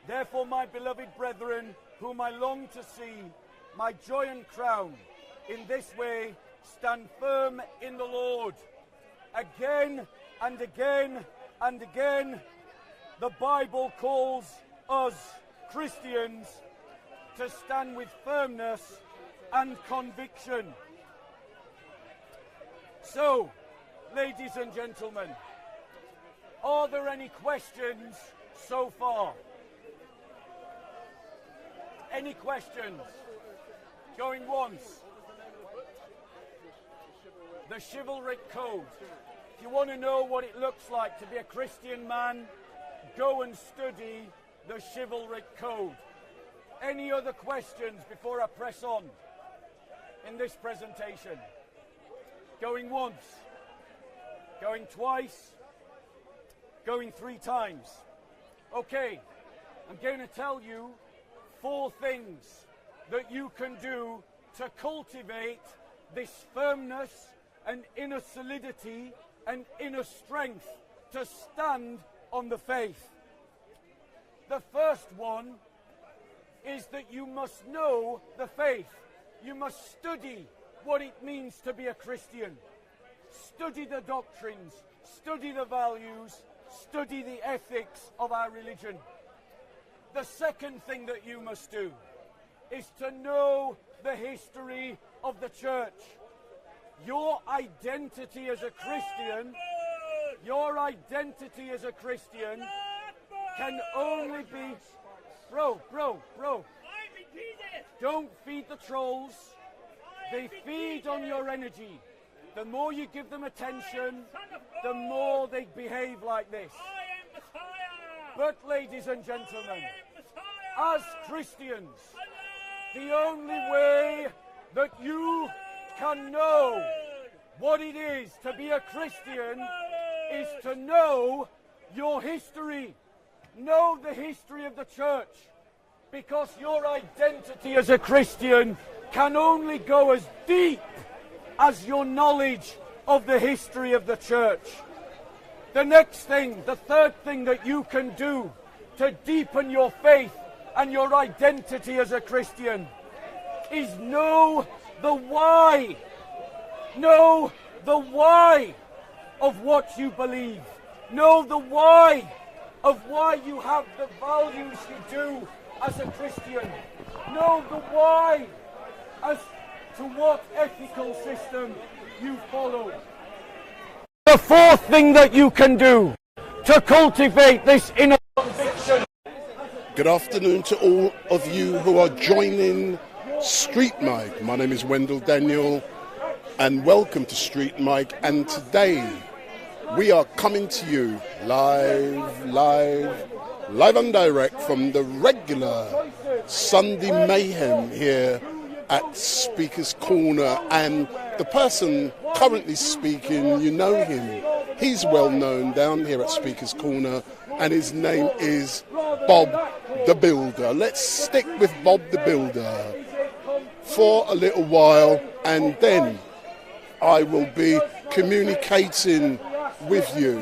Therefore, my beloved brethren, whom I long to see, my joy and crown, in this way stand firm in the Lord. Again and again and again, the Bible calls us Christians to stand with firmness and conviction. So, ladies and gentlemen, are there any questions so far? Any questions? Going once. The chivalric code. If you want to know what it looks like to be a Christian man, go and study the chivalric code. Any other questions before I press on in this presentation? Going once. Going twice. Going 3 times. Okay, I'm going to tell you 4 things that you can do to cultivate this firmness and inner solidity and inner strength to stand on the faith. The first one is that you must know the faith. You must study what it means to be a Christian. Study the doctrines, study the values, study the ethics of our religion. The second thing that you must do is to know the history of the church. Your identity as a Christian, can only be... Bro, don't feed the trolls. They feed on your energy. The more you give them attention, the more they behave like this. But, ladies and gentlemen, as Christians, the only way that you can know what it is to be a Christian is to know your history. Know the history of the church. Because your identity as a Christian can only go as deep as your knowledge of the history of the church. The next thing, the third thing that you can do to deepen your faith and your identity as a Christian is know the why. Know the why of what you believe. Know the why of why you have the values you do as a Christian. Know the why as to what ethical system you follow. The fourth thing that you can do to cultivate this inner conviction. Good afternoon to all of you who are joining StreetMic. My name is Wendell Daniel and welcome to StreetMic, and today we are coming to you live and direct from the regular Sunday mayhem here at Speaker's Corner, and the person currently speaking, you know him. He's well known down here at Speaker's Corner, and his name is Bob the Builder. Let's stick with Bob the Builder for a little while, and then I will be communicating with you.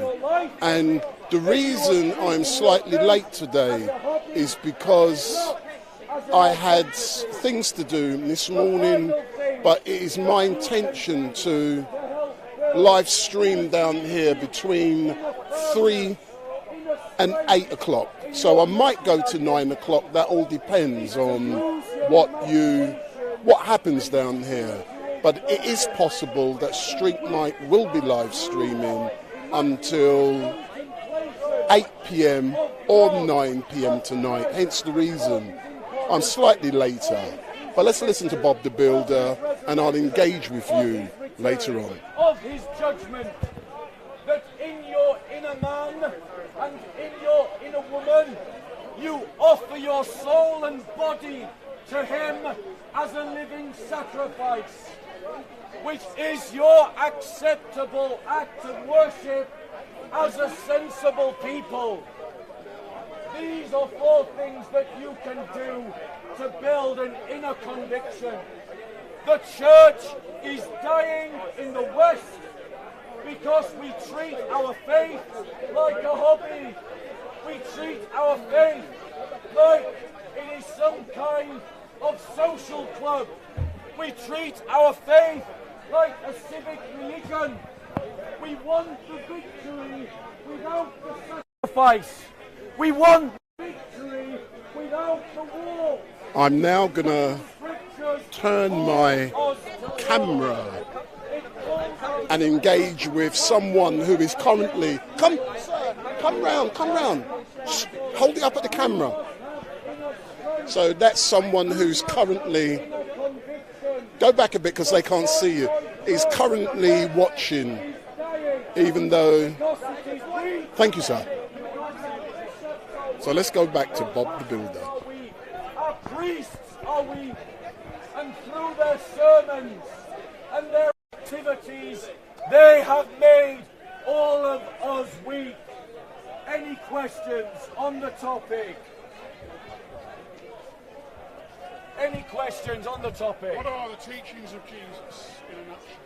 And the reason I'm slightly late today is because I had things to do this morning, but it is my intention to live stream down here between 3 and 8 o'clock. So I might go to 9 o'clock. That all depends on what happens down here. But it is possible that StreetMic will be live streaming until 8 p.m. or 9 p.m. tonight, hence the reason I'm slightly later. But let's listen to Bob the Builder, and I'll engage with you later on. Of his judgment, that in your inner man and in your inner woman, you offer your soul and body to him as a living sacrifice, which is your acceptable act of worship as a sensible people. These are 4 things that you can do to build an inner conviction. The church is dying in the West because we treat our faith like a hobby. We treat our faith like it is some kind of social club. We treat our faith like a civic religion. We want the victory without the sacrifice. We want victory without the war. I'm now going to turn my camera and engage with someone who is currently... Come round. Hold it up at the camera. So that's someone who's currently... Go back a bit because they can't see you. He's currently watching, even though... Thank you, sir. So let's go back to Bob the Builder. Our priests are weak, and through their sermons and their activities, they have made all of us weak. Any questions on the topic? Any questions on the topic? What are the teachings of Jesus in a nutshell?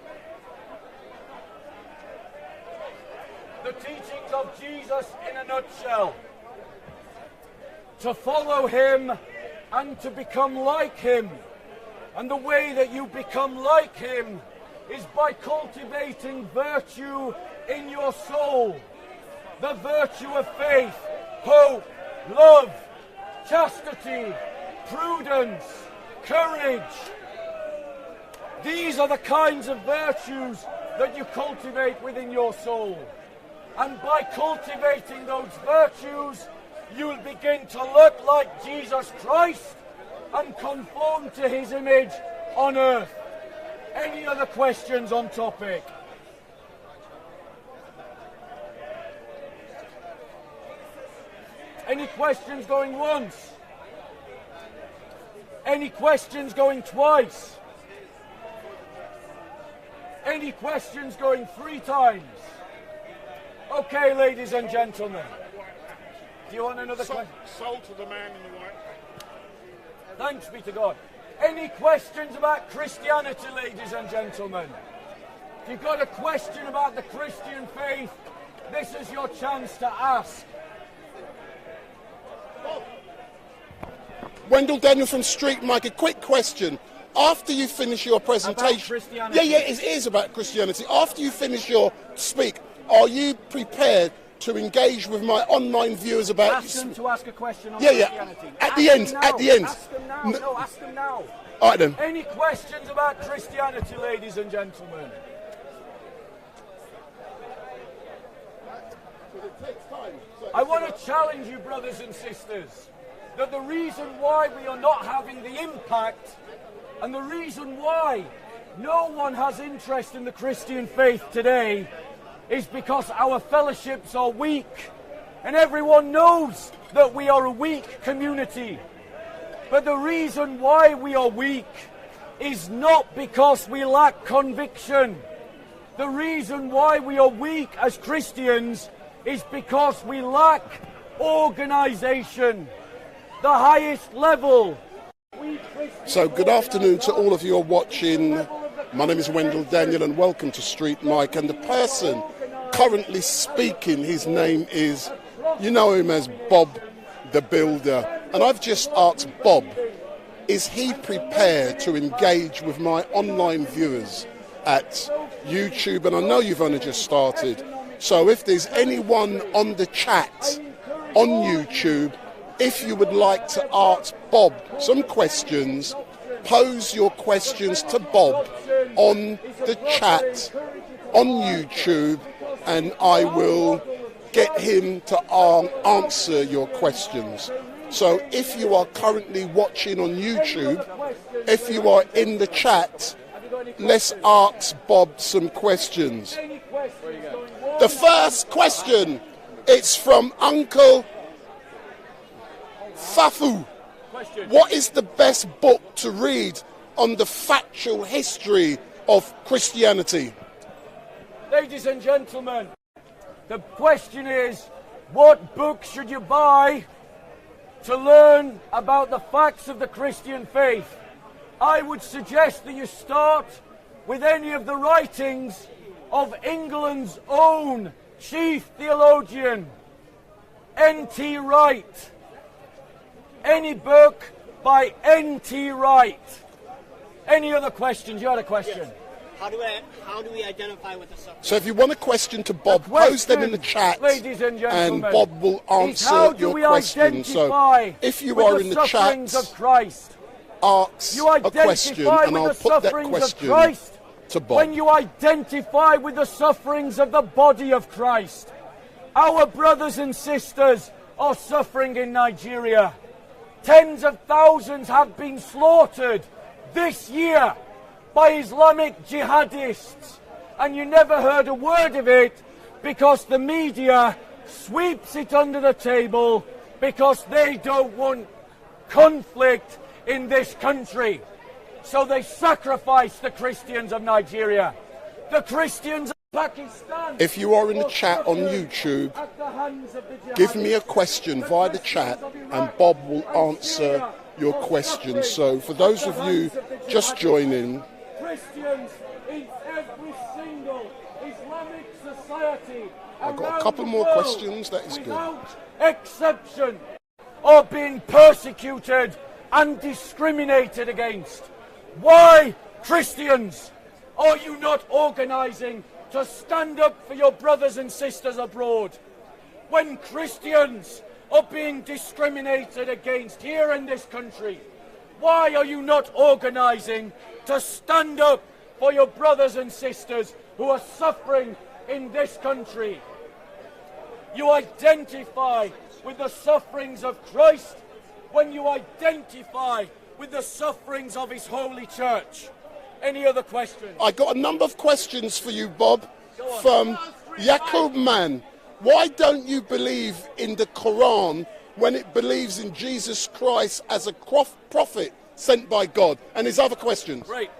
The teachings of Jesus in a nutshell. To follow him and to become like him. And the way that you become like him is by cultivating virtue in your soul. The virtue of faith, hope, love, chastity, prudence, courage. These are the kinds of virtues that you cultivate within your soul. And by cultivating those virtues, you'll begin to look like Jesus Christ and conform to his image on earth. Any other questions on topic? Any questions going once? Any questions going twice? Any questions going 3 times? Okay, ladies and gentlemen. Do you want another question? Sold to the man in the white. Thanks be to God. Any questions about Christianity, ladies and gentlemen? If you've got a question about the Christian faith, this is your chance to ask. Wendell Daniel from StreetMic, a quick question. After you finish your presentation... About Christianity. Yeah, it is about Christianity. After you finish your speak, are you prepared to engage with my online viewers about... Ask them to ask a question on Christianity. At the end. Ask them now. No, ask them now. All right, then. Any questions about Christianity, ladies and gentlemen? I want to challenge you, brothers and sisters, that the reason why we are not having the impact and the reason why no one has interest in the Christian faith today is because our fellowships are weak. And everyone knows that we are a weak community. But the reason why we are weak is not because we lack conviction. The reason why we are weak as Christians is because we lack organization. The highest level. So good afternoon to all of you who are watching. My name is Wendell Daniel and welcome to StreetMic. And the person currently speaking, his name is, you know him as Bob the Builder. And I've just asked Bob, is he prepared to engage with my online viewers at YouTube? And I know you've only just started. So if there's anyone on the chat on YouTube, if you would like to ask Bob some questions, pose your questions to Bob on the chat on YouTube, and I will get him to answer your questions. So if you are currently watching on YouTube, if you are in the chat, let's ask Bob some questions. The first question, it's from Uncle Fafu. What is the best book to read on the factual history of Christianity? Ladies and gentlemen, the question is, what book should you buy to learn about the facts of the Christian faith? I would suggest that you start with any of the writings of England's own chief theologian, N.T. Wright. any book by N.T. Wright. Any other questions? You had a question. Yes. How do we identify with the suffering? So if you want a question to Bob, post them in the chat, ladies and gentlemen, and Bob will answer your question. So if you are in the chat, of Christ, ask a question and I'll put that question to Bob. When you identify with the sufferings of the body of Christ, our brothers and sisters are suffering in Nigeria. Tens of thousands have been slaughtered this year by Islamic jihadists, and you never heard a word of it because the media sweeps it under the table because they don't want conflict in this country. So they sacrifice the Christians of Nigeria, the Christians of Pakistan. If you are in the chat on YouTube, give me a question via the chat and Bob will answer your question. So for those of you just joining, Christians in every single Islamic society, I've got a couple more questions, that is good. Without exception, are being persecuted and discriminated against. Why, Christians, are you not organising to stand up for your brothers and sisters abroad? When Christians are being discriminated against here in this country, why are you not organising to stand up for your brothers and sisters who are suffering in this country? You identify with the sufferings of Christ when you identify with the sufferings of his holy church. Any other questions? I got a number of questions for you, Bob, from Yaqub Man. Why don't you believe in the Quran when it believes in Jesus Christ as a prophet sent by God? And his other questions. Great.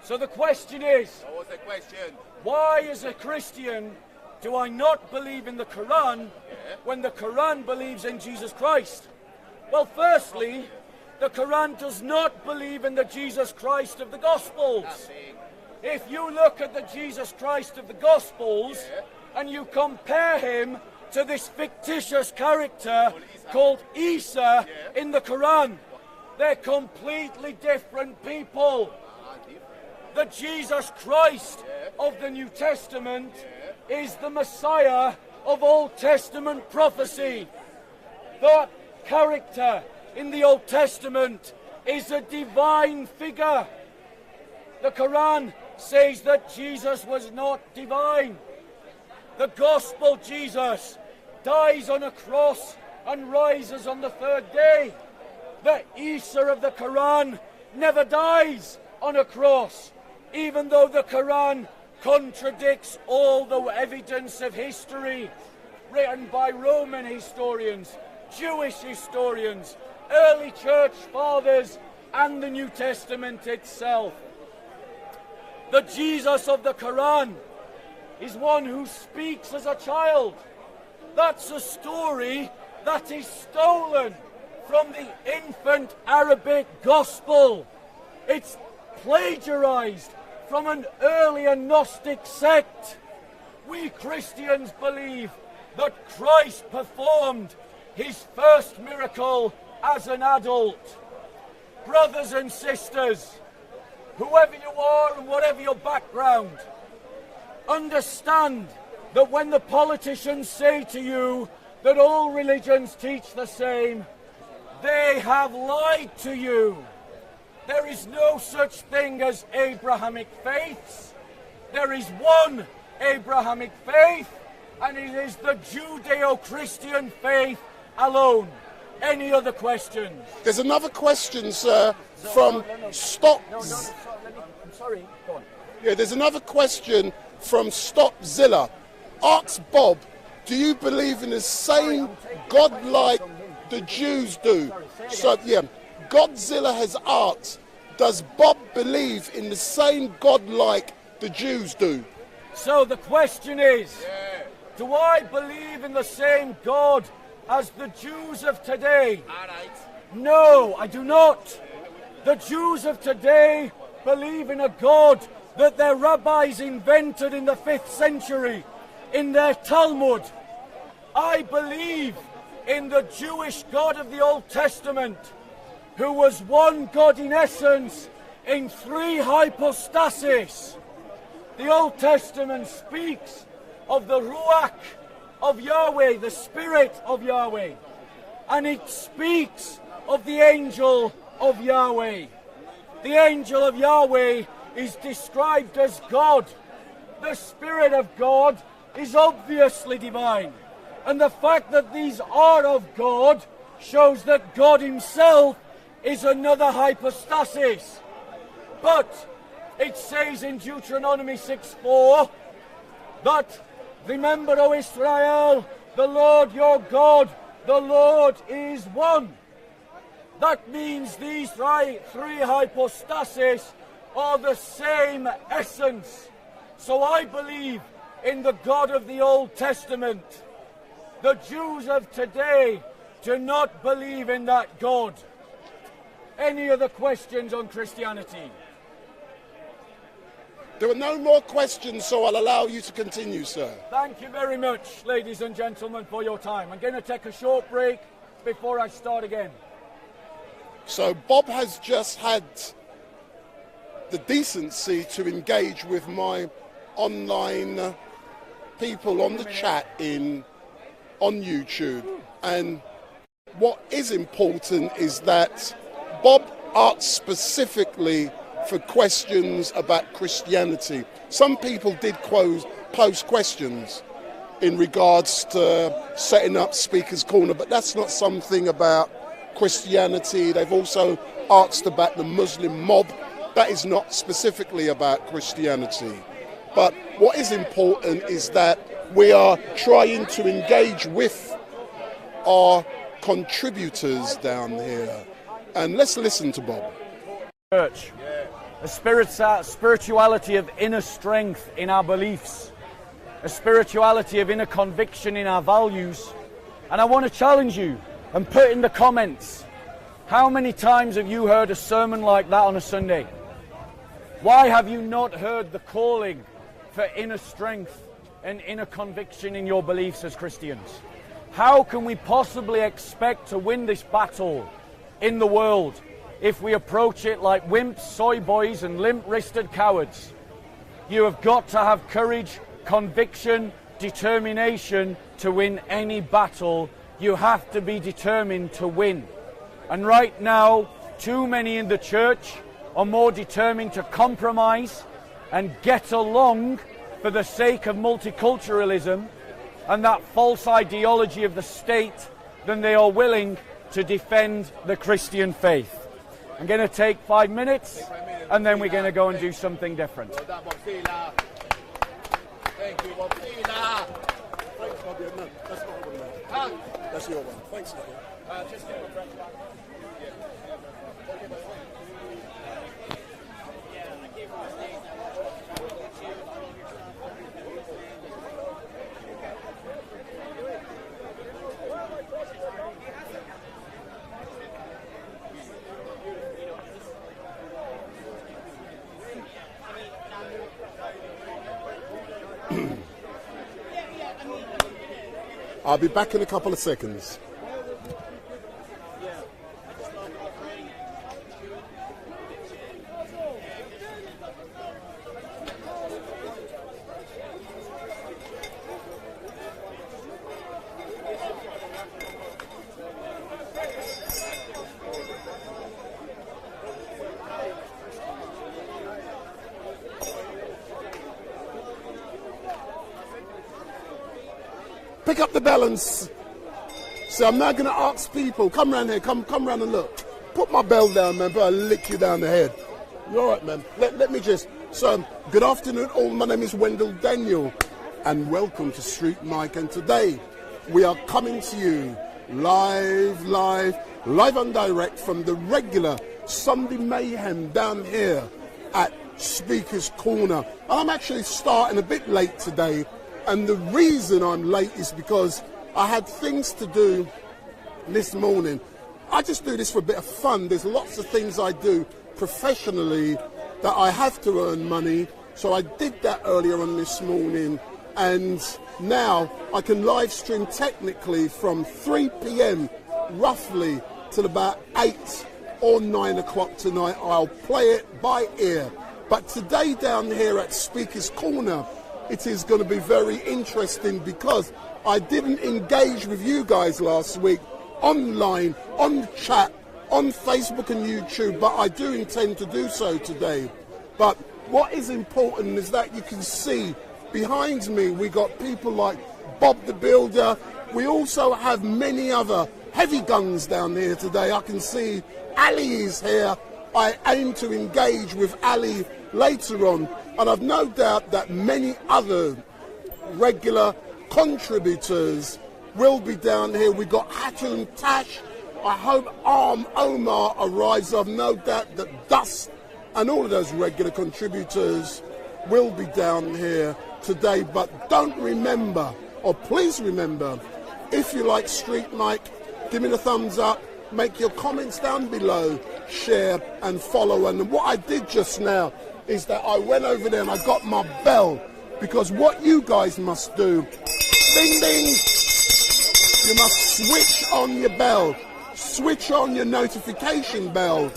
So the question is, What was the question? why as a Christian do I not believe in the Quran when the Quran believes in Jesus Christ? Well, firstly, the Quran does not believe in the Jesus Christ of the Gospels. If you look at the Jesus Christ of the Gospels and you compare him to this fictitious character called Isa in the Quran, they're completely different people. The Jesus Christ of the New Testament is the Messiah of Old Testament prophecy. That character in the Old Testament is a divine figure. The Quran says that Jesus was not divine. The Gospel Jesus dies on a cross and rises on the third day. The Isa of the Quran never dies on a cross, even though the Quran contradicts all the evidence of history written by Roman historians, Jewish historians, early church fathers, and the New Testament itself. The Jesus of the Quran is one who speaks as a child. That's a story that is stolen from the infant Arabic gospel. It's plagiarized from an earlier Gnostic sect. We Christians believe that Christ performed his first miracle as an adult. Brothers and sisters, whoever you are and whatever your background, understand that when the politicians say to you that all religions teach the same, they have lied to you. There is no such thing as Abrahamic faiths. There is one Abrahamic faith, and it is the Judeo-Christian faith alone. Any other questions? There's another question, sir, from Stop. I'm sorry, go on. Yeah, there's another question from Stopzilla. Asks Bob, do you believe in the same God like the Jews do? So, yeah, Godzilla has asked, does Bob believe in the same God like the Jews do? So the question is, do I believe in the same God as the Jews of today? No, I do not. The Jews of today believe in a God that their rabbis invented in the 5th century in their Talmud. I believe in the Jewish God of the Old Testament, who was one God in essence in three hypostases. The Old Testament speaks of the Ruach of Yahweh, the Spirit of Yahweh, and it speaks of the angel of Yahweh. The angel of Yahweh is described as God. The Spirit of God is obviously divine. And the fact that these are of God shows that God himself is another hypostasis. But it says in Deuteronomy 6:4 that, remember, O Israel, the Lord your God, the Lord is one. That means these three hypostases are the same essence. So I believe in the God of the Old Testament. The Jews of today do not believe in that God. Any other questions on Christianity? There are no more questions, so I'll allow you to continue, sir. Thank you very much, ladies and gentlemen, for your time. I'm going to take a short break before I start again. So Bob has just had the decency to engage with my online people on the chat on YouTube. And what is important is that Bob asked specifically for questions about Christianity. Some people did post questions in regards to setting up Speaker's Corner, but that's not something about Christianity. They've also asked about the Muslim mob. That is not specifically about Christianity. But what is important is that we are trying to engage with our contributors down here. And let's listen to Bob. Church. A spirituality of inner strength in our beliefs, a spirituality of inner conviction in our values. And I want to challenge you and put in the comments, how many times have you heard a sermon like that on a Sunday? Why have you not heard the calling for inner strength and inner conviction in your beliefs as Christians? How can we possibly expect to win this battle in the world if we approach it like wimps, soy boys and limp-wristed cowards? You have got to have courage, conviction, determination to win any battle. You have to be determined to win. And right now, too many in the church are more determined to compromise and get along for the sake of multiculturalism and that false ideology of the state than they are willing to defend the Christian faith. I'm going to take 5 minutes and then we're going to go and do something different. Thank you, Bob. Thanks, Bob. No, that's not one, man. That's your one. Thanks, Nick. Just give him a breath back. I'll be back in a couple of seconds. Pick up the balance. So I'm now going to ask people, come round here, come round and look. Put my bell down, man, but I'll lick you down the head. You're all right, man. Let me just... So, good afternoon all. My name is Wendell Daniel, and welcome to StreetMic. And today, we are coming to you live and direct from the regular Sunday Mayhem down here at Speaker's Corner. And I'm actually starting a bit late today. And the reason I'm late is because I had things to do this morning. I just do this for a bit of fun. There's lots of things I do professionally that I have to earn money. So I did that earlier on this morning. And now I can live stream technically from 3 p.m. roughly till about 8 or 9 o'clock tonight. I'll play it by ear. But today down here at Speaker's Corner, it is going to be very interesting because I didn't engage with you guys last week online, on the chat, on Facebook and YouTube, but I do intend to do so today. But what is important is that you can see behind me we got people like Bob the Builder. We also have many other heavy guns down here today. I can see Ali is here. I aim to engage with Ali later on, and I've no doubt that many other regular contributors will be down here. We got Hatun, Tash. I hope Omar arrives. I've no doubt that Dust and all of those regular contributors will be down here today. But don't remember, or please remember, if you like Street Mic, give me the thumbs up, make your comments down below, share and follow. And what I did just now is that I went over there and I got my bell, because what you guys must do, ding ding, you must switch on your bell, switch on your notification bell,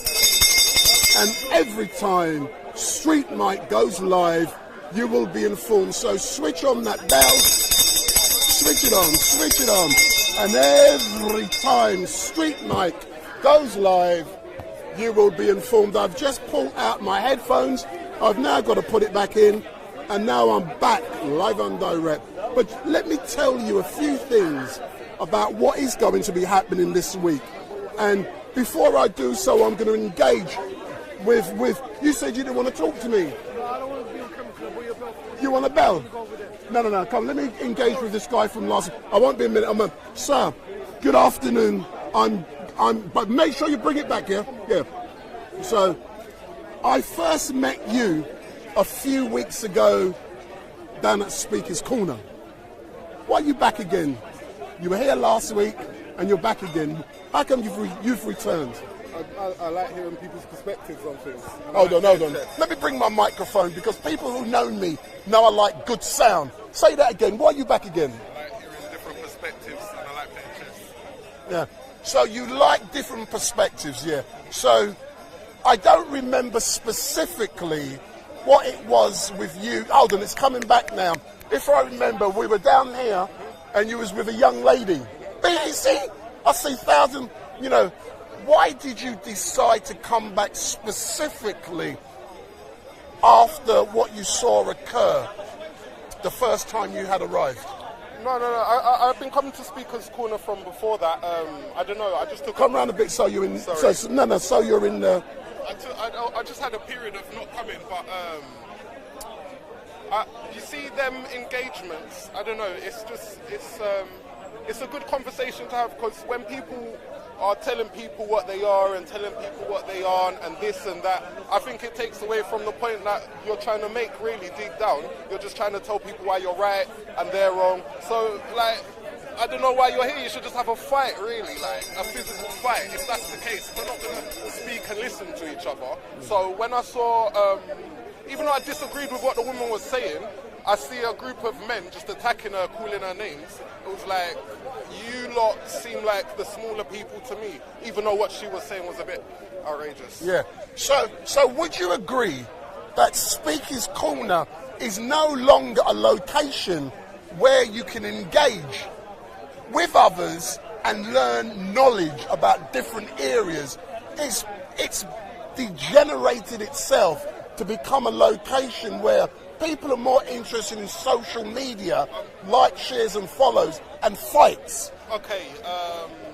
and every time Street Mic goes live, you will be informed. So switch on that bell, switch it on, and every time Street Mic goes live, you will be informed. I've just pulled out my headphones, I've now got to put it back in, and now I'm back live and direct. But let me tell you a few things about what is going to be happening this week. And before I do so, I'm going to engage with you said you didn't want to talk to me. No, I don't want to be on camera. Can I put your bell? You want a bell? No, come, let me engage with this guy from last. I won't be a minute. Sir, good afternoon. But make sure you bring it back here. Yeah. So, I first met you a few weeks ago down at Speaker's Corner. Why are you back again? You were here last week and you're back again. How come you've returned? I like hearing people's perspectives on things. Hold on. Let me bring my microphone, because people who know me know I like good sound. Say that again. Why are you back again? I like hearing different perspectives and I like playing chess. Yeah. So you like different perspectives, yeah. So I don't remember specifically what it was with you. Hold on, it's coming back now. If I remember, we were down here and you was with a young lady. BC, I see thousand, why did you decide to come back specifically after what you saw occur the first time you had arrived? No. I've been coming to Speaker's Corner from before that. I don't know. I just took. Come round a bit so you're in. Sorry. So you're in the. I just had a period of not coming, but you see them engagements. I don't know. It's a good conversation to have, because when people are telling people what they are and telling people what they aren't and this and that, I think it takes away from the point that you're trying to make really deep down. You're just trying to tell people why you're right and they're wrong. So, I don't know why you're here. You should just have a fight, really, a physical fight. If that's the case, we're not going to speak and listen to each other. So when I saw, even though I disagreed with what the woman was saying, I see a group of men just attacking her, calling her names. It was like, you lot seem like the smaller people to me, even though what she was saying was a bit outrageous. Yeah. So would you agree that Speaker's Corner is no longer a location where you can engage with others and learn knowledge about different areas? It's degenerated itself to become a location where people are more interested in social media, like, shares and follows, and fights. Okay.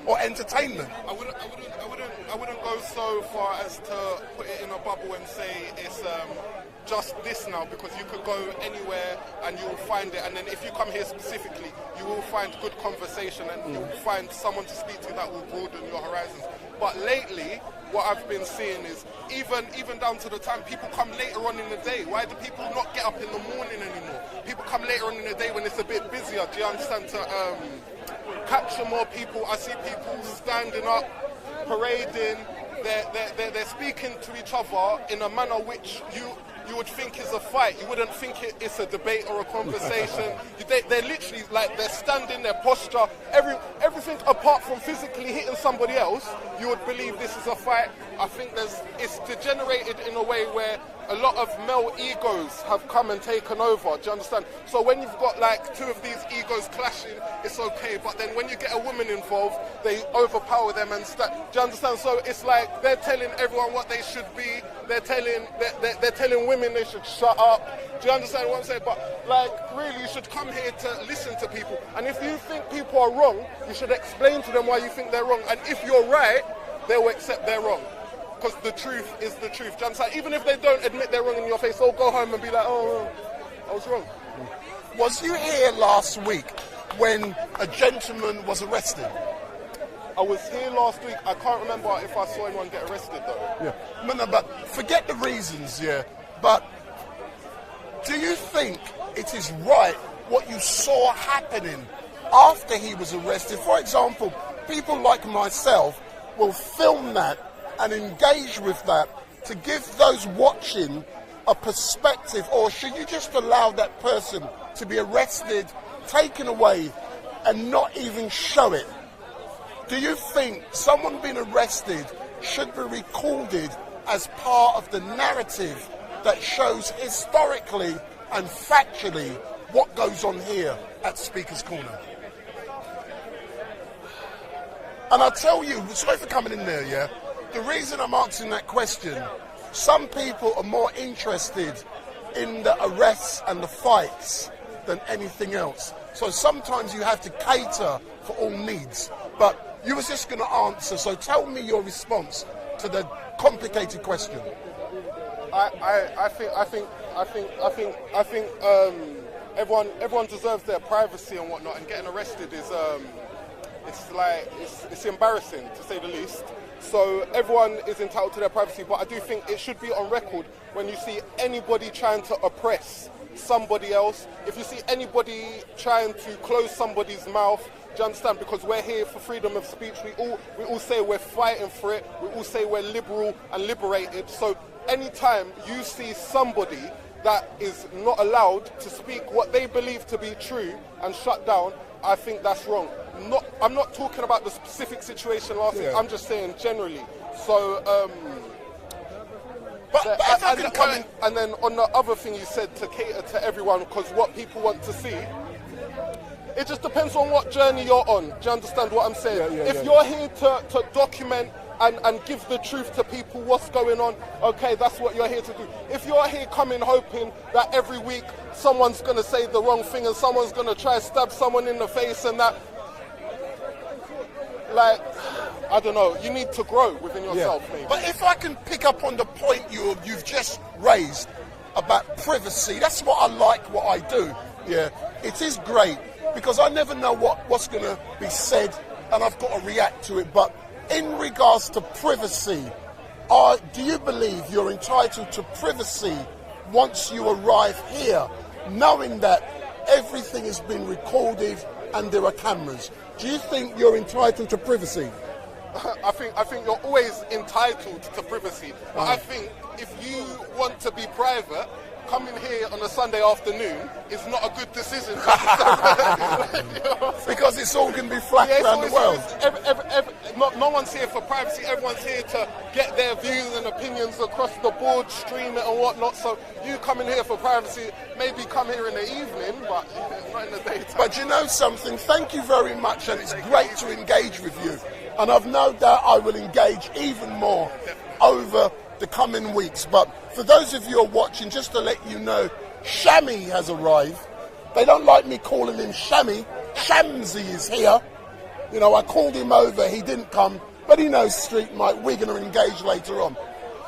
Or entertainment. I wouldn't go so far as to put it in a bubble and say it's just this now, because you could go anywhere and you will find it, and then if you come here specifically, you will find good conversation and you will find someone to speak to that will broaden your horizons. But lately, what I've been seeing is even down to the time people come later on in the day. Why do people not get up in the morning anymore? People come later on in the day when it's a bit busier. Do you understand? To capture more people. I see people standing up, parading. They're speaking to each other in a manner which you would think is a fight. You wouldn't think it's a debate or a conversation. They're literally like, they're standing, their posture, everything apart from physically hitting somebody else, you would believe this is a fight. I think it's degenerated in a way where a lot of male egos have come and taken over. Do you understand? So when you've got like two of these egos clashing, it's okay. But then when you get a woman involved, they overpower them and do you understand? So it's like they're telling everyone what they should be. They're telling women they should shut up. Do you understand what I'm saying? But like, really, you should come here to listen to people. And if you think people are wrong, you should explain to them why you think they're wrong. And if you're right, they will accept they're wrong. Because the truth is the truth. Do you understand? Even if they don't admit they're wrong in your face, they'll go home and be like, oh, I was wrong. Was you here last week when a gentleman was arrested? I was here last week. I can't remember if I saw anyone get arrested though. Yeah. No, but forget the reasons, yeah. But do you think it is right what you saw happening after he was arrested? For example, people like myself will film that and engage with that to give those watching a perspective, or should you just allow that person to be arrested, taken away, and not even show it? Do you think someone being arrested should be recorded as part of the narrative that shows historically and factually what goes on here at Speaker's Corner? And I'll tell you, sorry for coming in there, yeah? The reason I'm answering that question, some people are more interested in the arrests and the fights than anything else. So sometimes you have to cater for all needs. But you was just going to answer, so tell me your response to the complicated question. I think everyone deserves their privacy and whatnot, and getting arrested is it's embarrassing to say the least. So everyone is entitled to their privacy, but I do think it should be on record when you see anybody trying to oppress somebody else. If you see anybody trying to close somebody's mouth, do you understand? Because we're here for freedom of speech. We all say we're fighting for it. We all say we're liberal and liberated. So anytime you see somebody that is not allowed to speak what they believe to be true and shut down, I think that's wrong. I'm not talking about the specific situation last week. I'm just saying generally. So, and then on the other thing you said, to cater to everyone, because what people want to see, it just depends on what journey you're on. Do you understand what I'm saying? If you're here to document and give the truth to people what's going on, okay, that's what you're here to do. If you're here coming hoping that every week someone's going to say the wrong thing and someone's going to try to stab someone in the face and that, like, I don't know, you need to grow within yourself, maybe. But if I can pick up on the point you've just raised about privacy, that's what I like, what I do. Yeah, it is great because I never know what's going to be said and I've got to react to it. But in regards to privacy, do you believe you're entitled to privacy once you arrive here, knowing that everything has been recorded and there are cameras? Do you think you're entitled to privacy? I think you're always entitled to privacy. But I think if you want to be private, coming here on a Sunday afternoon is not a good decision. Because it's all going to be flashed around the world. No one's here for privacy. Everyone's here to get their views and opinions across the board, stream it and whatnot. So you coming here for privacy, maybe come here in the evening, but not in the daytime. But you know something? Thank you very much, and it's great to engage with you. And I've no doubt I will engage even more over the coming weeks. But for those of you who are watching, just to let you know, Shamsi has arrived. They don't like me calling him Shamsi. Shamsi is here. You know, I called him over, he didn't come, but he knows StreetMic, we're going to engage later on.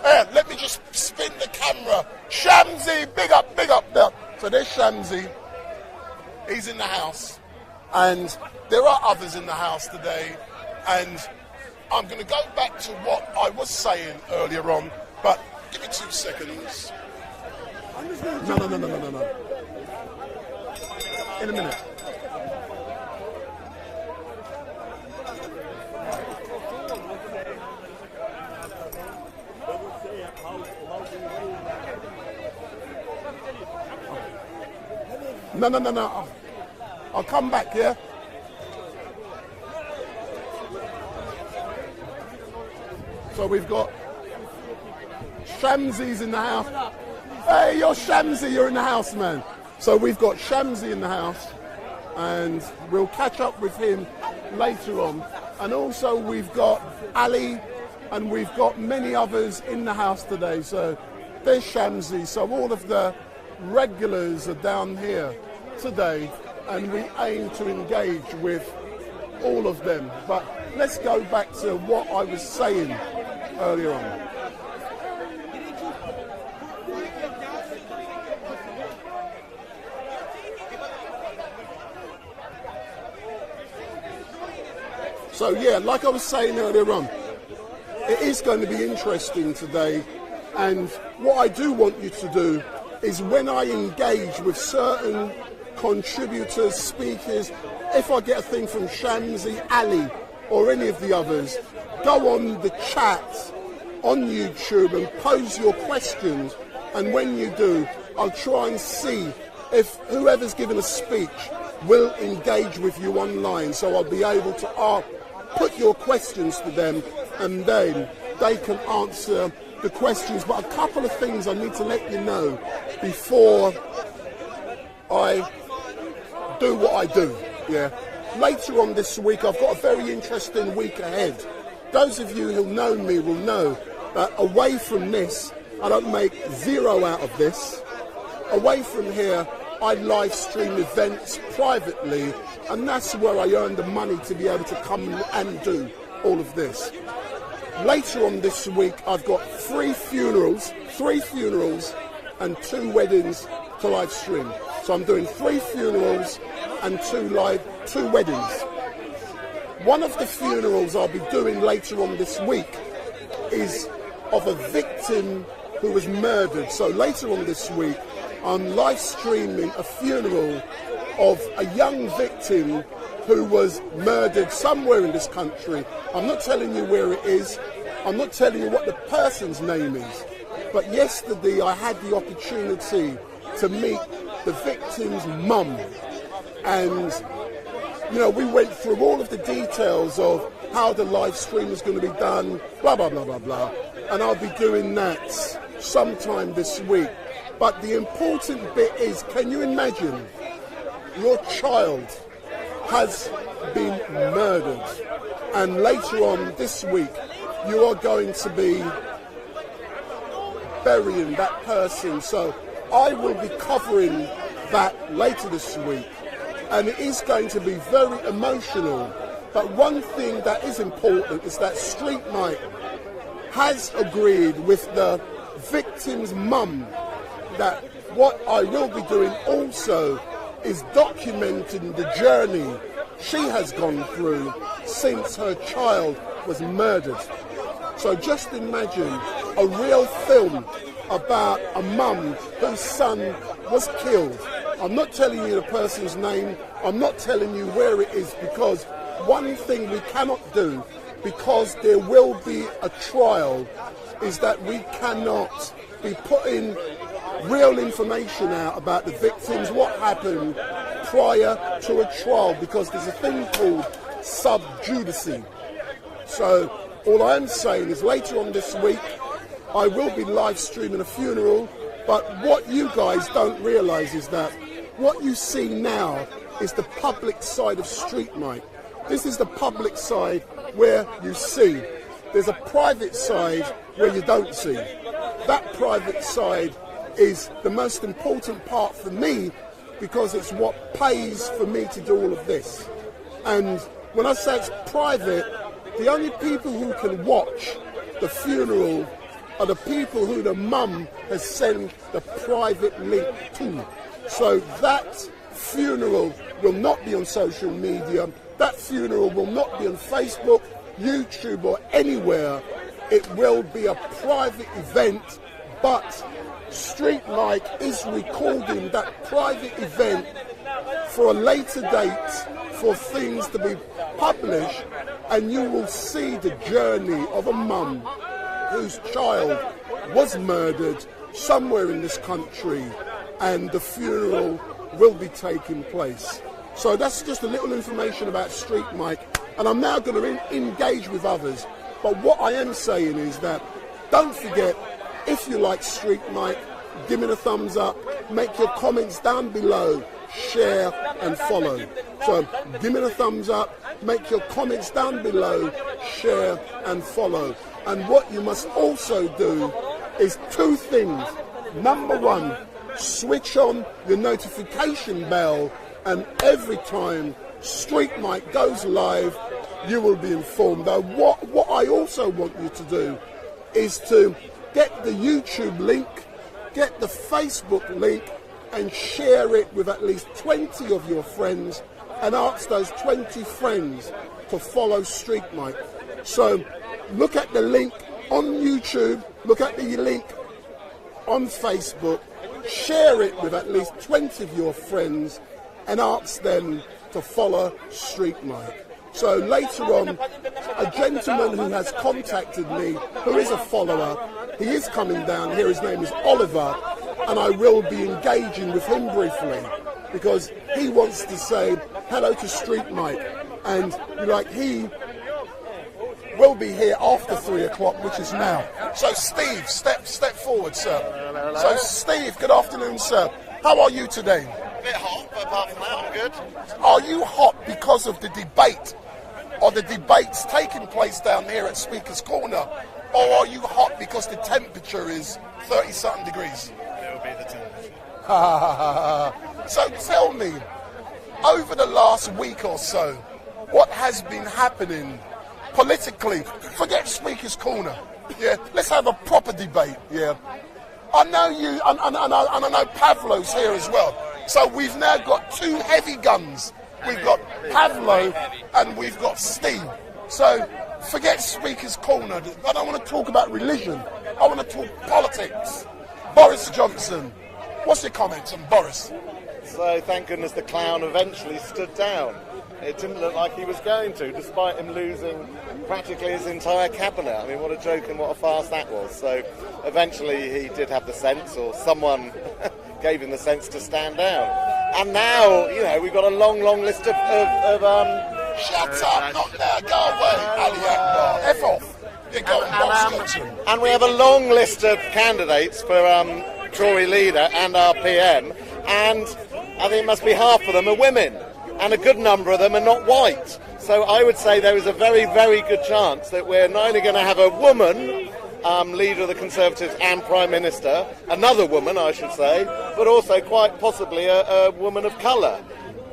Let me just spin the camera. Shamsi, big up there. So there's Shamsi. He's in the house. And there are others in the house today. And I'm going to go back to what I was saying earlier on, but give me 2 seconds. No. In a minute. No. I'll come back, yeah? So we've got Shamsi's in the house. Hey, you're Shamsi, you're in the house, man. So we've got Shamsi in the house, and we'll catch up with him later on. And also we've got Ali, and we've got many others in the house today. So there's Shamsi. So all of the regulars are down here today, and we aim to engage with all of them. But let's go back to what I was saying earlier on. So yeah, like I was saying earlier on, it is going to be interesting today, and what I do want you to do is when I engage with certain contributors, speakers, if I get a thing from Shamsi, Ali or any of the others, go on the chat on YouTube and pose your questions, and when you do, I'll try and see if whoever's given a speech will engage with you online, so I'll be able to put your questions to them, and then they can answer the questions. But a couple of things I need to let you know before I do what I do. Yeah. Later on this week, I've got a very interesting week ahead. Those of you who know me will know that away from this, I don't make zero out of this. Away from here, I live stream events privately, and that's where I earn the money to be able to come and do all of this. Later on this week, I've got 3 funerals and 2 weddings to live stream. So I'm doing 3 funerals and 2 weddings. One of the funerals I'll be doing later on this week is of a victim who was murdered. So later on this week, I'm live streaming a funeral of a young victim who was murdered somewhere in this country. I'm not telling you where it is. I'm not telling you what the person's name is. But yesterday I had the opportunity to meet the victim's mum. And, you know, we went through all of the details of how the live stream is going to be done, blah, blah, blah, blah, blah. And I'll be doing that sometime this week. But the important bit is, can you imagine your child has been murdered, and later on this week you are going to be burying that person? So I will be covering that later this week, and it is going to be very emotional. But one thing that is important is that StreetMic has agreed with the victim's mum that what I will be doing also is documenting the journey she has gone through since her child was murdered. So just imagine a real film about a mum whose son was killed. I'm not telling you the person's name, I'm not telling you where it is, because one thing we cannot do, because there will be a trial, is that we cannot be putting real information out about the victims, what happened prior to a trial, because there's a thing called sub judice. So all I'm saying is later on this week I will be live streaming a funeral, but what you guys don't realise is that what you see now is the public side of StreetMic. This is the public side where you see. There's a private side where you don't see. That private side is the most important part for me, because it's what pays for me to do all of this. And when I say it's private, the only people who can watch the funeral are the people who the mum has sent the private link to. So that funeral will not be on social media. That funeral will not be on Facebook, YouTube or anywhere. It will be a private event, but StreetMic is recording that private event for a later date for things to be published, and you will see the journey of a mum whose child was murdered somewhere in this country, and the funeral will be taking place. So that's just a little information about StreetMic, and I'm now going to engage with others. But what I am saying is that don't forget, if you like StreetMic, give me a thumbs up, make your comments down below, share and follow. So give me a thumbs up, make your comments down below, share and follow. And what you must also do is two things. Number one, switch on your notification bell, and every time StreetMic goes live, you will be informed. Now, what I also want you to do is to get the YouTube link, get the Facebook link, and share it with at least 20 of your friends, and ask those 20 friends to follow StreetMic. So look at the link on YouTube, look at the link on Facebook, share it with at least 20 of your friends, and ask them to follow StreetMic. So later on, a gentleman who has contacted me, who is a follower, he is coming down here, his name is Oliver, and I will be engaging with him briefly, because he wants to say hello to StreetMic, and he will be here after 3 o'clock, which is now. So Steve, step forward, sir. Hello. So Steve, good afternoon, sir. How are you today? A bit hot, but apart from that, I'm good. Are you hot because of the debate, or the debates taking place down here at Speaker's Corner, or are you hot because the temperature is 30-something degrees? It'll be the temperature. So tell me, over the last week or so, what has been happening politically? Forget Speaker's Corner. Yeah, let's have a proper debate. Yeah, I know you, and I know Pavlo's here as well. So we've now got two heavy guns. We've got Pavlo and we've got Steve. So forget Speaker's Corner. I don't want to talk about religion. I want to talk politics. Boris Johnson. What's your comments on Boris? So thank goodness the clown eventually stood down. It didn't look like he was going to, despite him losing practically his entire cabinet. I mean, what a joke and what a farce that was. So eventually he did have the sense, or someone gave him the sense to stand down. And now, we've got a long list of Shut up, not now, go away, Ali Akbar. F off. You're going Boris Johnson. And we have a long list of candidates for Tory leader and our PM, and I think it must be half of them are women, and a good number of them are not white. So I would say there is a very, very good chance that we're not only going to have a woman leader of the Conservatives and Prime Minister, another woman I should say, but also quite possibly a woman of colour.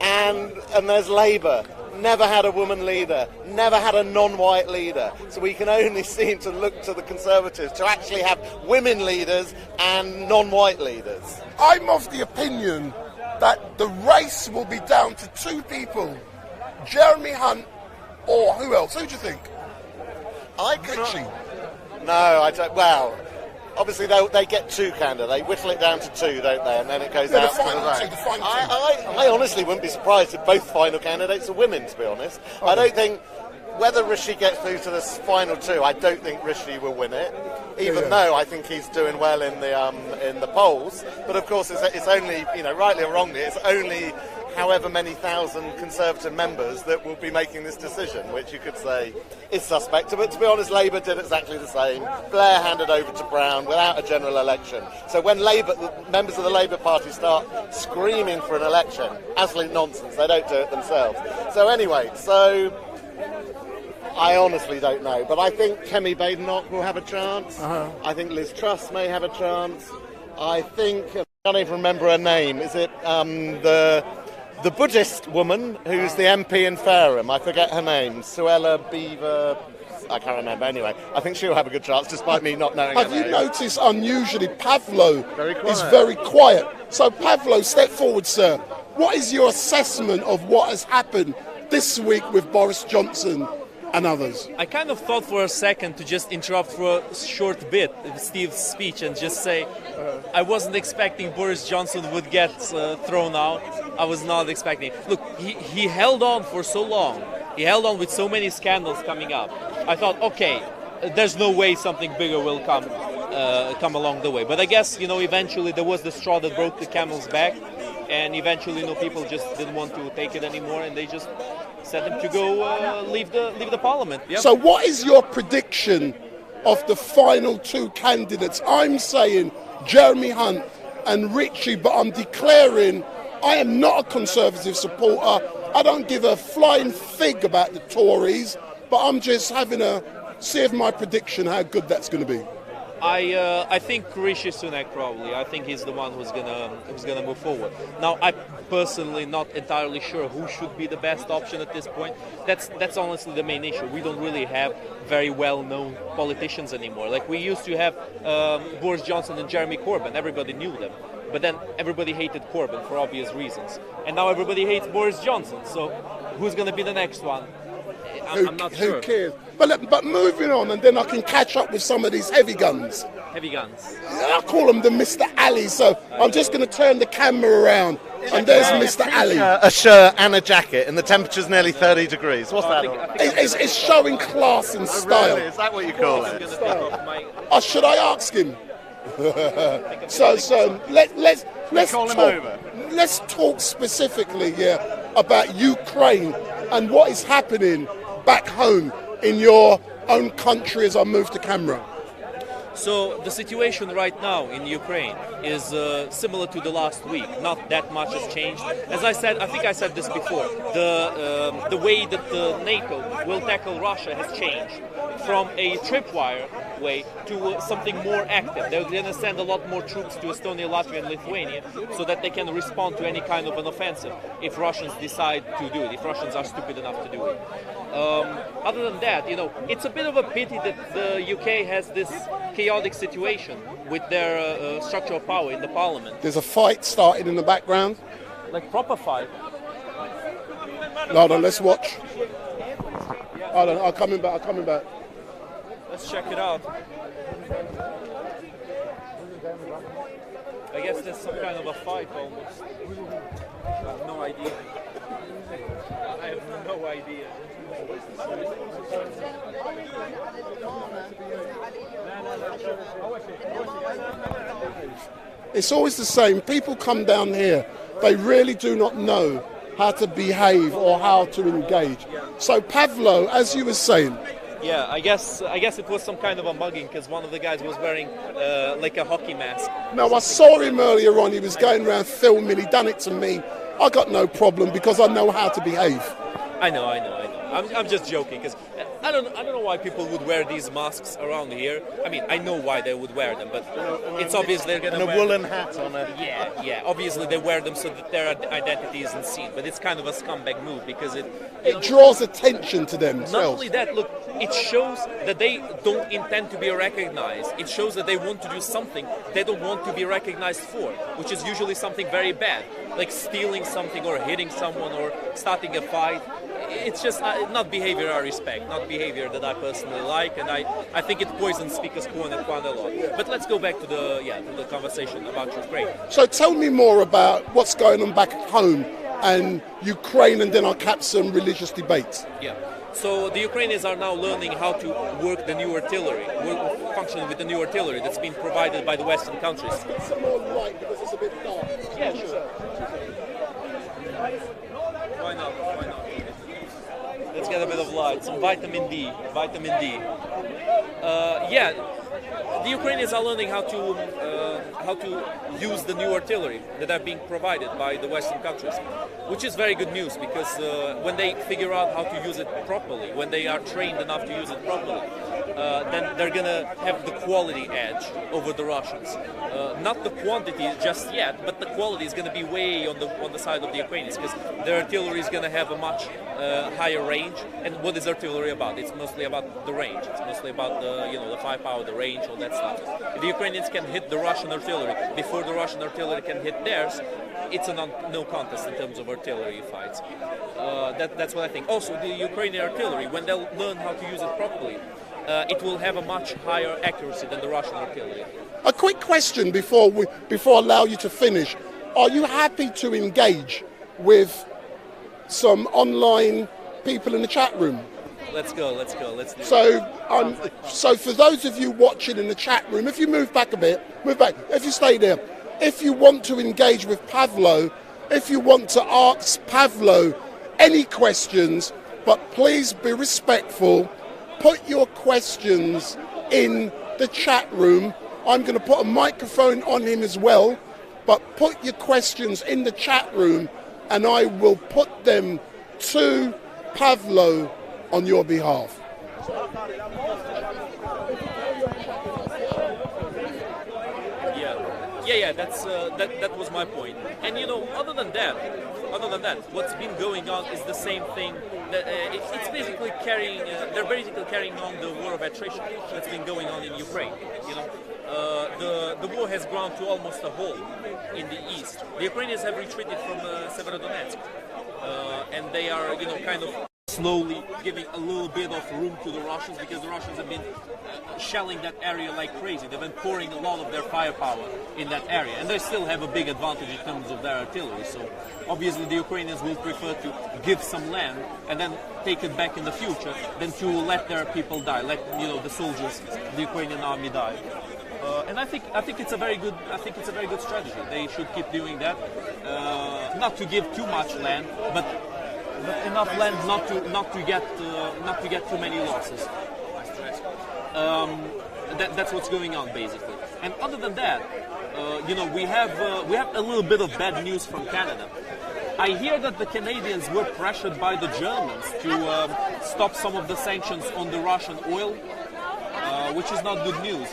And there's Labour. Never had a woman leader, never had a non-white leader. So we can only seem to look to the Conservatives to actually have women leaders and non-white leaders. I'm of the opinion that the race will be down to two people, Jeremy Hunt or who else? Who do you think? No, I don't. Well, obviously they get two candidates. They whittle it down to two, don't they? And then it goes out to the vote. I honestly wouldn't be surprised if both final candidates are women, to be honest. Okay. I don't think, whether Rishi gets through to the final two, I don't think Rishi will win it, even though I think he's doing well in the polls. But of course, it's only, rightly or wrongly, it's only however many thousand Conservative members that will be making this decision, which you could say is suspect. But to be honest, Labour did exactly the same. Blair handed over to Brown without a general election. So when members of the Labour Party start screaming for an election, absolute nonsense. They don't do it themselves. So anyway, I honestly don't know. But I think Kemi Badenoch will have a chance. I think Liz Truss may have a chance. I think, I can't even remember her name. Is it the Buddhist woman who's the MP in Fareham? I forget her name. Suella Beaver. I can't remember. Anyway, I think she'll have a good chance, despite me not knowing her name. Have you noticed, unusually, Pavlo is very quiet? So, Pavlo, step forward, sir. What is your assessment of what has happened this week with Boris Johnson and others? I kind of thought for a second to just interrupt for a short bit Steve's speech and just say I wasn't expecting Boris Johnson would get thrown out. I was not expecting. Look, he held on for so long. He held on with so many scandals coming up. I thought, okay, there's no way something bigger will come along the way. But I guess, eventually there was the straw that broke the camel's back. and eventually, people just didn't want to take it anymore, and they just sent him to go leave the parliament. Yep. So what is your prediction of the final two candidates? I'm saying Jeremy Hunt and Richie, but I'm declaring I am not a Conservative supporter. I don't give a flying fig about the Tories, but I'm just having a see of my prediction how good that's going to be. I think Rishi Sunak probably. I think he's the one who's gonna move forward. Now, I'm personally not entirely sure who should be the best option at this point. That's honestly the main issue. We don't really have very well-known politicians anymore. Like we used to have Boris Johnson and Jeremy Corbyn. Everybody knew them, but then everybody hated Corbyn for obvious reasons, and now everybody hates Boris Johnson. So, who's gonna be the next one? I'm not sure. Who cares? But moving on, and then I can catch up with some of these heavy guns. Heavy guns. I call them the Mr. Ali, so I'm just going to turn the camera around, and there's Mr. Ali. A shirt and a jacket, and the temperature's nearly 30 degrees. What's that? It's showing class and style. Really? Is that what you call it? Should I ask him? so let's talk specifically about Ukraine and what is happening back home in your own country as I move the camera. So the situation right now in Ukraine is similar to the last week. Not that much has changed. As I said, I think I said this before. The way that NATO will tackle Russia has changed from a tripwire way to something more active. They're going to send a lot more troops to Estonia, Latvia, and Lithuania so that they can respond to any kind of an offensive if Russians decide to do it. If Russians are stupid enough to do it. Other than that, it's a bit of a pity that the UK has this chaotic situation with their structure of power in the parliament. There's a fight starting in the background. Like proper fight. Hold on, let's watch. Hold on, I'm coming back. Let's check it out. I guess there's some kind of a fight almost. I have no idea. I have no idea. It's always the same. People come down here, they really do not know how to behave or how to engage. So Pavlo, as you were saying, yeah, I guess it was some kind of a mugging because one of the guys was wearing like a hockey mask. No, I saw him earlier on. He was going around filming. He done it to me. I got no problem because I know how to behave. I know. I'm just joking because I don't know why people would wear these masks around here. I mean, I know why they would wear them, but it's obvious they're gonna wear a woolen hat on it. Yeah. Obviously, they wear them so that their identity isn't seen. But it's kind of a scumbag move because it draws attention to themselves. Not only that, look, it shows that they don't intend to be recognized. It shows that they want to do something they don't want to be recognized for, which is usually something very bad, like stealing something or hitting someone or starting a fight. It's just not behavior I respect, not behavior that I personally like, and I think it poisons speakers quite a lot. But let's go back to the conversation about Ukraine. So tell me more about what's going on back home and Ukraine, and then I'll cap some religious debates. Yeah. So the Ukrainians are now learning how to work the new artillery, function with the new artillery that's been provided by the Western countries. Get some more light because it's a bit dark. Yeah, sure. Why not? Let's get a bit of light. Some vitamin D. The Ukrainians are learning how to use the new artillery that are being provided by the Western countries, which is very good news because when they figure out how to use it properly, when they are trained enough to use it properly, then they're gonna have the quality edge over the Russians. Not the quantity just yet, but the quality is gonna be way on the side of the Ukrainians because their artillery is gonna have a much higher range. And what is artillery about? It's mostly about the range. It's mostly about the firepower, the range, all that stuff. If the Ukrainians can hit the Russian artillery before the Russian artillery can hit theirs, it's a no contest in terms of artillery fights. That's what I think. Also, the Ukrainian artillery, when they'll learn how to use it properly, it will have a much higher accuracy than the Russian artillery. A quick question before I allow you to finish. Are you happy to engage with some online people in the chat room? Let's do it. So for those of you watching in the chat room, if you move back a bit, if you stay there, if you want to engage with Pavlo if you want to ask Pavlo any questions, but please be respectful. Put your questions in the chat room. I'm going to put a microphone on him as well, but put your questions in the chat room and I will put them to Pavlo on your behalf. Yeah, that was my point. And you know, other than that, what's been going on is the same thing. It's basically carrying. They're basically carrying on the war of attrition that's been going on in Ukraine. You know, the war has ground to almost a halt in the east. The Ukrainians have retreated from Severodonetsk, and they are, you know, kind of slowly giving a little bit of room to the Russians, because the Russians have been shelling that area like crazy. They've been pouring a lot of their firepower in that area, and they still have a big advantage in terms of their artillery. So obviously the Ukrainians will prefer to give some land and then take it back in the future than to let their people die, let, you know, the soldiers, the Ukrainian army die. And I think it's a very good strategy. They should keep doing that. Not to give too much land, but enough land not to get too many losses. That's what's going on basically. And other than that, you know, we have a little bit of bad news from Canada. I hear that the Canadians were pressured by the Germans to stop some of the sanctions on the Russian oil, which is not good news.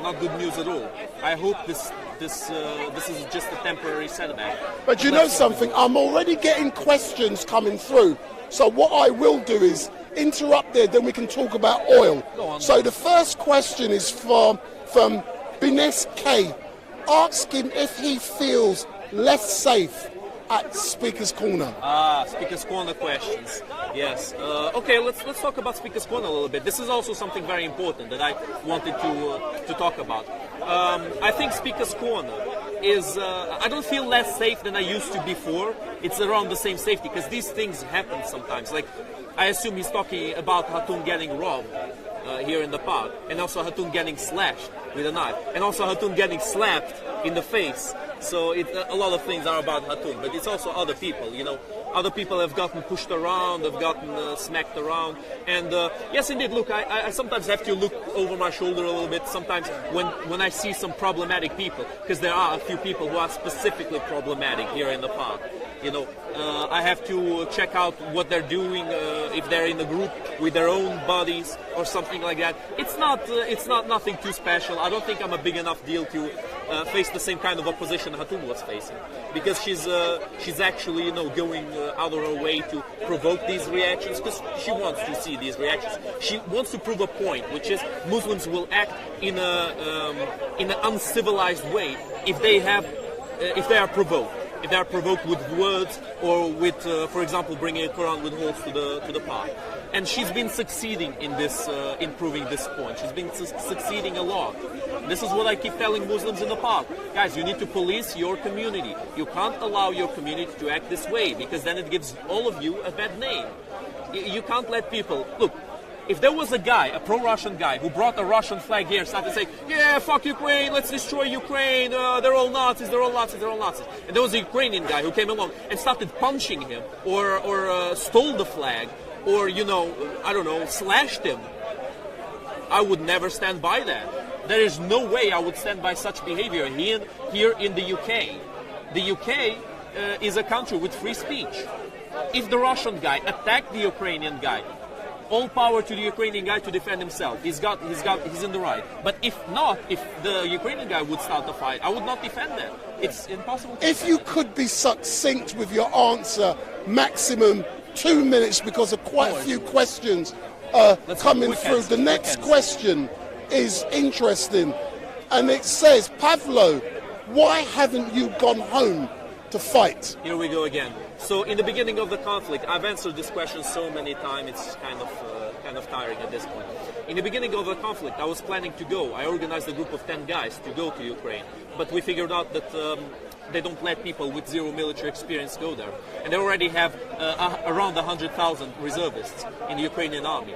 Not good news at all. I hope this is just a temporary setback. But you know something? I'm already getting questions coming through. So what I will do is interrupt there, then we can talk about oil. So the first question is from Bines K. Ask him if he feels less safe at Speaker's Corner. Speaker's Corner questions. Yes. Okay, let's talk about Speaker's Corner a little bit. This is also something very important that I wanted to talk about. I think Speaker's Corner is, I don't feel less safe than I used to before. It's around the same safety, because these things happen sometimes. Like, I assume he's talking about Hatun getting robbed here in the park, and also Hatun getting slashed with a knife, and also Hatun getting slapped in the face. So a lot of things are about Hatun, but it's also other people, you know. Other people have gotten pushed around, have gotten smacked around. And yes, indeed, look, I sometimes have to look over my shoulder a little bit, sometimes when I see some problematic people, because there are a few people who are specifically problematic here in the park. You know, I have to check out what they're doing, if they're in a group with their own bodies or something like that. It's not nothing too special. I don't think I'm a big enough deal to face the same kind of opposition Hatun was facing, because she's actually, you know, going out of her way to provoke these reactions, because she wants to see these reactions. She wants to prove a point, which is Muslims will act in an uncivilized way if they are provoked. If they are provoked with words or with, for example, bringing a Quran with holes to the park. And she's been succeeding in this, in proving this point. She's been succeeding a lot. This is what I keep telling Muslims in the park. Guys, you need to police your community. You can't allow your community to act this way, because then it gives all of you a bad name. You can't let people... Look, if there was a guy, a pro-Russian guy, who brought a Russian flag here, started saying, yeah, fuck Ukraine, let's destroy Ukraine, they're all Nazis, they're all Nazis, they're all Nazis. And there was a Ukrainian guy who came along and started punching him, or stole the flag, or, you know, I don't know, slashed him. I would never stand by that. There is no way I would stand by such behavior here in the UK. The UK is a country with free speech. If the Russian guy attacked the Ukrainian guy, all power to the Ukrainian guy to defend himself. He's in the right. But if not, if the Ukrainian guy would start the fight, I would not defend that. It's impossible. If you could be succinct with your answer, maximum 2 minutes, because of quite a few questions coming through. The next question is interesting, and it says, Pavlo, why haven't you gone home to fight? Here we go again. So in the beginning of the conflict, I've answered this question so many times, it's kind of tiring at this point. In the beginning of the conflict, I was planning to go. I organized a group of 10 guys to go to Ukraine, but we figured out that they don't let people with zero military experience go there. And they already have around 100,000 reservists in the Ukrainian army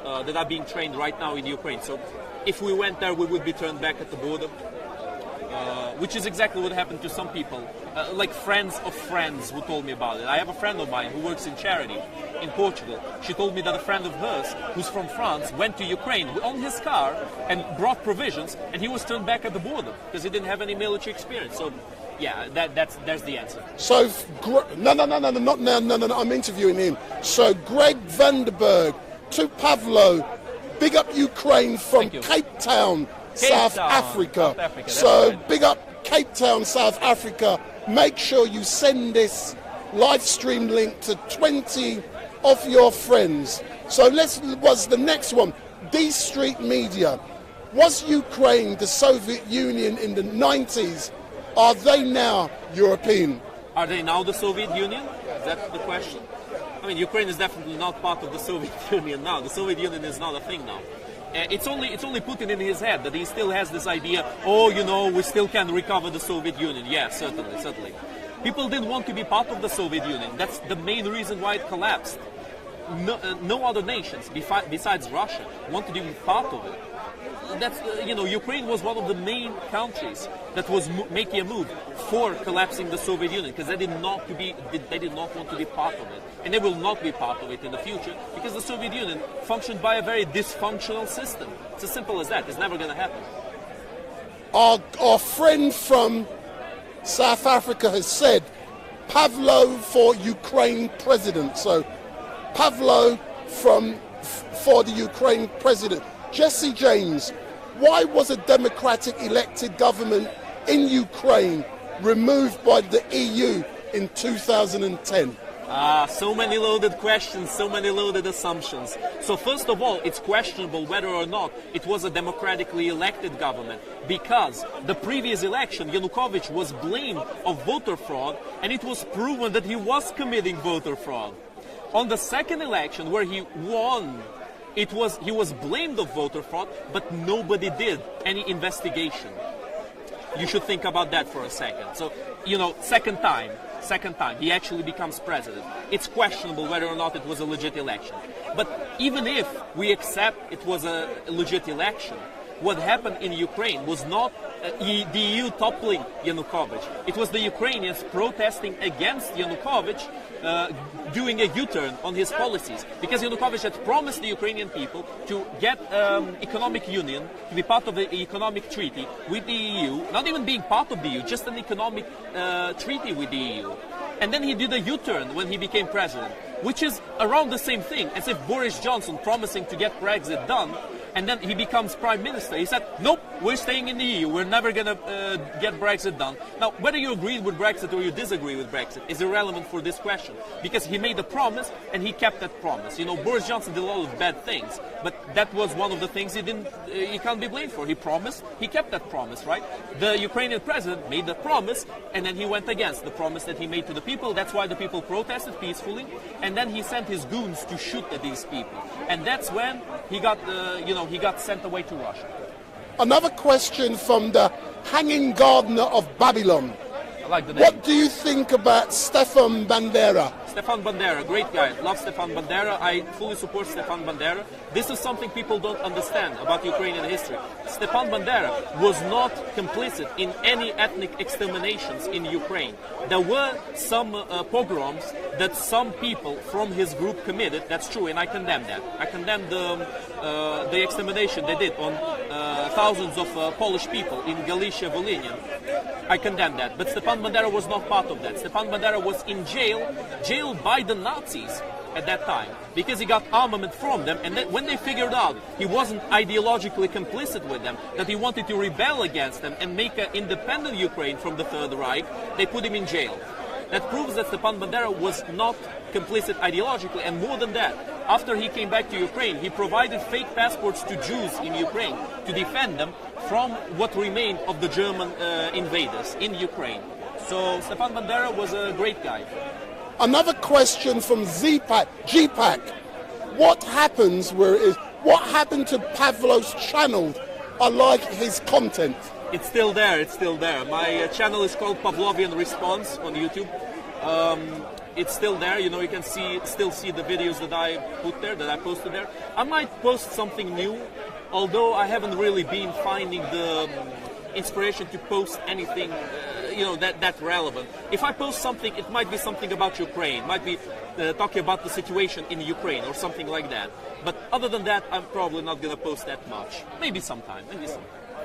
that are being trained right now in Ukraine. So if we went there, we would be turned back at the border. which is exactly what happened to some people, like friends of friends who told me about it. I have a friend of mine who works in charity in Portugal. She told me that a friend of hers, who's from France, went to Ukraine on his car and brought provisions, and he was turned back at the border because he didn't have any military experience. So, yeah, that's the answer. So, no, I'm interviewing him. So, Greg Vandenberg to Pavlo, big up Ukraine from Cape Town, South Africa. So, right. big up Cape Town, South Africa. Make sure you send this live stream link to 20 of your friends. So, was the next one, D Street Media. Was Ukraine the Soviet Union in the 90s? Are they now European? Are they now the Soviet Union? Is that the question? I mean, Ukraine is definitely not part of the Soviet Union now. The Soviet Union is not a thing now. It's only Putin in his head that he still has this idea, oh, you know, we still can recover the Soviet Union. Yeah, certainly. People didn't want to be part of the Soviet Union. That's the main reason why it collapsed. No other nations besides Russia wanted to be part of it. That's Ukraine was one of the main countries that was making a move for collapsing the Soviet Union because they did not want to be part of it, and they will not be part of it in the future because the Soviet Union functioned by a very dysfunctional system. It's as simple as that. It's never going to happen. Our friend from South Africa has said Pavlo for Ukraine president. So Pavlo for the Ukraine president. Jesse James, why was a democratic elected government in Ukraine removed by the EU in 2010? So many loaded questions, so many loaded assumptions. So first of all, it's questionable whether or not it was a democratically elected government because the previous election, Yanukovych was blamed of voter fraud and it was proven that he was committing voter fraud. On the second election where he won, he was blamed of voter fraud, but nobody did any investigation. You should think about that for a second. So, second time, he actually becomes president. It's questionable whether or not it was a legit election. But even if we accept it was a legit election, what happened in Ukraine was not the EU toppling Yanukovych. It was the Ukrainians protesting against Yanukovych, doing a U-turn on his policies. Because Yanukovych had promised the Ukrainian people to get economic union, to be part of the economic treaty with the EU, not even being part of the EU, just an economic treaty with the EU. And then he did a U-turn when he became president, which is around the same thing as if Boris Johnson promising to get Brexit done, and then he becomes prime minister. He said, nope, we're staying in the EU. We're never going to get Brexit done. Now, whether you agree with Brexit or you disagree with Brexit is irrelevant for this question because he made a promise and he kept that promise. Boris Johnson did a lot of bad things, but that was one of the things he can't be blamed for. He promised, he kept that promise, right? The Ukrainian president made the promise and then he went against the promise that he made to the people. That's why the people protested peacefully, and then he sent his goons to shoot at these people. And that's when he got, he got sent away to Russia. Another question from the hanging gardener of Babylon. I like the name. What do you think about Stefan Bandera? Stefan Bandera, great guy. Love Stefan Bandera. I fully support Stefan Bandera. This is something people don't understand about Ukrainian history. Stefan Bandera was not complicit in any ethnic exterminations in Ukraine. There were some pogroms that some people from his group committed. That's true, and I condemn that. I condemn the extermination they did on thousands of Polish people in Galicia, Volhynia. I condemn that. But Stefan Bandera was not part of that. Stefan Bandera was in jailed by the Nazis at that time because he got armament from them, and then when they figured out he wasn't ideologically complicit with them, that he wanted to rebel against them and make an independent Ukraine from the Third Reich, they put him in jail. That proves that Stepan Bandera was not complicit ideologically, and more than that, after he came back to Ukraine, he provided fake passports to Jews in Ukraine to defend them from what remained of the German invaders in Ukraine. So Stepan Bandera was a great guy. Another question from GPAC. What happened to Pavlo's channel? I like his content. It's still there, My channel is called Pavlovian Response on YouTube. It's still there, you can still see the videos that I posted there. I might post something new, although I haven't really been finding inspiration to post anything, that relevant. If I post something, it might be something about Ukraine, might be talking about the situation in Ukraine or something like that. But other than that, I'm probably not going to post that much. Maybe sometime.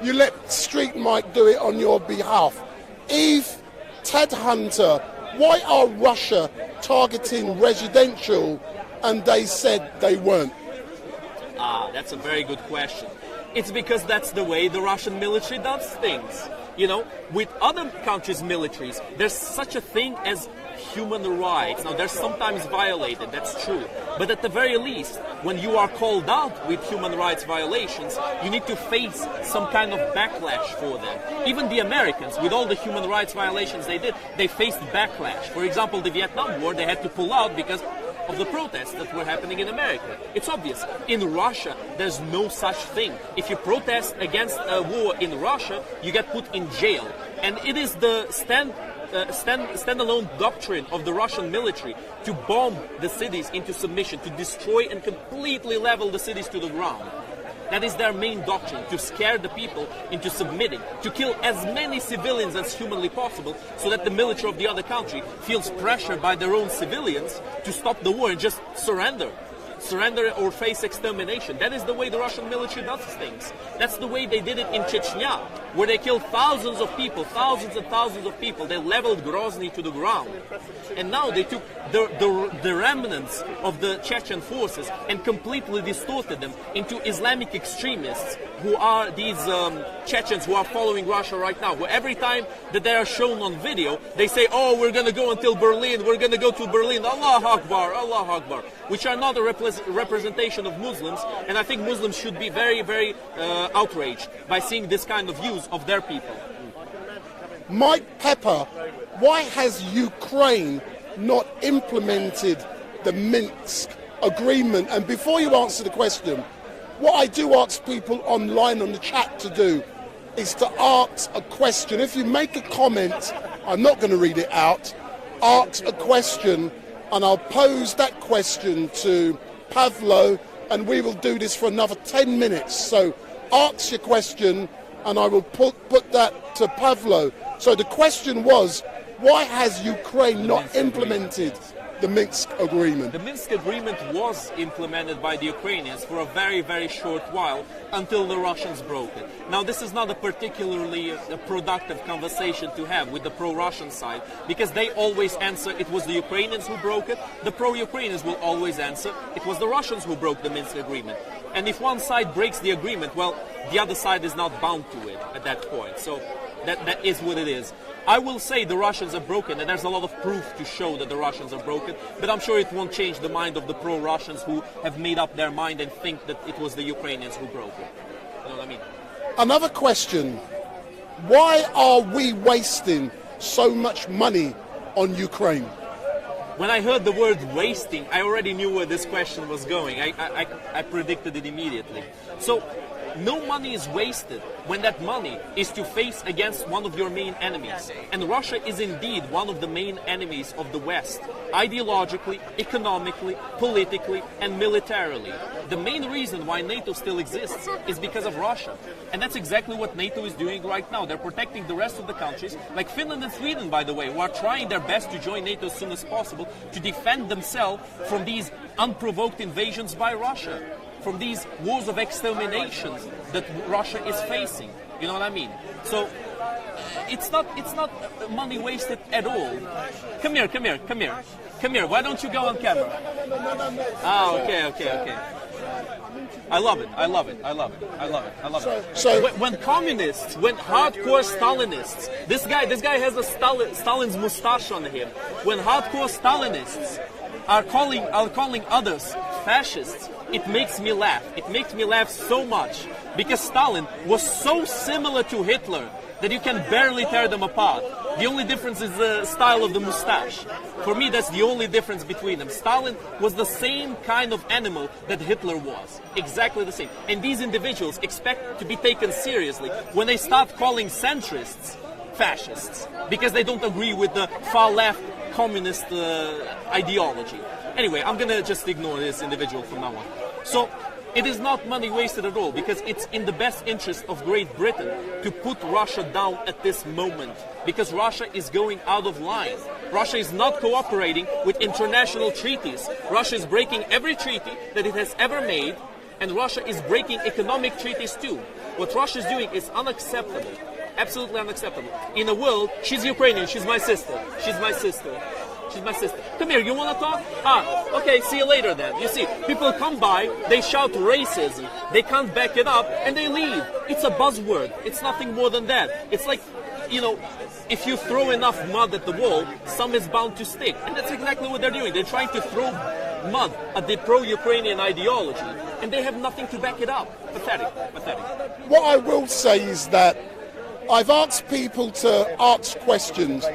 You let StreetMic do it on your behalf. Eve, Ted Hunter, why are Russia targeting residential and they said they weren't? That's a very good question. It's because that's the way the Russian military does things. With other countries' militaries, there's such a thing as human rights. Now, they're sometimes violated, that's true. But at the very least, when you are called out with human rights violations, you need to face some kind of backlash for them. Even the Americans, with all the human rights violations they did, they faced backlash. For example, the Vietnam War, they had to pull out because of the protests that were happening in America. It's obvious. In Russia, there's no such thing. If you protest against a war in Russia, you get put in jail. And it is the standalone doctrine of the Russian military to bomb the cities into submission, to destroy and completely level the cities to the ground. That is their main doctrine, to scare the people into submitting, to kill as many civilians as humanly possible so that the military of the other country feels pressure by their own civilians to stop the war and just surrender or face extermination. That is the way the Russian military does things. That's the way they did it in Chechnya, where they killed thousands of people, thousands and thousands of people. They leveled Grozny to the ground. And now they took the remnants of the Chechen forces and completely distorted them into Islamic extremists who are these Chechens who are following Russia right now. Where every time that they are shown on video, they say, oh, we're going to go until Berlin, we're going to go to Berlin, Allah Akbar, which are not a representation of Muslims. And I think Muslims should be very, very outraged by seeing this kind of views of their people. Mike Pepper, why has Ukraine not implemented the Minsk agreement? And before you answer the question, what I do ask people online on the chat to do is to ask a question. If you make a comment, I'm not going to read it out, ask a question and I'll pose that question to Pavlo and we will do this for another 10 minutes. So ask your question and I will put that to Pavlo. So the question was, why has Ukraine not implemented the Minsk agreement? The Minsk agreement was implemented by the Ukrainians for a very, very short while until the Russians broke it. Now, this is not a particularly productive conversation to have with the pro-Russian side because they always answer it was the Ukrainians who broke it. The pro-Ukrainians will always answer it was the Russians who broke the Minsk agreement. And if one side breaks the agreement, well, the other side is not bound to it at that point. So that is what it is. I will say the Russians are broken, and there's a lot of proof to show that the Russians are broken, but I'm sure it won't change the mind of the pro-Russians who have made up their mind and think that it was the Ukrainians who broke it. You know what I mean? Another question. Why are we wasting so much money on Ukraine? When I heard the word wasting, I already knew where this question was going. I predicted it immediately. So, no money is wasted when that money is to face against one of your main enemies. And Russia is indeed one of the main enemies of the West, ideologically, economically, politically, and militarily. The main reason why NATO still exists is because of Russia. And that's exactly what NATO is doing right now. They're protecting the rest of the countries, like Finland and Sweden, by the way, who are trying their best to join NATO as soon as possible to defend themselves from these unprovoked invasions by Russia, from these wars of extermination that Russia is facing. You know what I mean? So it's not money wasted at all. Come here. Why don't you go on camera? Okay. I love it. So when communists, when hardcore Stalinists, this guy has a Stalin's mustache on him. When hardcore Stalinists are calling others fascists, it makes me laugh. It makes me laugh so much because Stalin was so similar to Hitler that you can barely tear them apart. The only difference is the style of the mustache. For me, that's the only difference between them. Stalin was the same kind of animal that Hitler was. Exactly the same. And these individuals expect to be taken seriously when they start calling centrists fascists because they don't agree with the far-left communist ideology. Anyway, I'm gonna just ignore this individual from now on. So, It is not money wasted at all, because it's in the best interest of Great Britain to put Russia down at this moment, because Russia is going out of line. Russia is not cooperating with international treaties. Russia is breaking every treaty that it has ever made, and Russia is breaking economic treaties too. What Russia is doing is unacceptable. Absolutely unacceptable. In a world, she's Ukrainian, she's my sister. She's my sister. She's my sister. Come here, you want to talk? Okay, see you later then. You see, people come by, they shout racism, they can't back it up, and they leave. It's a buzzword. It's nothing more than that. It's like, you know, if you throw enough mud at the wall, some is bound to stick. And that's exactly what they're doing. They're trying to throw mud at the pro-Ukrainian ideology, and they have nothing to back it up. Pathetic, pathetic. What I will say is that I've asked people to ask questions.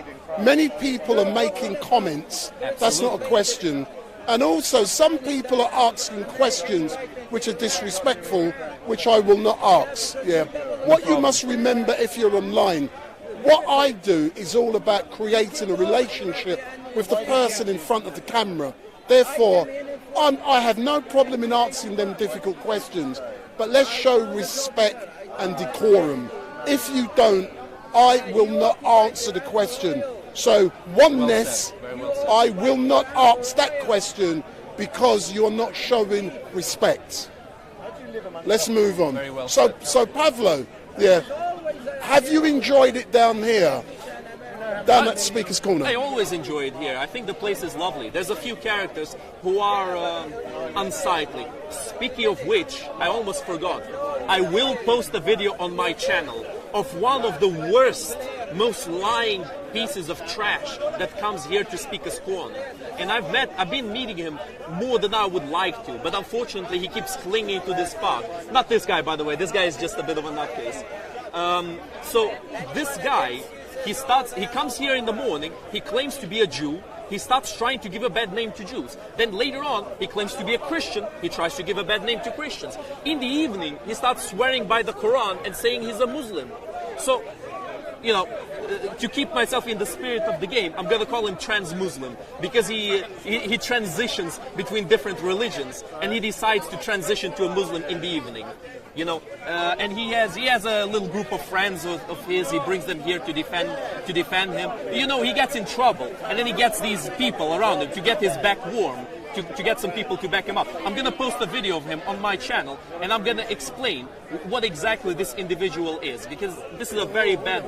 Many people are making comments. Absolutely. That's not a question. And also, some people are asking questions which are disrespectful, which I will not ask. Yeah. What you must remember if you're online, what I do is all about creating a relationship with the person in front of the camera. Therefore, I have no problem in asking them difficult questions, but let's show respect and decorum. If you don't, I will not answer the question. So, oneness, I will not ask that question because you're not showing respect. Let's move on. So Pavlo, yeah, have you enjoyed it down here? Down at Speaker's Corner? I always enjoy it here. I think the place is lovely. There's a few characters who are unsightly. Speaking of which, I almost forgot. I will post a video on my channel of one of the worst, most lying pieces of trash that comes here to Speaker's Corner. And I've been meeting him more than I would like to, but unfortunately he keeps clinging to this path. Not this guy, by the way. This guy is just a bit of a nutcase. So this guy, he comes here in the morning, he claims to be a Jew, he starts trying to give a bad name to Jews. Then later on, he claims to be a Christian, he tries to give a bad name to Christians. In the evening, he starts swearing by the Quran and saying he's a Muslim. So, you know, to keep myself in the spirit of the game, I'm going to call him trans-Muslim, because he transitions between different religions, and he decides to transition to a Muslim in the evening. You know, and he has a little group of friends of his. He brings them here to defend him. You know, he gets in trouble, and then he gets these people around him to get his back warm, to get some people to back him up. I'm going to post a video of him on my channel, and I'm going to explain what exactly this individual is, because this is a very bad.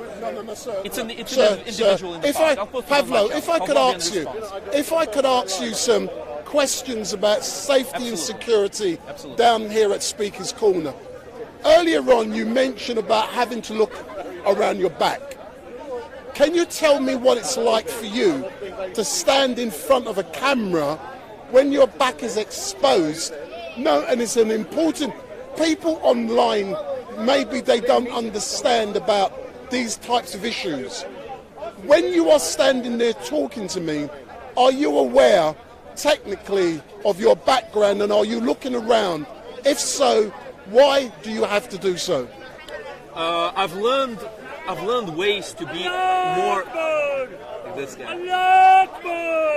It's an individual in the past. Pavlo, if I could ask you some questions about safety and security down here at Speaker's Corner. Earlier on, you mentioned about having to look around your back. Can you tell me what it's like for you to stand in front of a camera when your back is exposed? No, and it's an important... People online, maybe they don't understand about these types of issues. When you are standing there talking to me, are you aware, technically, of your background, and are you looking around? If so, why do you have to do so? I've learned ways to be more. This guy.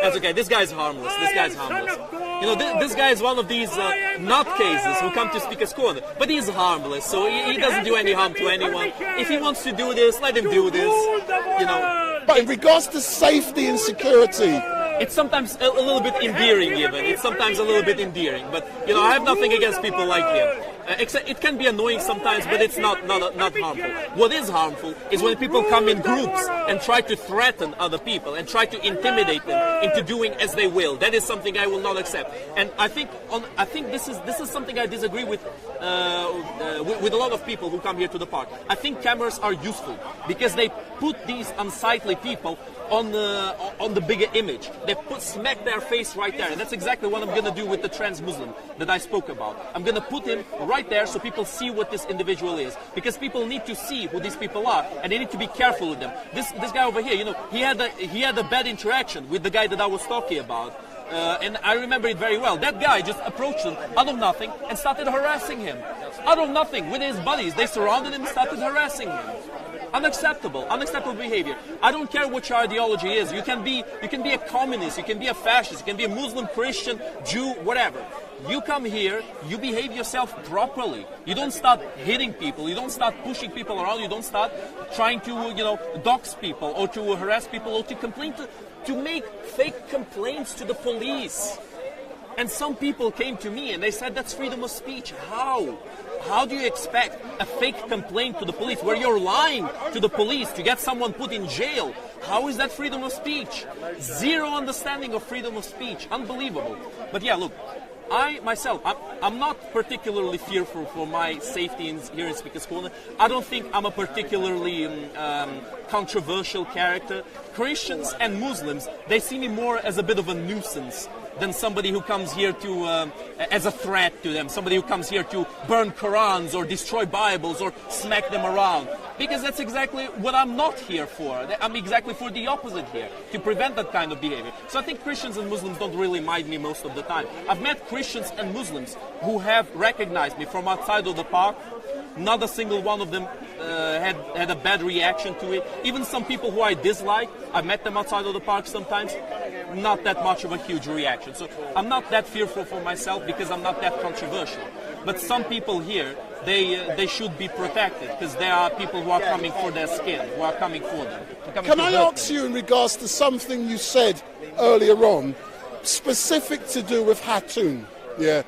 That's okay. This guy's harmless. This guy's harmless. You know, this guy is one of these nutcases who come to Speaker's Corner, but he's harmless, so he doesn't do any harm to anyone. If he wants to do this, let him do this. You know. But in regards to safety and security, it's sometimes a little bit endearing, even. It's sometimes a little bit endearing, but you know, I have nothing against people like him. Except it can be annoying sometimes, but it's not harmful. What is harmful is when people come in groups and try to threaten other people and try to intimidate them into doing as they will. That is something I will not accept. And I think this is something I disagree with a lot of people who come here to the park. I think cameras are useful because they put these unsightly people on the bigger image. They smack their face right there, and that's exactly what I'm going to do with the trans Muslim that I spoke about. I'm going to put him right there so people see what this individual is, because people need to see who these people are, and they need to be careful with them. This guy over here, you know, he had a bad interaction with the guy that I was talking about, and I remember it very well. That guy just approached him out of nothing and started harassing him. Out of nothing, with his buddies, they surrounded him and started harassing him. Unacceptable behavior. I don't care what your ideology is. You can be a communist, you can be a fascist, you can be a Muslim, Christian, Jew, whatever. You come here, you behave yourself properly. You don't start hitting people, you don't start pushing people around, you don't start trying to, dox people or to harass people or to complain to make fake complaints to the police. And some people came to me and they said that's freedom of speech. How? How do you expect a fake complaint to the police where you're lying to the police to get someone put in jail? How is that freedom of speech? Zero understanding of freedom of speech. Unbelievable. But yeah, look, I myself, I'm not particularly fearful for my safety here in Speaker's Corner. I don't think I'm a particularly controversial character. Christians and Muslims, they see me more as a bit of a nuisance than somebody who comes here to as a threat to them, somebody who comes here to burn Qurans or destroy Bibles or smack them around. Because that's exactly what I'm not here for. I'm exactly for the opposite here, to prevent that kind of behavior. So I think Christians and Muslims don't really mind me most of the time. I've met Christians and Muslims who have recognized me from outside of the park. Not a single one of them had a bad reaction to it. Even some people who I dislike, I've met them outside of the park sometimes, not that much of a huge reaction. So I'm not that fearful for myself because I'm not that controversial. But some people here, they should be protected because there are people who are coming for their skin, who are coming for them. Can I ask you in regards to something you said earlier on, specific to do with Hatun? Yeah.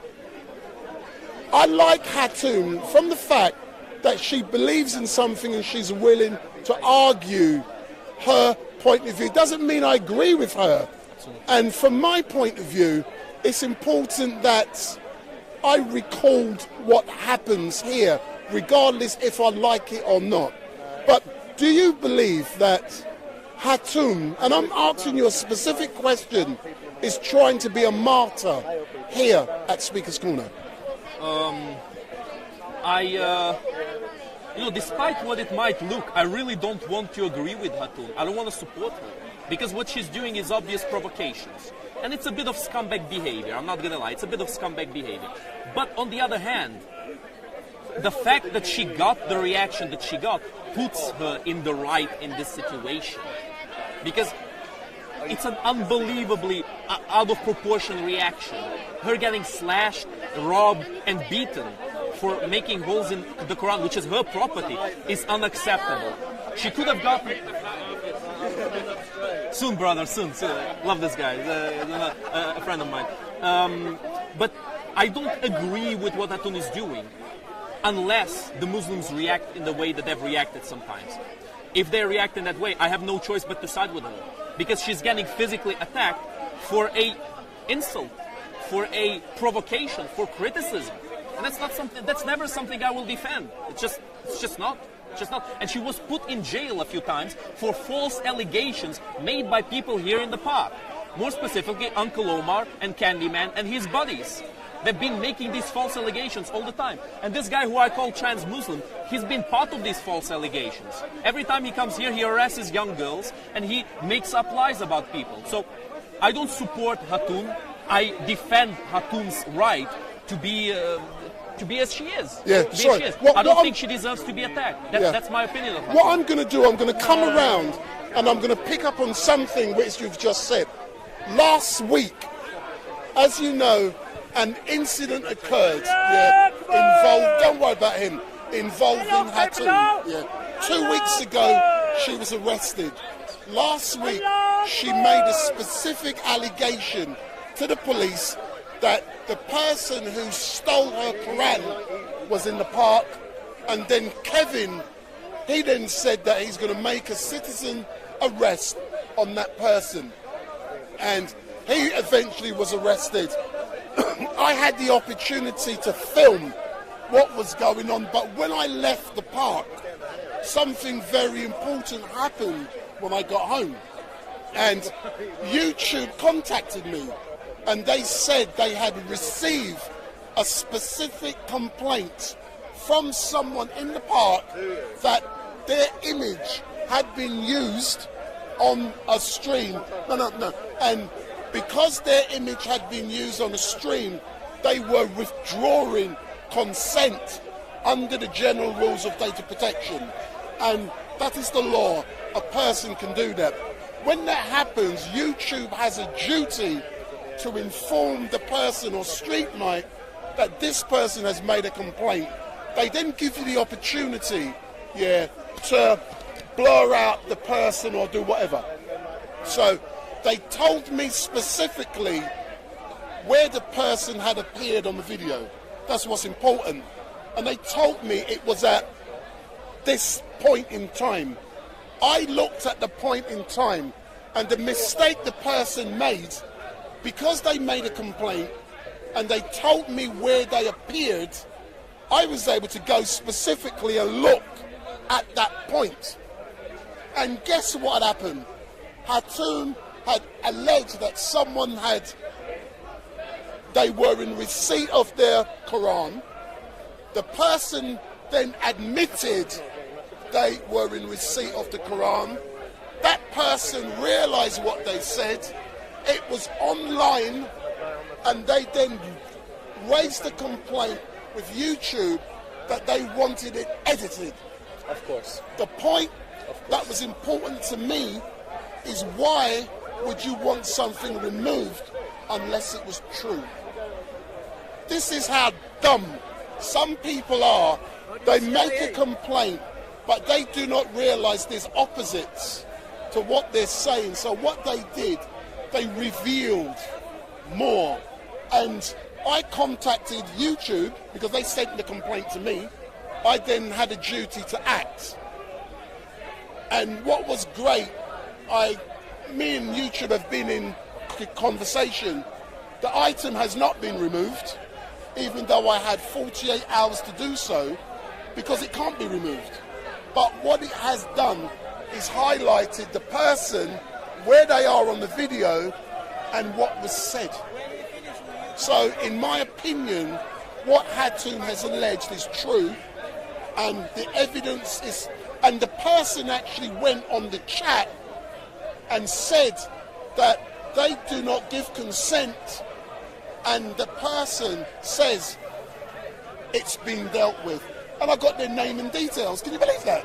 I like Hatun from the fact that she believes in something and she's willing to argue her point of view. Doesn't mean I agree with her. And from my point of view, it's important that I recalled what happens here, regardless if I like it or not. But do you believe that Hatun, and I'm asking you a specific question, is trying to be a martyr here at Speaker's Corner? Despite what it might look, I really don't want to agree with Hatun. I don't want to support her. Because what she's doing is obvious provocations. And it's a bit of scumbag behavior, I'm not gonna lie, it's a bit of scumbag behavior. But on the other hand, the fact that she got the reaction that she got puts her in the right in this situation. Because it's an unbelievably out of proportion reaction. Her getting slashed, robbed, and beaten for making holes in the Quran, which is her property, is unacceptable. She could have gotten... Soon, brother, soon. Love this guy, a friend of mine. But I don't agree with what Hatun is doing unless the Muslims react in the way that they've reacted sometimes. If they react in that way, I have no choice but to side with her. Because she's getting physically attacked for a insult, for a provocation, for criticism. And that's never something I will defend. It's just not. And she was put in jail a few times for false allegations made by people here in the park. More specifically, Uncle Omar and Candyman and his buddies. They've been making these false allegations all the time. And this guy who I call trans-Muslim, he's been part of these false allegations. Every time he comes here, he harasses young girls and he makes up lies about people. So I don't support Hatun. I defend Hatun's right to be as she is. Yeah, sorry. I don't think she deserves to be attacked. That's my opinion of her. What I'm going to do, I'm going to come around and I'm going to pick up on something which you've just said. Last week, as you know, an incident occurred don't worry about him, involving Hatun. 2 weeks ago, she was arrested. Last week, she made a specific allegation to the police that the person who stole her Quran was in the park, and then Kevin, he then said that he's going to make a citizen arrest on that person, and he eventually was arrested. I had the opportunity to film what was going on, but when I left the park, something very important happened when I got home, and YouTube contacted me. And they said they had received a specific complaint from someone in the park that their image had been used on a stream. No. And because their image had been used on a stream, they were withdrawing consent under the general rules of data protection. And that is the law. A person can do that. When that happens, YouTube has a duty to inform the person or StreetMic that this person has made a complaint. They then give you the opportunity, to blur out the person or do whatever. So they told me specifically where the person had appeared on the video. That's what's important. And they told me it was at this point in time. I looked at the point in time, and the mistake the person made, because they made a complaint and they told me where they appeared, I was able to go specifically and look at that point. And guess what had happened? Hatun had alleged that someone they were in receipt of their Quran. The person then admitted they were in receipt of the Quran. That person realized what they said. It was online, and they then raised a complaint with YouTube that they wanted it edited. Of course. The point that was important to me is, why would you want something removed unless it was true? This is how dumb some people are. They make a complaint, but they do not realize there's opposites to what they're saying. So what they did, they revealed more. And I contacted YouTube because they sent the complaint to me. I then had a duty to act. And what was great, me and YouTube have been in conversation. The item has not been removed, even though I had 48 hours to do so, because it can't be removed. But what it has done is highlighted the person, where they are on the video, and what was said. So in my opinion, what Hatun has alleged is true, and the evidence is, and the person actually went on the chat and said that they do not give consent, and the person says it's been dealt with. And I got their name and details. Can you believe that?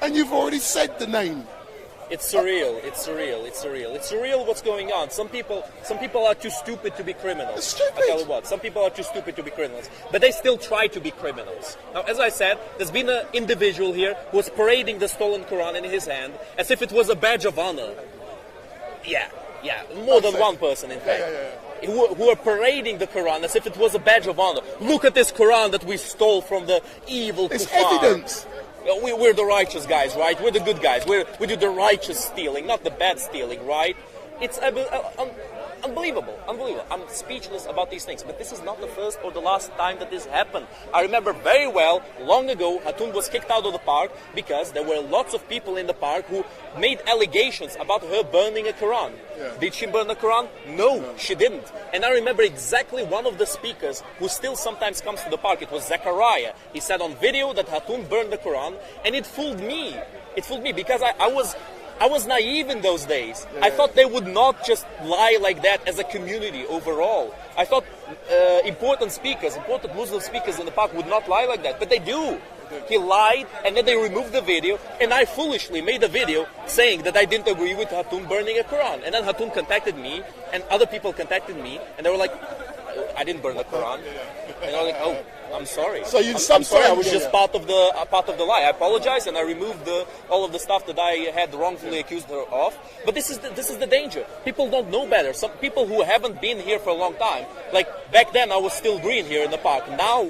And you've already said the name. It's surreal. It's surreal. It's surreal. It's surreal what's going on. Some people are too stupid to be criminals. It's stupid. I tell you what, some people are too stupid to be criminals, but they still try to be criminals. Now, as I said, there's been an individual here who was parading the stolen Quran in his hand as if it was a badge of honor. Yeah, more than one person, in fact. Who are parading the Quran as if it was a badge of honor. Look at this Quran that we stole from the evil It's kuffar. evidence. We're the righteous guys, right? We're the good guys. We do the righteous stealing, not the bad stealing, right? It's unbelievable. I'm speechless about these things. But this is not the first or the last time that this happened. I remember very well, long ago, Hatun was kicked out of the park because there were lots of people in the park who made allegations about her burning a Quran. Yeah. Did she burn the Quran? No, she didn't. And I remember exactly one of the speakers who still sometimes comes to the park. It was Zachariah. He said on video that Hatun burned the Quran, and it fooled me. It fooled me because I was naive in those days. Yeah. I thought they would not just lie like that as a community overall. I thought important Muslim speakers in the park would not lie like that, but they do. He lied, and then they removed the video, and I foolishly made a video saying that I didn't agree with Hatun burning a Quran. And then Hatun contacted me, and other people contacted me, and they were like, I didn't burn the Quran. And I was like, oh, I'm sorry. So I'm sorry. I was just part of the lie. I apologize, and I removed all of the stuff that I had wrongfully accused her of. But this is the danger. People don't know better. Some people who haven't been here for a long time, like back then, I was still green here in the park. Now,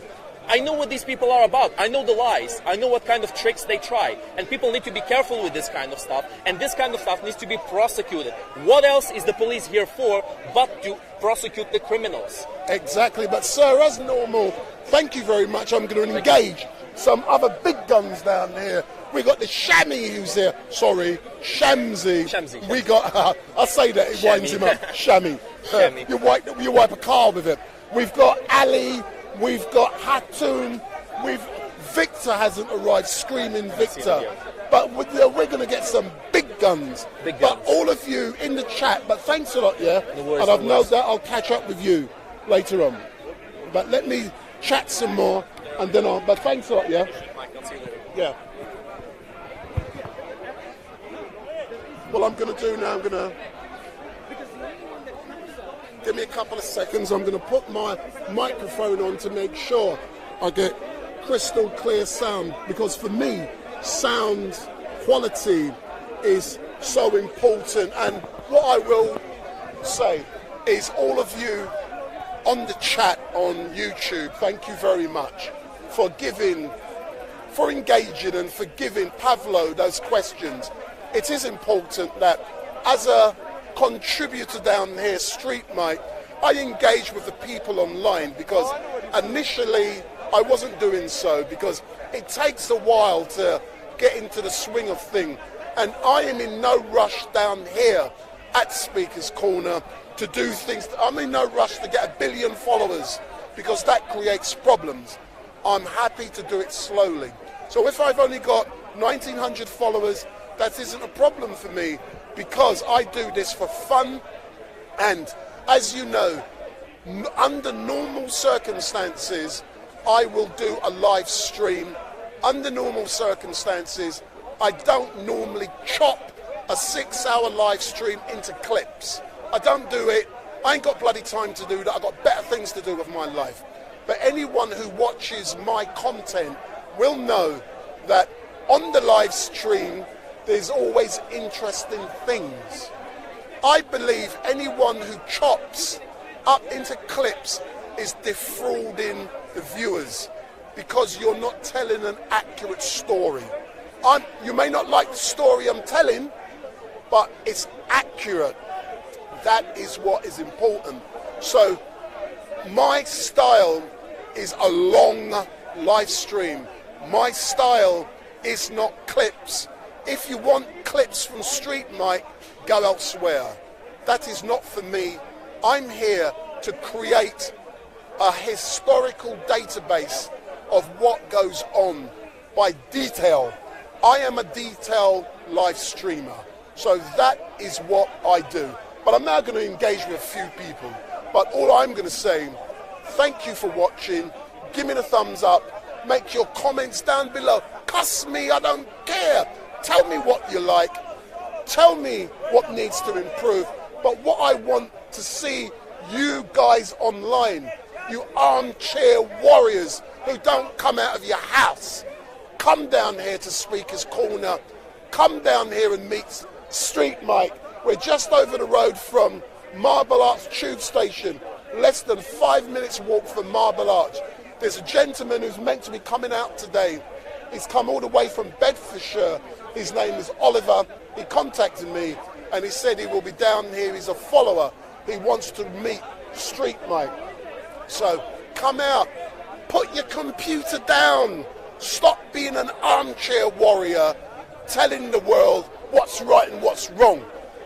I know what these people are about. I know the lies. I know what kind of tricks they try. And people need to be careful with this kind of stuff. And this kind of stuff needs to be prosecuted. What else is the police here for but to prosecute the criminals? Exactly. But sir, as normal, thank you very much. I'm going to engage some other big guns down here. We got the Shamsi who's there. Sorry, Shamsi. We got, I say that, it winds him up. Shamsi. You wipe a car with it. We've got Ali. We've got Hatun. Victor hasn't arrived, screaming Victor. But we're going to get some big guns. But all of you in the chat, but thanks a lot, yeah? And I've no doubt I'll catch up with you later on. But let me chat some more, and then but thanks a lot, yeah? Yeah. What I'm going to do now, Give me a couple of seconds. I'm going to put my microphone on to make sure I get crystal clear sound, because for me, sound quality is so important. And what I will say is, all of you on the chat on YouTube, thank you very much for engaging and for giving Pavlo those questions. It is important that as a contributor down here, StreetMic, I engage with the people online, because initially I wasn't doing so, because it takes a while to get into the swing of things. And I am in no rush down here at Speaker's Corner to do things. I'm in no rush to get 1 billion followers, because that creates problems. I'm happy to do it slowly. So if I've only got 1,900 followers, that isn't a problem for me, because I do this for fun. And as you know, under normal circumstances, I will do a live stream. Under normal circumstances, I don't normally chop a 6-hour live stream into clips. I don't do it. I ain't got bloody time to do that. I've got better things to do with my life. But anyone who watches my content will know that on the live stream, there's always interesting things. I believe anyone who chops up into clips is defrauding the viewers, because you're not telling an accurate story. You may not like the story I'm telling, but it's accurate. That is what is important. So my style is a long live stream. My style is not clips. If you want clips from StreetMic, go elsewhere. That is not for me. I'm here to create a historical database of what goes on by detail. I am a detailed live streamer. So that is what I do. But I'm now going to engage with a few people. But all I'm going to say, thank you for watching. Give me the thumbs up. Make your comments down below. Cuss me, I don't care. Tell me what you like. Tell me what needs to improve. But what I want to see you guys online, you armchair warriors who don't come out of your house, come down here to Speaker's Corner. Come down here and meet StreetMic. We're just over the road from Marble Arch Tube Station, less than 5 minutes walk from Marble Arch. There's a gentleman who's meant to be coming out today. He's come all the way from Bedfordshire. His name is Oliver. He contacted me and he said he will be down here. He's a follower. He wants to meet StreetMic. So come out, put your computer down. Stop being an armchair warrior, telling the world what's right and what's wrong.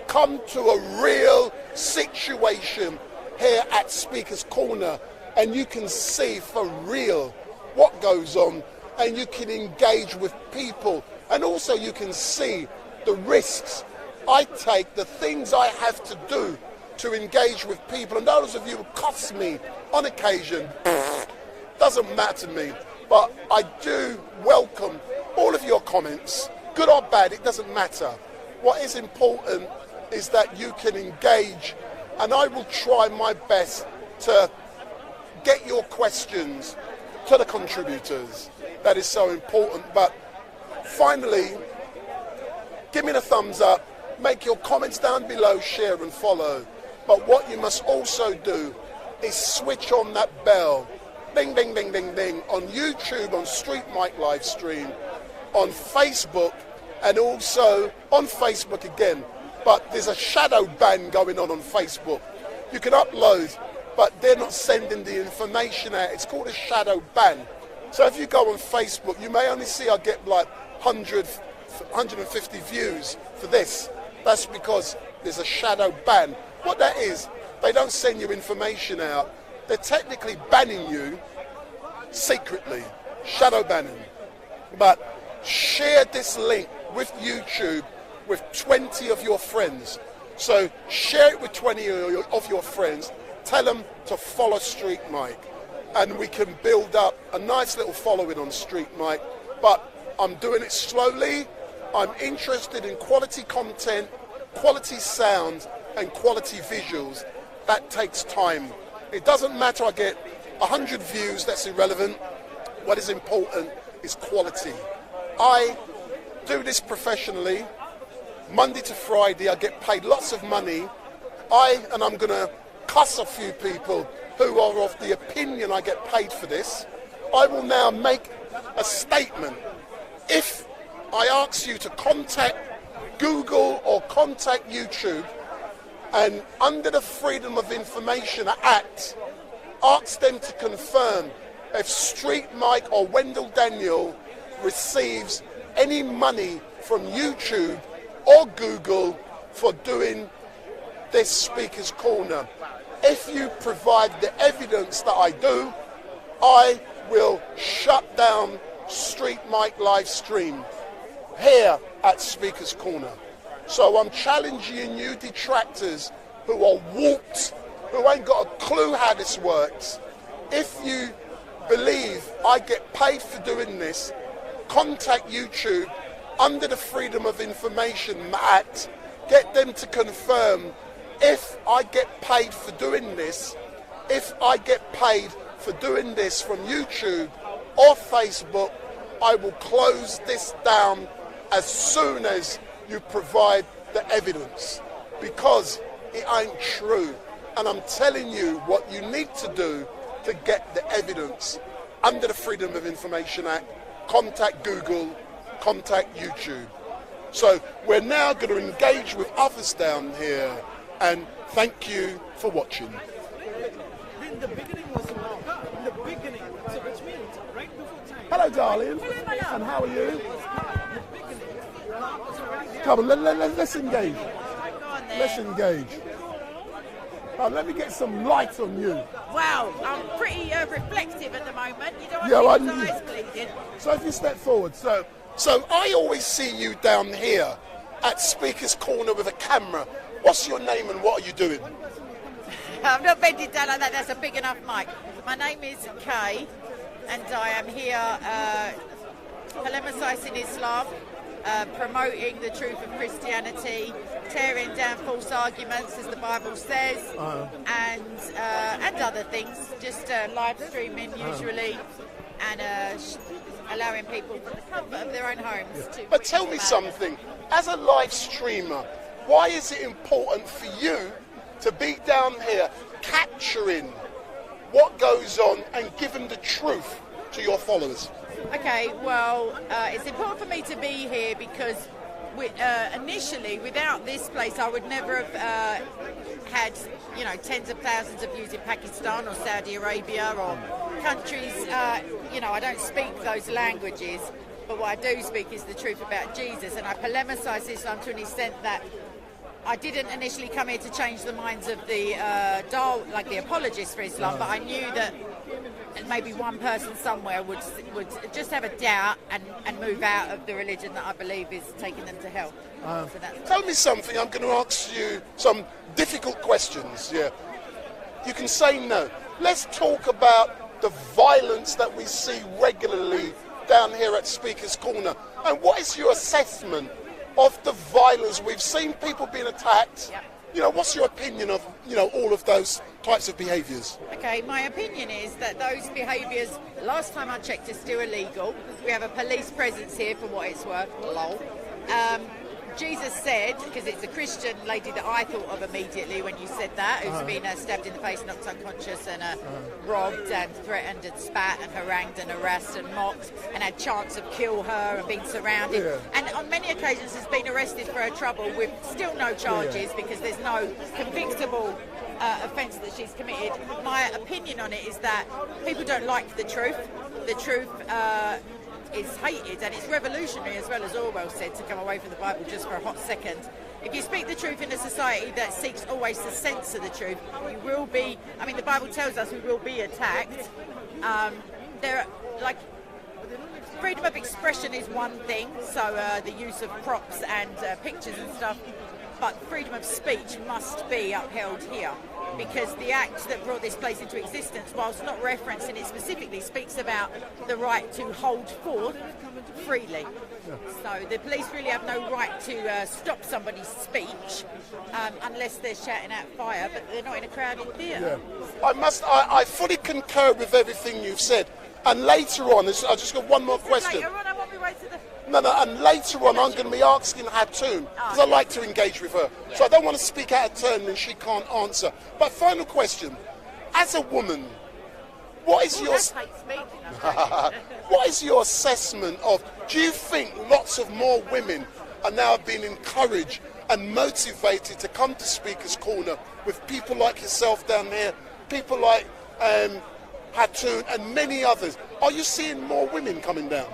Come to a real situation here at Speaker's Corner, and you can see for real what goes on, and you can engage with people, and also you can see the risks I take, the things I have to do to engage with people. And those of you who cuss me on occasion, doesn't matter to me, but I do welcome all of your comments, good or bad, it doesn't matter. What is important is that you can engage, and I will try my best to get your questions to the contributors. That is so important. But finally, give me the thumbs up, make your comments down below, share and follow. But what you must also do is switch on that bell, ding, ding, ding, ding, ding, on YouTube, on StreetMic LiveStream, on Facebook, and also on Facebook again. But there's a shadow ban going on Facebook. You can upload, but they're not sending the information out. It's called a shadow ban. So if you go on Facebook, you may only see I get like 100, 150 views for this. That's because there's a shadow ban. What that is, they don't send you information out. They're technically banning you secretly, shadow banning. But share this link with YouTube with 20 of your friends. So share it with 20 of your friends. Tell them to follow StreetMic, and we can build up a nice little following on StreetMic. But I'm doing it slowly. I'm interested in quality content, quality sound, and quality visuals. that takes time. It doesn't matter I get 100 views, that's irrelevant. What is important is quality. I do this professionally, Monday to Friday. I get paid lots of money. I'm going to cuss a few people who are of the opinion I get paid for this. I will now make a statement. If I ask you to contact Google or contact YouTube, and under the Freedom of Information Act, ask them to confirm if StreetMic or Wendell Daniel receives any money from YouTube or Google for doing this Speaker's Corner. If you provide the evidence that I do, I will shut down StreetMic LiveStream here at Speaker's Corner. So I'm challenging you detractors who are warped, who ain't got a clue how this works. If you believe I get paid for doing this, contact YouTube under the Freedom of Information Act, get them to confirm if I get paid for doing this, if I get paid for doing this from YouTube or Facebook, I will close this down as soon as you provide the evidence, because it ain't true. And I'm telling you what you need to do to get the evidence. Under the Freedom of Information Act, contact Google, contact YouTube. So we're now going to engage with others down here, and thank you for watching. In the beginning was in the beginning, so which means right before time. Hello, darling. And how are you? Come on, let's engage. Let's engage. Let me get some light on you. Wow, I'm pretty reflective at the moment. You don't want to see eyes bleeding. So if you step forward. So I always see you down here at Speaker's Corner with a camera. What's your name and what are you doing? I'm not bending down like that. That's a big enough mic. My name is Kay, and I am here polemising Islam, promoting the truth of Christianity, tearing down false arguments, as the Bible says, and other things. Just live streaming usually, and allowing people from the comfort of their own homes to. But tell me something. As a live streamer, why is it important for you to be down here capturing what goes on and giving the truth to your followers? Okay, well, it's important for me to be here because initially, without this place, I would never have had, tens of thousands of views in Pakistan or Saudi Arabia or countries. I don't speak those languages, but what I do speak is the truth about Jesus, and I polemicise Islam to an extent that I didn't initially come here to change the minds of the the apologists for Islam, but I knew that maybe one person somewhere would just have a doubt and move out of the religion that I believe is taking them to hell. So tell me something. I'm going to ask you some difficult questions. Yeah, you can say no. Let's talk about the violence that we see regularly down here at Speaker's Corner, and what is your assessment of the violence? We've seen people being attacked. Yep. What's your opinion of, all of those types of behaviours? Okay, my opinion is that those behaviours, last time I checked, are still illegal. We have a police presence here for what it's worth. Lol. Jesus said, because it's a Christian lady that I thought of immediately when you said that, who's been stabbed in the face, knocked unconscious, and robbed and threatened and spat and harangued and harassed and mocked and had chance of kill her and been surrounded. Yeah. And on many occasions has been arrested for her trouble with still no charges because there's no convictable offence that she's committed. My opinion on it is that people don't like the truth. The truth is hated, and it's revolutionary, as well as Orwell said, to come away from the Bible just for a hot second. If you speak the truth in a society that seeks always to censor the truth, you will be, the Bible tells us we will be attacked. Freedom of expression is one thing, so the use of props and pictures and stuff, but freedom of speech must be upheld here, because the act that brought this place into existence, whilst not referencing it specifically, speaks about the right to hold forth freely. So the police really have no right to stop somebody's speech unless they're shouting out fire, but they're not in a crowded theatre. I fully concur with everything you've said. And later on, I just got one more question. Later on, I want me right to the... No, and later on I'm going to be asking Hatun, because I like to engage with her. So I don't want to speak out of turn and she can't answer. But final question, as a woman, what is your... what is your assessment of, do you think lots of more women are now being encouraged and motivated to come to Speaker's Corner with people like yourself down there, people like Hatun and many others? Are you seeing more women coming down?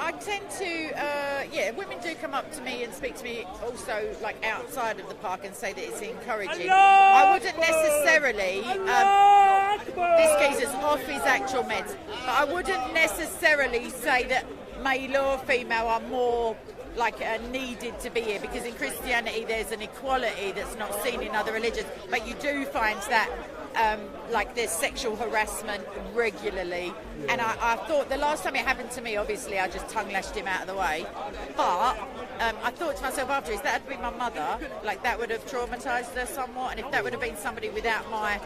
I tend to, women do come up to me and speak to me also like outside of the park and say that it's encouraging. I wouldn't necessarily, this geezer's off his actual meds, but I wouldn't necessarily say that male or female are more needed to be here, because in Christianity there's an equality that's not seen in other religions, but you do find that there's sexual harassment regularly, and I thought the last time it happened to me, obviously I just tongue lashed him out of the way, but I thought to myself after, if that had been my mother, that would have traumatised her somewhat, and if that would have been somebody without my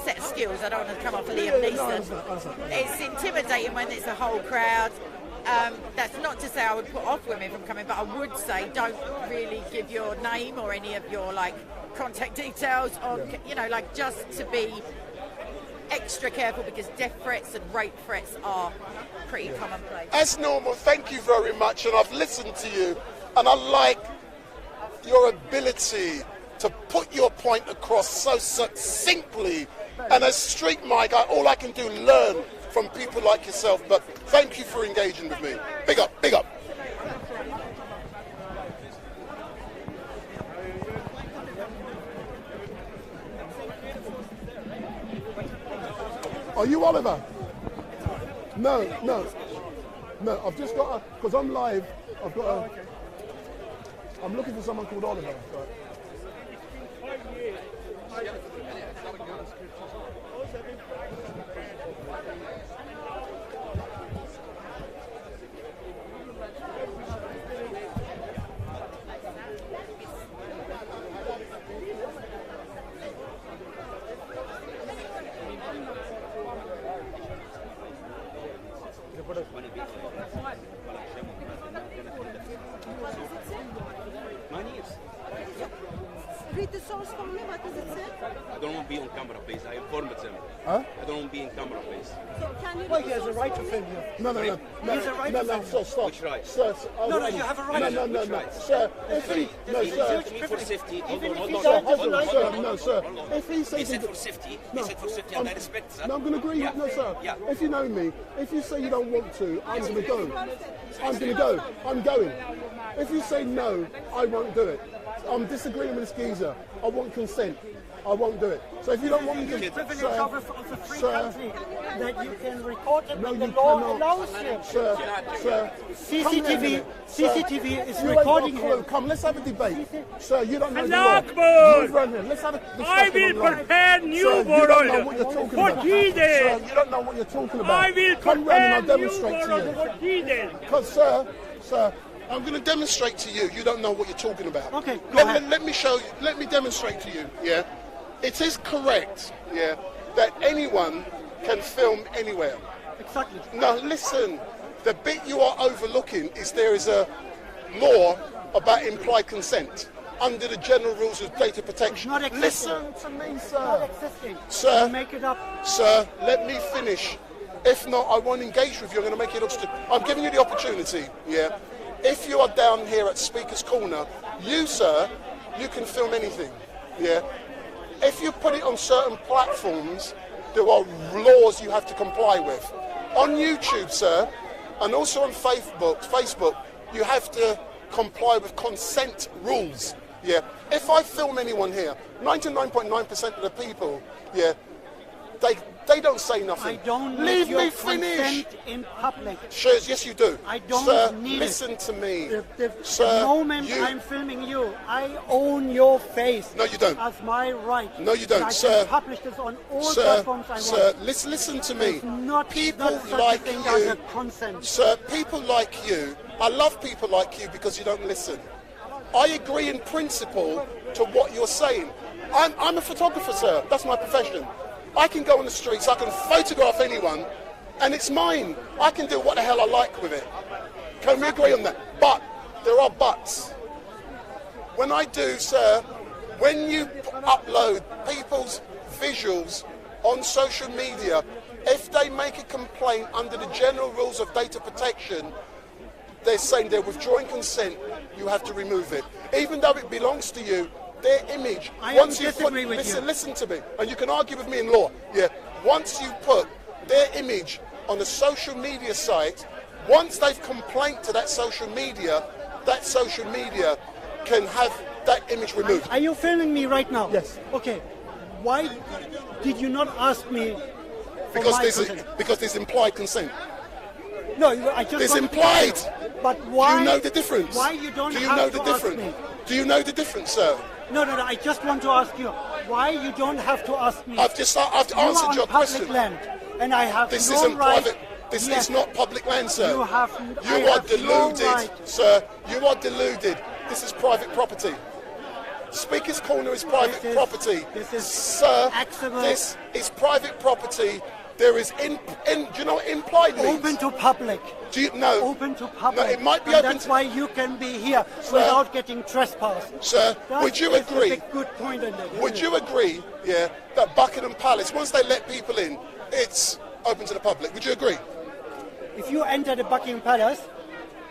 set of skills, I don't want to come off Liam Neeson. It's intimidating when it's a whole crowd. That's not to say I would put off women from coming, but I would say don't really give your name or any of your contact details on, just to be extra careful, because death threats and rape threats are pretty commonplace. As normal, thank you very much, and I've listened to you, and I like your ability to put your point across so succinctly, and as StreetMic, all I can do learn from people like yourself, but thank you for engaging with me. Big up, big up. Are you Oliver? No, I've just got because I'm live, I'm looking for someone called Oliver. But. Read the source for me, what does it say? I don't want to be on camera, please. I informed them. Huh? I don't want to be in camera, please. So can you Well, he has a right to film you. No. He has a right to film you. Sir, stop. Which right? Sir, No, you have a right. No. Sir, if he... No, sir. Me for safety. Hold on. Sir. If he says... He said for safety. He said for safety, and I respect that. No, I'm going to agree. Yeah. No, sir. Yeah. If you know me, if you say you don't want to, I'm going to go. I'm going. If you say no, I won't do it. I'm disagreeing with this geezer. I want consent. I won't do it. So if you don't want me to... You're privileged of a free country that you can record it No, when the you law cannot. allows you. Sir. CCTV is You recording ain't got a clue. him. Come, let's have a debate. Sir, you don't know the Akbar! law. Move around here. Let's have a discussion. I will on law. prepare new Sir, you don't know world what you're talking for about. Jesus. Sir, you don't know what you're talking about. I will Come round and I'll prepare new demonstrate to world you. for Jesus. Because, sir, I'm going to demonstrate to you. You don't know what you're talking about. Okay, go ahead. Let me show you. Let me demonstrate to you. Yeah, it is correct. Yeah, that anyone can film anywhere. Exactly. Now, listen. The bit you are overlooking is there is a law about implied consent under the general rules of data protection. Not existing. Listen to me, Not sir. existing. Sir. You make it up. Sir, let me finish. If not, I won't engage with you. I'm going to make it up. I'm giving you the opportunity. Yeah. If you are down here at Speaker's Corner, you, sir, you can film anything. Yeah. If you put it on certain platforms, there are laws you have to comply with. On YouTube, sir, and also on Facebook, you have to comply with consent rules. Yeah. If I film anyone here, 99.9% of the people, yeah, They don't say nothing. I don't Leave need your me finish. consent in public. Sure, yes you do. I don't Sir, need listen to me. The Sir, moment you... I'm filming you, I own your face. No, you don't. As my right. No, you don't, and I sir. can publish this on all platforms I Sir, want. listen to me. There's not People such like a thing as you, a consent. sir, people like you, I love people like you because you don't listen. I agree in principle to what you're saying. I'm a photographer, sir. That's my profession. I can go on the streets, I can photograph anyone, and it's mine. I can do what the hell I like with it. Can we agree on that? But there are buts. When I do, sir, when you upload people's visuals on social media, if they make a complaint under the general rules of data protection, they're saying they're withdrawing consent, you have to remove it. Even though it belongs to you, their image, listen to me, and you can argue with me in law, yeah, once you put their image on a social media site, once they've complained to that social media can have that image removed. Are you filming me right now? Yes. Okay. Why did you not ask me for my consent? Because there's implied consent. No, I just... It's implied. But why... Do you know the difference? Why you don't Do you have know to the ask difference? me? Do you know the difference, sir? No, I just want to ask you, why you don't have to ask me? I've answered your question. You are on public land, and I have This no isn't right... private. This Yes. is not public land, sir. You have... You are deluded, sir. You are deluded. This is private property. Speaker's Corner is private property. Sir, this is private property. There is, do you know what implied means? Open to public. Do you know? Open to public. No, it might be and open that's why you can be here without getting trespassed. Sir, would you agree? That's a good point in it. Would you agree, yeah, that Buckingham Palace, once they let people in, it's open to the public? Would you agree? If you enter the Buckingham Palace,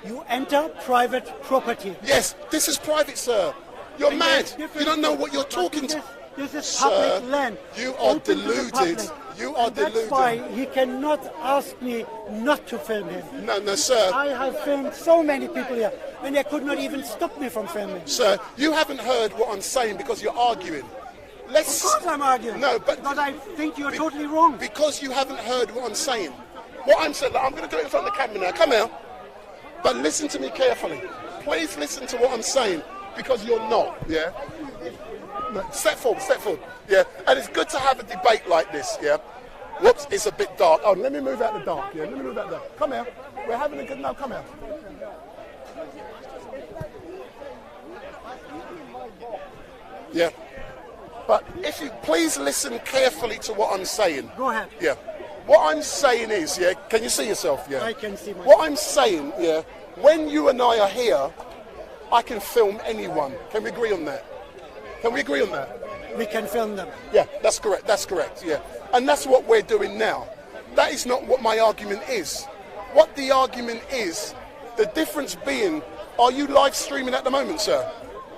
you enter private property. Yes, this is private, sir. You're mad. You don't know what you're talking to. This is public land. You are deluded. You are deluded. That's why he cannot ask me not to film him. No, sir. I have filmed so many people here, and they could not even stop me from filming. Sir, you haven't heard what I'm saying because you're arguing. Of course I'm arguing. No, but... Because I think you're totally wrong. Because you haven't heard what I'm saying. What I'm saying, I'm going to do it in front of the camera now. Come here. But listen to me carefully. Please listen to what I'm saying, because you're not, yeah? No, step forward, yeah? And it's good to have a debate like this, yeah? Whoops, it's a bit dark. Oh, let me move out the dark, yeah? Let me move out the dark. Come here. We're having a good... No, come here. Yeah. But if you please listen carefully to what I'm saying. Go ahead. Yeah. What I'm saying is, yeah, can you see yourself? Yeah. I can see myself. What I'm saying, yeah, when you and I are here, I can film anyone. Can we agree on that? Can we agree on that? We can film them. Yeah, that's correct, yeah. And that's what we're doing now. That is not what my argument is. What the argument is, the difference being, are you live streaming at the moment, sir?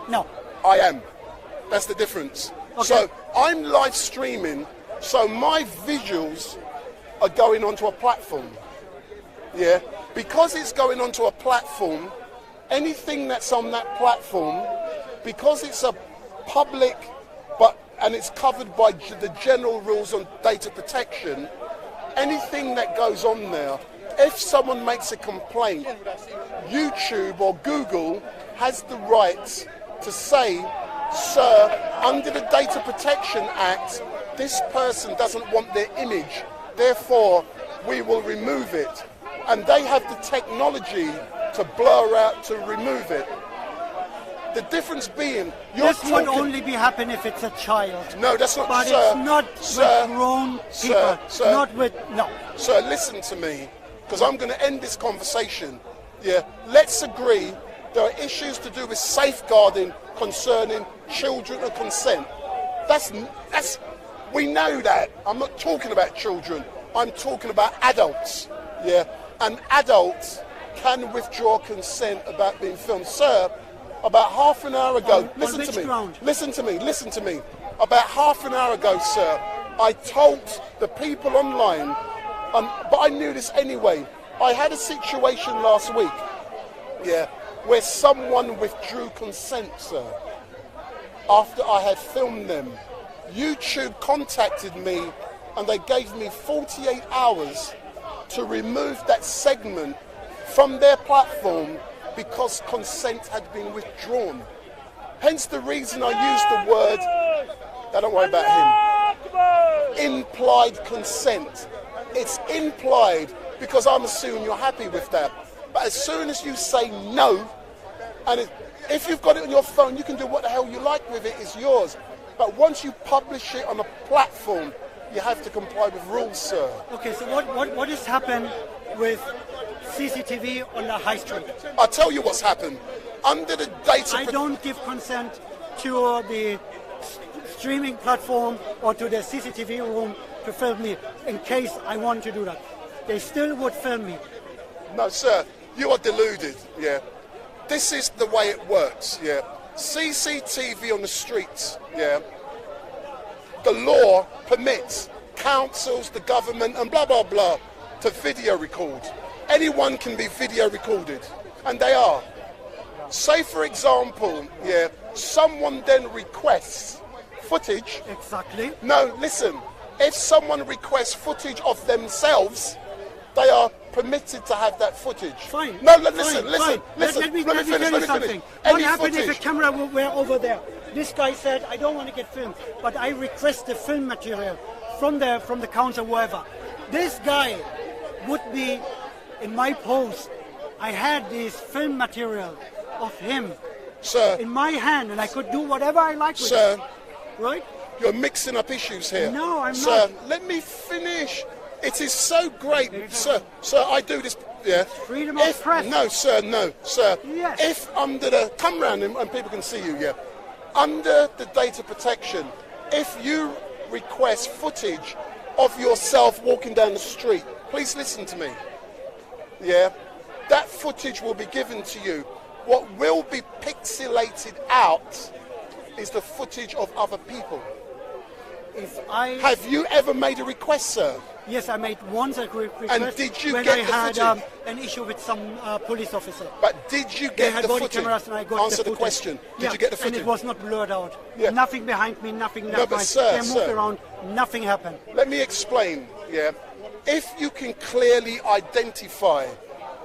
No. I am. That's the difference. Okay. So I'm live streaming, so my visuals are going onto a platform. Yeah? Because it's going onto a platform, anything that's on that platform, because it's a public, and it's covered by the general rules on data protection, anything that goes on there, if someone makes a complaint, YouTube or Google has the right to say, sir, under the Data Protection Act, this person doesn't want their image, therefore we will remove it. And they have the technology to blur out, to remove it. The difference being, this would only be happen if it's a child. No, that's not, but sir. It's not with grown people. Sir, not with, no. Sir, listen to me, because I'm going to end this conversation. Yeah, let's agree there are issues to do with safeguarding concerning children and consent. That's we know that. I'm not talking about children. I'm talking about adults. Yeah, and adults can withdraw consent about being filmed. Sir, about half an hour ago, listen to me. About half an hour ago, sir, I told the people online, but I knew this anyway. I had a situation last week, yeah, where someone withdrew consent, sir, after I had filmed them. YouTube contacted me and they gave me 48 hours to remove that segment from their platform because consent had been withdrawn. Hence the reason I used the word, don't worry about him, implied consent. It's implied because I'm assuming you're happy with that. But as soon as you say no, and if you've got it on your phone, you can do what the hell you like with it, it's yours. But once you publish it on a platform, you have to comply with rules, sir. Okay, so what has happened with CCTV on the high street? I'll tell you what's happened. Under the data... I don't give consent to the streaming platform or to the CCTV room to film me in case I want to do that. They still would film me. No, sir, you are deluded, yeah. This is the way it works, yeah. CCTV on the streets, yeah. The law permits councils, the government, and blah, blah, blah, to video record. Anyone can be video recorded, and they are. Say, for example, yeah, someone then requests footage. Exactly. No, listen. If someone requests footage of themselves, they are permitted to have that footage. Fine. No, listen. Let me finish something. What happened if a camera were over there? This guy said, I don't want to get filmed, but I request the film material from the council, wherever. This guy would be in my post. I had this film material of him, sir, in my hand, and I could do whatever I like with sir, it. Right? You're mixing up issues here. No, I'm sir, not. Let me finish. It is so great, sir. Sir, I do this. Yeah. Freedom of press. No, sir. No, sir. Yes. If under the come round and people can see you. Yeah. Under the data protection, if you request footage of yourself walking down the street, please listen to me. Yeah. That footage will be given to you. What will be pixelated out is the footage of other people. Have you ever made a request, sir? Yes, I made once a request. And did you when get I the had footage? An issue with some police officer. But did you They get had the body footage? cameras and I got Answer the the question. Did Yeah, you get the footage? And it was not blurred out. Yeah. Nothing behind me, nothing No, left but behind. sir, They moved sir. around, nothing happened. Let me explain, yeah. If you can clearly identify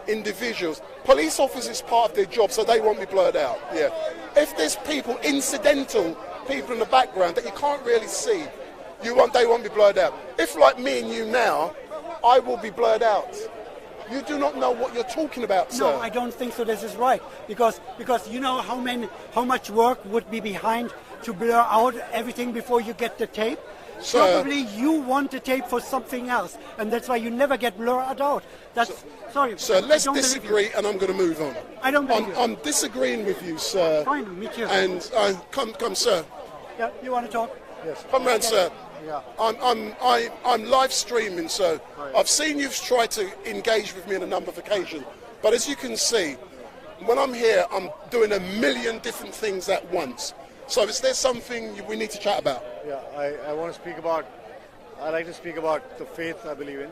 individuals, police officers part of their job, so they won't be blurred out, yeah. If there's people, incidental people in the background that you can't really see, they won't be blurred out. If, like me and you now, I will be blurred out. You do not know what you're talking about, sir. No, I don't think so. This is right because you know how much work would be behind to blur out everything before you get the tape. Sir, probably you want the tape for something else, and that's why you never get blurred out. That's sorry. Sir, let's disagree, and I'm going to move on. I don't believe you. I'm disagreeing with you, sir. Fine, me too. And come, sir. Yeah, you want to talk? Yes. Come round, sir. Yeah. I'm live streaming, so I've seen you've tried to engage with me on a number of occasions. But as you can see, when I'm here, I'm doing a million different things at once. So is there something we need to chat about? Yeah, I want to speak about, I like to speak about the faith I believe in.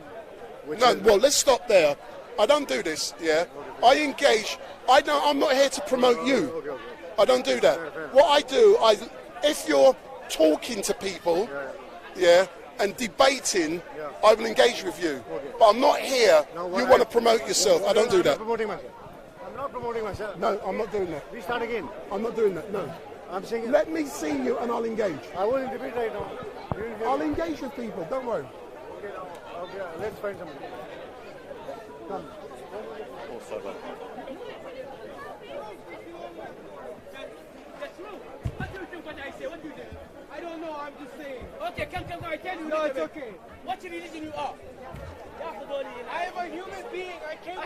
Well, let's stop there. I don't do this, yeah? I engage. I'm not here to promote you. Okay. I don't do that. What I do, if you're talking to people, yeah, and debating, I will engage with you. But I'm not here. You want to promote yourself. I don't do that. I'm not promoting myself. No, I'm not doing that. We start again. I'm not doing that, no. I'm saying... Let me see you and I'll engage. I won't debate right now. I'll engage with people, don't worry. Okay, let's find something. Come. I don't know, I'm just saying. Okay, come, I tell you. No, it's okay. What religion you are? I am a human being. I came with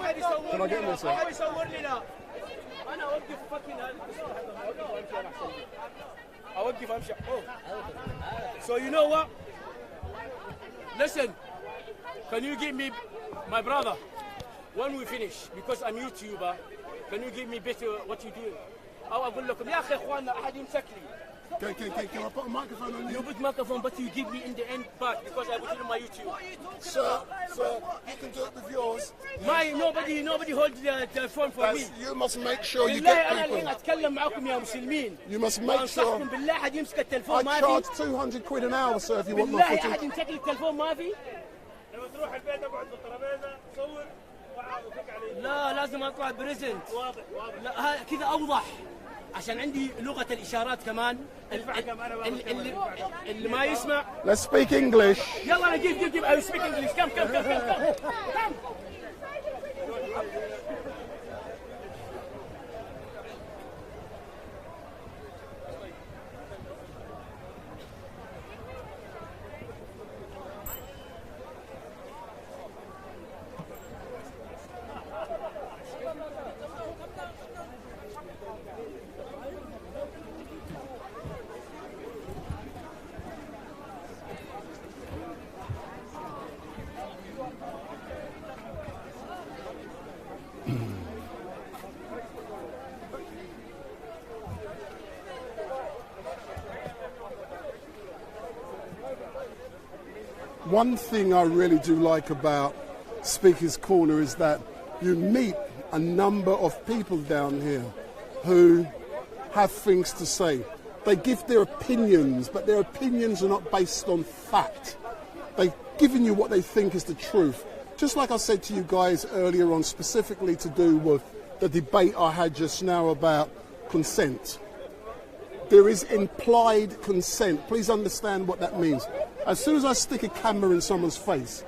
Can I get this? I am so worldly now. I won't give fucking I won't give a shit. So you know what? Listen, can you give me my brother when we finish? Because I'm YouTuber. Can you give me better what you do? أو أقول لكم يا أخي إخواننا أحد يمسك لي Can I put a microphone on you? You put microphone, but you give me in the end part because I put it on my YouTube. Sir, you can do it with yours. Nobody holds the phone for me. You must make sure you get people. You must make sure. I charge 200 quid an hour, sir, if you want my footage. لا لازم اطلع بريزنت لا كذا اوضح عشان عندي لغة الإشارات كمان اللي ما يسمع. Let's speak English. يلا جيب I speak English. Come. One thing I really do like about Speaker's Corner is that you meet a number of people down here who have things to say. They give their opinions, but their opinions are not based on fact. They've given you what they think is the truth. Just like I said to you guys earlier on, specifically to do with the debate I had just now about consent. There is implied consent. Please understand what that means. As soon as I stick a camera in someone's face,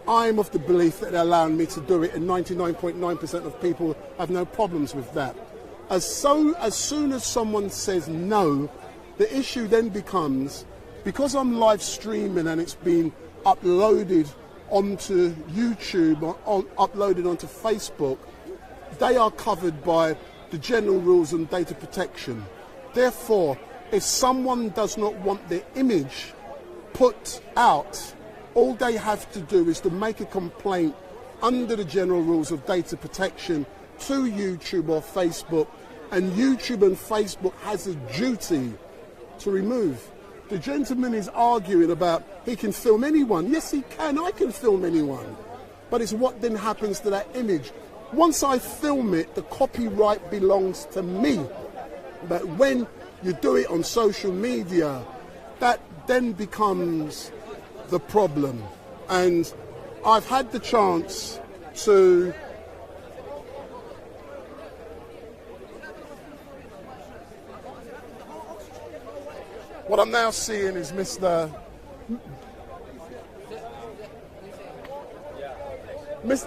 I'm of the belief that they're allowing me to do it, and 99.9% of people have no problems with that. As soon as someone says no, the issue then becomes, because I'm live streaming and it's been uploaded onto YouTube or uploaded onto Facebook, they are covered by the general rules on data protection. Therefore, if someone does not want their image put out, all they have to do is to make a complaint under the general rules of data protection to YouTube or Facebook, and YouTube and Facebook has a duty to remove. The gentleman is arguing about he can film anyone. Yes, he can. I can film anyone. But it's what then happens to that image. Once I film it, the copyright belongs to me. But when you do it on social media, that then becomes the problem. And I've had the chance to what I'm now seeing is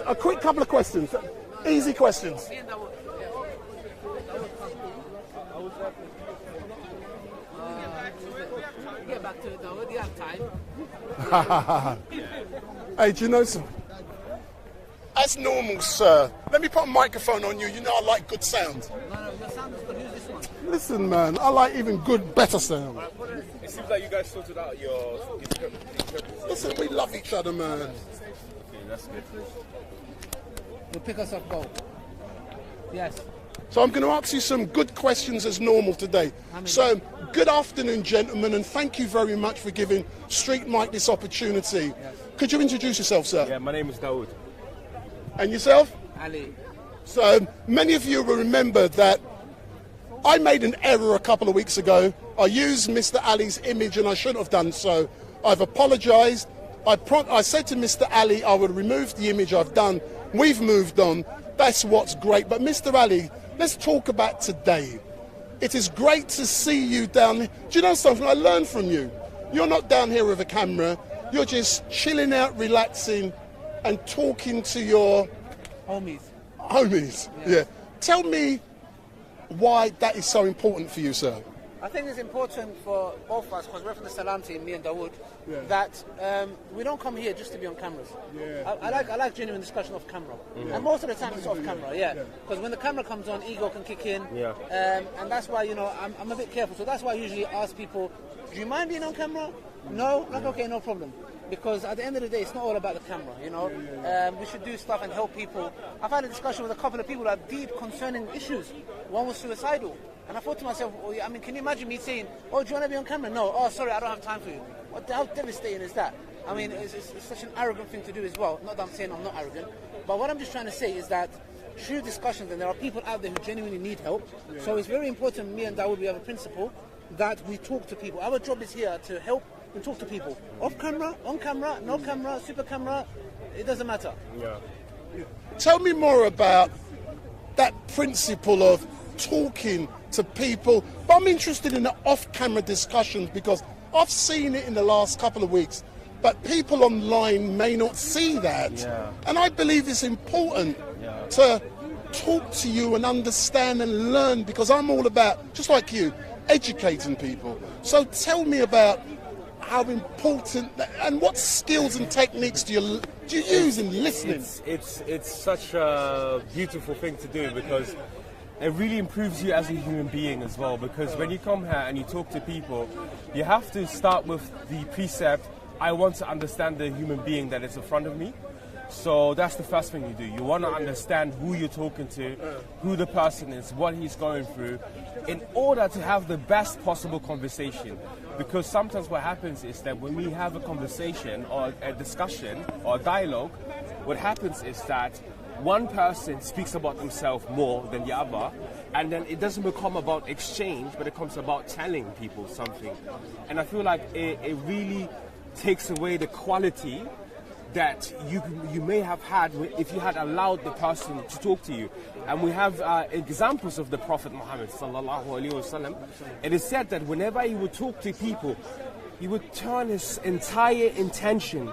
a quick couple of questions, easy questions. Get back to it though, do you have time? Hey, do you know something? As normal, sir. Let me put a microphone on you. You know I like good sound. No, your sound is good. Use this one. Listen, man, I like even good, better sound. It seems like you guys sorted out your... Listen, we love each other, man. Okay, that's good. You'll pick us up, go. Yes. So I'm going to ask you some good questions as normal today. So, good afternoon, gentlemen, and thank you very much for giving StreetMic this opportunity. Yes. Could you introduce yourself, sir? Yeah, my name is Dawood. And yourself? Ali. So, many of you will remember that I made an error a couple of weeks ago. I used Mr. Ali's image and I shouldn't have done so. I've apologised. I said to Mr. Ali I would remove the image I've done. We've moved on. That's what's great. But Mr. Ali, let's talk about today. It is great to see you down here. Do you know something? I learned from you. You're not down here with a camera. You're just chilling out, relaxing, and talking to your... homies. Homies, yeah. Tell me why that is so important for you, sir. I think it's important for both of us, because we're from the Salam team, me and Dawood, that we don't come here just to be on cameras. Yeah. I like genuine discussion off camera. And most of the time it's off camera, yeah. Because when the camera comes on, ego can kick in. Yeah. And that's why, you know, I'm a bit careful. So that's why I usually ask people, do you mind being on camera? No? Like, okay, no problem. Because at the end of the day, it's not all about the camera, you know. We should do stuff and help people. I've had a discussion with a couple of people that have deep concerning issues. One was suicidal. And I thought to myself, well, I mean, can you imagine me saying, oh, do you want to be on camera? No. Oh, sorry, I don't have time for you. How devastating is that? I mean, it's such an arrogant thing to do as well. Not that I'm saying I'm not arrogant, but what I'm just trying to say is that through discussions, and there are people out there who genuinely need help. Yeah. So it's very important, me and Dawood, we have a principle that we talk to people. Our job is here to help and talk to people. Off camera, on camera, no camera, super camera, it doesn't matter. Yeah. Tell me more about that principle of talking to people. But I'm interested in the off-camera discussions because I've seen it in the last couple of weeks, but people online may not see that. Yeah. And I believe it's important to talk to you and understand and learn, because I'm all about, just like you, educating people. So tell me about how important and what skills and techniques do you use in listening? It's such a beautiful thing to do, because it really improves you as a human being as well, because when you come here and you talk to people, you have to start with the precept, I want to understand the human being that is in front of me. So that's the first thing you do. You want to understand who you're talking to, who the person is, what he's going through, in order to have the best possible conversation. Because sometimes what happens is that when we have a conversation or a discussion or a dialogue, what happens is that one person speaks about themselves more than the other, and then it doesn't become about exchange, but it becomes about telling people something. And I feel like it really takes away the quality that you may have had if you had allowed the person to talk to you. And we have examples of the Prophet Muhammad sallallahu alaihi wasallam. It is said that whenever he would talk to people, he would turn his entire intention,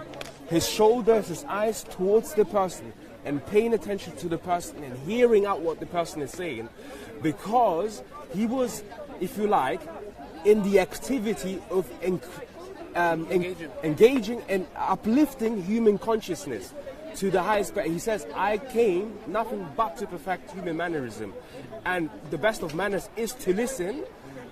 his shoulders, his eyes towards the person, and paying attention to the person and hearing out what the person is saying, because he was, if you like, in the activity of engaging and uplifting human consciousness to the highest. He says, I came nothing but to perfect human mannerism, and the best of manners is to listen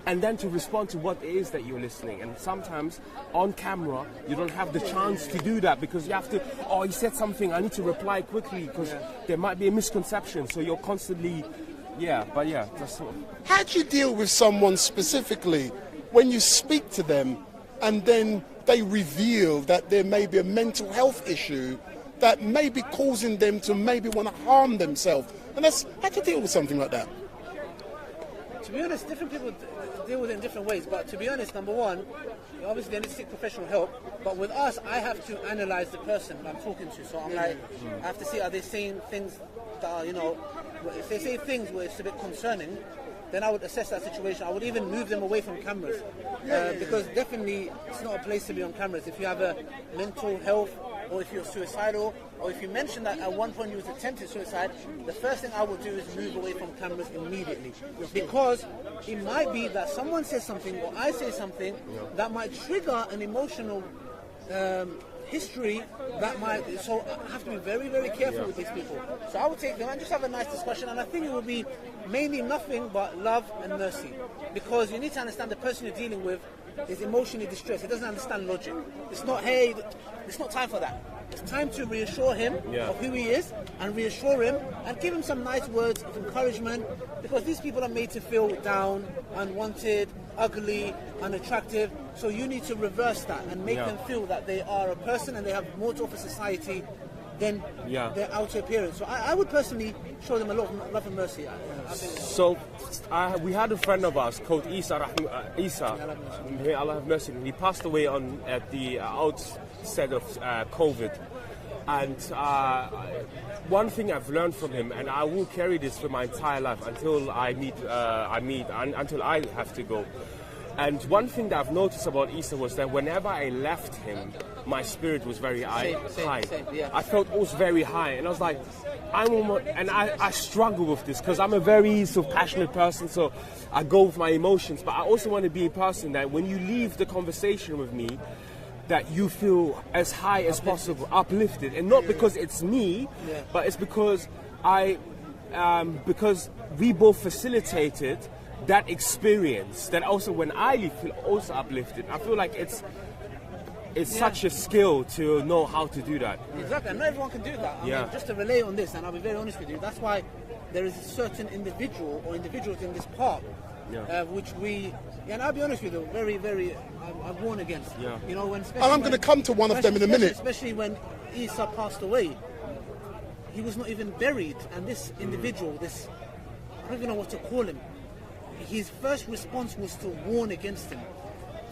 and then to respond to what it is that you're listening. And sometimes on camera you don't have the chance to do that, because you have to, oh, he said something, I need to reply quickly because there might be a misconception, so you're constantly that's sort of. How do you deal with someone specifically when you speak to them and then they reveal that there may be a mental health issue that may be causing them to maybe want to harm themselves? And how do you deal with something like that? To be honest, different people deal with it in different ways, but to be honest, number one, obviously they need to seek professional help, but with us, I have to analyse the person I'm talking to. So I'm like, I have to see, are they saying things that are, if they say things where it's a bit concerning, then I would assess that situation. I would even move them away from cameras, because definitely it's not a place to be on cameras. If you have a mental health, or if you're suicidal, or if you mention that at one point you was attempted suicide, the first thing I would do is move away from cameras immediately, because it might be that someone says something or I say something that might trigger an emotional history that might, so I have to be very, very careful with these people. So I would take them and just have a nice discussion, and I think it would be mainly nothing but love and mercy, because you need to understand the person you're dealing with is emotionally distressed. He doesn't understand logic. It's not, hey, it's not time for that. It's time to reassure him of who he is, and reassure him and give him some nice words of encouragement, because these people are made to feel down, unwanted, ugly, unattractive. So you need to reverse that and make them feel that they are a person and they have more to offer society than their outer appearance. So I would personally show them a lot of love and mercy. So we had a friend of ours called Isa, may Allah have mercy. He passed away at the outset of COVID. And one thing I've learned from him, and I will carry this for my entire life until until I have to go. And one thing that I've noticed about Isa was that whenever I left him, my spirit was very high. I felt also very high, and I was like, I struggle with this because I'm a very sort of passionate person, so I go with my emotions. But I also want to be a person that when you leave the conversation with me, that you feel as high as possible, uplifted, and not because it's me, but it's because because we both facilitated that experience. That also when I leave, feel also uplifted. I feel like it's such a skill to know how to do that. Exactly, and not everyone can do that. I mean, just to relay on this, and I'll be very honest with you, that's why there is a certain individual or individuals in this park which we, and I'll be honest with you, very, very, I've warned against. Yeah. You know, when. And I'm going to come to one of them in a minute. Especially when Isa passed away, he was not even buried, and this individual, this, I don't even know what to call him. His first response was to warn against him.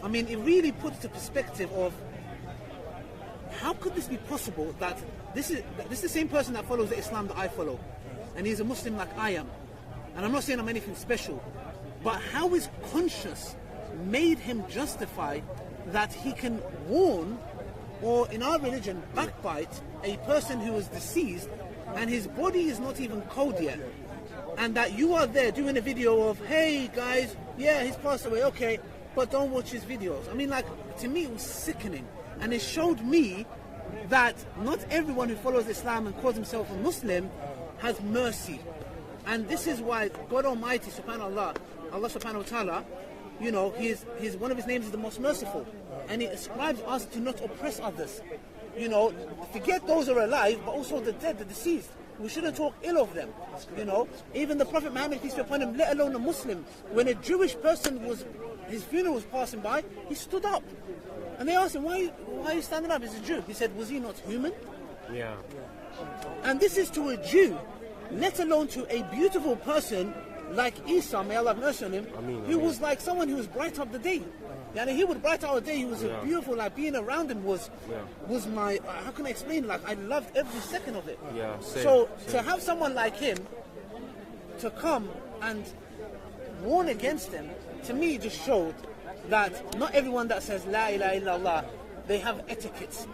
I mean, it really puts the perspective of how could this be possible that this is the same person that follows the Islam that I follow, and he's a Muslim like I am. And I'm not saying I'm anything special, but how his conscience made him justify that he can warn, or in our religion, backbite a person who is deceased and his body is not even cold yet. And that you are there doing a video of, hey guys, yeah, he's passed away, okay, but don't watch his videos. I mean, like, to me it was sickening. And it showed me that not everyone who follows Islam and calls himself a Muslim has mercy. And this is why God Almighty, subhanAllah, Allah subhanahu wa ta'ala, you know, one of his names is the most merciful. And he ascribes us to not oppress others. You know, forget those who are alive, but also the dead, the deceased. We shouldn't talk ill of them. You know, even the Prophet Muhammad, peace be upon him, let alone a Muslim, when a Jewish person his funeral was passing by, he stood up. And they asked him, why are you standing up? He's a Jew. He said, was he not human? Yeah. And this is to a Jew, let alone to a beautiful person like Isa, may Allah have mercy on him, who was like someone who was bright up the day. Yani he would bright out the day. He was a beautiful, like being around him was my, how can I explain it? Like I loved every second of it. Yeah, same, so same. to have someone like him to come and warn against him, to me just showed that not everyone that says La ilaha illallah, they have etiquettes.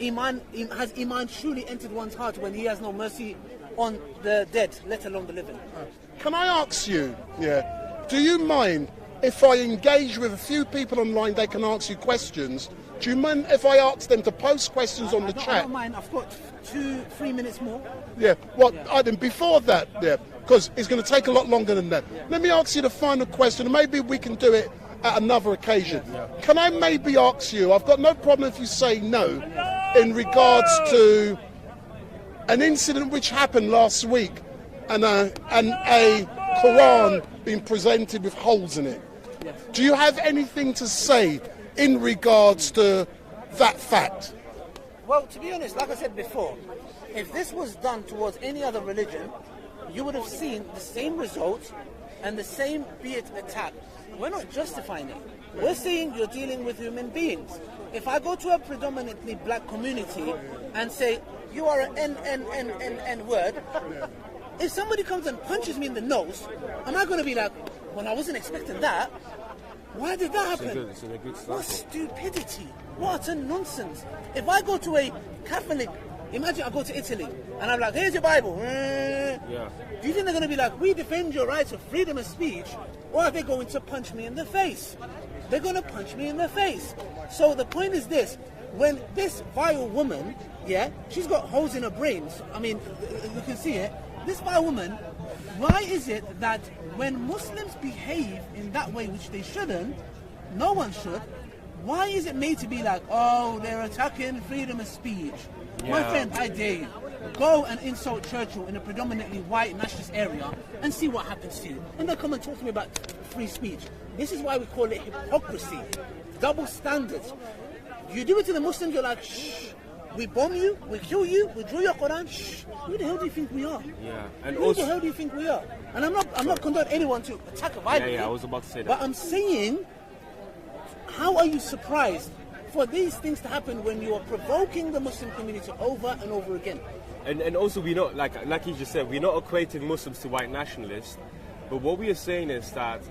Has Iman truly entered one's heart when he has no mercy on the dead, let alone the living? Can I ask you, do you mind if I engage with a few people online, they can ask you questions? Do you mind if I ask them to post questions on the chat? I don't mind. I've got 2-3 minutes more. Yeah, Adam, before that, because it's going to take a lot longer than that. Let me ask you the final question. Maybe we can do it at another occasion. Can I maybe ask you, I've got no problem if you say no, in regards to an incident which happened last week and a Quran being presented with holes in it. Do you have anything to say in regards to that fact? Well, to be honest, like I said before, if this was done towards any other religion, you would have seen the same results and the same, be it attack. We're not justifying it. We're saying you're dealing with human beings. If I go to a predominantly black community and say, you are an N word, if somebody comes and punches me in the nose, am I going to be like, well, I wasn't expecting that. Why did that happen? What stupidity. What a nonsense. If I go to a Catholic, imagine I go to Italy and I'm like, here's your Bible. Do you think they're going to be like, we defend your rights of freedom of speech, or are they going to punch me in the face? They're going to punch me in the face. So the point is this, when this vile woman, she's got holes in her brains, I mean, you can see it, this vile woman, why is it that when Muslims behave in that way, which they shouldn't, no one should, why is it made to be like, oh, they're attacking freedom of speech? My friend, I dare you, go and insult Churchill in a predominantly white nationalist area and see what happens to you. And they'll come and talk to me about free speech. This is why we call it hypocrisy, double standards. You do it to the Muslims, you're like, shh. We bomb you, we kill you, we draw your Quran. Shh. Who the hell do you think we are? And who the hell do you think we are? And I'm not condoning anyone to attack a violently. I was about to say that. But I'm saying, how are you surprised for these things to happen when you are provoking the Muslim community over and over again? And also we're not, like you just said, we're not equating Muslims to white nationalists. But what we are saying is that,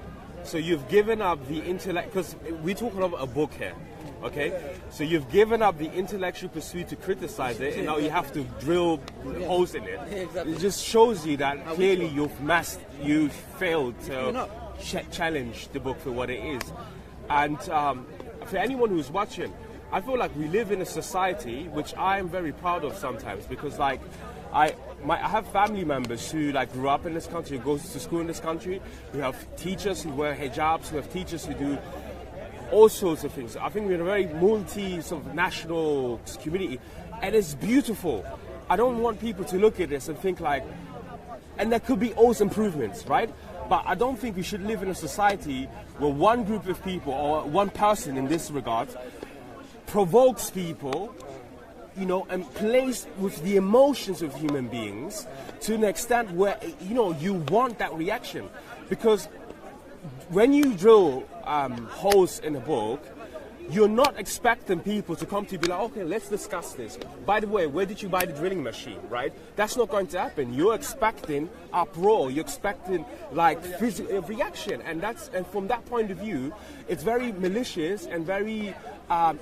so you've given up the intellect, because we're talking about a book here. Okay, so you've given up the intellectual pursuit to criticize it, and now you have to drill holes in it. Exactly. It just shows you that clearly you've failed to challenge the book for what it is. And for anyone who's watching, I feel like we live in a society which I am very proud of sometimes, because like I have family members who like grew up in this country, who goes to school in this country, who have teachers who wear hijabs, who have teachers who do all sorts of things. I think we're a very national community, and it's beautiful. I don't want people to look at this and think like, And there could be always improvements, right? But I don't think we should live in a society where one group of people, or one person in this regard, provokes people, you know, and plays with the emotions of human beings to an extent where, you know, you want that reaction. Because when you drill holes in a book, you're not expecting people to come to you and be like, okay, let's discuss this. By the way, where did you buy the drilling machine, right? That's not going to happen. You're expecting uproar. You're expecting, like, physical reaction. And from that point of view, it's very malicious and very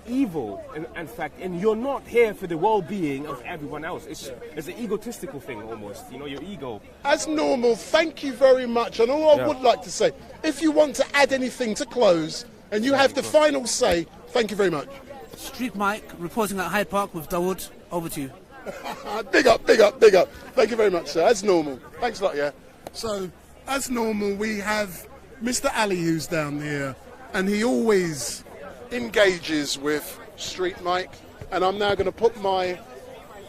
evil, in fact. And you're not here for the well-being of everyone else. It's an egotistical thing, almost. You know, your ego. As normal, thank you very much. And all I would like to say, if you want to add anything to close, and you have the final say, thank you very much. StreetMic reporting at Hyde Park with Dawood. Over to you. Big up, big up, big up. Thank you very much, sir. As normal. Thanks a lot, yeah. So, as normal, we have Mr. Ali who's down here, and he always engages with StreetMic. And I'm now going to put my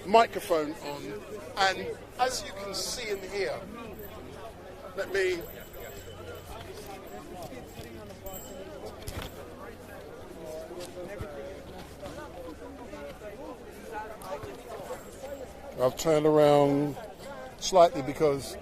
microphone on. And as you can see in here, let me... I'll turn around slightly because,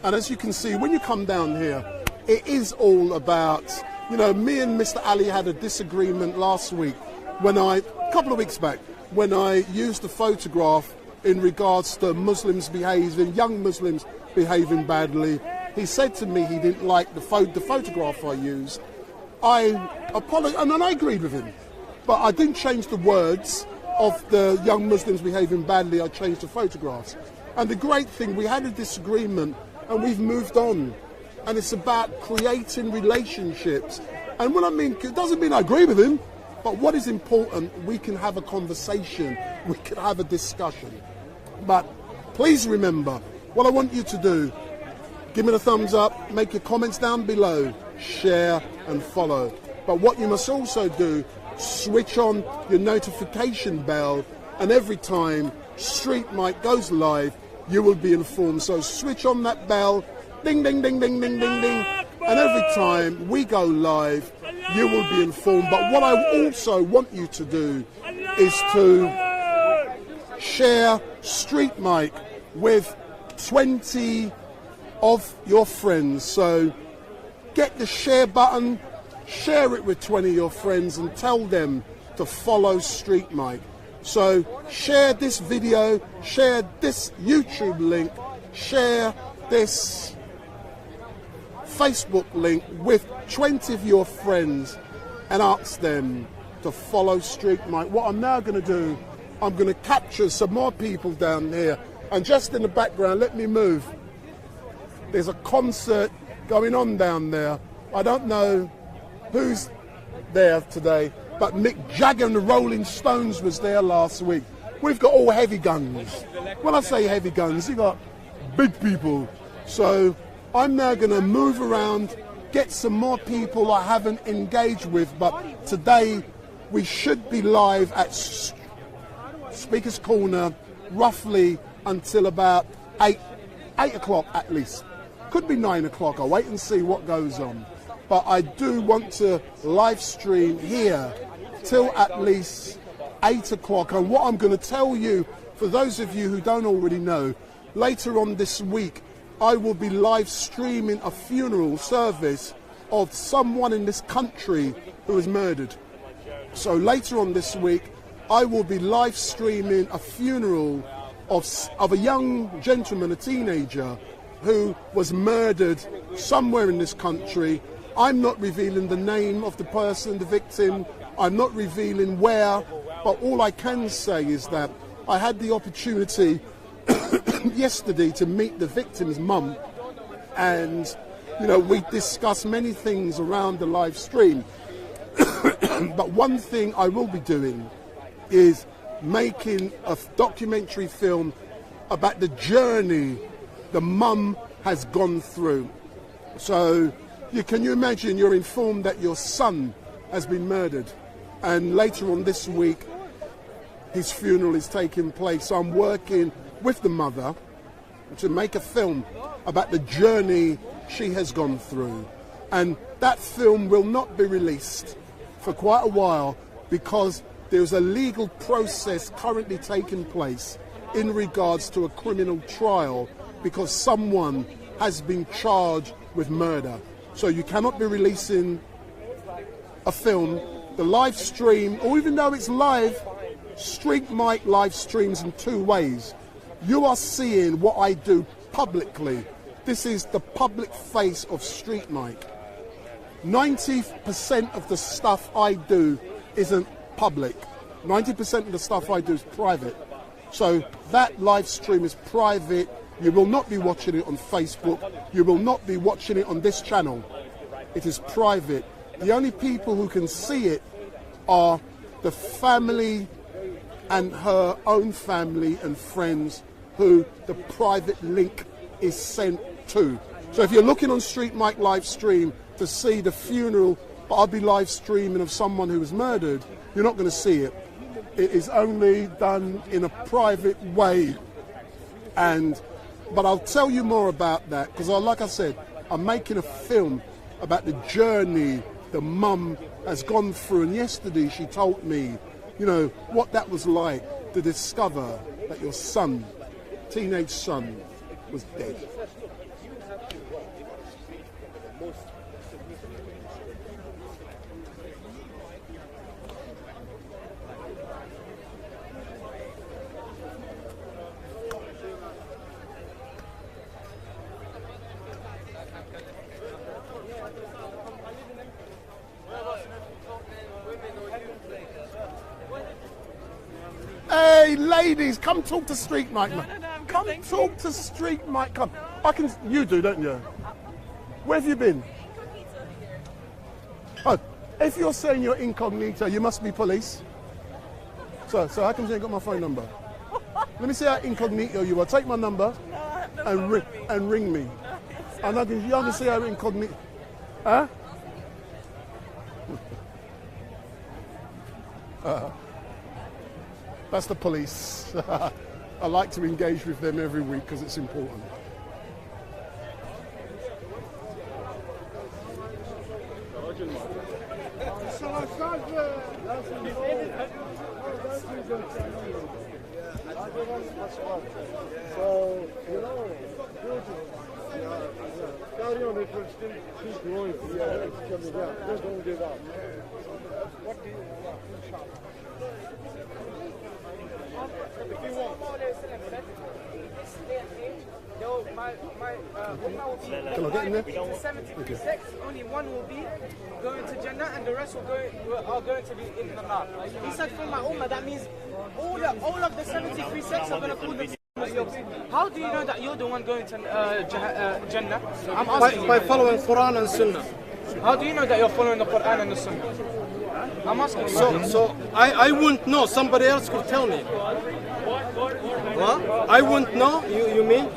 and as you can see, when you come down here, it is all about, you know, me and Mr. Ali had a disagreement last week a couple of weeks back, when I used a photograph in regards to Muslims behaving, young Muslims behaving badly. He said to me he didn't like the photograph I used. I apologized, and then I agreed with him. But I didn't change the words of the young Muslims behaving badly, I changed the photographs. And the great thing, we had a disagreement and we've moved on. And it's about creating relationships. And what I mean, it doesn't mean I agree with him, but what is important, we can have a conversation, we can have a discussion. But please remember, what I want you to do, give me the thumbs up, make your comments down below, share and follow. But what you must also do, switch on your notification bell, and every time StreetMic goes live, you will be informed. So switch on that bell, ding, ding, ding, ding, ding, ding, ding, and every time we go live, you will be informed. But what I also want you to do is to share StreetMic with 20 of your friends. So get the share button, share it with 20 of your friends and tell them to follow StreetMic. So share this video, share this YouTube link, share this Facebook link with 20 of your friends and ask them to follow StreetMic. What I'm now going to do, I'm going to capture some more people down here. And just in the background, let me move. There's a concert going on down there. I don't know who's there today, but Mick Jagger and the Rolling Stones was there last week. We've got all heavy guns. When I say heavy guns, you got big people. So I'm now going to move around, get some more people I haven't engaged with, but today we should be live at Speaker's Corner roughly until about 8 o'clock at least. Could be 9 o'clock. I'll wait and see what goes on. But I do want to live stream here till at least 8 o'clock. And what I'm going to tell you, for those of you who don't already know, later on this week, I will be live streaming a funeral service of someone in this country who was murdered. So later on this week, I will be live streaming a funeral of a young gentleman, a teenager, who was murdered somewhere in this country. I'm not revealing the name of the person, the victim. I'm not revealing where, but all I can say is that I had the opportunity yesterday to meet the victim's mum, and you know, we discussed many things around the live stream. But one thing I will be doing is making a documentary film about the journey the mum has gone through. So can you imagine, you're informed that your son has been murdered, and later on this week his funeral is taking place. So I'm working with the mother to make a film about the journey she has gone through. And that film will not be released for quite a while because there's a legal process currently taking place in regards to a criminal trial because someone has been charged with murder. So you cannot be releasing a film. The live stream, or even though it's live, StreetMic live streams in two ways. You are seeing what I do publicly. This is the public face of StreetMic. 90% of the stuff I do isn't public. 90% of the stuff I do is private. So that live stream is private. You will not be watching it on Facebook. You will not be watching it on this channel. It is private. The only people who can see it are the family and her own family and friends who the private link is sent to. So if you're looking on StreetMic LiveStream to see the funeral, but I'll be live streaming of someone who was murdered, you're not going to see it. It is only done in a private way. But I'll tell you more about that because, like I said, I'm making a film about the journey the mum has gone through. And yesterday she told me, you know, what that was like to discover that your son, teenage son, was dead. Hey, ladies, come talk to StreetMic, man. Come talk to StreetMic. Come. You do, don't you? Where have you been? Oh, if you're saying you're incognito, you must be police. So how come you ain't got my phone number? Let me see how incognito you are. Take my number and ring me. And I can see how incognito. Huh? That's the police. I like to engage with them every week because it's important. So, you know, carry on, it will still keep growing. Yeah, it's coming down. Just don't give up. What do you want? If you want. Can I get in there? 76, only one will be going to Jannah and the rest are going to be in the Nar. He said from my ummah, that means all of the 73 sects are going to call themselves. How do you know that you're the one going to Jannah? I'm asking by following Quran and Sunnah. How do you know that you're following the Quran and the Sunnah? I'm asking you. So I wouldn't know. Somebody else could tell me. What? I wouldn't know. You mean?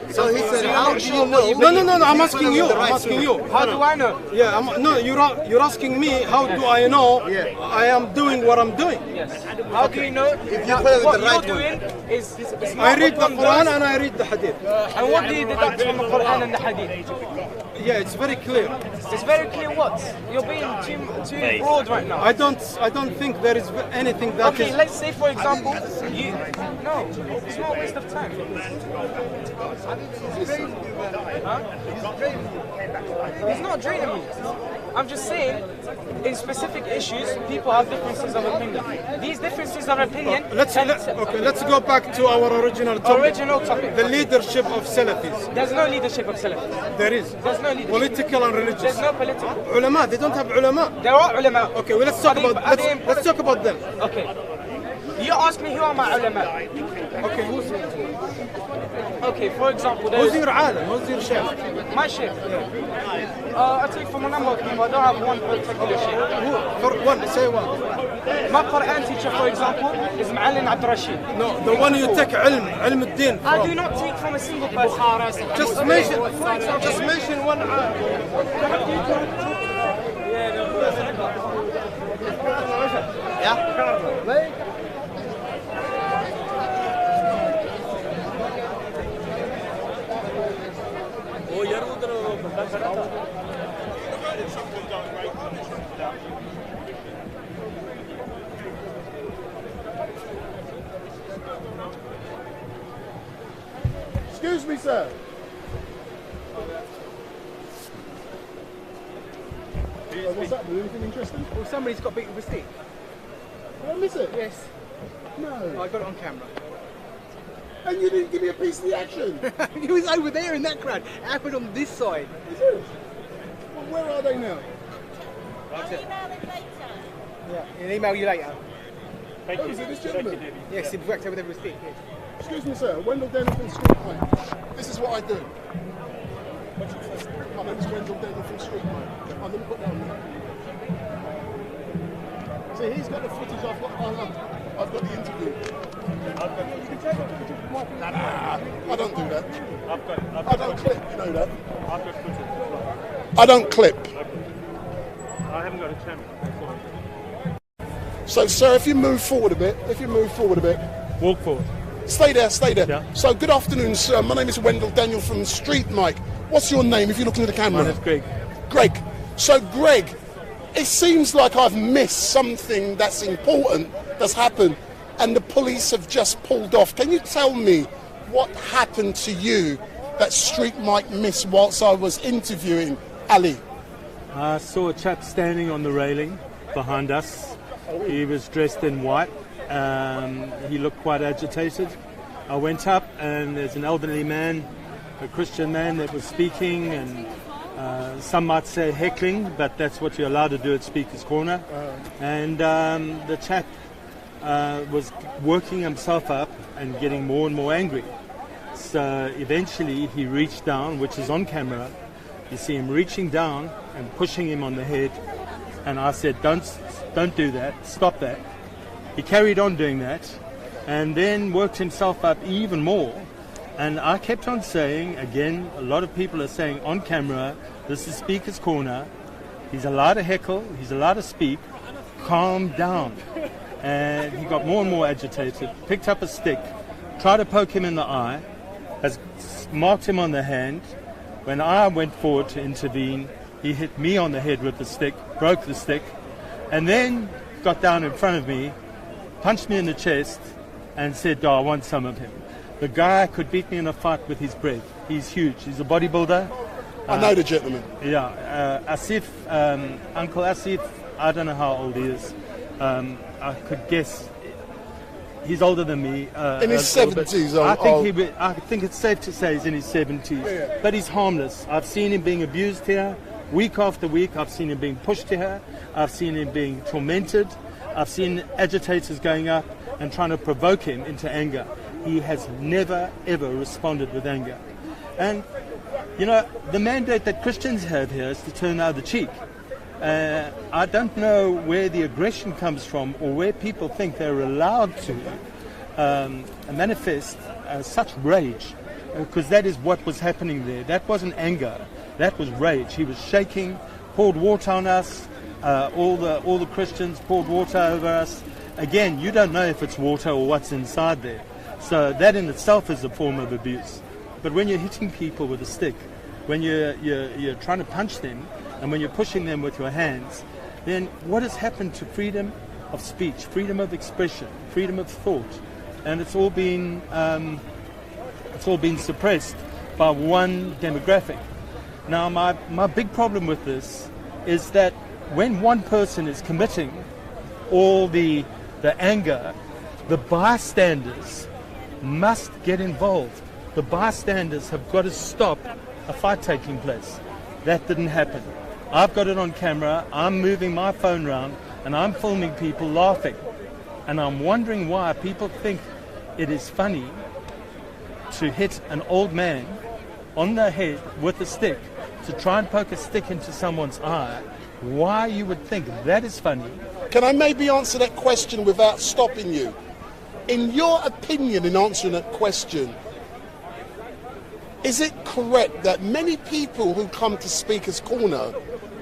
So he said, how do you know? No. I'm asking you. I'm asking you. How do I know? Yeah. No. You're asking me. How do I know? I am doing what I'm doing. Yes. How do you know? If you put it what the right you're way. doing is I read the Quran and I read the Hadith. And what do you deduct from the Quran and the Hadith? Yeah, it's very clear. It's very clear what? You're being too broad right now. I don't think there is anything that okay, let's say for example, no, it's not a waste of time. He's not draining me. I'm just saying, in specific issues, people have differences of opinion. These differences of opinion... Let's go back to our original topic. The leadership of Salafis. There's no leadership of Salafis. There is. There's no leadership. Political and religious. There's no political. Ulama, they don't have ulama. There are ulama. Okay, well let's talk about them. Okay. You ask me who are my ulama. Okay, who's Okay, for example, who's your alim? Who's your sheikh? My sheikh? I take from a number of people. I don't have one particular sheikh. For one, say one. My Quran teacher, for example, is Ma'alin Abd Rashid. No, the one you take ilm al-din from. I do not take from a single person. Just mention one alim. Yeah? Excuse me, sir. What's happening? Anything interesting? Well, somebody's got beat with a stick. Did I miss it? Yes. No. I got it on camera. And you didn't give me a piece of the action? He was over there in that crowd. It happened on this side. Is it? Well, where are they now? That's it. Yeah, he'll email you later. Thank you. Is it this gentleman? Yes, he worked over there with a stick. Yes. Excuse me, sir. Wendell Daniel from StreetMic. This is what I do. What's your first name? My name is Wendell Daniel from StreetMic. Oh, let me put that on there. See, he's got the footage. I've got the interview. Nah, I don't do that. I don't clip, you know that. I don't clip. I haven't got a camera. So, sir, if you move forward a bit, Walk forward. Stay there, stay there. Yeah. So, good afternoon, sir. My name is Wendell Daniel from StreetMic. What's your name if you're looking at the camera? My name's Greg. Greg. So, Greg, it seems like I've missed something that's important that's happened, and the police have just pulled off. Can you tell me what happened to you that StreetMic missed whilst I was interviewing Ali? I saw a chap standing on the railing behind us. He was dressed in white. He looked quite agitated. I went up, and there's an elderly man, a Christian man, that was speaking, and some might say heckling, but that's what you're allowed to do at Speaker's Corner. And the chap was working himself up and getting more and more angry. So eventually he reached down, which is on camera. You see him reaching down and pushing him on the head. And I said, don't do that, stop that. He carried on doing that and then worked himself up even more. And I kept on saying, again, a lot of people are saying on camera, this is Speaker's Corner. He's allowed to heckle, he's allowed to speak. Calm down. And he got more and more agitated, picked up a stick, tried to poke him in the eye, has marked him on the hand. When I went forward to intervene, he hit me on the head with the stick, broke the stick, and then got down in front of me, punched me in the chest, and said, I want some of him. The guy could beat me in a fight with his breath. He's huge. He's a bodybuilder. I know the gentleman. Yeah. Asif, Uncle Asif, I don't know how old he is. I could guess he's older than me. In his 70s. I think it's safe to say he's in his 70s. Yeah. But he's harmless. I've seen him being abused here week after week. I've seen him being pushed here. I've seen him being tormented. I've seen agitators going up and trying to provoke him into anger. He has never, ever responded with anger. And, you know, the mandate that Christians have here is to turn the other cheek. I don't know where the aggression comes from or where people think they're allowed to manifest such rage, because that is what was happening there. That wasn't anger, that was rage. He was shaking, poured water on us, all the Christians poured water over us. Again, you don't know if it's water or what's inside there. So that in itself is a form of abuse. But when you're hitting people with a stick, when you're trying to punch them, and when you're pushing them with your hands, then what has happened to freedom of speech, freedom of expression, freedom of thought? And it's all been suppressed by one demographic. Now, my big problem with this is that when one person is committing all the anger, the bystanders must get involved. The bystanders have got to stop a fight taking place. That didn't happen. I've got it on camera, I'm moving my phone around, and I'm filming people laughing. And I'm wondering why people think it is funny to hit an old man on the head with a stick, to try and poke a stick into someone's eye. Why you would think that is funny. Can I maybe answer that question without stopping you? In your opinion, in answering that question, is it correct that many people who come to Speaker's Corner,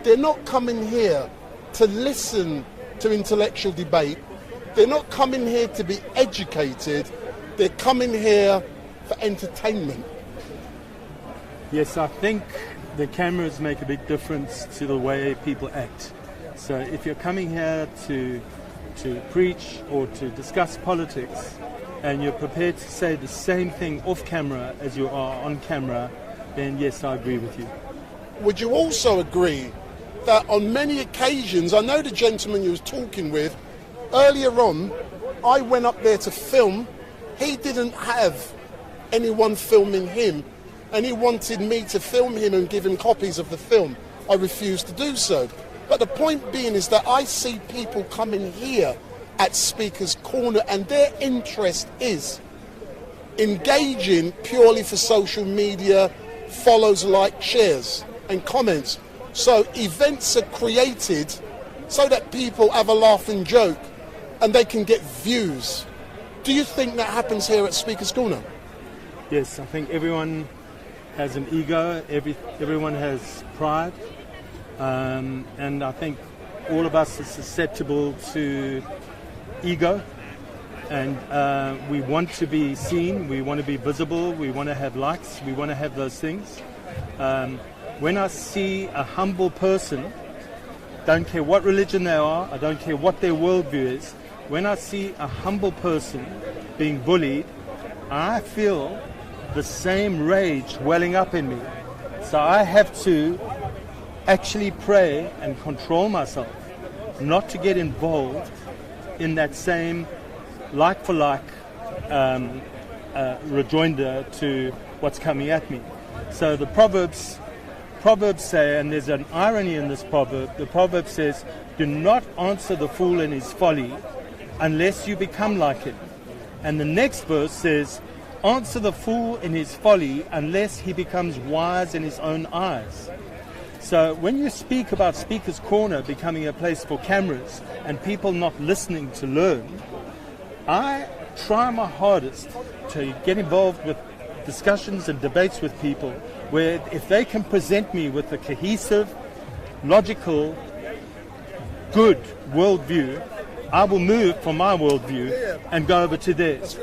they're not coming here to listen to intellectual debate, they're not coming here to be educated, they're coming here for entertainment? Yes, I think the cameras make a big difference to the way people act. So if you're coming here to preach or to discuss politics, and you're prepared to say the same thing off camera as you are on camera, then yes, I agree with you. Would you also agree that on many occasions, I know the gentleman you was talking with, earlier on, I went up there to film, he didn't have anyone filming him, and he wanted me to film him and give him copies of the film. I refused to do so. But the point being is that I see people coming here at Speaker's Corner, and their interest is engaging purely for social media, follows, like, shares and comments. So events are created so that people have a laugh and joke and they can get views. Do you think that happens here at Speaker's Corner? Yes, I think everyone has an ego, everyone has pride, and I think all of us are susceptible to ego, and we want to be seen, we want to be visible, we want to have likes, we want to have those things. When I see a humble person, don't care what religion they are, I don't care what their worldview is, when I see a humble person being bullied, I feel the same rage welling up in me. So I have to actually pray and control myself not to get involved in that same like for like rejoinder to what's coming at me. So the Proverbs say, and there's an irony in this proverb, the proverb says, do not answer the fool in his folly unless you become like him. And the next verse says, answer the fool in his folly unless he becomes wise in his own eyes. So when you speak about Speaker's Corner becoming a place for cameras and people not listening to learn, I try my hardest to get involved with discussions and debates with people where if they can present me with a cohesive, logical, good worldview, I will move from my worldview and go over to theirs.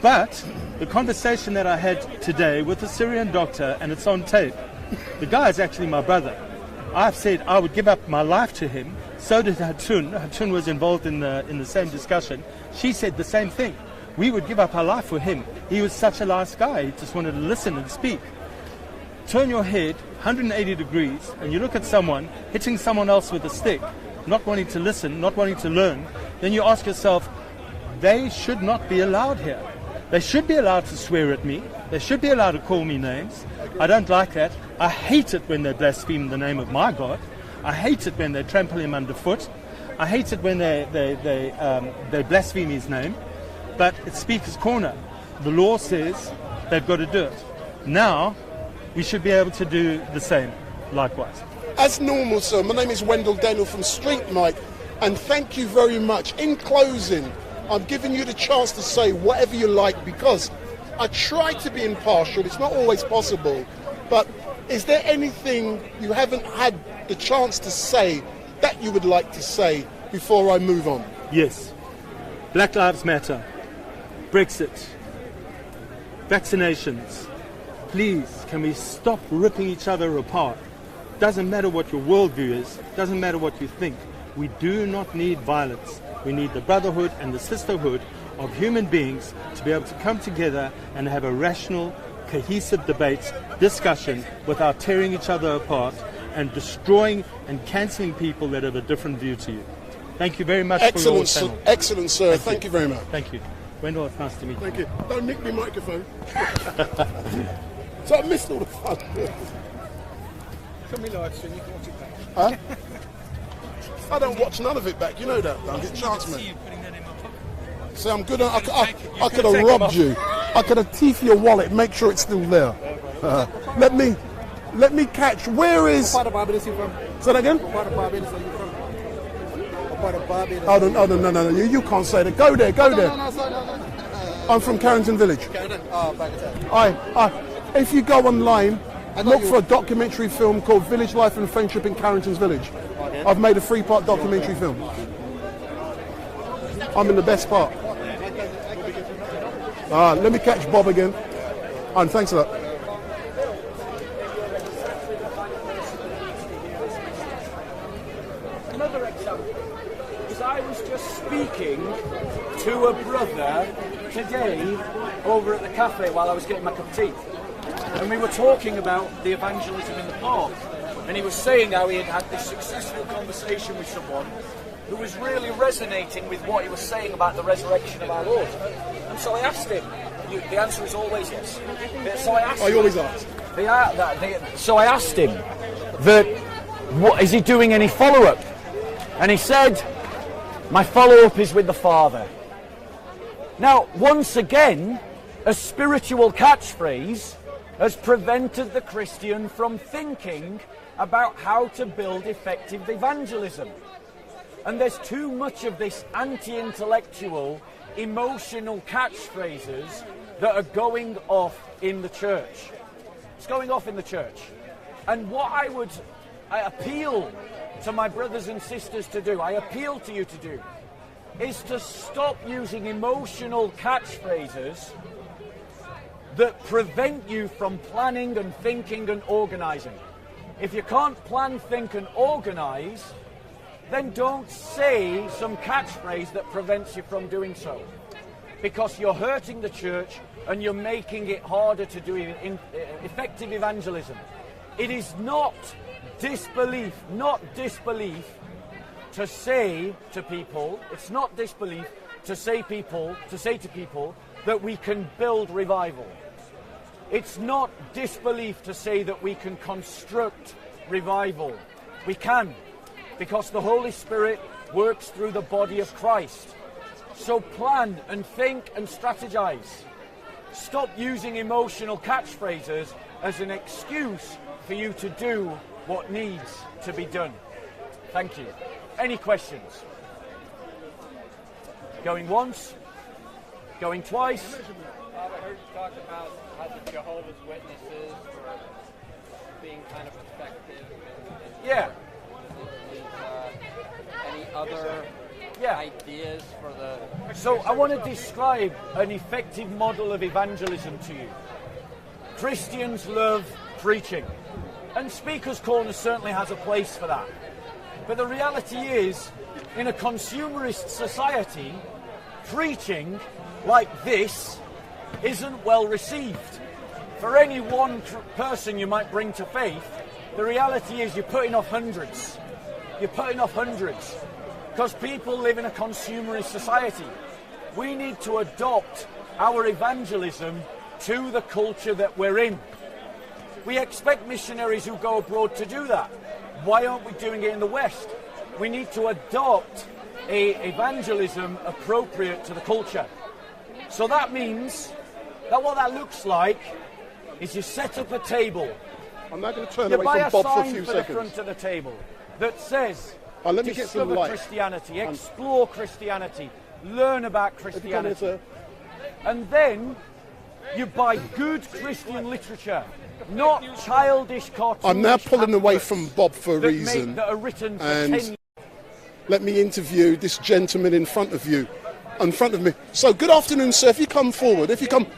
But the conversation that I had today with a Syrian doctor, and it's on tape, the guy is actually my brother. I've said I would give up my life to him. So did Hatun. Hatun was involved in the same discussion. She said the same thing. We would give up our life for him. He was such a nice guy. He just wanted to listen and speak. Turn your head 180 degrees and you look at someone hitting someone else with a stick, not wanting to listen, not wanting to learn, then you ask yourself, they should not be allowed here. They should be allowed to swear at me. They should be allowed to call me names. I don't like that. I hate it when they blaspheme the name of my God. I hate it when they trample him underfoot. I hate it when they blaspheme his name. But it's Speaker's Corner. The law says they've got to do it. Now, we should be able to do the same, likewise. As normal, sir, my name is Wendell Daniel from StreetMic, and thank you very much. In closing, I'm giving you the chance to say whatever you like, because I try to be impartial. It's not always possible. But is there anything you haven't had the chance to say that you would like to say before I move on? Yes. Black Lives Matter. Brexit. Vaccinations. Please, can we stop ripping each other apart? Doesn't matter what your worldview is. Doesn't matter what you think. We do not need violence. We need the brotherhood and the sisterhood of human beings to be able to come together and have a rational, cohesive debate, discussion, without tearing each other apart and destroying and cancelling people that have a different view to you. Thank you very much for your panel. Excellent, sir. Thank you very much. Thank you. Wendell, it's nice to meet you. Thank you. Don't nick my microphone. So I missed all the fun. Come in live stream, you can watch it back. Huh? I don't watch none of it back, you know that. Don't get a chance, man. See, I'm good. I could have robbed you. I could have teethed your wallet, make sure it's still there. Let me catch. Where is? What part of Barbados are you from? Say that again? What part of Barbados are you from? What part of Barbados? Oh, no. You can't say that. Go there. No. I'm from Carrington Village. Carrington? Oh, Pakistan. If you go online, look for a documentary film called Village Life and Friendship in Carrington's Village. Okay. I've made a 3-part documentary film. I'm in the best part. Let me catch Bob again. And thanks a lot. speaking to a brother today over at the cafe while I was getting my cup of tea. And we were talking about the evangelism in the park. And he was saying how he had had this successful conversation with someone who was really resonating with what he was saying about the resurrection of our Lord. And so I asked him, the answer is always yes. So I asked I always ask. So I asked him that, what is he doing any follow-up? And he said, my follow-up is with the Father. Now, once again, a spiritual catchphrase has prevented the Christian from thinking about how to build effective evangelism. And there's too much of this anti-intellectual, emotional catchphrases that are going off in the church. It's going off in the church. And what I appeal to my brothers and sisters to do, I appeal to you to do, is to stop using emotional catchphrases that prevent you from planning and thinking and organising. If you can't plan, think and organise, then don't say some catchphrase that prevents you from doing so. Because you're hurting the church and you're making it harder to do effective evangelism. It is not disbelief to say to people, it's not disbelief to say to people that we can build revival. It's not disbelief to say that we can construct revival. We can, because the Holy Spirit works through the body of Christ. So plan and think and strategize. Stop using emotional catchphrases as an excuse for you to do what needs to be done. Thank you. Any questions? Going once? Going twice? I heard you talk about how the Jehovah's Witnesses were being kind of effective. Yeah. Any other ideas for the... So I want to describe an effective model of evangelism to you. Christians love preaching, and Speaker's Corner certainly has a place for that. But the reality is, in a consumerist society, preaching like this isn't well received. For any one person you might bring to faith, the reality is you're putting off hundreds. You're putting off hundreds. Because people live in a consumerist society. We need to adopt our evangelism to the culture that we're in. We expect missionaries who go abroad to do that. Why aren't we doing it in the West? We need to adopt an evangelism appropriate to the culture. So that means that what that looks like is you set up a table. I'm not going to turn you away buy from a Bob for a sign few for seconds. the front of the table that says, let me get some discover light. Christianity, explore Christianity, learn about Christianity. And then you buy good Christian literature, not childish cartoons. I'm now pulling away from Bob for a reason. That are written for and 10 let me interview this gentleman in front of you. In front of me. So good afternoon, sir. If you come forward,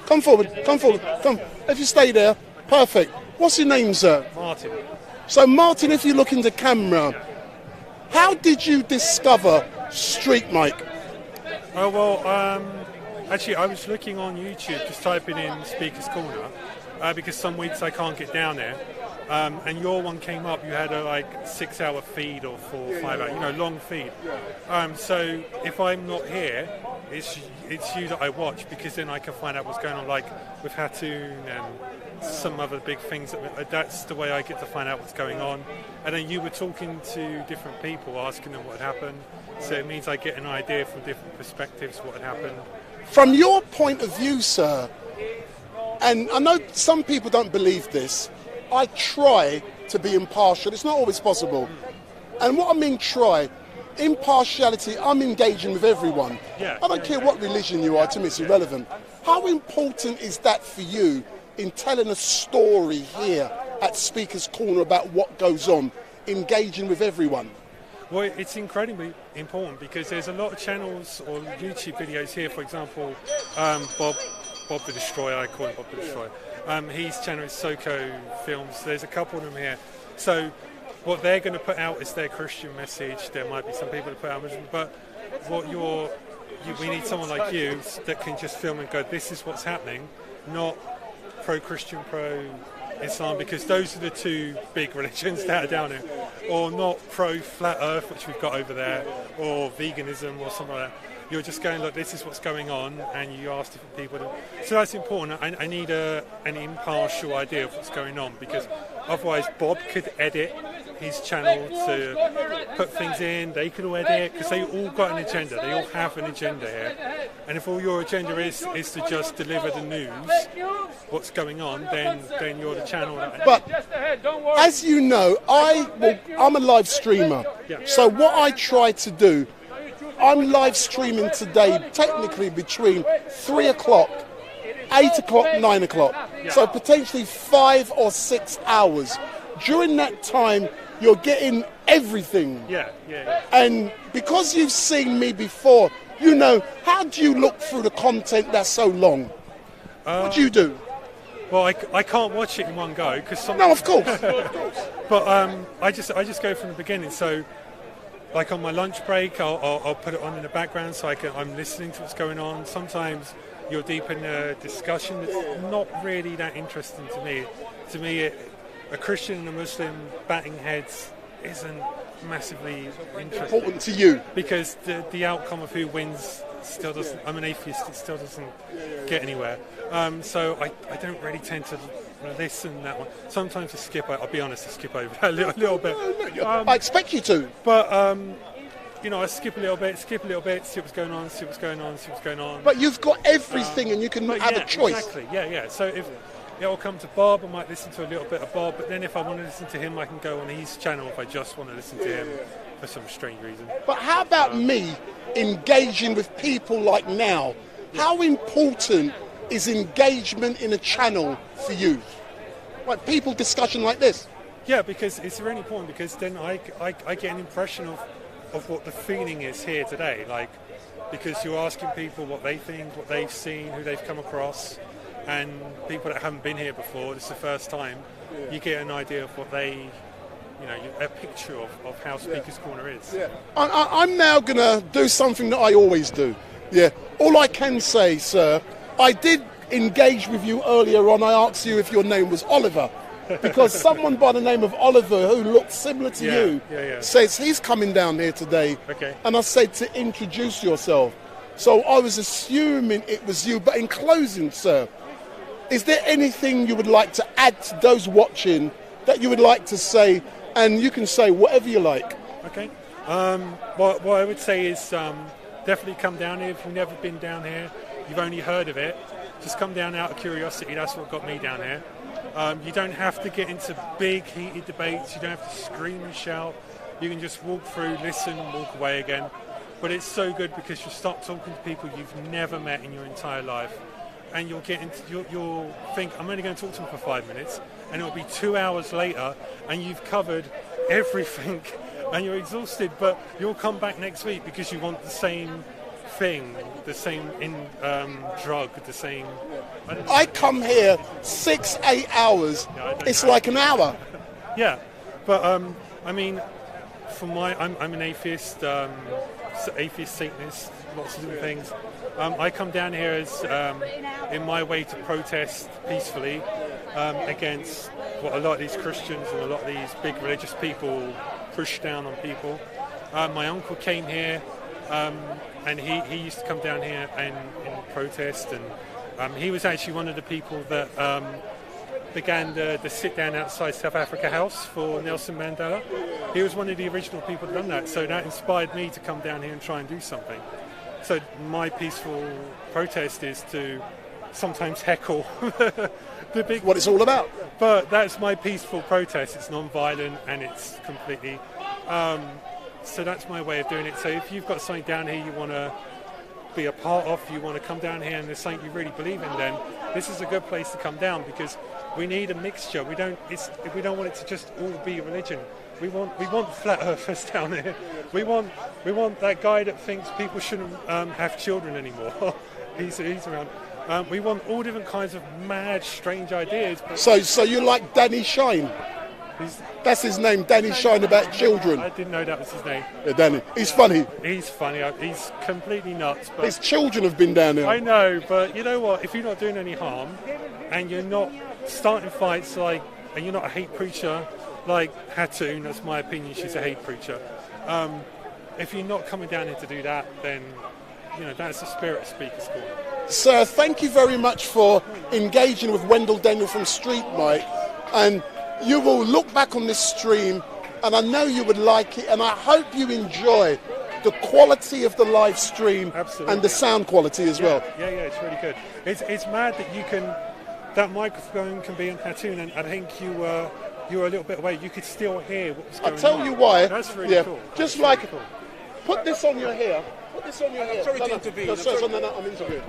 come forward. If you stay there, perfect. What's your name, sir? Martin. So Martin, if you look into camera, how did you discover StreetMic? Oh well, actually, I was looking on YouTube, just typing in Speaker's Corner, because some weeks I can't get down there. And your one came up. You had a 6-hour feed or 4 or 5 hour, long feed. So if I'm not here, it's you that I watch, because then I can find out what's going on, like with Hatun and some other big things. That's the way I get to find out what's going on. And then you were talking to different people, asking them what had happened. So it means I get an idea from different perspectives what had happened. From your point of view, sir, and I know some people don't believe this, I try to be impartial. It's not always possible. And what I mean try, impartiality, I'm engaging with everyone. I don't care what religion you are, to me it's irrelevant. How important is that for you in telling a story here at Speaker's Corner about what goes on, engaging with everyone? Well, it's incredibly important, because there's a lot of channels or YouTube videos here. For example, Bob the Destroyer, I call him Bob the Destroyer. His channel is Soko Films. There's a couple of them here. So what they're going to put out is their Christian message. There might be some people that put out, but we need someone like you that can just film and go, this is what's happening, not pro-Christian, pro-Islam, because those are the two big religions that are down here, or not pro-flat earth, which we've got over there, or veganism or something like that. You're just going, look, this is what's going on, and you ask different people. So that's important. I need an impartial idea of what's going on, because otherwise Bob could edit his channel to put things in, they could all edit, because they all got an agenda. They all have an agenda here. And if all your agenda is to just deliver the news, what's going on, then you're the channel. But as you know, I'm a live streamer. So what I try to do, I'm live streaming today technically between 3 o'clock, 8 o'clock, 9 o'clock. So potentially 5 or 6 hours. During that time, you're getting everything. Yeah. And because you've seen me before, you know, how do you look through the content that's so long? What do you do? Well, I can't watch it in one go because No, of course. But I just go from the beginning. So, like on my lunch break, I'll put it on in the background so I'm listening to what's going on. Sometimes you're deep in a discussion that's not really that interesting to me. To me, a Christian and a Muslim batting heads isn't massively interesting. Important to you. Because the outcome of who wins still doesn't... I'm an atheist, it still doesn't get anywhere. So I don't really tend to listen that one. Sometimes I skip, I'll be honest, I skip over that a little bit. I expect you to. But, I skip a little bit, see what's going on. But you've got everything and you can have a choice. Exactly, yeah. So if it'll come to Bob, I might listen to a little bit of Bob, but then if I want to listen to him, I can go on his channel if I just want to listen to him for some strange reason. But how about me engaging with people like now? How important is engagement in a channel for you? Like people discussion like this? Yeah, because it's really important, because then I get an impression of what the feeling is here today. Like, because you're asking people what they think, what they've seen, who they've come across, and people that haven't been here before, this is the first time, you get an idea of what they, a picture of how Speaker's Corner is. Yeah. I'm now going to do something that I always do. Yeah. All I can say, sir, I did engage with you earlier on. I asked you if your name was Oliver, because someone by the name of Oliver who looked similar to you says he's coming down here today. Okay. And I said to introduce yourself. So I was assuming it was you. But in closing, sir, is there anything you would like to add to those watching that you would like to say? And you can say whatever you like. Okay. What I would say is definitely come down here. If you've never been down here, you've only heard of it, just come down out of curiosity. That's what got me down here. You don't have to get into big heated debates. You don't have to scream and shout. You can just walk through, listen and walk away again. But it's so good because you start talking to people you've never met in your entire life. And you'll get into, you'll think, I'm only going to talk to them for 5 minutes, and it'll be 2 hours later, and you've covered everything, and you're exhausted. But you'll come back next week because you want the same thing, the same drug, the same. I come here 6-8 hours. It's like an hour. Yeah, but I mean, I'm an atheist, atheist Satanist, lots of different things. I come down here as in my way to protest peacefully against what a lot of these Christians and a lot of these big religious people push down on people. My uncle came here and he used to come down here and protest, and he was actually one of the people that began the sit down outside South Africa House for Nelson Mandela. He was one of the original people that done that, so that inspired me to come down here and try and do something. So my peaceful protest is to sometimes heckle the big... What it's all about. But that's my peaceful protest. It's non-violent and it's completely... so that's my way of doing it. So if you've got something down here you want to be a part of, you want to come down here and there's something you really believe in, then this is a good place to come down, because we need a mixture. We don't want it to just all be religion. We want flat earthers down here. We want that guy that thinks people shouldn't have children anymore. he's around. We want all different kinds of mad, strange ideas. But So you like Danny Shine? That's his name, Danny Shine About Children. I didn't know that was his name. Yeah, Danny. He's funny. He's funny. He's completely nuts. But His children have been down there. I know, but you know what? If you're not doing any harm, and you're not starting fights and you're not a hate preacher like Hatun, that's my opinion. She's a hate preacher. If you're not coming down here to do that, then that's the spirit of Speaker's Corner. Sir, thank you very much for engaging with Wendell Daniel from StreetMic, and you will look back on this stream, and I know you would like it, and I hope you enjoy the quality of the live stream and the sound quality as well. Yeah, it's really good. It's mad that that microphone can be on Hatun, and I think you were a little bit away. You could still hear what was going on. I'll tell you why. That's really cool. Just like, put this on your hair. Put this on your hair. Sorry to intervene. No, I'm interviewing.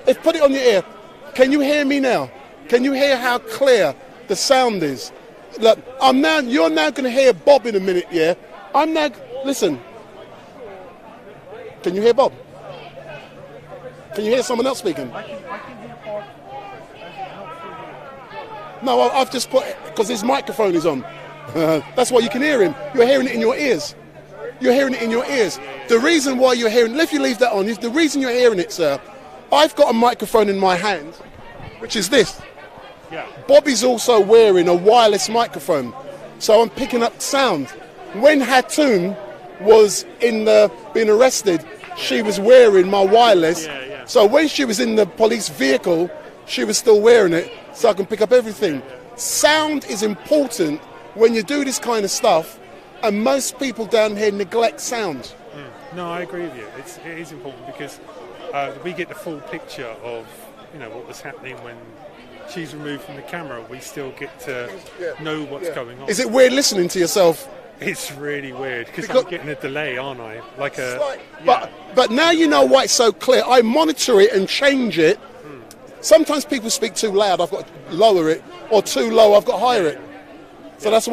If put it on your ear, can you hear me now? Can you hear how clear the sound is? Look, you're now going to hear Bob in a minute, yeah? Listen. Can you hear Bob? Can you hear someone else speaking? No, I've just put, because his microphone is on. That's why you can hear him. You're hearing it in your ears. You're hearing it in your ears. The reason why you're hearing, if you leave that on, is the reason you're hearing it, sir. I've got a microphone in my hand, which is this. Yeah. Bobby's also wearing a wireless microphone, so I'm picking up sound. When Hatun was being arrested, she was wearing my wireless. Yeah. So when she was in the police vehicle, she was still wearing it, so I can pick up everything. Sound is important when you do this kind of stuff, and most people down here neglect sound. No, I agree with you. It is important because we get the full picture of what was happening when she's removed from the camera. We still get to know what's going on. Is it weird listening to yourself? It's really weird because I'm getting a delay, aren't I? But now you know why it's so clear. I monitor it and change it. Sometimes people speak too loud, I've got to lower it, or too low, I've got to higher it. So that's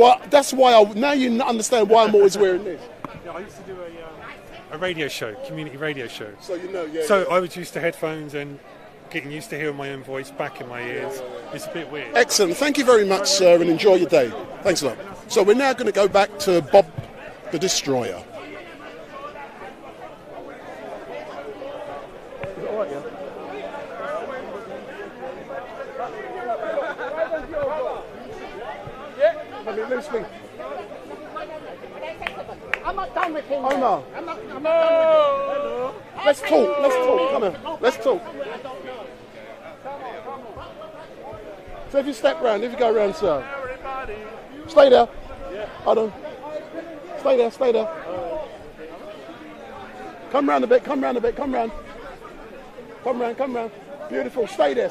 why now you understand why I'm always wearing this. Yeah, I used to do a radio show, community radio show. So I was used to headphones and getting used to hearing my own voice back in my ears. It's a bit weird. Excellent. Thank you very much, sir, and enjoy your day. Thanks a lot. So we're now going to go back to Bob the Destroyer. I'm not done with him. Omar. I'm not done with him. Let's talk. Come on. Let's talk. So if you step round, if you go round, sir. Stay there. Hold on. Stay there. Come round a bit. Come round. Beautiful. Stay there.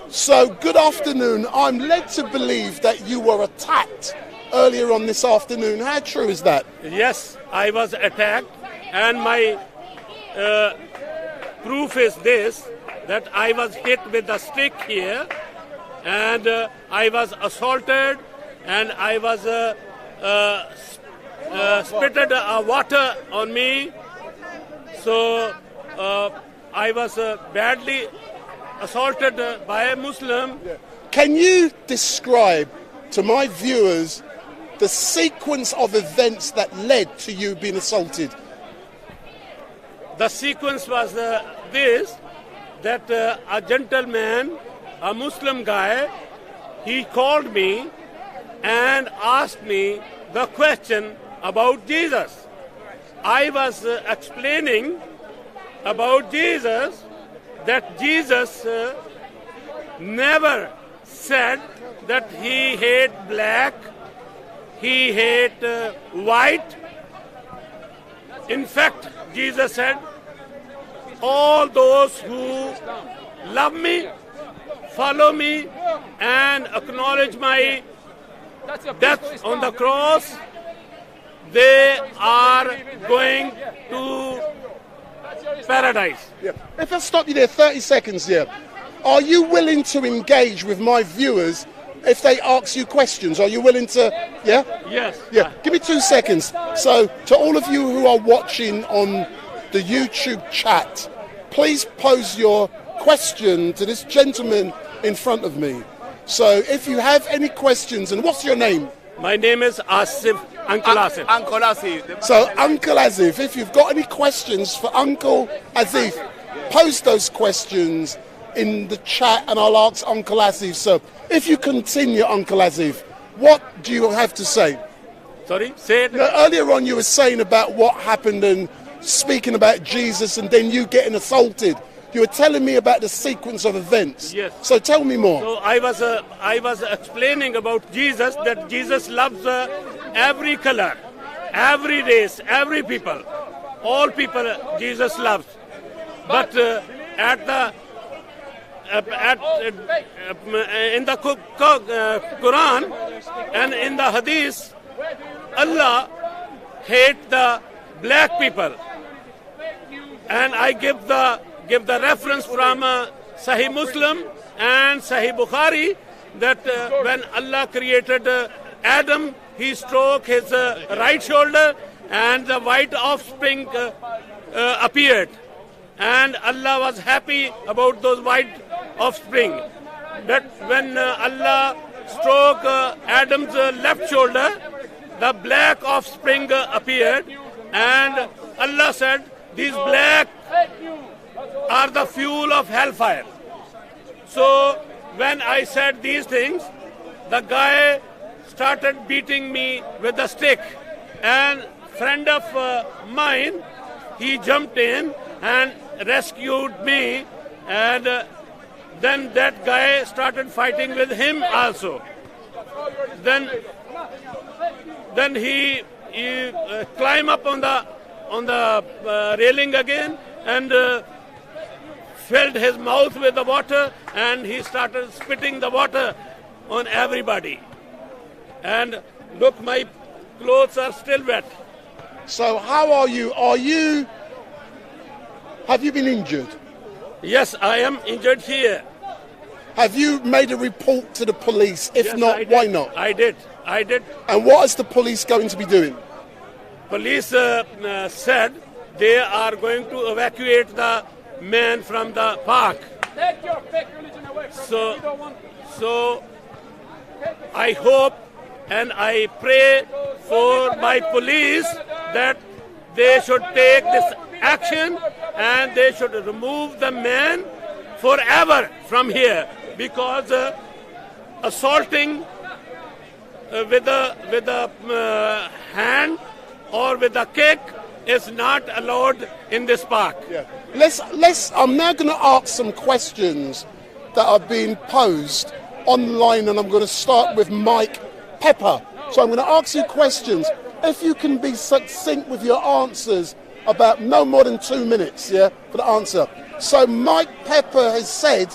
So, good afternoon. I'm led to believe that you were attacked earlier on this afternoon. How true is that? Yes, I was attacked, and my proof is this, that I was hit with a stick here, and I was assaulted, and I was spitted water on me. So I was badly assaulted by a Muslim. Can you describe to my viewers the sequence of events that led to you being assaulted? The sequence was this, that a gentleman, a Muslim guy, he called me and asked me the question about Jesus. I was explaining about Jesus, that Jesus never said that he hate black, he hate white. In fact, Jesus said, all those who love me, follow me, and acknowledge my death on the cross, they are going to paradise. If I stop you there 30 seconds here, are you willing to engage with my viewers if they ask you questions? Are you willing to, yeah? Yes. Yeah, give me 2 seconds. So, to all of you who are watching on the YouTube chat, please pose your question to this gentleman in front of me. So if you have any questions, and what's your name? My name is Asif, Uncle Asif. Uncle Asif. So Uncle Asif, if you've got any questions for Uncle Asif, post those questions in the chat and I'll ask Uncle Asif. So if you continue, Uncle Asif, what do you have to say? Sorry, say it. No, earlier on you were saying about what happened and speaking about Jesus and then you getting assaulted. You were telling me about the sequence of events. Yes. So tell me more. So I was explaining about Jesus, that Jesus loves every color, every race, every people. All people Jesus loves. But in the Quran and in the Hadith, Allah hates the black people. And I give the reference from Sahih Muslim and Sahih Bukhari that when Allah created Adam, he struck his right shoulder and the white offspring appeared. And Allah was happy about those white offspring. That when Allah struck Adam's left shoulder, the black offspring appeared, and Allah said, these black are the fuel of hellfire. So when I said these things, the guy started beating me with a stick, and friend of mine, he jumped in and rescued me, and then that guy started fighting with him also. Then he climbed up on the railing again and filled his mouth with the water, and he started spitting the water on everybody. And look, my clothes are still wet. So how are you? Have you been injured? Yes, I am injured here. Have you made a report to the police? If Yes, not, why not? I did. And what is the police going to be doing? Police said they are going to evacuate the man from the park. Take your fake religion away from So- you don't want So I hope and I pray for my police that they should take this action and they should remove the man forever from here, because assaulting with a hand or with a kick is not allowed in this park. Yeah. I'm now going to ask some questions that are being posed online, and I'm going to start with Mike Pepper. So I'm going to ask you questions. If you can be succinct with your answers, about no more than 2 minutes, for the answer. So Mike Pepper has said,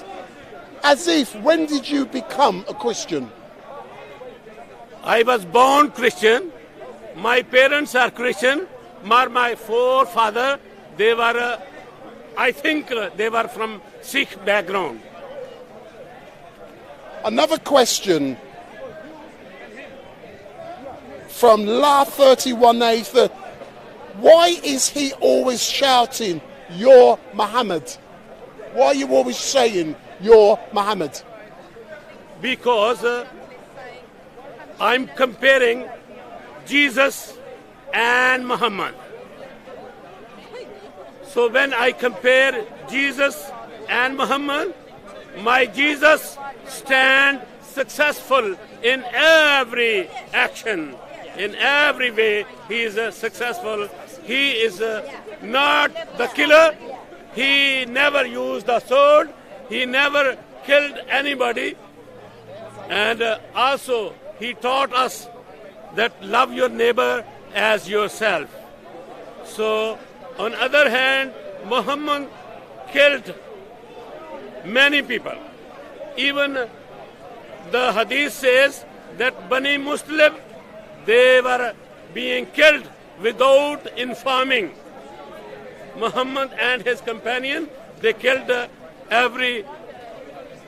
Asif, when did you become a Christian? I was born Christian. My parents are Christian. My forefather, they were, I think they were from Sikh background. Another question from La31A. Why is he always shouting, "You're Muhammad"? Why are you always saying, "You're Muhammad"? Because I'm comparing Jesus and Muhammad. So when I compare Jesus and Muhammad, my Jesus stand successful in every action. In every way, he is successful. He is not the killer. He never used the sword. He never killed anybody. And also, he taught us that love your neighbor as yourself. So, on other hand, Muhammad killed many people. Even the hadith says that Bani Muslim, they were being killed without informing. Muhammad and his companion, they killed every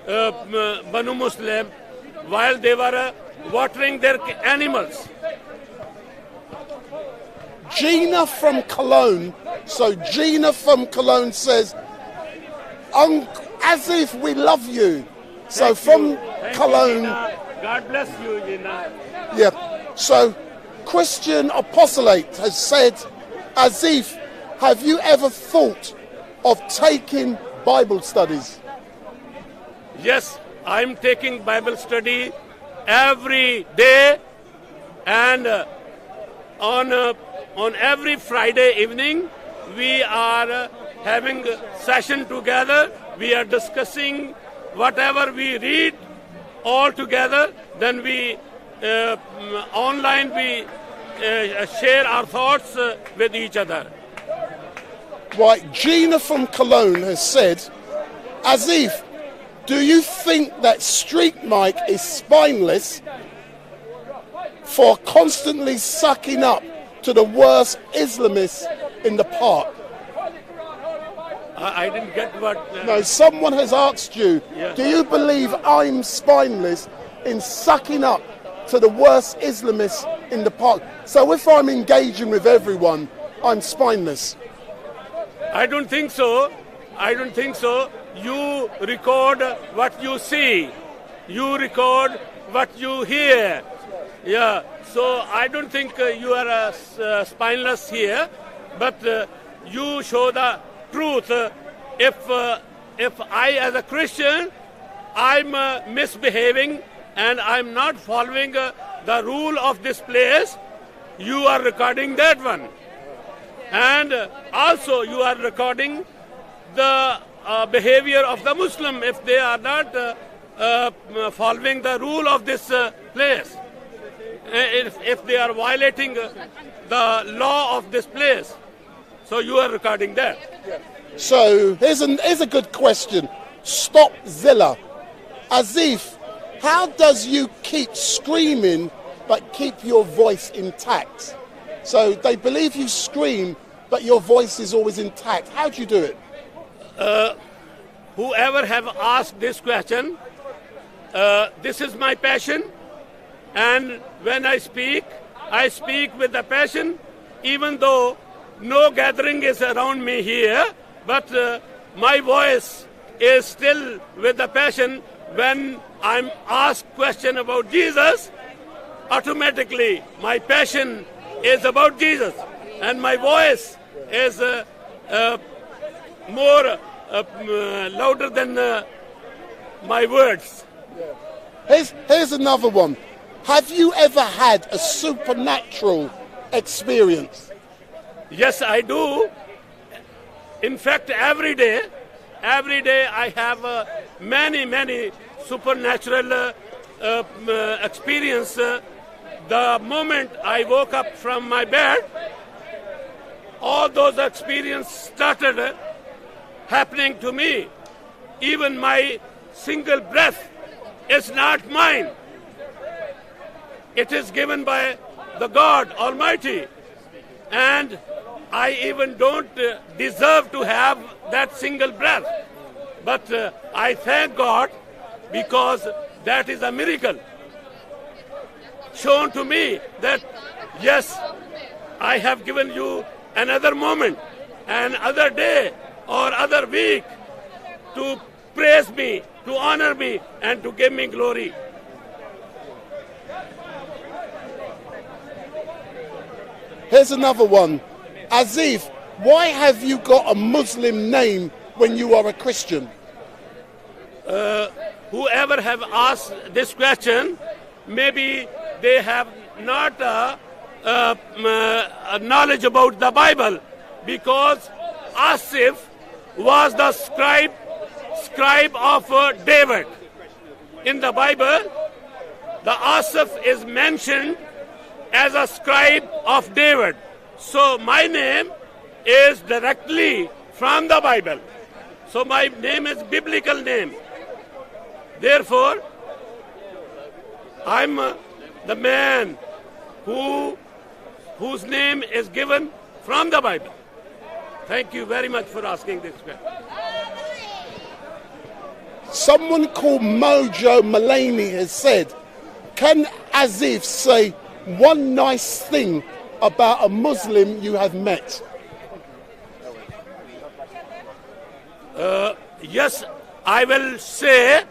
Banu Muslim while they were watering their animals. Gina from Cologne. So Gina from Cologne says, Asif, we love you. So from Cologne. God bless you, Gina. Yeah. So Christian Apostolate has said, Asif, have you ever thought of taking Bible studies? Yes, I'm taking Bible study every day, and on every Friday evening we are having a session together. We are discussing whatever we read all together. Then we online we share our thoughts with each other. Right, Gina from Cologne has said, Asif, do you think that StreetMic is spineless for constantly sucking up to the worst Islamists in the park? I didn't get what... No, someone has asked you, Yeah. do you believe I'm spineless in sucking up to the worst Islamists in the park? So if I'm engaging with everyone, I'm spineless. I don't think so. I don't think so. You record what you see. You record what you hear. Yeah. So I don't think you are spineless here, but you show the truth. If I, as a Christian, I'm misbehaving and I'm not following the rule of this place, you are recording that one. And also you are recording the behavior of the Muslim if they are not following the rule of this place. If they are violating the law of this place. So you are recording that. So here's a good question. Stop Zilla. Asif, how does you keep screaming but keep your voice intact? So they believe you scream but your voice is always intact. How do you do it? Whoever have asked this question, this is my passion, and when I speak with the passion, even though no gathering is around me here, but my voice is still with the passion. When I'm asked question about Jesus, automatically my passion is about Jesus, and my voice is more louder than my words. Here's another one. Have you ever had a supernatural experience? Yes, I do. In fact, every day I have many supernatural experience. The moment I woke up from my bed, all those experiences started happening to me. Even my single breath is not mine. It is given by the God Almighty. And I even don't deserve to have that single breath. But I thank God because that is a miracle shown to me that, yes, I have given you another moment, another day or other week to praise me, to honor me, and to give me glory. Here's another one. Asif, why have you got a Muslim name when you are a Christian? Whoever have asked this question, maybe they have not knowledge about the Bible, because Asif was the scribe of David. In the Bible, the Asif is mentioned as a scribe of David. So my name is directly from the Bible. So my name is biblical name. Therefore, I'm the man whose name is given from the Bible. Thank you very much for asking this question. Someone called Mojo Mulaney has said, can Asif say one nice thing about a Muslim you have met? Yes, I will say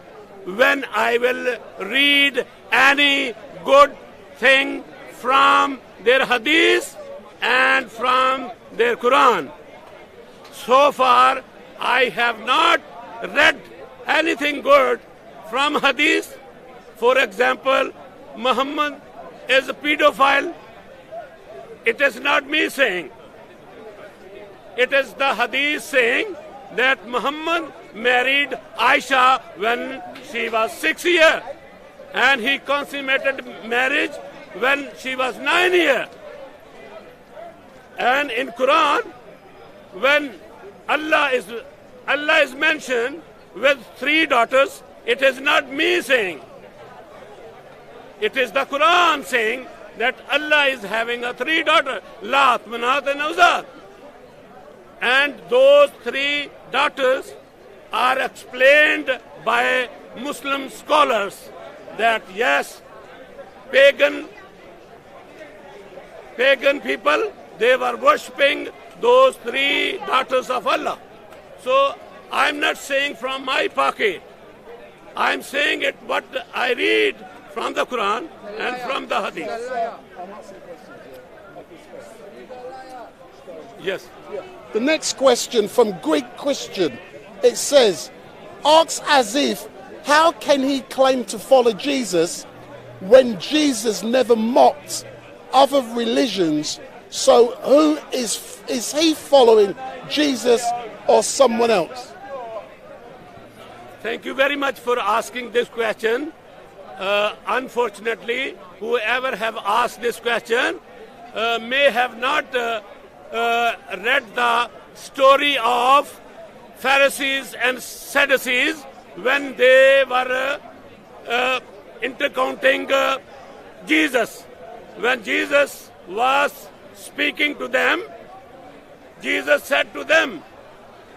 when I will read any good thing from their hadith and from their Quran. So far, I have not read anything good from hadith. For example, Muhammad is a pedophile. It is not me saying. It is the hadith saying that Muhammad married Aisha when she was 6 years, and he consummated marriage when she was 9 years. And in Quran, when Allah is mentioned with 3 daughters, it is not me saying. It is the Quran saying that Allah is having 3 daughters, Lat, Manat and Uzat. And those 3 daughters are explained by Muslim scholars that yes, pagan people, they were worshipping those 3 daughters of Allah. So I'm not saying from my pocket. I'm saying it what I read from the Quran and from the Hadith. Yes. The next question from Greek Christian, it says, asks as if, how can he claim to follow Jesus when Jesus never mocked other religions? So who is he following, Jesus or someone else? Thank you very much for asking this question. Unfortunately, whoever have asked this question may have not read the story of Pharisees and Sadducees when they were intercounting Jesus. When Jesus was speaking to them, Jesus said to them,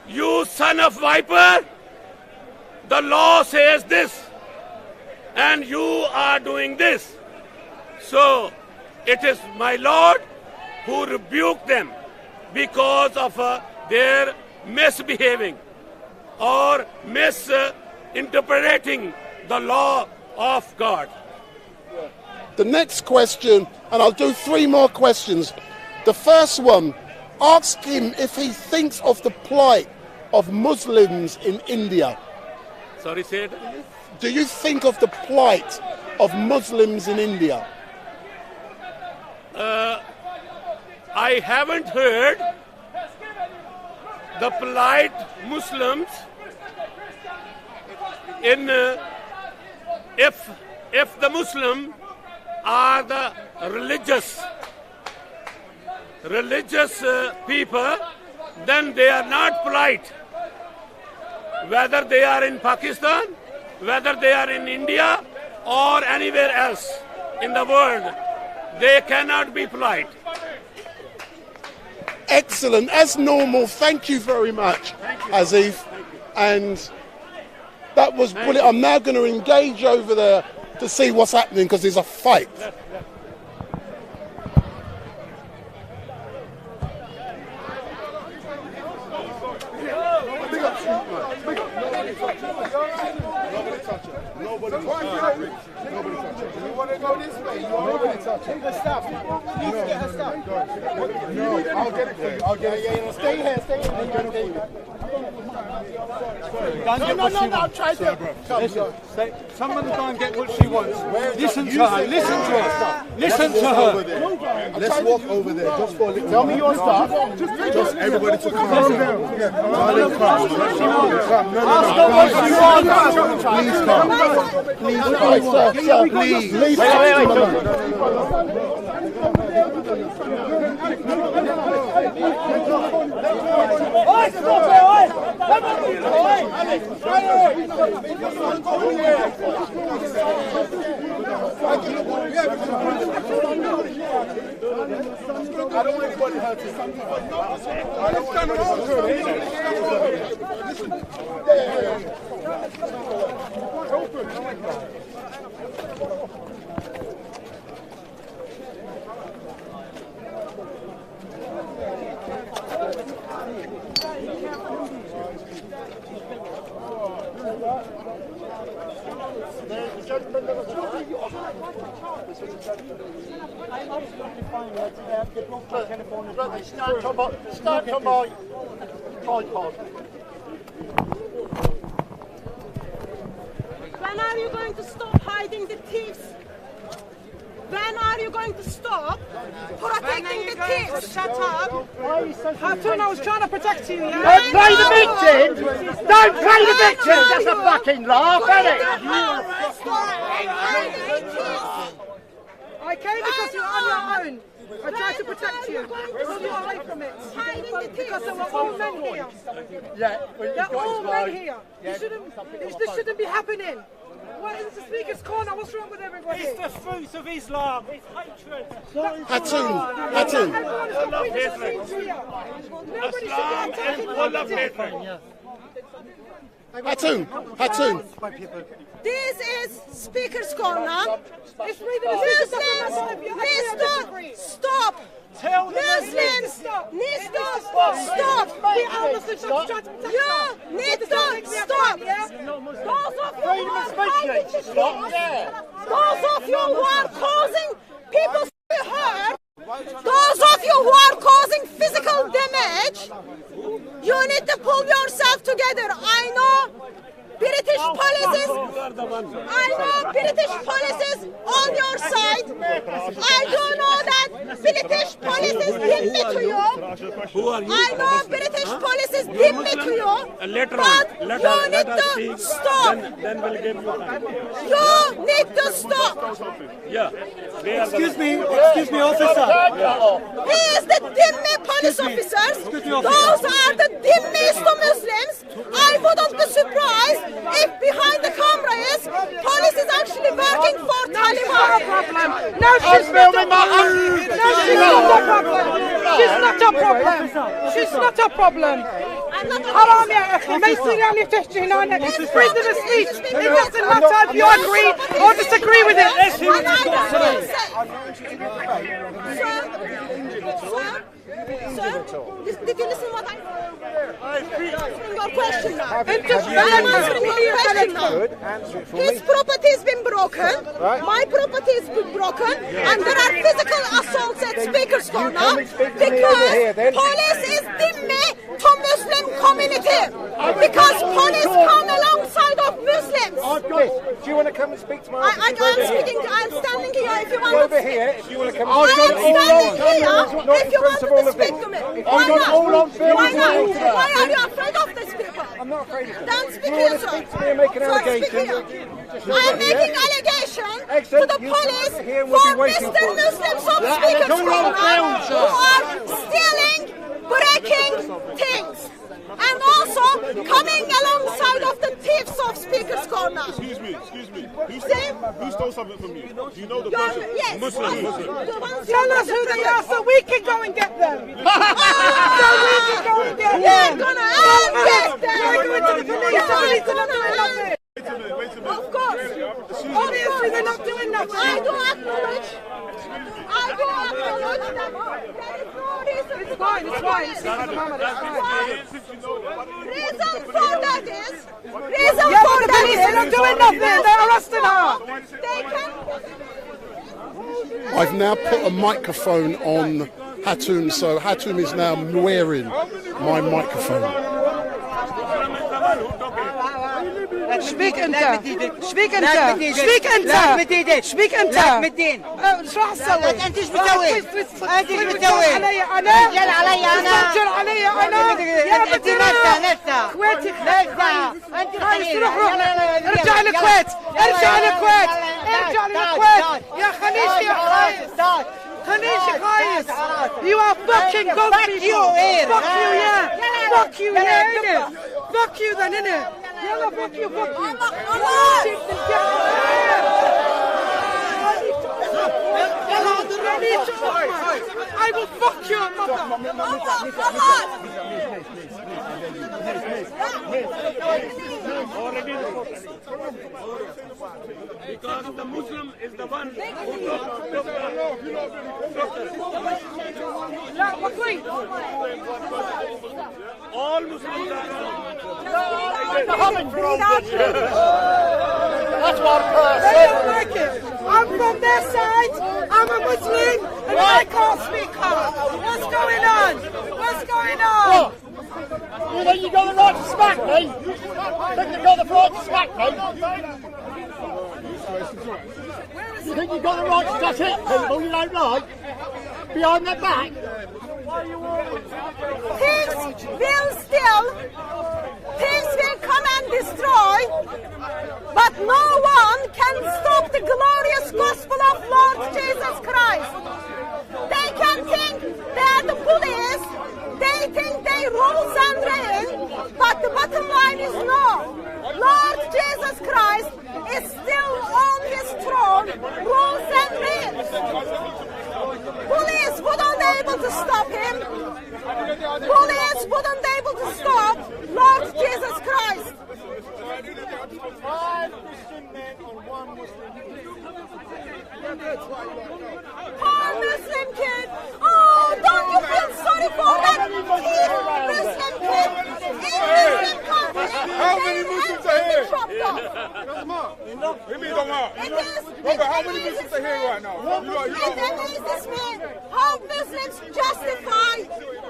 "You son of viper, the law says this, and you are doing this. So it is my Lord who rebuked them because of their misbehaving or misinterpreting the law of God." The next question, and I'll do 3 more questions. The first one, ask him if he thinks of the plight of Muslims in India. Sorry, say it again. Do you think of the plight of Muslims in India? I haven't heard the polite Muslims in if the Muslim are the religious people, then they are not polite. Whether they are in Pakistan, whether they are in India or anywhere else in the world, they cannot be polite. Excellent. As normal, thank you very much, Azif. And that was brilliant. I'm now going to engage over there to see what's happening because there's a fight. Nobody touch it. You want to go this way? Nobody touch it. Get her stuff. Please get her stuff. No, I'll get it for you. I'll get it. Yeah, stay here. Stay here. I'll get it for you. No, I'm trying to. Listen, someone can't get what she wants. Listen to her. Listen to her. Listen to her. Let's walk over there just for a little. Tell me your stuff. Just everybody to calm down. Darling, come. Ask her what she wants. Please come. Please come. Sir, please. I don't want anybody hurting. I don't want anybody Start on my tripod. When are you going to stop hiding the thieves? When are you going to stop protecting the thieves? Shut up. Hatun, I was trying to protect you, yeah? Don't play the victim! Don't play the victim! That's a fucking laugh, isn't it? I came because you're on your own. I tried to protect you. Pull you away from it. Because there were all men here. Yeah, They're all men here. This shouldn't be happening. What is the speaker's corner? What's wrong with everybody? It's the fruits of Islam. It's hatred. Hatun. Hatun. This is Speaker's Corner. Muslims need to stop. Muslims need to stop. You need to stop. Those of you who are causing people to be hurt, those of you who are causing physical damage, you need to pull yourself together. I know British policies on your side. I do know that British policies did me to you. I know British policies did me to you. But you need to stop. You need to stop. Excuse me, officer. He is the Dhimmi police officers. Those are the Dhimmis to Muslims. I wouldn't be surprised if behind the camera is police is actually working for Taliban. No, she's not a problem. She's not a problem. She's not a problem. حرام يا أخي ما يصير يعني تحكي هنا. It's freedom of speech. It doesn't matter if you agree or disagree with it. Did you listen what I'm answering your question now? I'm answering your question now. His property has been broken, my property has been broken, and there are physical assaults at Speaker's Corner because police is Dhimmi to Muslim community. Because police come alongside of Muslims. Do you want to come and speak to my officer? I'm standing here if you want to over here, if you want to come I am standing here if you want to speak to me. Why not? Why not? Why are you afraid of these people? I'm not afraid of them. Then speak You here, want to sir. speak to me and make an allegation? I am making allegation to the police here and we'll be for waiting Mr. for you. Muslims of Speaker's Corner who are stealing, breaking things. And also coming alongside of the thieves of Speaker's Corner. Excuse me. Who stole something from you? Do you know the person? Yes. Muslim. Tell us who they are so we can go and get them. So we can go and get them. We're gonna get them. We're going to the police. The police are not doing nothing. Of course. Obviously they're not doing nothing. I do acknowledge that there is no reason. It's fine. It's fine. Reason for that is. They're not doing nothing. They're arresting her. I've now put a microphone on Hatun, so Hatun is now wearing my microphone. شبيك انت؟ شبيك انت؟ شبيك انت؟ لا بديدك شبيك انت؟ لا بدين شو راح تسوي؟ انت ايش بتسوي؟ انت ايش بتسوي؟ علي انا؟ رجال علي انا؟ رجال علي انا؟ يا بدي نفسها كويتي نفسها انت خايس روح ارجع الكويت ارجع الكويت ارجع للكويت يا خليجي يا خايس خليجي خايس you are fucking good people fuck you yeah fuck you yeah fuck you then innit يلا fuck you I will fuck your Because the Muslim is the one who all Muslims are That's one person. They don't like it. I'm from their side. I'm a Muslim, and I can't speak up. What's going on? What's going on? You think you got the right to smack me? Think you got the right to smack me? You think you got the right to just hit people you don't like? Behind their back? Things will come and destroy, but no one can stop the glorious gospel of Lord Jesus Christ. They can think they are the police, they think they rules and reign, but the bottom line is no. Lord Jesus Christ is still on his throne, rules and reigns. Police wouldn't be able to stop him. Police wouldn't be able to stop Lord Jesus Christ. 5 Christian men on 1 Muslim kid. Poor Muslim kid. Oh, don't you feel sorry for that Muslim kid in Muslim country? How many Muslims are here? How many Muslims are here right now? It amazes me how Muslims justify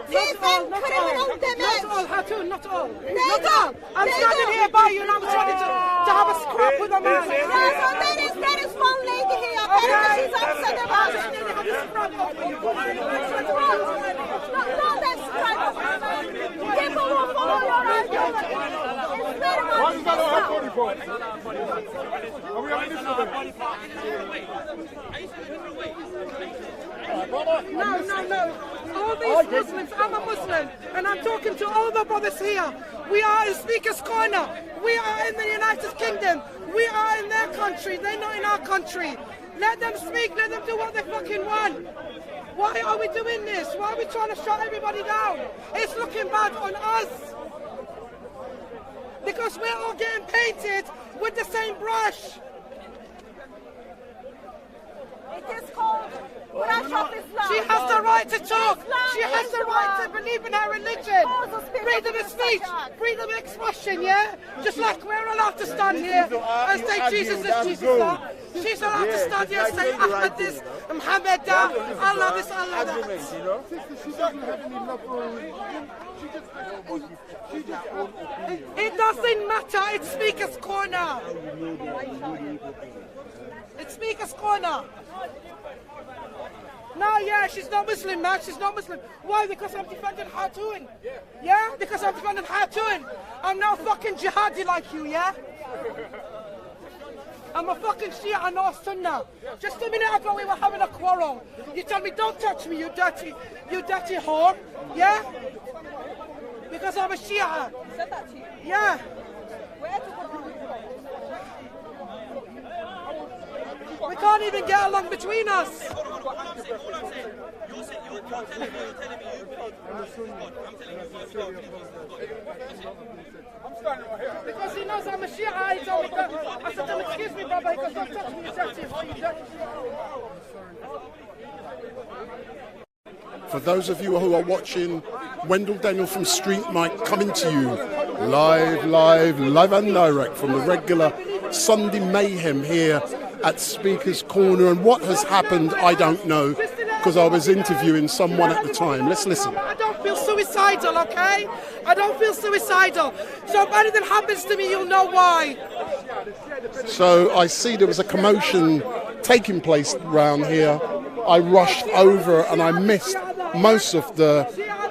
thieving criminal damage. Not all, Hatun, not all. Not all. I'm standing here by you and I'm trying to have a scrap with a man. There is one lady here. She's upset about it. Don't describe us. People who follow your argument. It's very much Why is that not happening for? Are we having this No. All these Muslims, I'm a Muslim, and I'm talking to all the brothers here. We are in Speaker's Corner. We are in the United Kingdom. We are in their country. They're not in our country. Let them speak. Let them do what they fucking want. Why are we doing this? Why are we trying to shut everybody down? It's looking bad on us. Because we're all getting painted with the same brush. It is called brush of Islam. She has the right to talk. She has the right to believe in her religion. Freedom of speech, freedom of expression, yeah? Just like we're allowed to stand here and say Jesus is Jesus that. She's allowed to stand here and say Ahmed this, Muhammad that, Allah this, Allah that. She doesn't have any love for religion. She just has her own opinion. It doesn't matter. It's Speaker's Corner. It's Speaker's Corner. No, yeah, she's not Muslim, man. She's not Muslim. Why? Because I'm defending Hatun. Yeah? Because I'm defending Hatun. I'm not fucking jihadi like you, yeah? I'm a fucking Shia, not a Sunnah. Just a minute ago we were having a quarrel. You tell me, don't touch me, you dirty whore. Yeah? Because I'm a Shia. Said that to you? Yeah. Where to go? We can't even get along between us. Because he knows I'm a Shia, he told me that. I said to him, excuse me, brother, he goes, don't touch me, you dirty whore, you dirty. For those of you who are watching, Wendell Daniel from StreetMic coming to you live and direct from the regular Sunday mayhem here at Speaker's Corner. And what has happened, I don't know, because I was interviewing someone at the time. Let's listen. I don't feel suicidal, okay? I don't feel suicidal. So if anything happens to me, you'll know why. So I see there was a commotion taking place around here. I rushed over and I missed most of the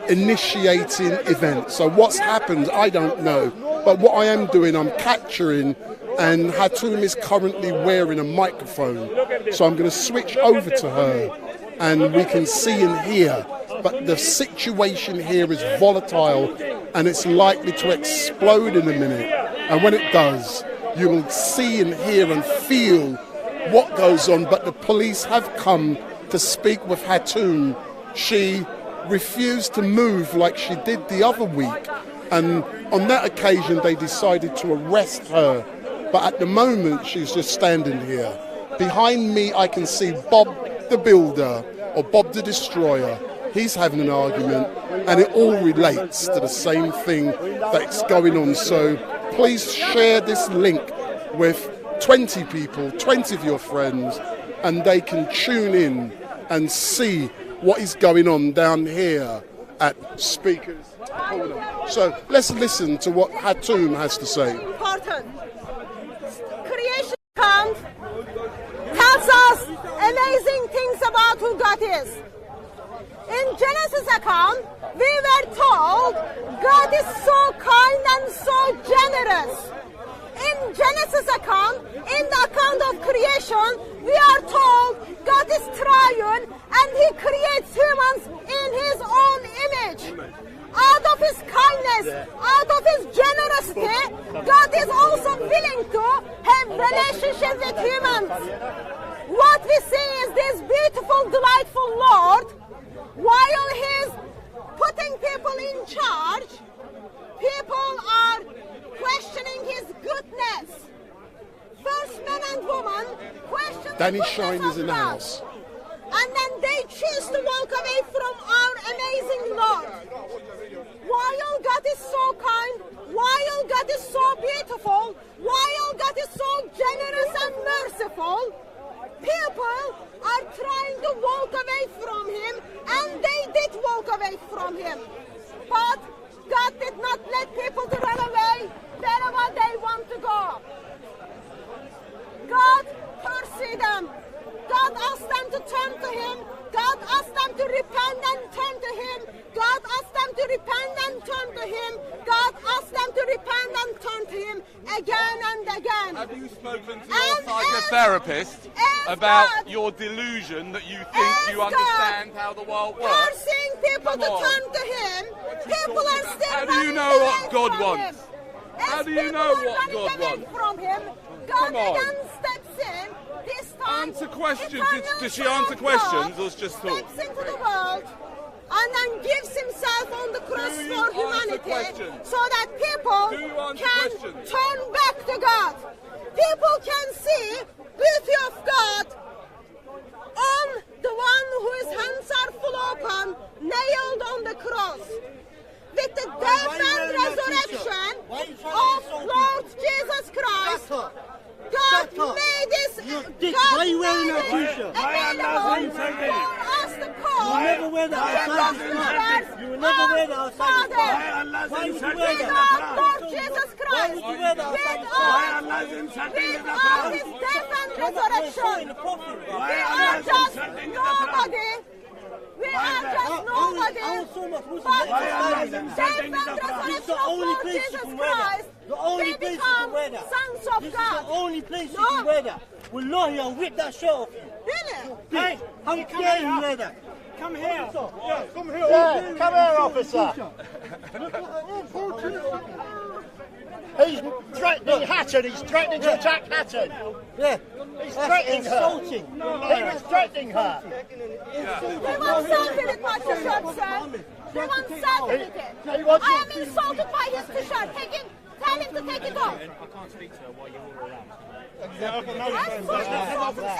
initiating event. So what's happened, I don't know. But what I am doing, I'm capturing, and Hatun is currently wearing a microphone. So I'm going to switch over to her and we can see and hear. But the situation here is volatile and it's likely to explode in a minute. And when it does, you will see and hear and feel what goes on. But the police have come to speak with Hatun. She refused to move like she did the other week, and on that occasion they decided to arrest her. But at the moment she's just standing here. Behind me I can see Bob the Builder, or Bob the Destroyer. He's having an argument, and it all relates to the same thing that's going on. So please share this link with 20 people, 20 of your friends, and they can tune in and see what is going on down here at Speakers Corner. So let's listen to what Hatun has to say. Important. Creation account tells us amazing things about who God is. In Genesis account, we were told God is so kind and so generous. In Genesis account, in the account of creation, we are told God is triune and He creates humans in His own image. Out of His kindness, out of His generosity, God is also willing to have relationship with humans. What we see is this beautiful, delightful Lord, while He's putting people in charge, people are questioning His goodness. First man and woman question Danny the Shine goodness is in of the God. house. And then they choose to walk away from our amazing Lord. While God is so kind, while God is so beautiful, while God is so generous and merciful, people are trying to walk away from Him, and they did walk away from Him. But God did not let people to run away wherever they want to go. God pursued them. God asked them to turn to Him. God asked them to repent and turn to Him. God asked them to repent and turn to Him. God asked them to repent and turn to Him again and again. Have you spoken to your psychotherapist about your delusion that you think you understand how the world works? Forcing people to turn to Him. People are still How do you know what God wants? How do you know what God wants? From Him, God again steps in. This time, answer questions. Does she answer questions or just talk? Steps into the world and then gives Himself on the cross for humanity, so that people can turn back to God. People can see beauty of God on the one whose hands are full open, nailed on the cross. With the death and resurrection of Lord Jesus Christ, God made this. Why are you wearing that t-shirt? For us to call. You will never wear that outside the club. You will never wear that outside the club. Why would you wear that? Lord Jesus Christ. Why would you wear that outside the club? With His death and resurrection, we are just nobody. We are just nobody. But death and resurrection of Lord Jesus Christ, we become sons of God. The only place you can wear that. Wallahi, I'll rip that shirt off you. Really? Hey, how dare you wear that? Come here. Yeah, come here. Yeah, come here, officer. He's threatening Hatun. He's threatening to attack Hatun. Yeah. He's threatening insulting. her. He was threatening her. We want something with my t-shirt, sir. We want something with it. I am insulted by his t-shirt. Tell him to take it off. I can't speak to her while you're all around.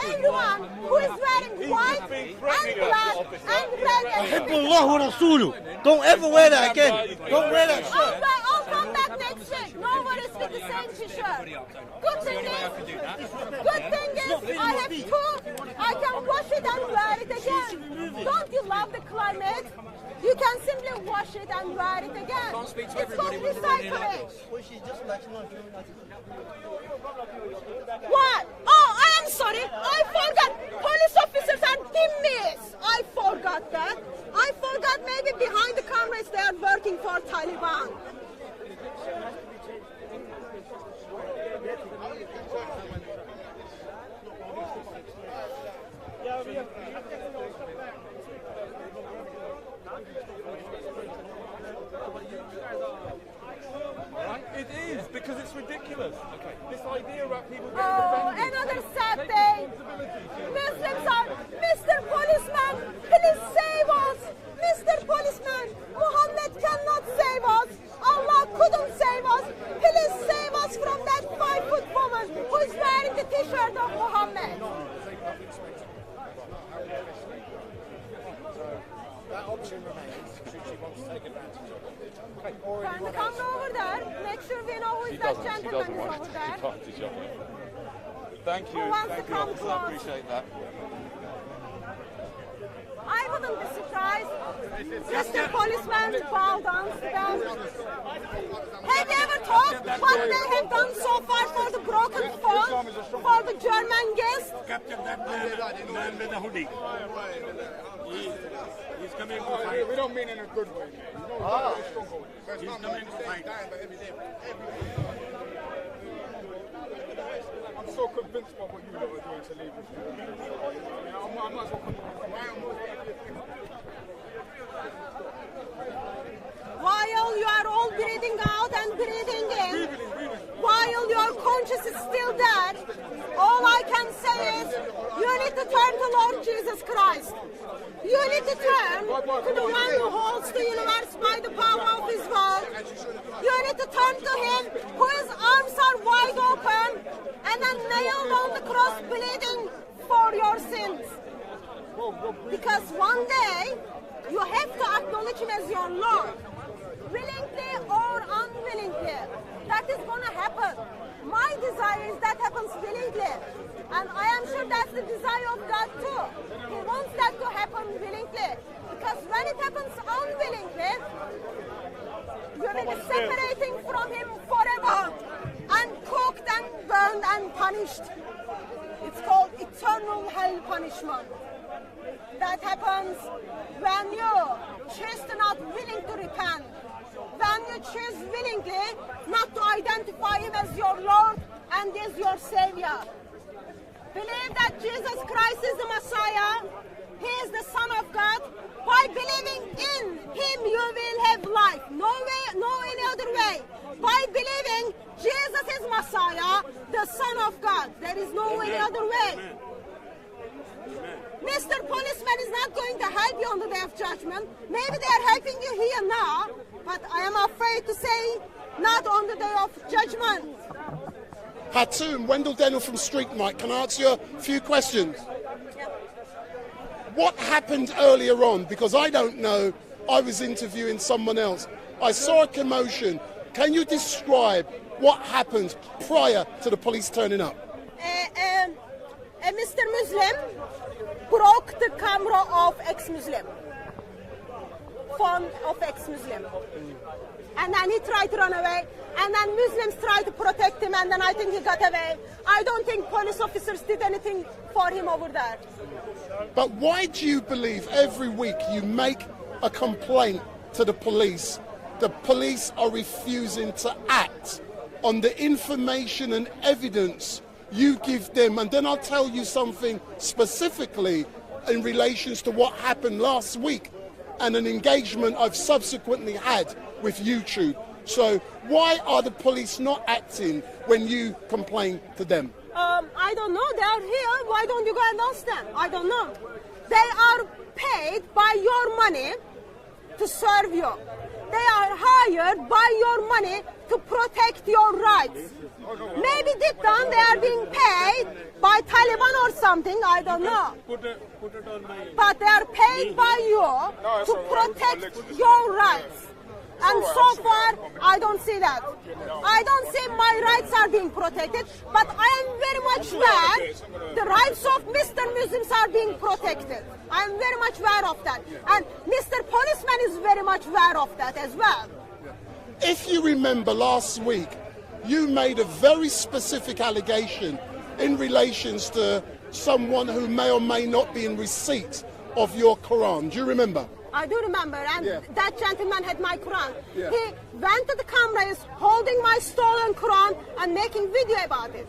Everyone who is wearing white and black and red. Hibullah wa Rasuluh. Don't ever wear that again. Don't wear that shirt. I'll come back next week. No worries with the same t-shirt. Good thing is, I have two. I can wash it and wear it again. Don't you love the climate? You can simply wash it and wear it again. It's called recycling. What? Oh, I am sorry. I forgot. Police officers are dhimmis. I forgot that. I forgot maybe behind the cameras they are working for Taliban. It is, because it's ridiculous. This idea about people getting Another sad day. Muslims are, Mr. Policeman, please save us. Mr. Policeman, Muhammad cannot save us. Allah couldn't save us. Please save us from that 5-foot woman who is wearing the t-shirt of Muhammad. That option remains should she want to take advantage of it. Turn the camera over there. Make sure we know who is that gentleman is over there. Thank you. Who wants Thank to you, come officer. I close? appreciate that. I wouldn't be surprised. Mr. Policeman, bow down, stand. Have you ever thought what they have done so far for the broken phone, for the German guest? Capture that man with the hoodie. He's coming to fight. We don't mean in a good way. He's coming to fight. I'm so convinced by what you lot are doing to leave this. I'm not so While you are all breathing out and breathing in, while your conscience is still there, all I can say is you need to turn to Lord Jesus Christ. You need to turn to the one who holds the universe by the power of his word. You need to turn to him whose arms are wide open and then nailed on the cross bleeding for your sins. Because one day you have to acknowledge him as your Lord. Willingly or unwillingly, that is going to happen. My desire is that happens willingly. And I am sure that's the desire of God too. He wants that to happen willingly. Because when it happens unwillingly, you will be separating from him forever and cooked and burned and punished. It's called eternal hell punishment. That happens when you choose to not willing to repent. When you choose willingly not to identify him as your Lord and as your Savior. Believe that Jesus Christ is the Messiah. He is the Son of God. By believing in him, you will have life. No way, no any other way. By believing Jesus is Messiah, the Son of God. There is no any other way. Mr. Policeman is not going to help you on the day of judgment. Maybe they are helping you here now, but I am afraid to say not on the day of judgment. Hatun, Wendell Daniel from StreetMic. Can I ask you a few questions? What happened earlier on? Because I don't know. I was interviewing someone else. I saw a commotion. Can you describe what happened prior to the police turning up? Mr. Muslim broke the camera of ex-Muslim. Phone of ex-Muslim. And then he tried to run away. And then Muslims tried to protect him, and then I think he got away. I don't think police officers did anything for him over there. But why do you believe every week you make a complaint to the police are refusing to act on the information and evidence you give them? And then I'll tell you something specifically in relation to what happened last week and an engagement I've subsequently had with YouTube. So why are the police not acting when you complain to them? I don't know. They are here. Why don't you go and ask them? I don't know. They are paid by your money to serve you. They are hired by your money to protect your rights. Maybe deep down they are being paid by Taliban or something. I don't know. But they are paid by you to protect your rights. And so far, I don't see that. I don't see my rights are being protected, but I am very much aware the rights of Mr. Muslims are being protected. I am very much aware of that. And Mr. Policeman is very much aware of that as well. If you remember last week, you made a very specific allegation in relation to someone who may or may not be in receipt of your Quran. Do you remember? I do remember, and that gentleman had my Quran. He went to the cameras holding my stolen Quran and making video about it.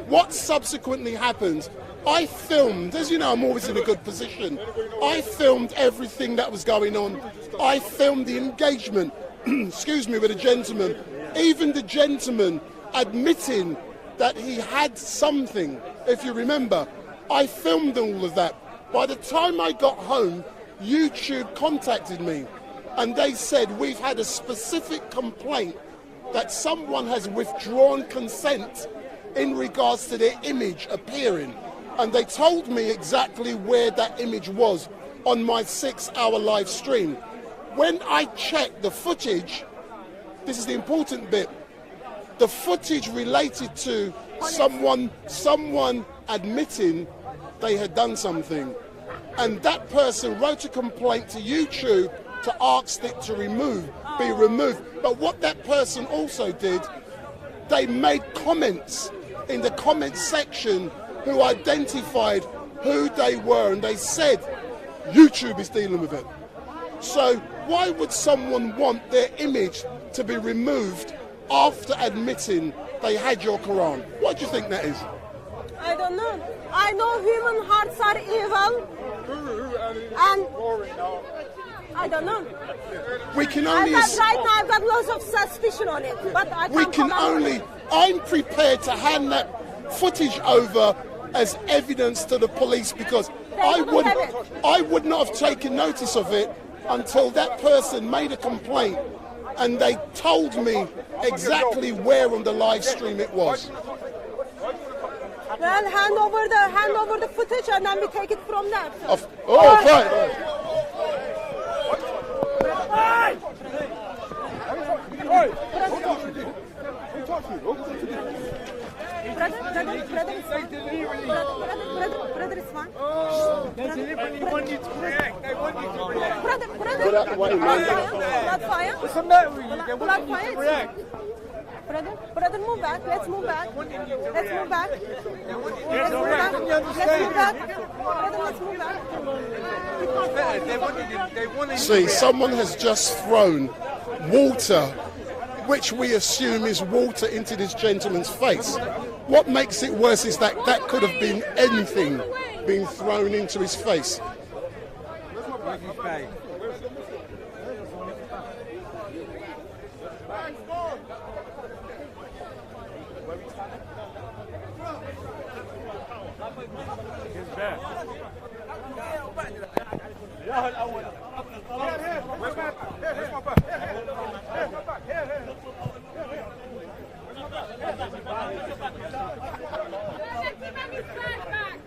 What subsequently happened, I filmed, as you know, I'm always in a good position. I filmed everything that was going on. I filmed the engagement, excuse me, with a gentleman. Even the gentleman admitting that he had something, if you remember. I filmed all of that. By the time I got home, YouTube contacted me and they said we've had a specific complaint that someone has withdrawn consent in regards to their image appearing, and they told me exactly where that image was on my 6-hour live stream. When I checked the footage, this is the important bit, The footage related to someone admitting they had done something, and that person wrote a complaint to YouTube to ask it to be removed. But what that person also did, they made comments in the comment section who identified who they were, and they said YouTube is dealing with it. So why would someone want their image to be removed after admitting they had your Quran? What do you think that is? I don't know. I know human hearts are evil, and I don't know. We can only. Right now, I've got lots of suspicion on it, but I can't. We can only. I'm prepared to hand that footage over as evidence to the police, because I would not have taken notice of it until that person made a complaint and they told me exactly where on the live stream it was. Well, hand over the footage, and then we take it from there. Fine. Brother, it's fine. They want you to react. They want you to react. Brother. Blood fire. What's the matter with you? They want you to react. Brother, move back. Let's move back. Let's move back. See, someone has just thrown water, which we assume is water, into this gentleman's face. What makes it worse is that that could have been anything being thrown into his face.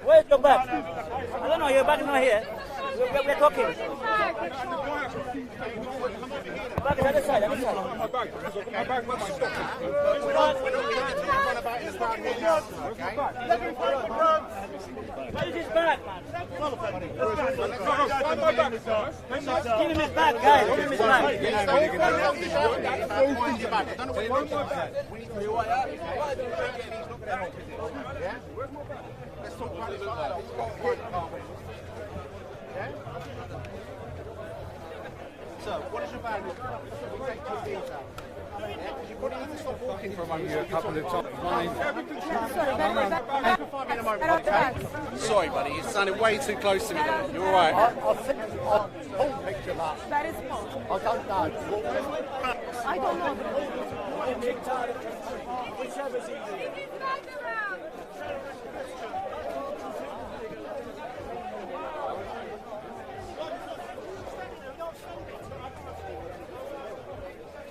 Where's your bag? I don't know, your bag is not here. We're talking. Bag is other side, other side. My bag must stop. Where is his bag, man? Give him his bag, guys. Give him his bag. Let's talk about this. So, what is your value? We'll take your deals out. You probably need to stop walking for a moment. A couple of times. Sorry, buddy, you sounded way too close to me there. You're all right. I think I'll picture that. That is false. I don't know. I don't know. Whichever's easier.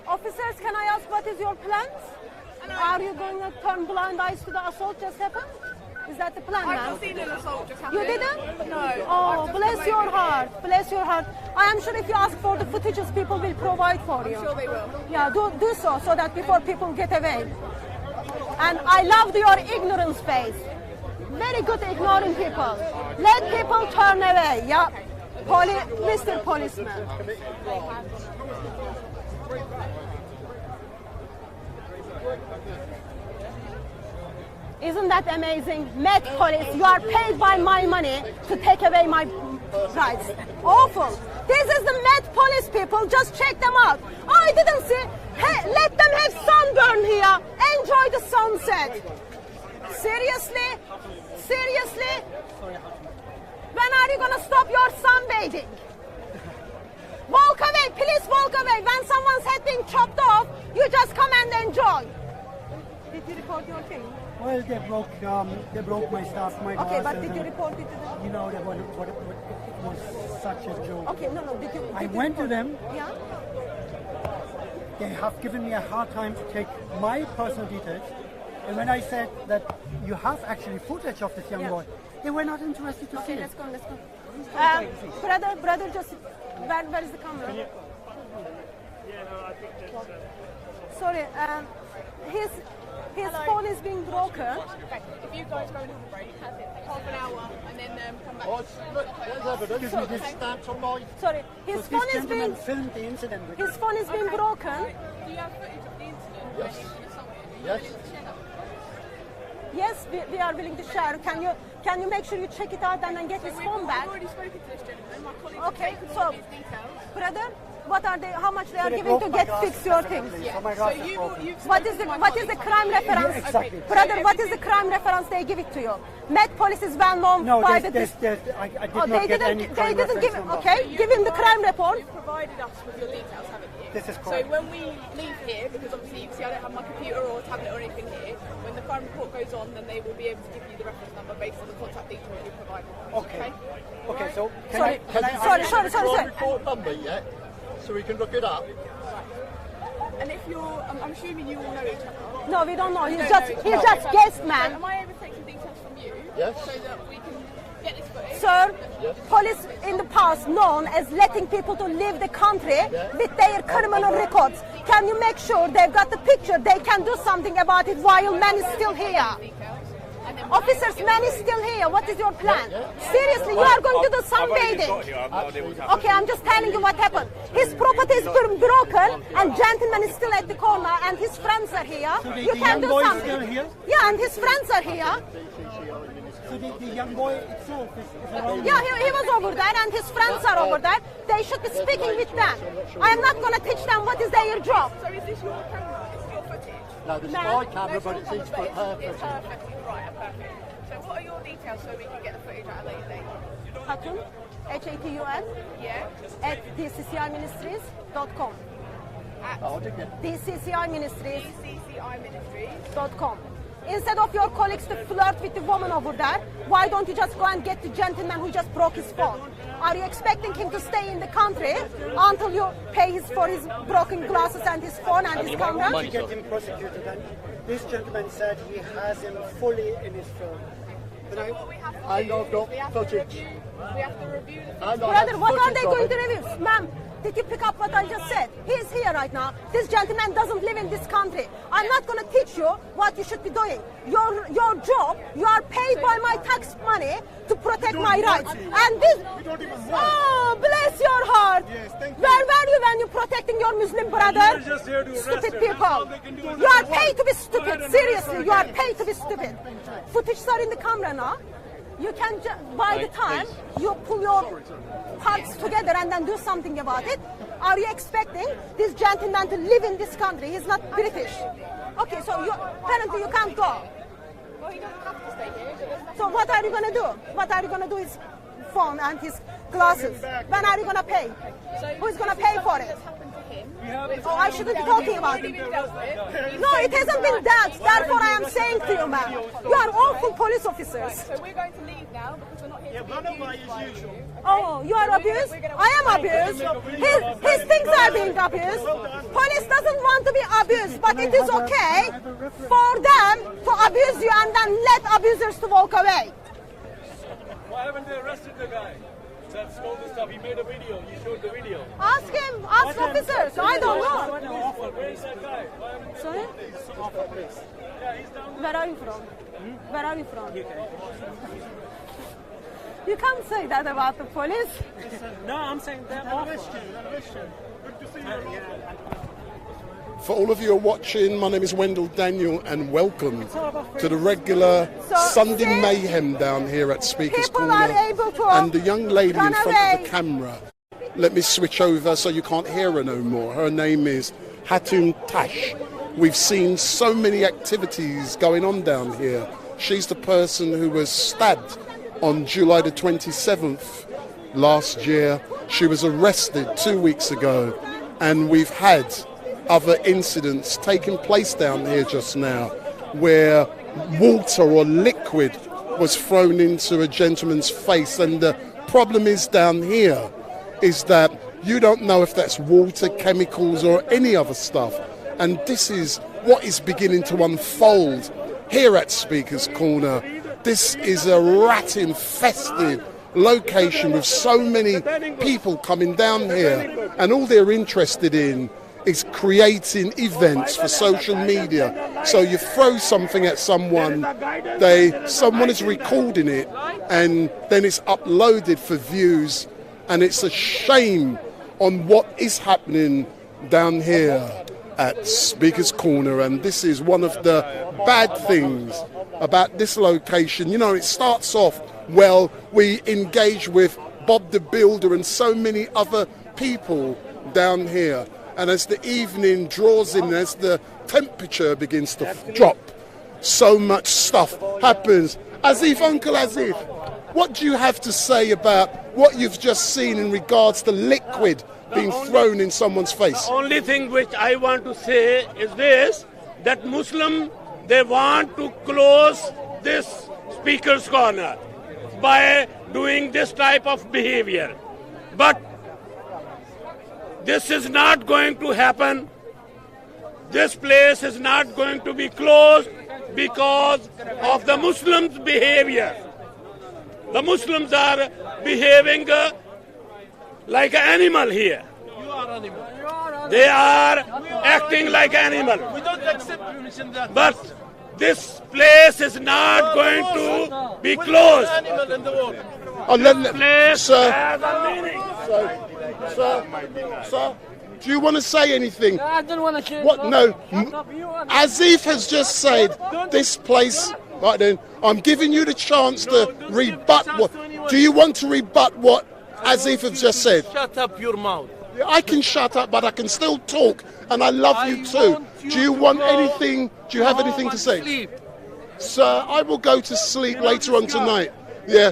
Officers, can I ask what is your plans? Are you going to turn blind eyes to the assault just happened? Is that the plan, ma'am? I've seen an assault just happen. You didn't? No. Oh, bless your heart. Bless your heart. I am sure if you ask for the footages, people will provide for you. I'm sure they will. Yeah, do so that before people get away. And I loved your ignorance face. Very good ignoring people. Let people turn away, yeah? Mr. Policeman. Isn't that amazing? Met Police, you are paid by my money to take away my rights. Awful. This is the Met Police people, just check them out. Oh, I didn't see. Hey, let them have sunburn here. Enjoy the sunset. Seriously? Seriously? When are you going to stop your sunbathing? Walk away, please walk away. When someone's head being chopped off, you just come and enjoy. Did you report your thing? Well, they broke my stuff, my Okay, glasses, but did you report it to them? You know, it was such a joke. Okay, no, did you? I went to them. Yeah? They have given me a hard time to take my personal details. And when I said that you have actually footage of this young boy, they were not interested to see it. Let's go. Brother, just, where is the camera? Yeah, no, I think that's... Sorry, his phone is being broken. Okay, if you guys go on a break, half an hour, and then come back. Excuse me, this stamps on my... Sorry, his But phone this is gentleman being filmed the incident. his phone is being broken. Do you have footage of the incident? Yes. Yes. Yes, we are willing to share. Can you make sure you check it out and then get his phone back? I've already spoken to this gentleman. My colleague Okay, has taken so all his details. brother, what are they? How much they are they giving broke to my get glass fix your separately. things? So my So glass is you've broken. What is the crime reference? Yeah, exactly. Brother, what is the crime reference they give it to you? Met Police is well known No, by I did Oh, not they get any didn't. They crime didn't give. reference number. Okay, give him the crime report. You've provided us with your details, haven't you? This is So correct. when we leave here, because obviously you can see I don't have my computer or tablet or anything here, when the crime report goes on, then they will be able to give you the reference number based on the contact details you provided. Okay. Okay, so Sorry, sorry. report number yet? So we can look it up. And if you're, I'm assuming you all know each other. No, we don't know. He's You just don't know he's each other. just guest man. So am I able to take some details from you? Yes. So that we can get this footage? Sir, police in the past known as letting people to leave the country with their criminal records. Can you make sure they've got the picture? They can do something about it while man is still here. Officers, man is still here. What is your plan? Seriously, you are going to do sunbathing. Okay, I'm just telling you what happened. His property is broken and gentleman is still at the corner and his friends are here. So You the can young do boy is something. still here? Yeah, and his friends are here. So the young boy itself is around. Yeah, he was over there and his friends are over there. They should be speaking with them. I am not going to teach them what is their job. So is this your camera? Is this your footage? No, this is No. my camera, but it's each foot her It's footage. perfect. Right, perfect. So what are your details so we can get the footage at a later date? Hatun, Hatun, Yeah. at dcciministries.com. Oh, I didn't get dcciministries.com. Instead of your colleagues to flirt with the woman over there, why don't you just go and get the gentleman who just broke his phone? Are you expecting him to stay in the country until you pay for his broken glasses and his phone and his camera? To get him prosecuted, and this gentleman said he has him fully in his phone. And I know I've got footage. We have to review the I know I Brother, have what are footage they of going it. to review? Ma'am, did you pick up what I just said? He's here right now. This gentleman doesn't live in this country. I'm not going to teach you what you should be doing. Your job, you are paid by my tax money to protect my rights. And this, oh, bless your heart. Where were you when you're protecting your Muslim brother? Stupid people. You are paid to be stupid. Seriously, you are paid to be stupid. Footage are in the camera now. You can, by the time you pull your parts together and then do something about it, are you expecting this gentleman to live in this country? He's not British. Okay, so apparently you can't go. Well, he doesn't have to stay here. So what are you going to do? What are you going to do his phone and his glasses? When are you going to pay? Who's going to pay for it? Oh, I shouldn't be talking about it. No, it hasn't been dealt. Therefore, I am saying to you, ma'am, you are awful police officers. So we're going to leave now because we're not here to be abused by you. Oh, you are abused? I am abused. His things are being abused. Police doesn't want to be abused, but it is okay for them to abuse you and then let abusers to walk away. Why haven't they arrested the guy that stole the stuff? He made a video. He showed the video. Ask him. Ask officers. I don't know. Where is that guy? Sorry? Where are you from? Where are you from? You can't say that about the police. No, I'm saying they're awful. For all of you who are watching, my name is Wendell Daniel and welcome to the regular Sunday mayhem down here at Speaker's People Corner. are able to And the young lady in run front away. of the camera, let me switch over so you can't hear her no more. Her name is Hatun Tash. We've seen so many activities going on down here. She's the person who was stabbed on July the 27th last year. She was arrested 2 weeks ago, and we've had other incidents taking place down here just now where water or liquid was thrown into a gentleman's face. And the problem is down here is that you don't know if that's water, chemicals or any other stuff. And this is what is beginning to unfold here at Speaker's Corner. This is a rat-infested location with so many people coming down here, and all they're interested in is creating events for social media. So you throw something at someone, someone is recording it, and then it's uploaded for views, and it's a shame on what is happening down here at Speaker's Corner. And this is one of the bad things about this location. You know, it starts off well, we engage with Bob the Builder and so many other people down here. And as the evening draws in, as the temperature begins to drop, so much stuff happens. Azif, Uncle Azif, what do you have to say about what you've just seen in regards to liquid being thrown in someone's face? The only thing which I want to say is this, that Muslim, they want to close this Speaker's Corner by doing this type of behavior. But this is not going to happen. This place is not going to be closed because of the Muslims' behavior. The Muslims are behaving like an animal here. You are animal. They are acting like animal. We don't accept permission that. But this place is not going to be closed. Animal in the world. This place has a meaning. Sir, do you want to say anything? I don't want to say. What? No. Azif has just said this place. Right then, I'm giving you the chance to rebut what. Do you want to rebut what Azif has just said? Shut up your mouth. I can shut up, but I can still talk, and I love you too. Do you want anything? Do you have anything to say? Sleep. Sir, I will go to sleep later on tonight. Yeah.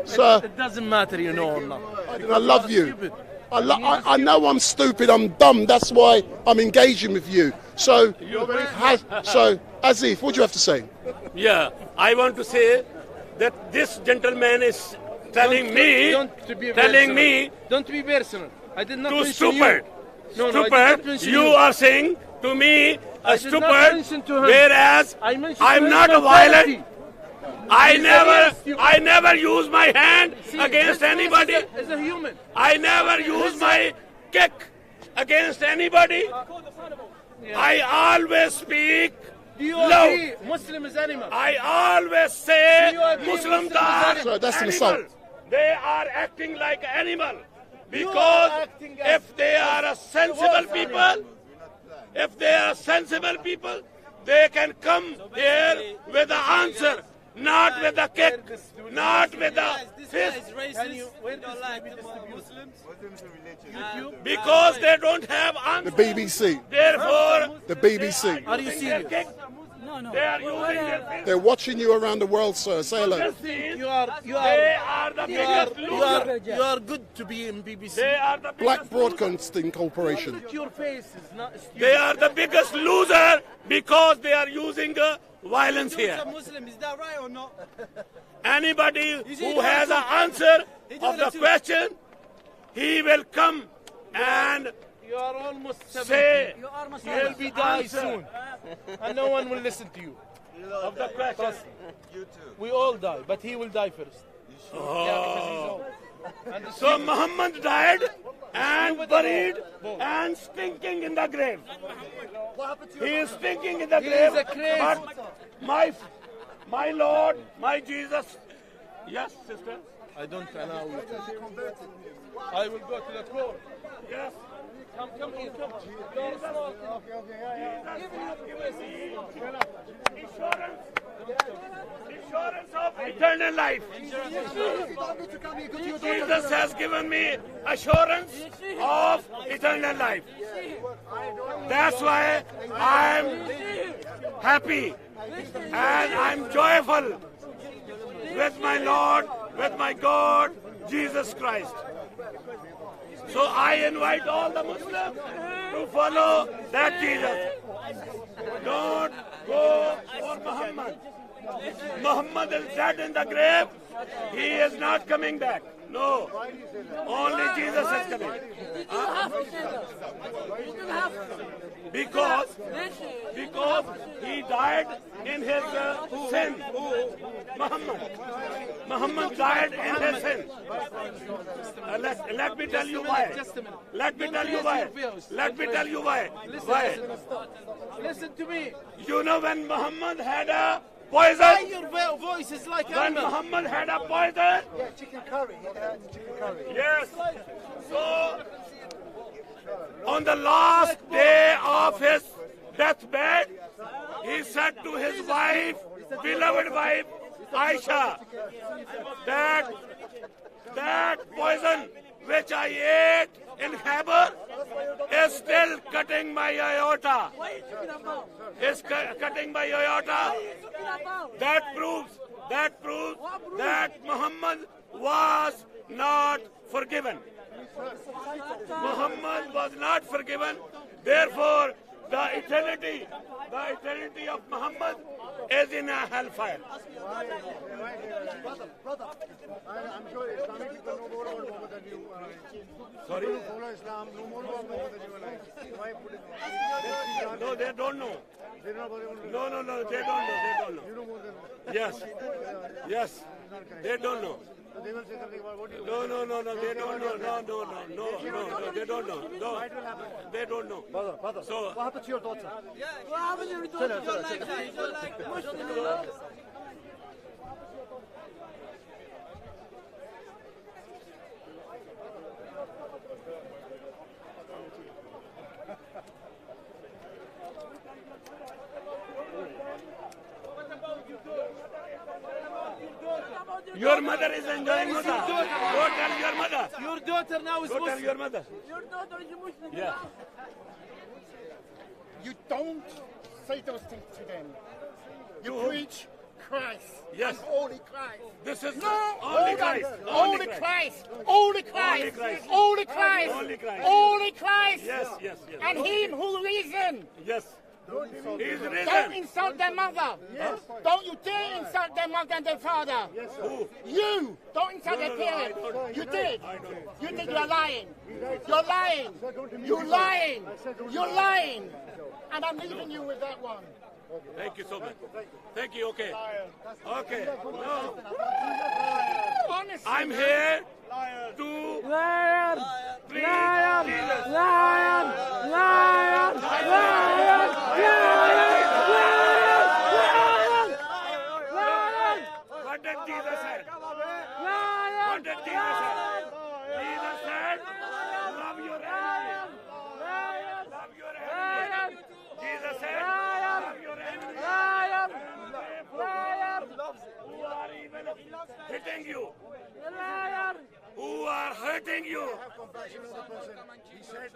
Sir, it doesn't matter, you know or not. I love you. I know I'm stupid, I'm dumb, that's why I'm engaging with you. So, Azif, what do you have to say? Yeah, I want to say that this gentleman is telling me, don't be personal. I did not to mention stupid. You. No, stupid. I did not mention you are saying to me a stupid, him. whereas I'm not a violent. I never use my hand against anybody. As a human. I never use my kick against anybody. I always speak loud. Muslim is animal. I always say Muslims are so that's an animal. assault. They are acting like animal. Because if they are sensible people, they can come here with an answer. Not with a kick, not with a fist. Because they don't have answers. The BBC. Therefore, the BBC. Are you serious? No. They are using their fist. They're watching you around the world, sir. Say hello. You are the biggest loser. You are good to be in BBC. They are the Black Broadcasting Corporation. Your face is not. They are the biggest loser because they are using violence here. Muslim, is that right or not? Anybody who has an answer of the question, he will come and you are almost 70. say you will be die soon, and no one will listen to you. Of the question, you too. We all die, but he will die first. Oh. So Muhammad died and buried and stinking in the grave. He is stinking in the grave. But my Lord, my Jesus. Yes, sister. I don't allow you to. I will go to the court. Yes. Come here. Come. Insurance of eternal life. Jesus has given me assurance of eternal life. That's why I'm happy and I'm joyful with my Lord, with my God, Jesus Christ. So I invite all the Muslims to follow that Jesus. Don't go for Muhammad. Muhammad is dead in the grave. He is not coming back. No. Only Jesus is coming. Because he died in his sin. Muhammad died in his sin. Let me tell you why. Let me tell you why. Let me tell you why. Why? Listen to me. You know when Muhammad had a poison? Why your voice is like when Muhammad had a poison? Yeah, chicken curry. Chicken curry. Yes. So, on the last day of his deathbed, he said to his wife, beloved wife, Aisha, that poison which I ate in Khyber is still cutting my aorta. Is cutting my aorta. That proves that Muhammad was not forgiven. Muhammad was not forgiven. Therefore, the eternity of Muhammad is in a hellfire. Brother, I'm sure Islamic people know more about Muhammad than you. Sorry? People who follow Islam know more about Muhammad than you and I. Why put it? No, they don't know. They don't know about No, they don't know. They don't know. You know more than Yes, they don't know. They will say something about what you No, they don't know. No, they don't know. No, they don't know. Brother, so, what happened to your daughter? What happened to your daughter? You don't like that. You don't like Muslims. Your mother is enjoying mother. Go tell your mother. Your daughter now is Go Muslim. tell your mother. Your daughter is a Muslim. Yeah. You don't say those things to them. You preach Christ. Yes. And only Christ. This is only Christ. Only Christ. Only Christ. Only Christ. Only Christ. Only Christ. Yes. And him who risen. Yes. He's risen. Don't insult their mother. Yes. Don't you dare insult their mother and their father. Yes. Who? You. Don't insult their parents. You did. You think you're lying. You're lying. You're lying. You're lying. And I'm leaving you with that one. Thank you so much. Thank you. Okay. Okay. No. Honestly, I'm here to preach Jesus. What did Jesus say? What did Jesus say? Jesus said, love your enemy. Love your enemy. Jesus said, love your enemy. Who are even hitting you? Who are hurting you? Have compassion on the person. He said,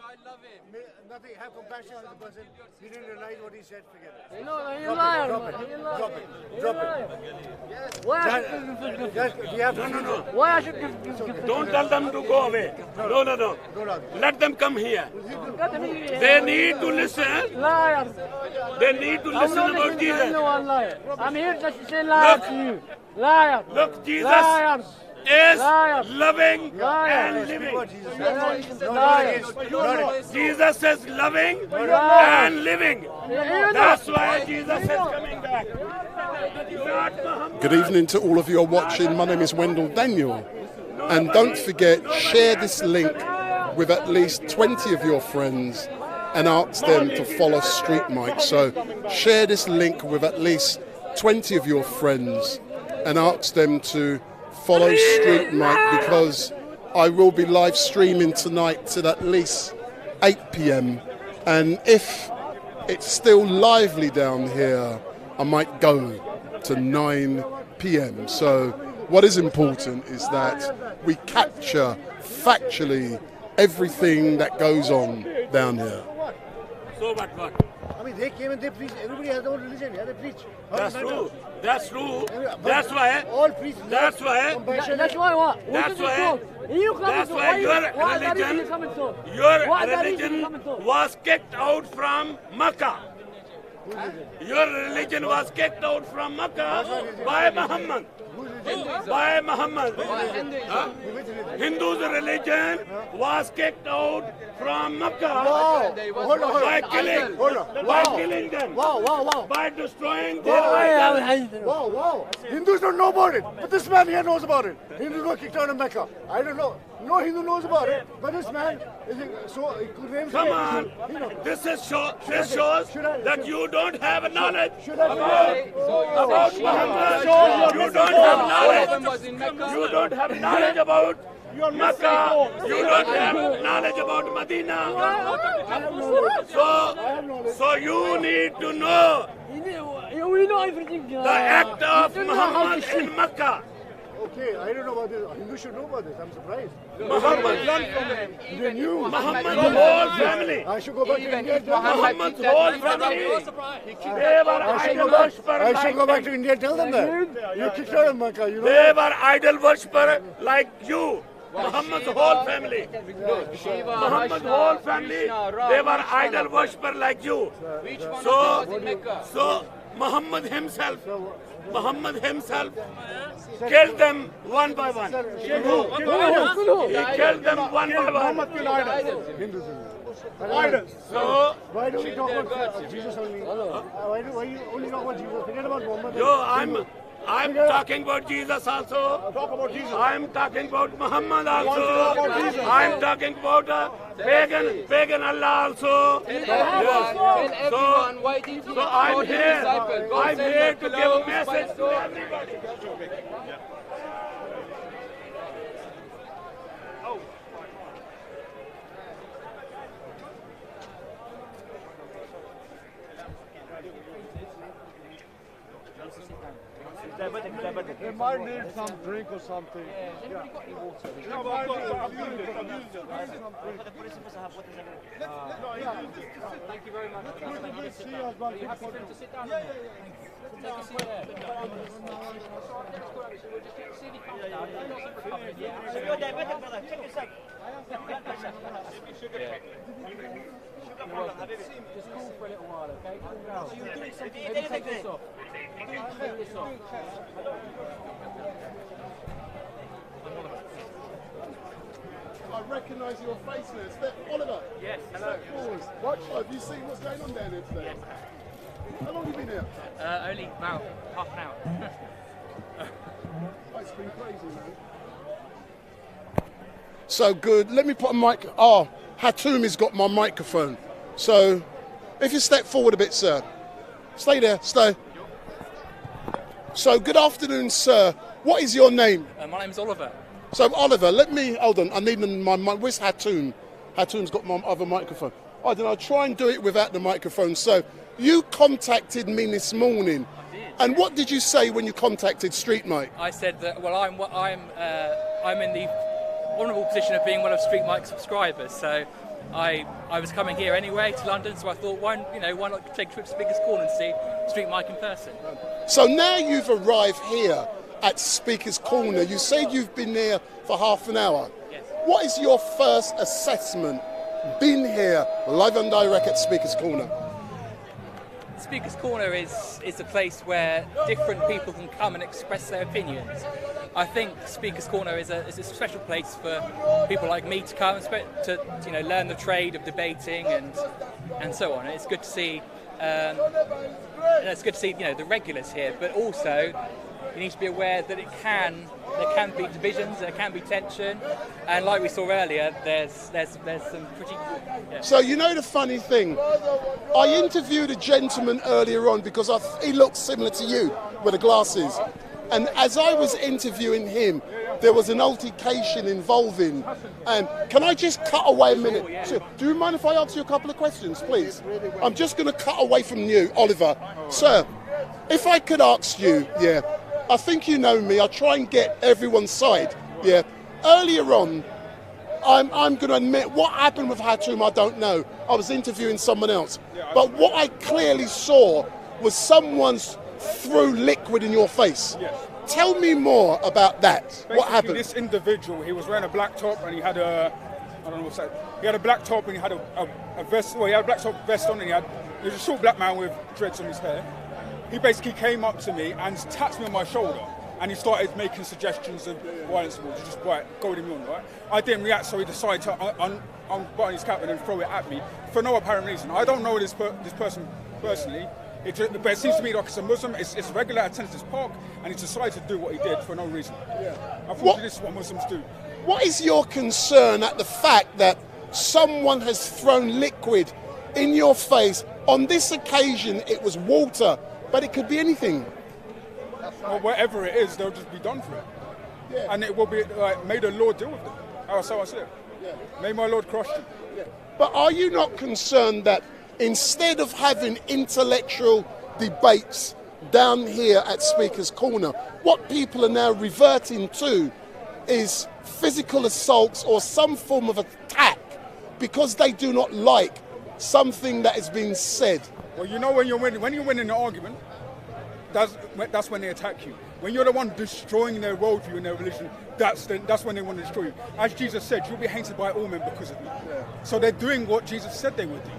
nothing, have compassion on the person. He didn't realize what he said, forget it. No, you're lying. Drop it. Why Why Don't tell them to go away. No. Let them come here. They need to listen. Liars. They need to listen about Jesus. I'm here just to say liars to you. Liars. Look, Jesus Liars. is Liars. loving Liars. and living. Liars. Jesus is loving and living. That's why Jesus is coming back. Good evening to all of you who are watching. My name is Wendell Daniel. And don't forget, share this link with at least 20 of your friends and ask them to follow StreetMic. So share this link with at least 20 of your friends and ask them to follow StreetMic, because I will be live streaming tonight till at least 8 p.m. And if it's still lively down here, I might go to 9 p.m. So what is important is that we capture factually everything that goes on down here. So what? I mean, they came and they preached. Everybody has their own religion. Yeah, they preach. That's true. That's true. That's why. All preach. That's why. That's why what? That's why. That's why your religion was kicked out from Makkah. Your religion was kicked out from Makkah by Muhammad. by Muhammad. Hindus' religion was kicked out from Mecca by killing them, by destroying their idols. Wow. Hindus don't know about it, but this man here knows about it. Hindus were kicked out of Mecca. I don't know. No Hindu knows about it, but this man is so. Come on, this shows that you don't have knowledge about Muhammad. You don't have knowledge. You don't have knowledge about Mecca. You don't have knowledge about Medina. So you need to know the act of Muhammad in Mecca. Okay, I don't know about this. Hindus should know about this. I'm surprised. Muhammad learned from him. They knew. Muhammad's whole family. I should go back to India. Muhammad's whole family. They were idol worshippers. I should go back to India and tell them that. You kicked out of Mecca, you know. They were idol worshippers like you. Muhammad's whole family. Muhammad's whole family. They were idol worshippers like you. So Muhammad himself killed them one by one. He killed them one by one. So why do we talk about Jesus only? Why you only talk about Jesus? Forget about Muhammad. I'm talking about Jesus also. Talk about Jesus. I'm talking about Muhammad also. I'm talking about pagan Allah also. So I'm here to give a message to everybody. They might need some drink or something. Yeah. No, but I've used it. Thank you very much. Are you happy for him to sit down? Take a seat there. See if he comes down. You're diabetic, brother. Check yourself. Just cool for a little while, okay? So you're doing something. Maybe take this off. Take this off. I recognise your face now. Is that Oliver? Yes, hello. What? Have you seen what's going on down here today? Yes. How long have you been here? Only about half an hour. Oh, it's been crazy, man. So good. Let me put a mic. Oh, Hatun has got my microphone. So if you step forward a bit, sir. Stay there. Stay. So good afternoon, sir. What is your name? My name's Oliver. So Oliver, let me hold on. I need my mic. Where's Hatun? Hatun's got my other microphone. I don't know. I'll try and do it without the microphone. So you contacted me this morning. I did. And what did you say when you contacted StreetMic? I said that. Well, I'm in the honourable position of being one of StreetMic's subscribers. So I was coming here anyway to London. So I thought, why not take a trip to Speaker's Corner and see StreetMic in person? So now you've arrived here at Speaker's Corner. You said you've been there for half an hour. Yes. What is your first assessment being here live and direct at Speaker's Corner? Speaker's Corner is a place where different people can come and express their opinions. I think Speaker's Corner is a special place for people like me to come to learn the trade of debating and so on. And it's good to see the regulars here, but also you need to be aware that there can be divisions, there can be tension, and like we saw earlier, there's some pretty. Yeah. So you know the funny thing, I interviewed a gentleman earlier on because he looked similar to you with the glasses, and as I was interviewing him, there was an altercation involving. And can I just cut away a minute? So, do you mind if I ask you a couple of questions, please? I'm just going to cut away from you, Oliver. Sir, if I could ask you, I think you know me. I try and get everyone's side. Earlier on, I'm going to admit what happened with Hatun, I don't know. I was interviewing someone else. But what I clearly saw was someone's threw liquid in your face. Tell me more about that. Basically, what happened? This individual, he was wearing a black top and he had I don't know what's that. He had a black top and he had a vest. Well, he had a black top vest on and he was a short black man with dreads on his hair. He basically came up to me and tapped me on my shoulder. and he started making suggestions of violence towards you, just goading me on, right? I didn't react, so he decided to unbutton his cap and then throw it at me for no apparent reason. I don't know this person personally, but it seems to me like it's a Muslim. It's regular attendance at this park, and he decided to do what he did for no reason. Unfortunately, this is what Muslims do. What is your concern at the fact that someone has thrown liquid in your face? On this occasion, it was water, but it could be anything. Well, whatever it is, they'll just be done for it. And it will be like, may the Lord deal with them. That's how I see it. May my Lord crush them. But are you not concerned that instead of having intellectual debates down here at Speaker's Corner, what people are now reverting to is physical assaults or some form of attack because they do not like something that is being said? Well, you know, when you're winning an argument, that's when they attack you. When you're the one destroying their worldview and their religion, that's when they want to destroy you. As Jesus said, you'll be hated by all men because of me. So they're doing what Jesus said they would do.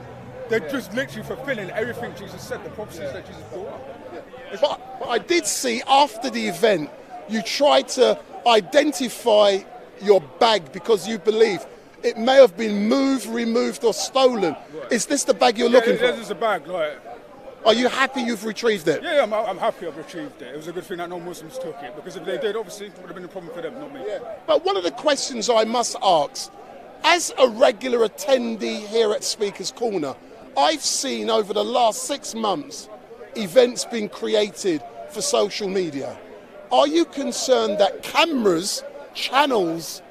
They're just literally fulfilling everything Jesus said, the prophecies that Jesus brought up. But I did see after the event, you tried to identify your bag because you believe it may have been moved, removed, or stolen. Right. Is this the bag you're looking for? This is a bag. Like, are you happy you've retrieved it? Yeah, I'm happy I've retrieved it. It was a good thing that no Muslims took it, because if they did, obviously, it would have been a problem for them, not me. But one of the questions I must ask, as a regular attendee here at Speaker's Corner, I've seen over the last 6 months events being created for social media. Are you concerned that cameras, channels,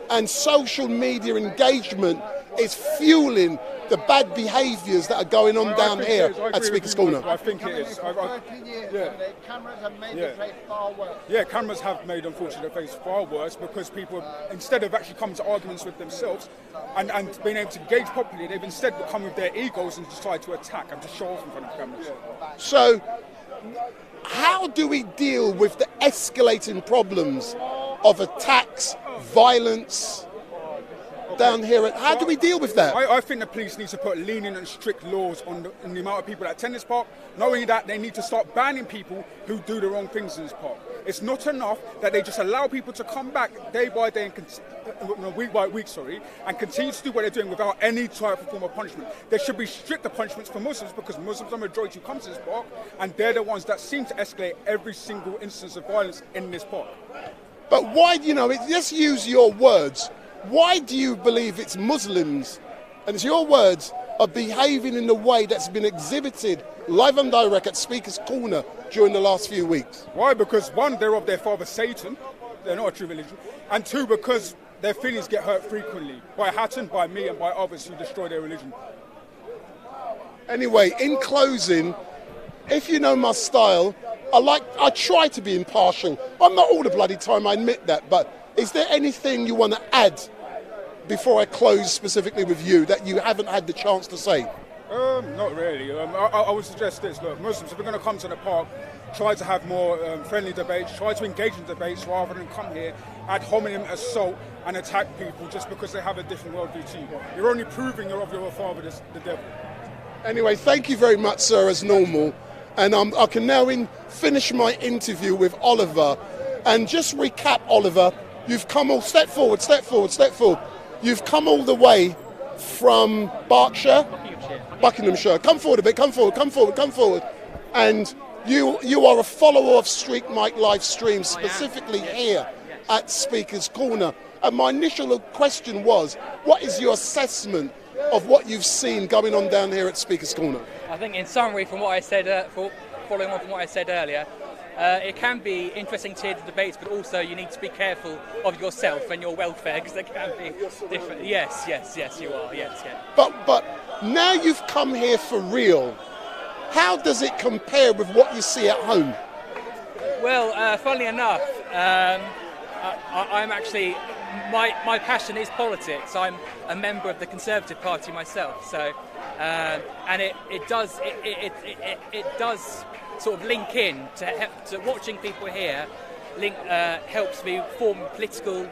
and social media engagement is fueling the bad behaviours that are going on down here at Speaker's Corner? I think it is. Cameras have made the place far worse. Yeah, cameras have made, unfortunately, the place far worse because people, instead of actually coming to arguments with themselves and being able to engage properly, they've instead come with their egos and decide to attack and to show off in front of cameras. So, how do we deal with the escalating problems of attacks, violence down here? How do we deal with that? I think the police need to put lenient and strict laws on the amount of people that attend this park. Not only that, they need to start banning people who do the wrong things in this park. It's not enough that they just allow people to come back day by day and week by week, and continue to do what they're doing without any type of form of punishment. There should be stricter punishments for Muslims because Muslims are the majority who come to this park, and they're the ones that seem to escalate every single instance of violence in this park. But why, let's use your words. Why do you believe it's Muslims, and it's your words, are behaving in the way that's been exhibited live and direct at Speaker's Corner during the last few weeks? Why? Because one, they're of their father Satan, they're not a true religion, and two, because their feelings get hurt frequently by Hatun, by me, and by others who destroy their religion. Anyway, in closing, if you know my style, I try to be impartial. I'm not all the bloody time, I admit that, but is there anything you want to add before I close specifically with you that you haven't had the chance to say? Not really. I would suggest this. Look, Muslims, if we're going to come to the park, try to have more friendly debates, try to engage in debates rather than come here, ad hominem assault and attack people just because they have a different worldview to you. You're only proving you're of your father, the devil. Anyway, thank you very much, sir, as normal. And I can now finish my interview with Oliver. And just recap, Oliver, you've come all, step forward. You've come all the way from Buckinghamshire. Come forward a bit, come forward. And you are a follower of StreetMic LiveStream, specifically here at Speaker's Corner. And my initial question was, what is your assessment of what you've seen going on down here at Speaker's Corner? I think in summary from what I said, following on from what I said earlier, it can be interesting to hear the debates, but also you need to be careful of yourself and your welfare because there can be different. Yes, you are. Yes. But now you've come here for real. How does it compare with what you see at home? Well, funnily enough, I'm actually my passion is politics. I'm a member of the Conservative Party myself, so and it does sort of link in to watching people here. Helps me form political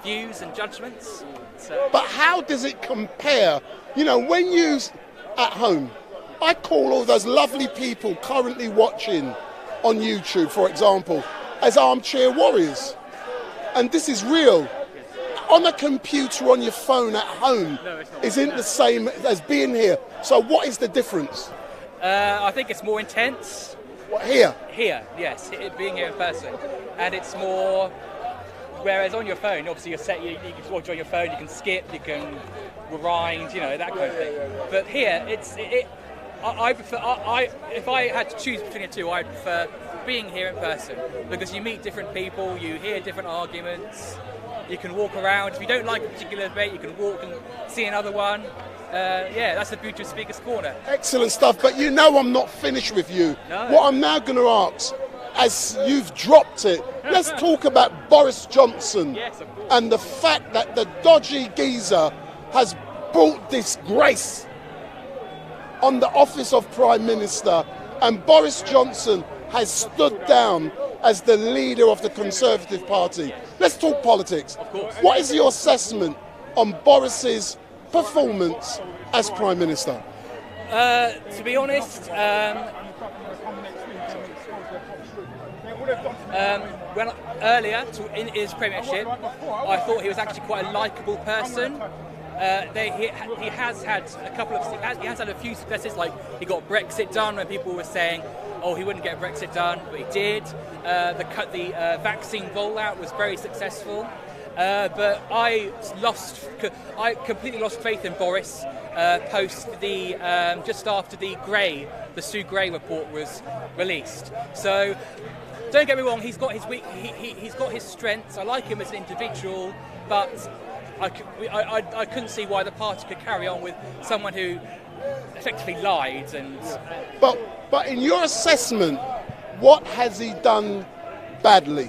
views and judgments. So. But how does it compare? When you at home, I call all those lovely people currently watching on YouTube, for example, as armchair warriors. And this is real. On a computer, on your phone at home, isn't the same as being here. So what is the difference? I think it's more intense. What, here? Here, yes, being here in person. And it's more, whereas on your phone, obviously you can watch on your phone, you can skip, you can rewind, you know, that kind of thing. But here, I prefer, if I had to choose between the two, I'd prefer being here in person, because you meet different people, you hear different arguments, you can walk around. If you don't like a particular debate, you can walk and see another one. Yeah, that's the beauty of Speaker's Corner. Excellent stuff, but you know I'm not finished with you. No. What I'm now going to ask, as you've dropped it, let's talk about Boris Johnson. Yes, of course. And the fact that the dodgy geezer has brought disgrace on the office of Prime Minister, and Boris Johnson has stood down as the leader of the Conservative Party. Let's talk politics. Of course. What is your assessment on Boris's performance as Prime Minister? To be honest, when earlier in his premiership, I thought he was actually quite a likeable person. He has had a few successes, like he got Brexit done when people were saying, "Oh, he wouldn't get Brexit done," but he did. The vaccine rollout was very successful. But I completely lost faith in Boris post just after the Sue Gray report was released. So don't get me wrong, he's got his strengths. I like him as an individual, but I couldn't see why the party could carry on with someone who effectively lied. And but in your assessment, what has he done badly?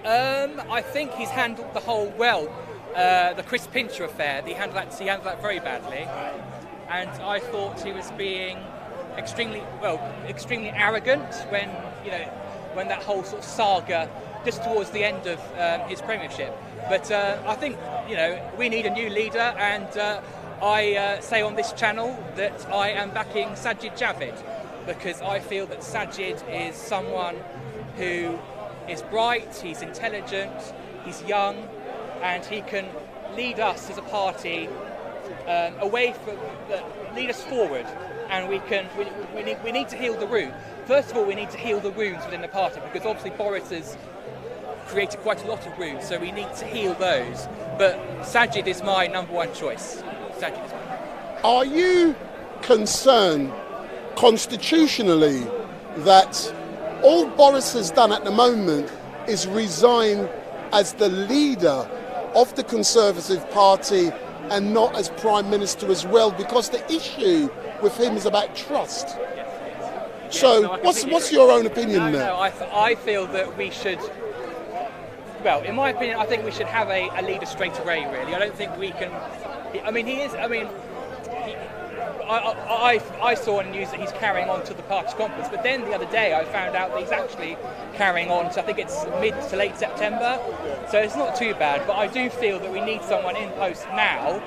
I think he's handled the whole well. The Chris Pincher affair, he handled that very badly, and I thought he was being extremely arrogant when that whole sort of saga just towards the end of his premiership. But I think we need a new leader, and I say on this channel that I am backing Sajid Javid, because I feel that Sajid is someone who is bright, he's intelligent, he's young, and he can lead us as a party lead us forward. And we need to heal the wound. First of all, we need to heal the wounds within the party, because obviously Boris has created quite a lot of wounds, so we need to heal those. But Sajid is my number one choice. Sajid is mine. Are you concerned constitutionally that all Boris has done at the moment is resign as the leader of the Conservative Party and not as Prime Minister as well, because the issue with him is about trust? So what's your own opinion there? No, I feel that we should, well, in my opinion, I think we should have a leader straight away, really. I don't think we can, I saw in the news that he's carrying on to the party conference, but then the other day I found out that he's actually carrying on to, I think it's mid to late September, so it's not too bad. But I do feel that we need someone in post now,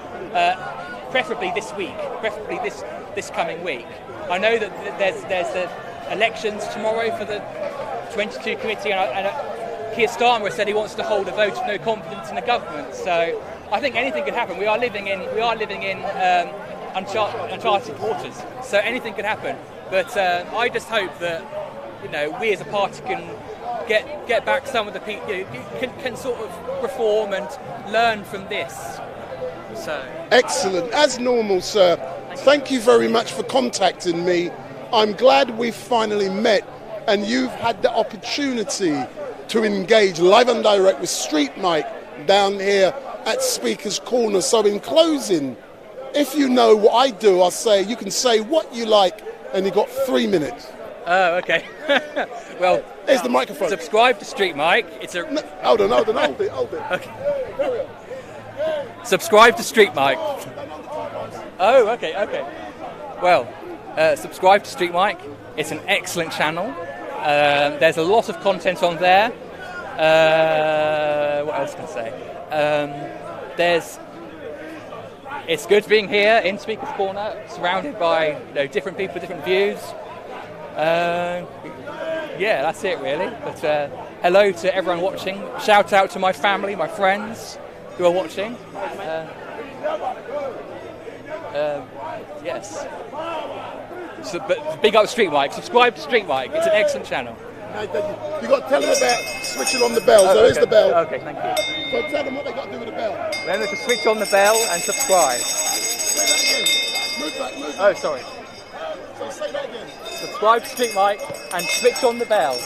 preferably this week, preferably this coming week. I know that there's the elections tomorrow for the 22 committee, and Keir Starmer said he wants to hold a vote of no confidence in the government. So I think anything could happen. We are living in uncharted waters, so anything could happen. But I just hope that we as a party can get back some of the people, can sort of reform and learn from this. So excellent, as normal, sir. Thank you very much for contacting me. I'm glad we've finally met, and you've had the opportunity to engage live and direct with StreetMic down here at Speaker's Corner. So in closing, if you know what I do, I'll say you can say what you like, and you've got 3 minutes. Oh, okay. Well, here's the microphone. Subscribe to StreetMic. Hold it. Okay. Subscribe to StreetMic. Oh, okay. Well, subscribe to StreetMic. It's an excellent channel. There's a lot of content on there. What else can I say? It's good being here in Speaker's Corner, surrounded by different people, different views. Yeah, that's it really. But hello to everyone watching. Shout out to my family, my friends who are watching. Yes. So, but big up StreetMic. Subscribe to StreetMic. It's an excellent channel. You got to tell them about switching on the bell. So here's the bell. Okay, thank you. So tell them what they got to do with the bell. Remember to switch on the bell and subscribe. Say that again. Move back. Oh, sorry. So say that again. Subscribe to StreetMic and switch on the bell.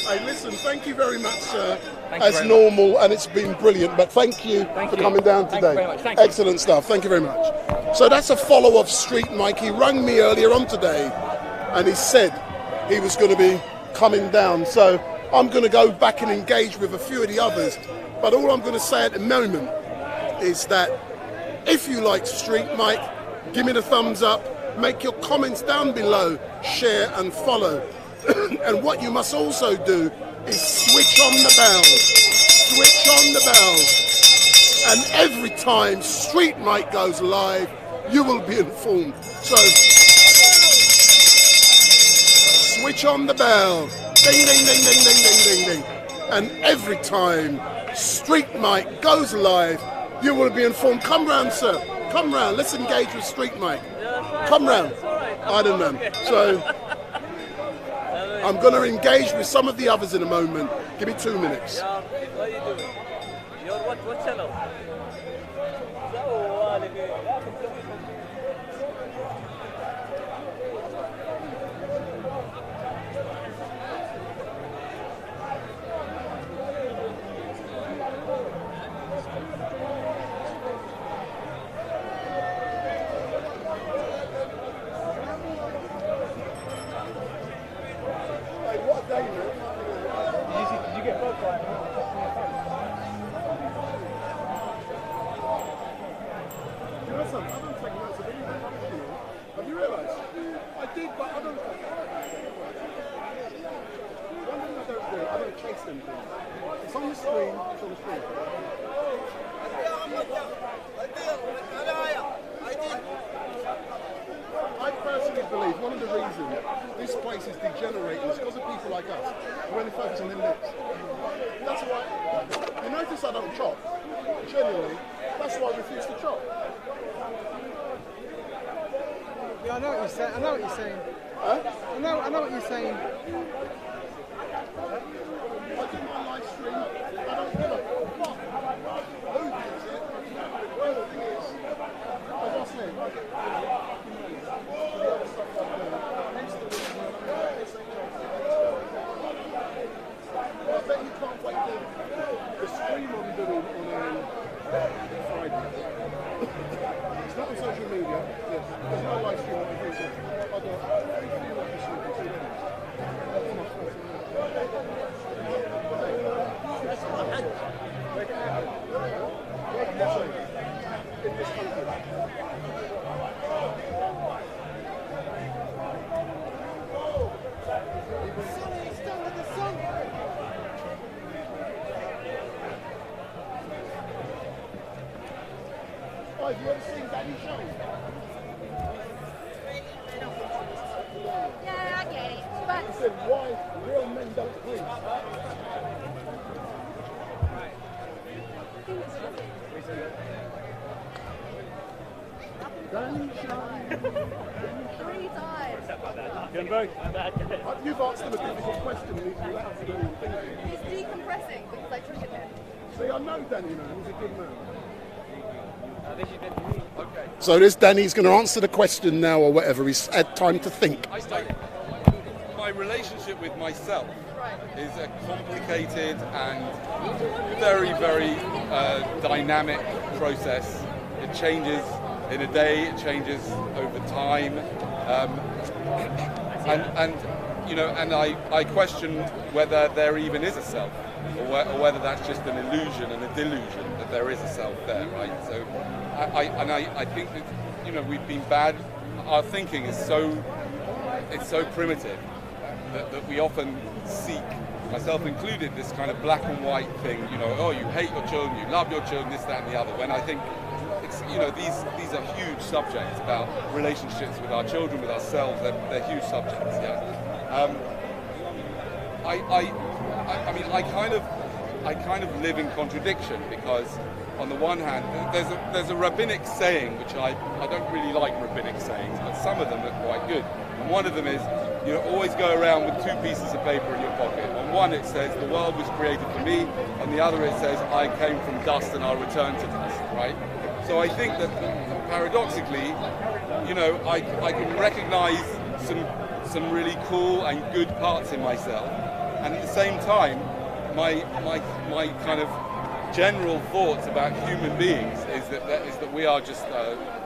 Hey, listen, thank you very much, sir. Thank you As very normal, and it's been brilliant, but thank you for coming down Thank today. you very much. Thank you. Excellent stuff. Thank you very much. So that's a follow of StreetMic. He rang me earlier on today, and he said he was going to be coming down. So I'm going to go back and engage with a few of the others. But all I'm going to say at the moment is that if you like StreetMic, give me the thumbs up, make your comments down below, share and follow. And what you must also do is switch on the bell. Switch on the bell. And every time StreetMic goes live, you will be informed. So, switch on the bell. Ding, ding, ding, ding, ding, ding, ding, ding. And every time StreetMic goes live, you will be informed. Come round, sir. Come round. Let's engage with StreetMic. Come round. I don't know. So, I'm going to engage with some of the others in a moment. Give me 2 minutes. What are you doing? You're what channel? Have you realised? I did, but I don't. One thing I don't do, I don't chase them. It's on the screen. It's on the screen. I personally believe one of the reasons this place is degenerating is because of people like us who only focus on their lips. That's why. You notice I don't chop. Genuinely, that's why I refuse to chop. Yeah, I know what you're saying. I know what you're saying. Huh? I know what you're saying. I do my live stream. I don't give a fuck who does it. The other thing is, as I said, the other stuff I do, I bet you can't wait for the stream I'm doing on Friday. It's not on social media. Yes. There's no live stream on the video. I got 3 episodes already. That's my first one. In this country. Oh, have you ever seen Danny show? Yeah, I get it. But He said, why real men don't preach? Danny show. 3 times. You've asked him a difficult question and he's relaxed and thinking. He's decompressing because I triggered him. See, I know Danny now. He's a good man. So this Danny's going to answer the question now or whatever. He's had time to think. My relationship with myself is a complicated and very, very dynamic process. It changes in a day, it changes over time. And you know, and I question whether there even is a self, or whether that's just an illusion and a delusion that there is a self there, right? So, I think that, you know, we've been bad. Our thinking is so primitive that we often seek, myself included, this kind of black and white thing. You know, oh, you hate your children, you love your children, this, that, and the other. When I think it's, you know, these are huge subjects about relationships with our children, with ourselves. They're huge subjects, yeah. mean, I kind of live in contradiction, because on the one hand, there's a rabbinic saying, which I don't really like rabbinic sayings, but some of them are quite good. And one of them is, you always go around with 2 pieces of paper in your pocket. On one it says, the world was created for me. On the other it says, I came from dust and I'll return to dust, right? So I think that paradoxically, I can recognize some really cool and good parts in myself, and at the same time, my kind of general thoughts about human beings is that we are just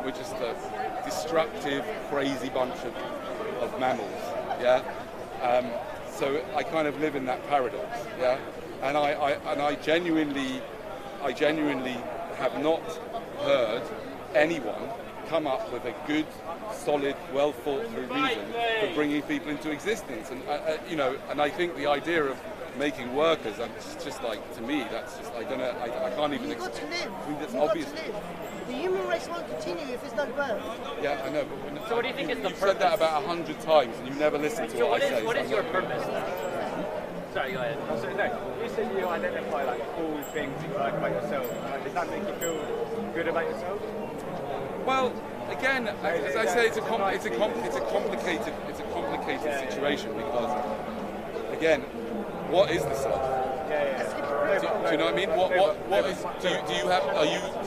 we're just a destructive, crazy bunch of mammals, yeah. So I kind of live in that paradox, yeah. And I genuinely have not heard anyone come up with a good, solid, well thought through reason for bringing people into existence. And and I think the idea of making workers, and it's just like, to me, that's just, I can't even explain. I mean, that's obvious. The human race won't continue if it's not birth. Yeah, I know, but so what do you think is the purpose? You said that about 100 times, and you never listen to what I say. What is your purpose? Sorry, go ahead. So, no, you said you identify like cool things you like about yourself. Does that make you feel good about yourself? Well, again, as I say, it's a complicated situation, because, again, what is the self? Do you know what I mean? What is? Do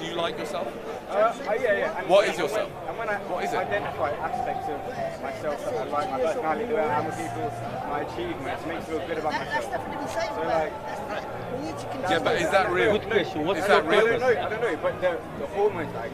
you like yourself? Yeah. What is yourself? And when I what is it? identify aspects of myself that I like, my personality, the way I am with people, my achievements, makes me feel good about myself. That's definitely the same. So like, yeah, but is that real? Good question. Is that real? I don't know, but the hormones that I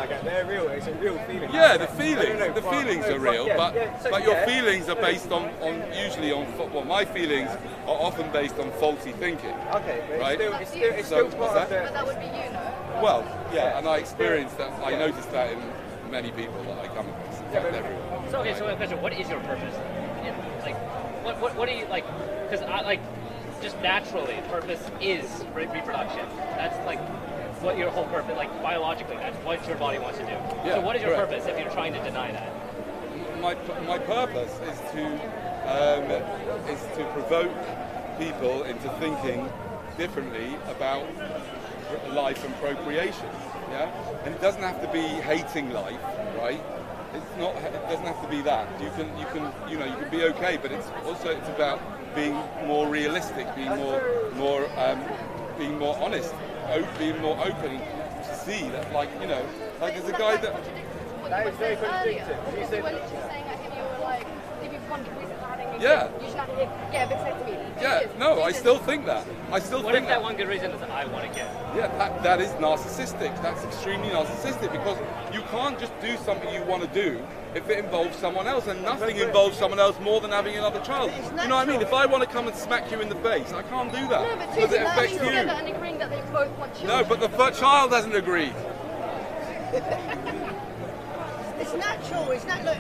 get, they're real. It's a real feeling. Yeah, the feelings are real, but your feelings are based on usually on well, my feelings are often based on faulty thinking. Okay, but right? it's still part of the... But that would be you, no? Well, yeah, and I experienced that. I noticed that in many people that I come across. In fact, everyone. So okay, so my question: what is your purpose? Like, what do you like? Because I like, just naturally, purpose is reproduction. That's like what your whole purpose, like biologically, that's what your body wants to do. Yeah, so what is your correct. purpose if you're trying to deny that? My purpose is to provoke people into thinking differently about life and procreation. Yeah, and it doesn't have to be hating life, right? It's not. It doesn't have to be that. You can be okay, but it's about being more realistic, being more honest, being more open to see that, like there's a guy that. That is very contradictory. You said when you're saying like if you were like if you want reason for having a Yeah. kid, you should have a kid. Yeah, but say to me. Yeah, no, I still think that. What if that one good reason is that I want to get? Yeah, that is narcissistic. That's extremely narcissistic, because you can't just do something you want to do if it involves someone else, and nothing involves someone else more than having another child. You know what I mean? If I want to come and smack you in the face, I can't do that, No, but because it choosing affects that you. together and agreeing that they both want children. No, but the child hasn't agreed. It's natural. It's not. Look,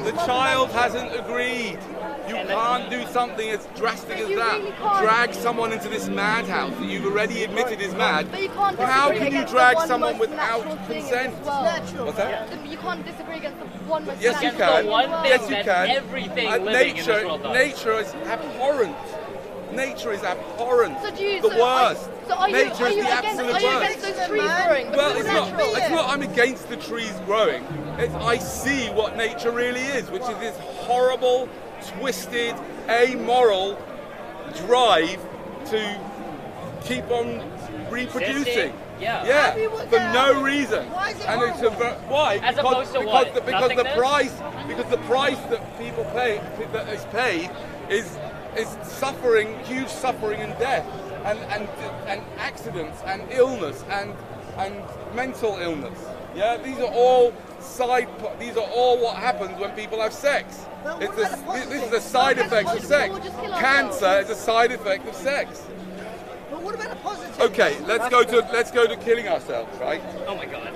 The child hasn't agreed. You can't do something as drastic as you that. really can't. Drag someone into this madhouse that you've already admitted is mad. But you can't How disagree can you against drag the one someone most without natural thing consent? as well. What's that? You can't disagree against the one most Yes, you natural can. thing as well. Yes, you can. Everything living in this world does. Nature is abhorrent. Nature is abhorrent. So do you, the worst. Are you Nature is the against, absolute are you worst. against those trees growing? Well, Because it's not. natural. It's not. I'm against the trees growing. I see what nature really is, which is this horrible, twisted, amoral drive to keep on reproducing. Yeah. For no reason. And it's why? As opposed to what? Because the Nothingness? price that people pay, that is paid, is suffering, huge suffering and death, and accidents and illness and mental illness. Yeah, these are all These are all what happens when people have sex. This is a side effect of sex. Cancer is a side effect of sex. But what about a positive? Okay, let's go to killing ourselves, right? Oh my god.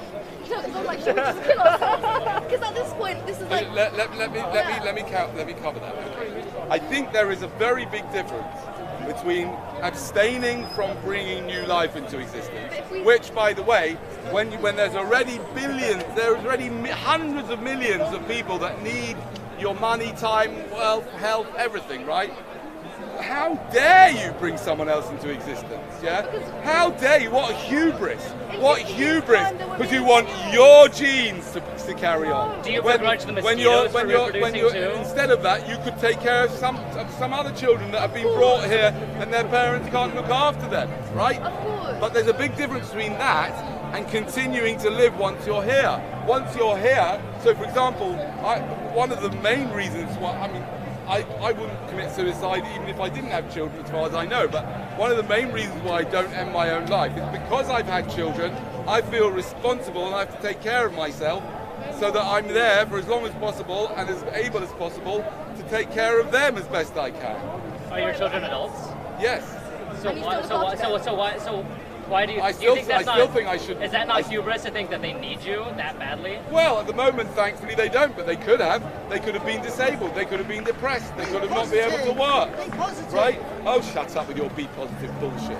I'm like, should we just kill ourselves? Because at this point, this is like. Let me cover that. I think there is a very big difference between abstaining from bringing new life into existence, which, by the way, when there's already hundreds of millions of people that need your money, time, wealth, health, everything, right? how dare you bring someone else into existence? Yeah, how dare you? What a hubris! What hubris! Because you want your genes to carry on. Do you begrudge the mosquitoes for reproducing too? Instead of that, you could take care of some other children that have been brought here and their parents can't look after them, right? Of course. But there's a big difference between that and continuing to live once you're here. Once you're here, so for example, one of the main reasons why, I wouldn't commit suicide even if I didn't have children, as far as I know, but one of the main reasons why I don't end my own life is because I've had children. I feel responsible and I have to take care of myself so that I'm there for as long as possible and as able as possible to take care of them as best I can. Are your children adults? Yes. So why do you? I still think I should. Is that not hubris to think that they need you that badly? Well, at the moment, thankfully, they don't, but they could have. They could have been disabled. They could have been depressed. They could have not been able to work. Right? Oh, shut up with your be positive bullshit.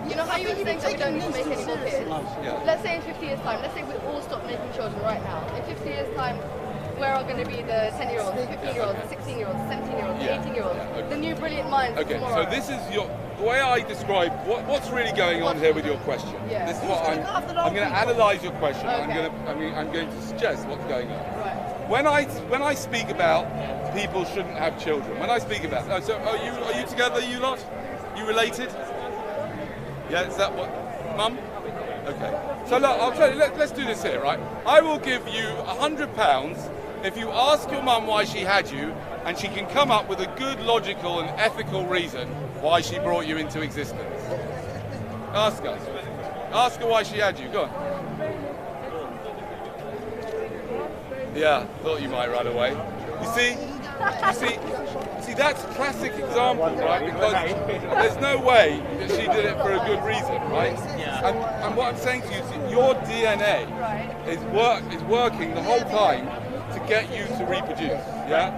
You know how you were saying that we don't need to make any more kids? Yeah. Let's say in 50 years' time, let's say we all stop making children right now. In 50 years' time, where are going to be the 10-year-olds, the 15-year-olds, the 16-year-olds, the 17-year-olds, the 18-year-olds, the new brilliant minds of Okay, tomorrow? so this is the way I describe what's really going on here with your question. Yeah. This is what I'm going to analyse your question. Okay. I'm going to suggest what's going on. Right. When I speak about people shouldn't have children, when I speak about so are you together, you lot? You related? Yeah, is that what, Mum? Okay. So look, I'll tell you. Let's do this here, right? I will give you £100 if you ask your mum why she had you, and she can come up with a good, logical, and ethical reason why she brought you into existence. Ask her. Ask her why she had you. Go on. Yeah, thought you might run away. You see, that's a classic example, right? Because there's no way that she did it for a good reason, right? Yeah. And what I'm saying to you is your DNA is working the whole time to get you to reproduce, yeah?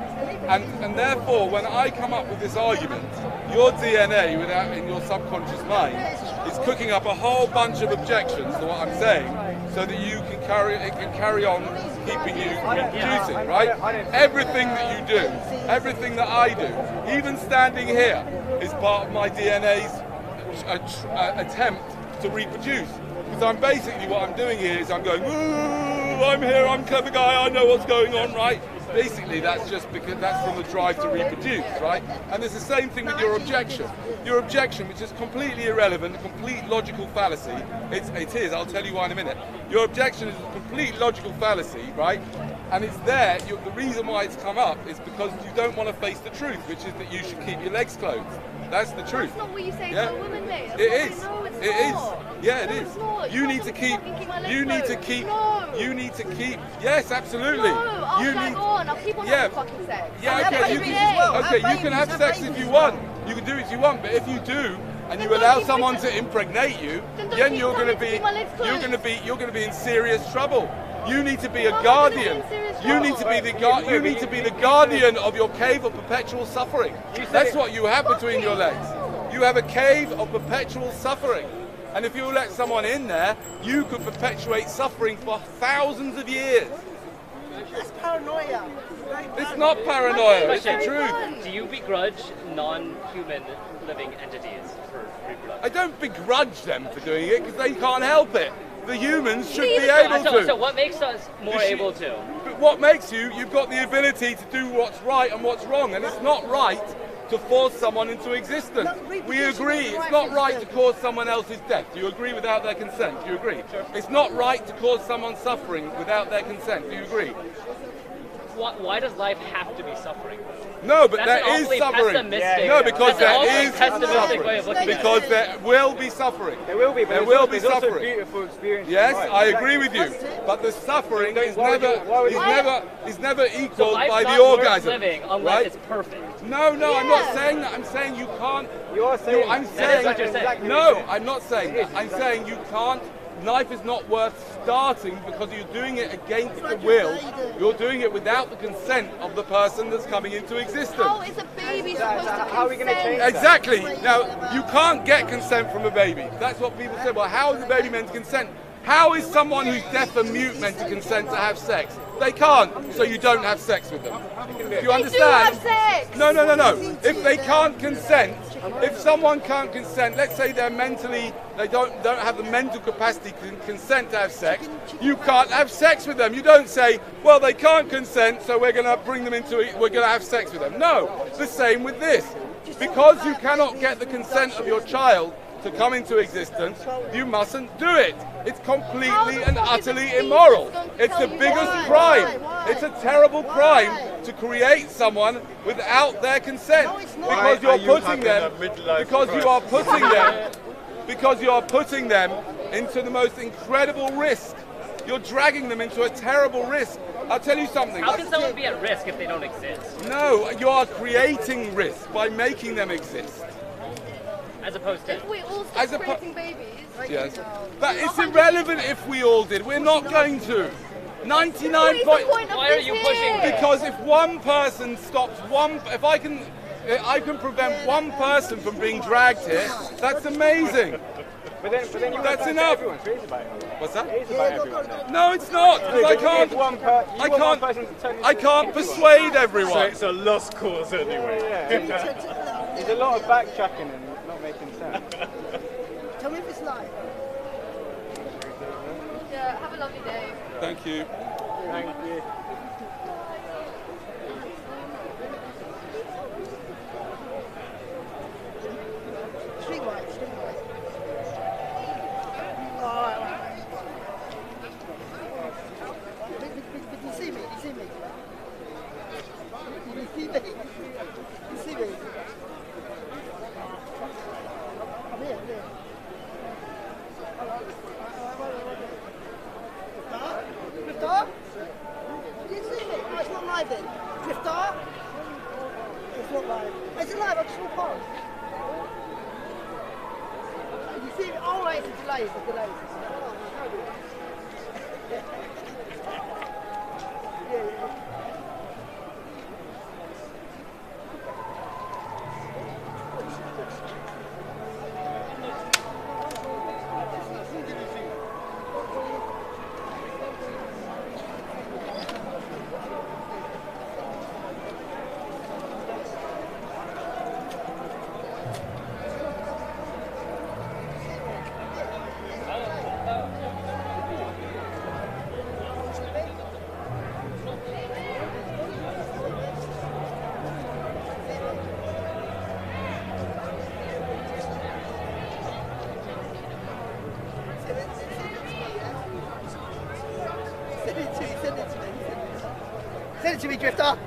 And therefore, when I come up with this argument, your DNA, in your subconscious mind, is cooking up a whole bunch of objections to what I'm saying, so that it can carry on keeping you reproducing, right? Everything that you do, everything that I do, even standing here, is part of my DNA's attempt to reproduce. Because I'm basically, what I'm doing here is I'm going, ooh, I'm here, I'm a clever guy, I know what's going on, right? Basically, that's just because that's from the drive to reproduce, right? And it's the same thing with your objection. Your objection, which is completely irrelevant, a complete logical fallacy. It is, I'll tell you why in a minute. Your objection is a complete logical fallacy, right? And it's there, the reason why it's come up is because you don't want to face the truth, which is that you should keep your legs closed. That's the truth. That's not what you say yeah? to a woman, mate. It is. No, it's it not. is. Yeah, it no, is. It's not. You need to keep. You need to keep. No. You need to keep. Yes, absolutely. No, I'll you drag need. on. I'll keep on having fucking sex. Yeah, okay. You can have sex if you want. You can do it if you want, but if you do, and you allow someone to impregnate you, then you're going to be in serious trouble. You need to be a guardian. You need to be the guardian of your cave of perpetual suffering. That's what you have between your legs. You have a cave of perpetual suffering. And if you let someone in there, you could perpetuate suffering for thousands of years. That's paranoia. It's not paranoia, it's the truth. Do you begrudge non-human living entities for reproduction? I don't begrudge them for doing it because they can't help it. The humans should be able to. So what makes us more able to? But what makes you've got the ability to do what's right and what's wrong, and it's not right to force someone into existence. We agree it's not right to cause someone else's death. Do you agree without their consent? Do you agree? It's not right to cause someone suffering without their consent. Do you agree? Why does life have to be suffering? No, but there is suffering. No, because there is suffering. Because there will be suffering. There will be. There will be suffering. Also beautiful experience. Yes, I agree with you. But the suffering is never equaled by the orgasm. Living unless right? it's perfect. No, I'm not saying that. I'm saying you can't. You are saying. I'm saying. That is what you're saying. Exactly no, I'm not saying that. I'm saying you can't. Life is not worth starting because you're doing it against the will. You're doing it without the consent of the person that's coming into existence. How is a baby supposed to consent? How are we going to change that? Exactly. Now, you can't get consent from a baby. That's what people say. Well, how is a baby meant to consent? How is someone who's deaf and mute meant to consent to have sex? They can't, so you don't have sex with them. Do you understand? They do have sex. No. If they can't consent, if someone can't consent, let's say they're mentally, they don't have the mental capacity to consent to have sex, you can't have sex with them. You don't say, well, they can't consent, so we're going to bring them into it, we're going to have sex with them. No, the same with this. Because you cannot get the consent of your child to come into existence, you mustn't do it. It's completely and utterly immoral. It's the biggest crime. It's a terrible crime to create someone without their consent, because you are putting them into the most incredible risk. You're dragging them into a terrible risk. I'll tell you something. How can someone be at risk if they don't exist? No, you are creating risk by making them exist. As opposed to... If we all stop creating babies... Yes. But it's irrelevant if we all did. We're not going to. 99 point... Why are you pushing? Because if one person stops one... If I can prevent one person from being dragged here, that's amazing. But then you that's enough. Everyone, so it is about everyone. What's that? It is about everyone. Then. No, it's not. I can't persuade everyone. So it's a lost cause anyway. Yeah. There's a lot of backtracking and not making sense. Tell me if it's live. Yeah, have a lovely day. Thank you. Thank you. Send it to me, Drifter.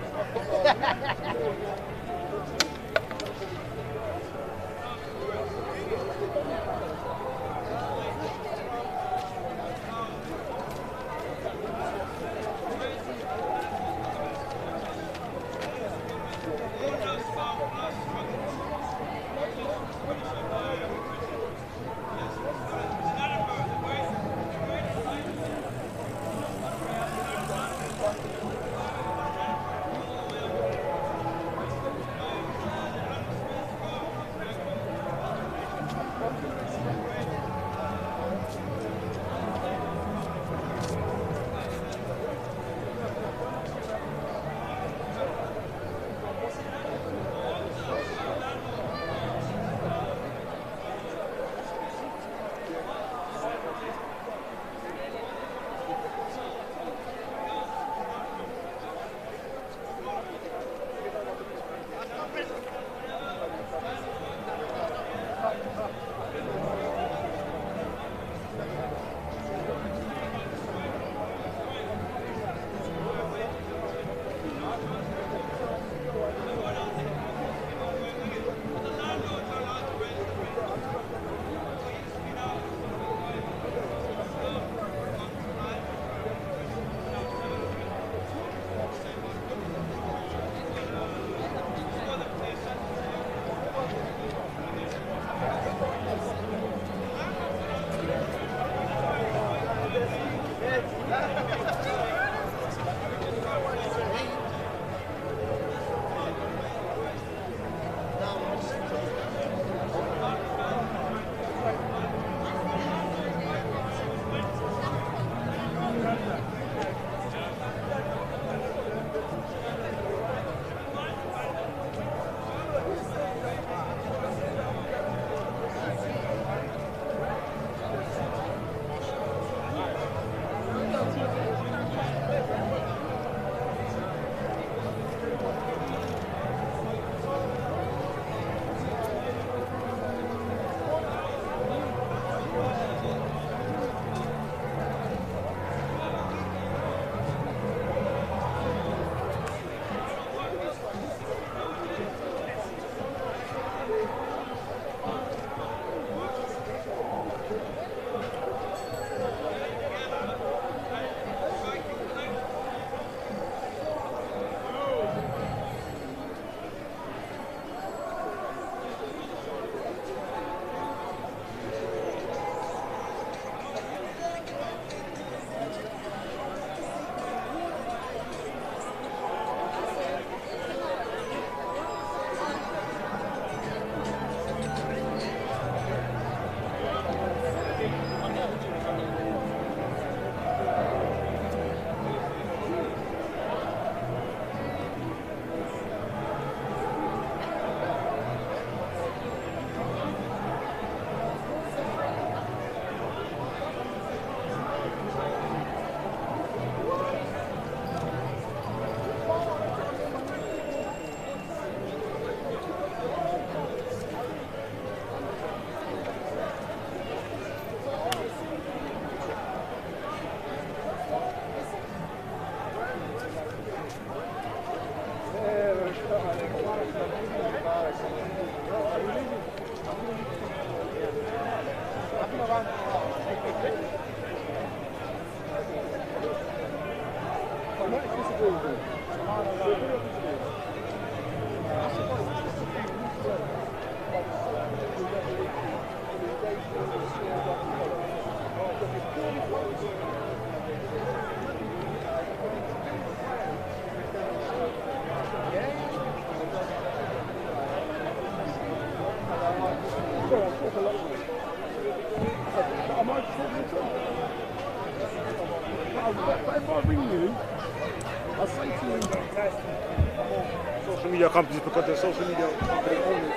Social media companies, because they're social media company owners,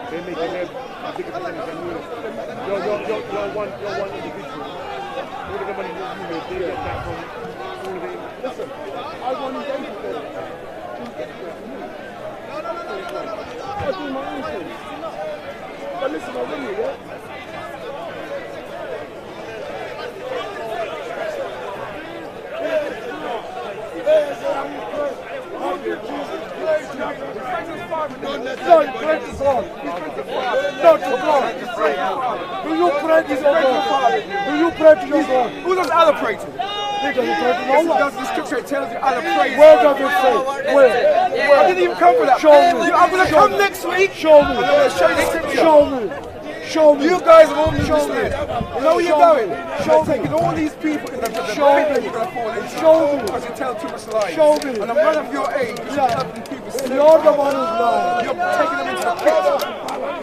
they're making their bigger percentage than you. You're one individual. All of the money that you make, they get that from all of the. Listen, I want to engage with them. I do my own thing. But listen, I'll ring you, yeah? Will you pray to your God? Will you pray to your God? Who does Allah pray to? He doesn't pray to Allah. Does the scripture tells you Allah prays? Where does it say? Where? I didn't even come for that. Show me. I'm going to come next week. Show me. I'm going to show you the scripture. Show me. Show me. You guys have all been listening. You know where you're going? Show me. Taking all these people in the pit Show me. that you're going to fall into. Show me. Because you tell too much lies. Show me. And a man of your age, you're helping people slip. You're the one who's lying. You're taking them into the pit.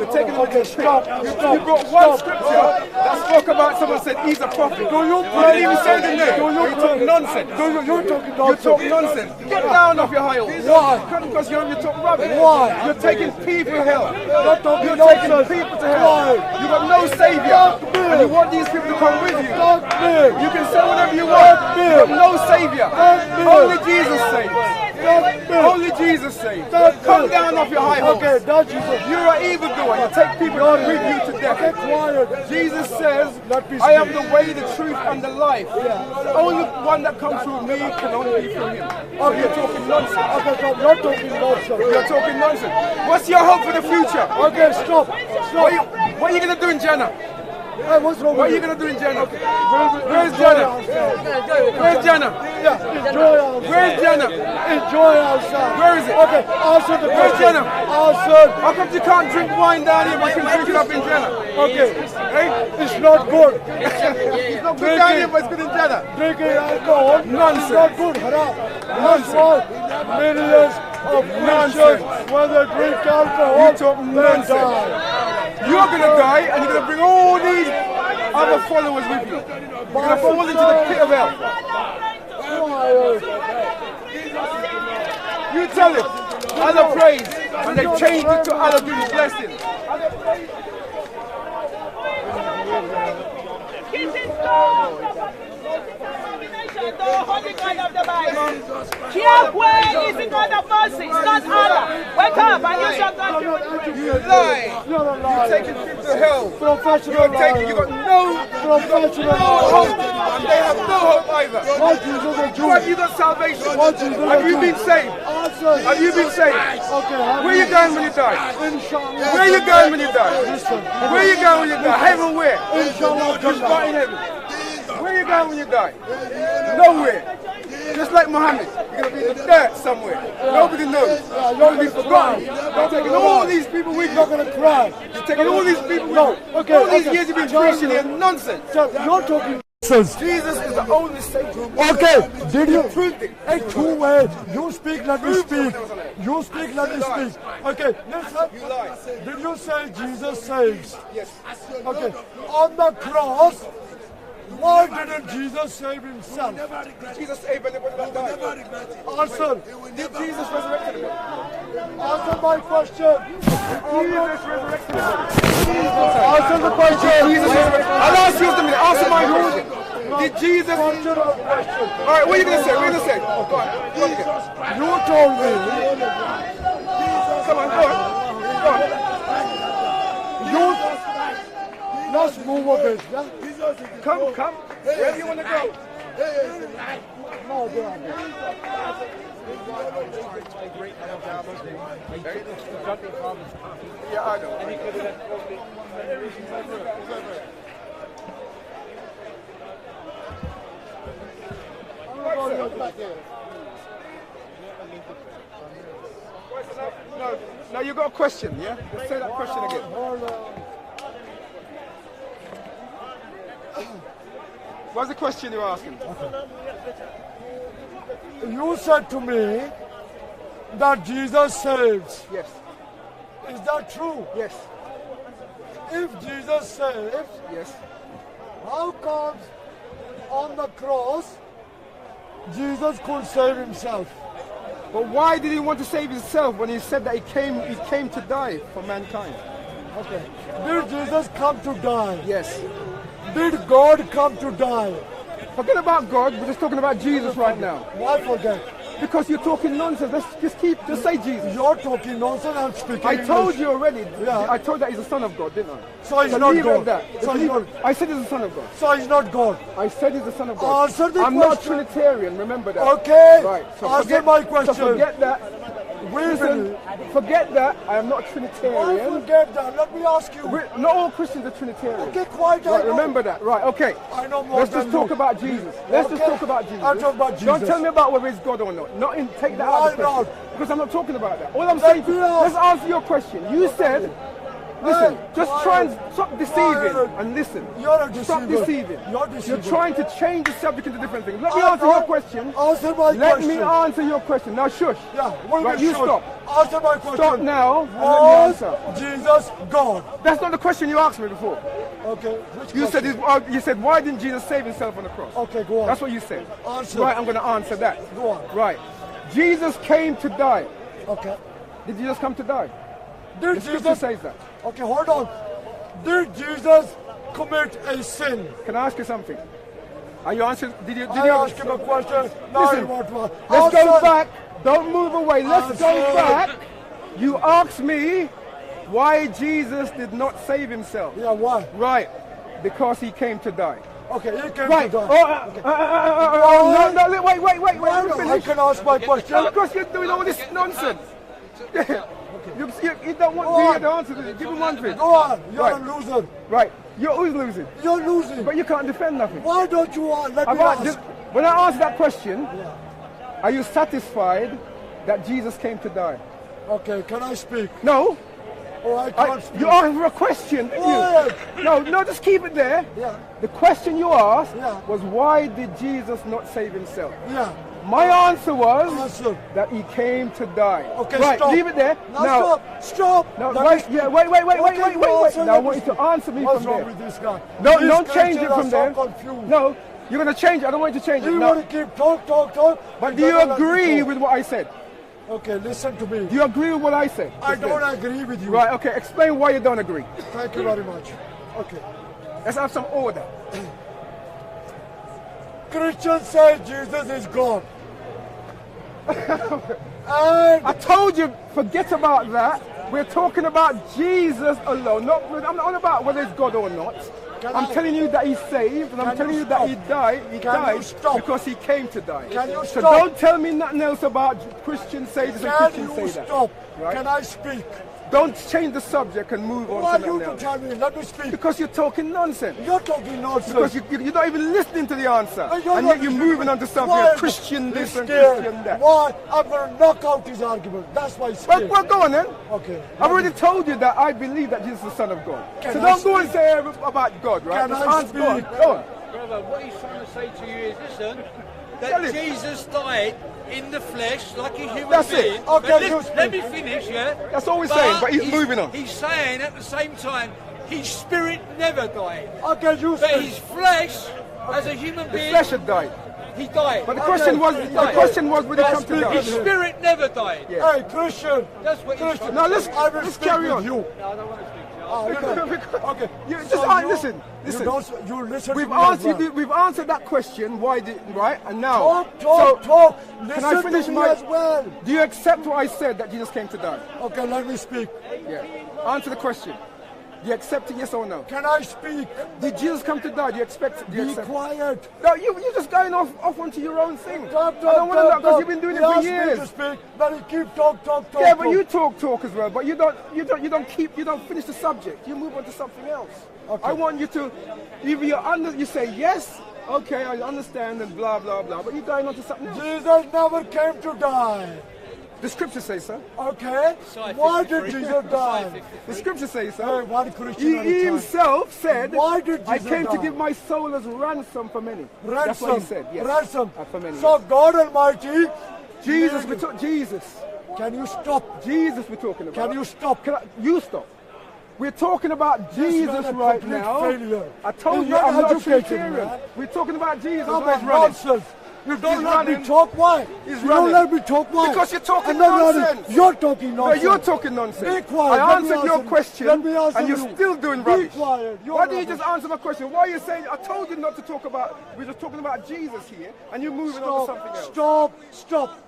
You're taking them into the pit. Stop. You brought one scripture that spoke about someone said he's a prophet. Do you You didn't even say the name. Do you You talk nonsense. You're talking nonsense. You talk nonsense. Get down off your high horse. Why? Because you talk rubbish. Why? You're taking people to hell. You're talking You're nonsense. taking people to hell. Why? You got no savior. And you want these people to come with you. Stop me. You can say whatever you want. You have no savior. me. Only Jesus saves. Stop me. Only Jesus saves. Stop Come me. down off your high horse. Okay, that's Jesus. You're an evildoer. You take people with you to death. Get quiet. Jesus says, I am the way, the truth, and the life. The only one that comes through me can only be through him. Oh, you're talking nonsense. Okay, stop. You're talking nonsense. You're talking nonsense. What's your hope for the future? Okay, stop. What are you going to do in Jannah? Hey, what's wrong What are with you going to do in Jannah? Where's Where's Jannah? Where's Jannah? Yeah, enjoy outside. Where's Jannah? Enjoy outside. Where is it? Okay, answer the Where's question. Jannah? Answer. How come you can't drink wine down here but you can drink it up in Jannah? Okay, Hey? it's not good. It's not good down here but it's good in Jannah. Drinking alcohol Nonsense. is not good, haram. That's why millions of Christians, when they drink alcohol, You talk they nonsense. die. You're going to die and you're going to bring all these other followers with you. You're going to fall into the pit of hell. You tell him, Allah praise, and they changed it to Allah give you blessing. Yahweh is the God of mercy, it's not Allah. Wake up and you shall God. You lie. You're taking people to hell. Professional You got no hope. And they have no hope either. Have you got salvation? Have you been saved? Have you been saved? Where are you going when you die? Where are you going when you die? Where are you going when you die? Heaven where? You're not in heaven. Where are you going when you die? Nowhere. Just like Muhammad, you're going to be in the dirt somewhere. Nobody knows. You're going to be forgotten. You're taking all these people with you. You're going to cry. You're taking all these people with you. All these years you've been preaching here nonsense. You're talking Jesus is the only Savior. Okay, did you prove it? Hey, 2 ways. You speak, let me speak. You speak, let me speak. Okay, listen. Did you say Jesus saves? Yes. Okay, on the cross, why didn't Jesus save himself? Did Jesus save anybody that died? Answer. Did Jesus resurrect anybody? Answer my question. Jesus resurrected anybody. Answer the question. I'll ask you something. Answer my question. Did Jesus... Alright, what are you going to say? What are you going to say? Go on. Go on again. You told me. Come on, go on. Go on. You... Let's move a bit, yeah? Come. Wherever you want to go. No, go on. Yeah, I know. No, now you got a question, yeah? Let's say that question again. What's the question you're asking? You said to me that Jesus saves. Yes. Is that true? Yes. If Jesus saves, yes. How comes on the cross Jesus could save himself? But why did he want to save himself when he said that he came to die for mankind? Okay. Did Jesus come to die? Yes. Did God come to die? Forget about God, we're just talking about Jesus right now. Why forget? Because you're talking nonsense. Let's just say Jesus. You're talking nonsense, I'm speaking I told English. you already. Yeah. I told that he's the Son of God, didn't I? So he's not leave it God. at that. So he's not. I said he's the Son of God. So he's not God. I said he's the Son of God. Answer the I'm not question. Trinitarian, remember that. Okay. Right. So Answer my question. So forget that. Listen, forget that. I am not a Trinitarian. Why forget that? Let me ask you. Not all Christians are Trinitarian. Okay, quite right, remember that. Right, okay. I know more Let's than just talk you. about Jesus. Let's just talk about Jesus. I'll talk about Jesus. Don't tell me about whether he's God or not. Take that out of the Why not? question. Because I'm not talking about that. All I'm saying, let's answer your question. You said, listen, just try and stop deceiving and listen. You're a deceiver. Stop deceiving. You're deceiving. You're trying to change the subject into different things. Let me answer your question. Answer my Let question. me answer your question. Now shush. Yeah, right, you shush. stop. Answer my question. Stop now and Was let me answer. Jesus God? That's not the question you asked me before. Okay. You said why didn't Jesus save himself on the cross? Okay, go on. That's what you said. Answer. Right, I'm going to answer that. Go on. Right. Jesus came to die. Okay. Did Jesus come to die? Did the scripture Jesus says that. Okay, hold on. Did Jesus commit a sin? Can I ask you something? Are you answering? I asked him a question. Now Listen, you want to let's answer. go back. Don't move away. Let's go back. You asked me why Jesus did not save himself. Yeah, why? Right. Because he came to die. Okay, he came right. to die. No, wait. I can ask my question. Because you're doing all this nonsense. You don't want the answer to this. Give him one thing. Go on. You're a loser. Right. You're always losing. You're losing. But you can't defend nothing. Why don't you let me ask? When I ask that question, are you satisfied that Jesus came to die? Okay, can I speak? No. Oh, I can't speak. You asked for a question, didn't you? No, just keep it there. Yeah. The question you asked was why did Jesus not save himself? Yeah. My answer was that he came to die. Okay, right, stop. leave it there. Now, stop. No, wait. Now I want you to answer me What's from wrong there. with this guy? No, These don't change it Christians from are there. so confused. No, you're going to change it. I don't want you to change it. You No. want to keep talk. But do you agree with what I said? Okay, listen to me. Do you agree with what I said? I don't agree with you. Right, okay. Explain why you don't agree. Thank you very much. Okay. Let's have some order. Christians say Jesus is God. I told you, forget about that. We're talking about Jesus alone. I'm not on about whether it's God or not. I'm telling you that he's saved, and I'm telling you that he died. He died because he came to die. So don't tell me nothing else about Christians say this and Christians say that. Stop. Right? Can I speak? Don't change the subject and move on Why to you something to else. tell me? Let me speak. Because you're talking nonsense. You're talking nonsense. Because you're not even listening to the answer. And yet you're moving on to something Why? Christian this and Scared. Christian that. Why? I'm going to knock out his argument. That's why he's scared. Well, go on then. Okay. I've already told you that I believe that Jesus is the Son of God. Can So I don't go speak? and say about God, right? Can Just I answer God. speak? Go on. Brother, what he's trying to say to you is, listen, Tell that him. Jesus died in the flesh like a human That's it. being. Okay, But you let me finish, yeah? That's all we're saying, but he's moving on. He's saying at the same time, his spirit never died. Okay, you But speak. his flesh, as a human The being, flesh had died. he died. But the question was, will he come to die? His spirit never died. Yeah. Hey, Christian. That's what he's Christian. Now let's speak carry with on. you. No, I don't want to speak to you. Okay. You just So listen. You listen We've to me as answered. well. We've answered that question. Why did right? And now, Talk. Can I Listen finish to me my? as well. Do you accept what I said that Jesus came to die? Okay, let me speak. Yeah. Answer the question. Do you accept it? Yes or no? Can I speak? Did Jesus come to die? Do you expect it? Do you Be accept it? quiet. No, you're just going off onto your own thing. Talk, I don't want to know because you've been doing it for He years. asked me to speak, but he keep talk. Yeah, but you talk as well. But you don't finish the subject. You move on to something else. Okay. I want you to, if you say yes, okay, I understand and blah blah blah. But you're going on to something else. Jesus never came to die. The scriptures say so. Okay. Why did Jesus die? The scriptures say so. One Christian He himself said, why did I Jesus came to die? give my soul as ransom for many. Ransom. That's what he said. Yes. Ransom. For many. So God Almighty. Jesus, Jesus. Can you stop? Jesus we're talking about. Can you stop? You stop. We're talking about Jesus right now. Failure. I told you not I'm not educated, Trinitarian. man. We're talking about Jesus. Come He's on, running. nonsense. You don't He's let running. me talk. Why? He's you running. don't let me talk. Why? Because you're talking I'm not nonsense. running. You're talking nonsense. No, you're talking nonsense. Be quiet. I Let me answered your answer- question, let me answer and you're you. still doing Be rubbish. quiet. You're Why didn't you rubbish. just answer my question? Why are you saying, I told you not to talk about, we're just talking about Jesus here, and you're moving on to something else. Stop.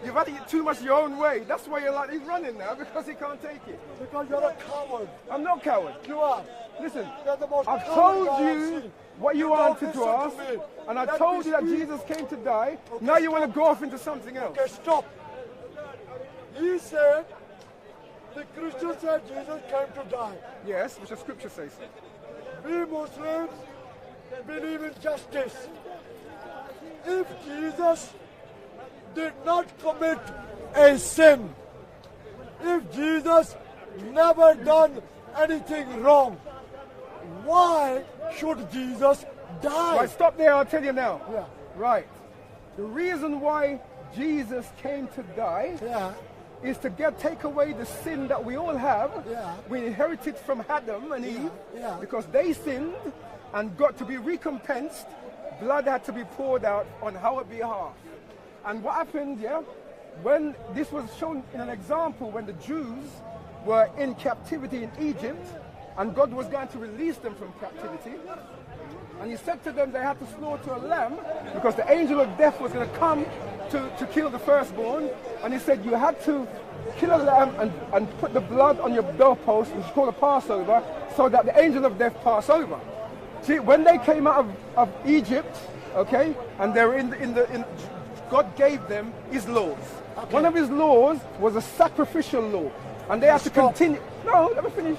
You've had it too much your own way. That's why you're like, he's running now, because he can't take it. Because you're a coward. I'm not coward. You are. Listen, You're the most I've coward told guy I've you seen. what you don't wanted to listen ask, me. and I Let told me you that speak. Jesus came to die. Now you want to go off into something else. Okay, stop. He said, the Christian said Jesus came to die. Yes, which the scripture says so. We Muslims believe in justice. If Jesus did not commit a sin, if Jesus never done anything wrong, why should Jesus die? Right, stop there, I'll tell you now. Yeah. Right. The reason why Jesus came to die is to take away the sin that we all have. Yeah. We inherited from Adam and Eve Yeah. because they sinned and got to be recompensed. Blood had to be poured out on our behalf. And what happened, when this was shown in an example when the Jews were in captivity in Egypt and God was going to release them from captivity, and he said to them they had to slaughter a lamb because the angel of death was going to come to kill the firstborn, and he said you had to kill a lamb and put the blood on your doorpost, which is called a Passover, so that the angel of death pass over. See, when they came out of Egypt, okay, and they were in God gave them his laws. Okay. One of his laws was a sacrificial law, and they had to continue. No, let me finish.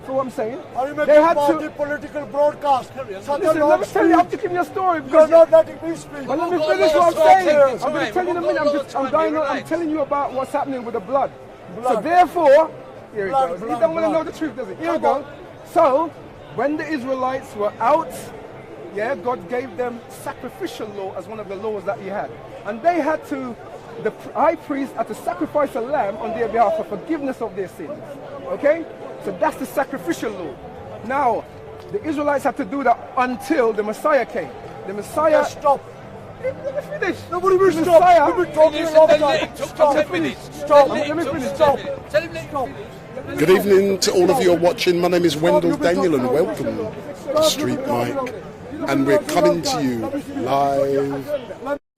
For what I'm saying, they had to political broadcast. Listen, let me tell you. I'm just giving you a story. You're not letting me speak. Well, let me finish what I'm saying. I'm going to tell you in a minute. I'm telling you about what's happening with the blood. So therefore, here we go. You don't want to know the truth, does it? Here we go. So when the Israelites were out, God gave them sacrificial law as one of the laws that he had, and they had to. The high priest had to sacrifice a lamb on their behalf for forgiveness of their sins. Okay? So that's the sacrificial law. Now, the Israelites had to do that until the Messiah came. The Messiah... Stop. Let me finish. Nobody will stop. You've been talking a long time. Stop. Let me finish. Stop. Good evening to all of you who are watching. My name is Wendell Daniel and welcome to Street Mic. And we're coming to you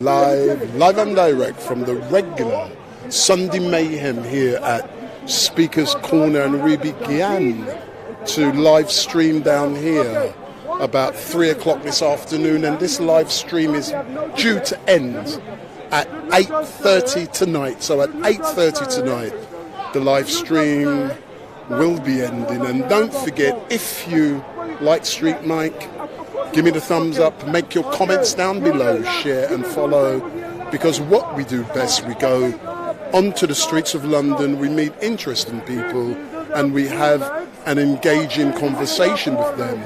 live and direct from the regular Sunday Mayhem here at Speaker's Corner, and we began to live stream down here about 3 o'clock this afternoon, and this live stream is due to end at 8:30 tonight. So at 8:30 tonight the live stream will be ending. And don't forget, if you like Street Mic, give me the thumbs up, make your comments down below, share and follow, because what we do best, we go onto the streets of London, we meet interesting people, and we have an engaging conversation with them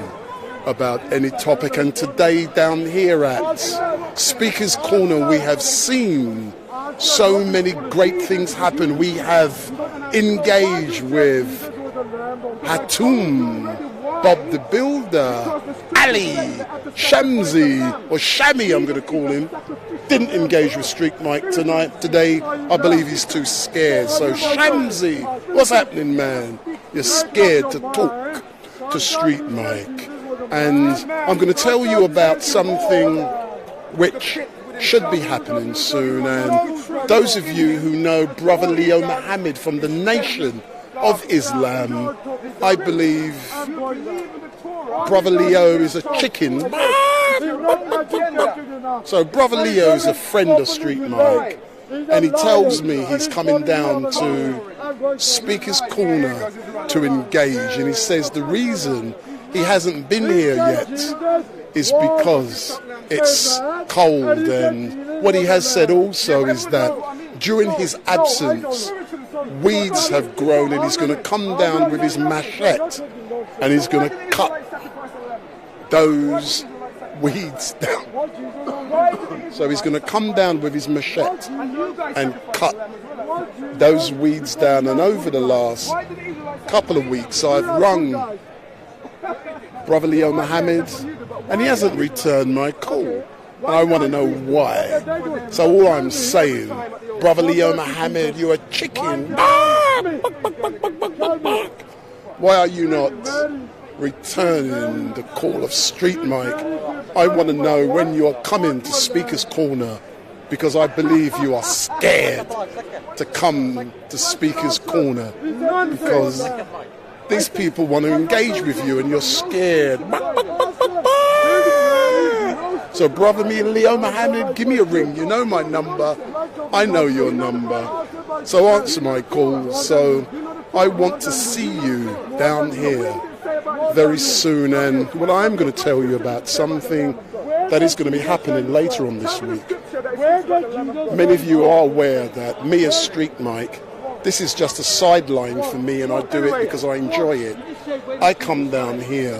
about any topic. And today down here at Speaker's Corner, we have seen so many great things happen. We have engaged with Hatun, Bob the Builder, Ali, Shamsi, or Shami I'm going to call him. Didn't engage with Street Mic today. I believe he's too scared. So Shamsi, what's happening, man? You're scared to talk to Street Mic. And I'm going to tell you about something which should be happening soon. And those of you who know Brother Leo Muhammad from the Nation of Islam, I believe Brother Leo is a chicken. So Brother Leo is a friend of Street Mic, and he tells me he's coming down to Speaker's Corner to engage, and he says the reason he hasn't been here yet is because it's cold. And what he has said also is that during his absence, weeds have grown, and he's going to come down with his machete and he's going to cut those weeds down. So he's going to come down with his machete and cut those weeds down. And over the last couple of weeks, I've rung Brother Leo Mohammed, and he hasn't returned my call. And I want to know why. So all I'm saying, Brother Leo Mohammed, you're a chicken. Why are you not returning the call of Street Mic? I want to know when you're coming to Speaker's Corner, because I believe you are scared to come to Speaker's Corner because these people want to engage with you and you're scared. So Brother Leo Mohammed, give me a ring. You know my number. I know your number. So answer my call. So I want to see you down here very soon. And well, I'm going to tell you about something that is going to be happening later on this week. Many of you are aware that me as Street Mic, this is just a sideline for me, and I do it because I enjoy it. I come down here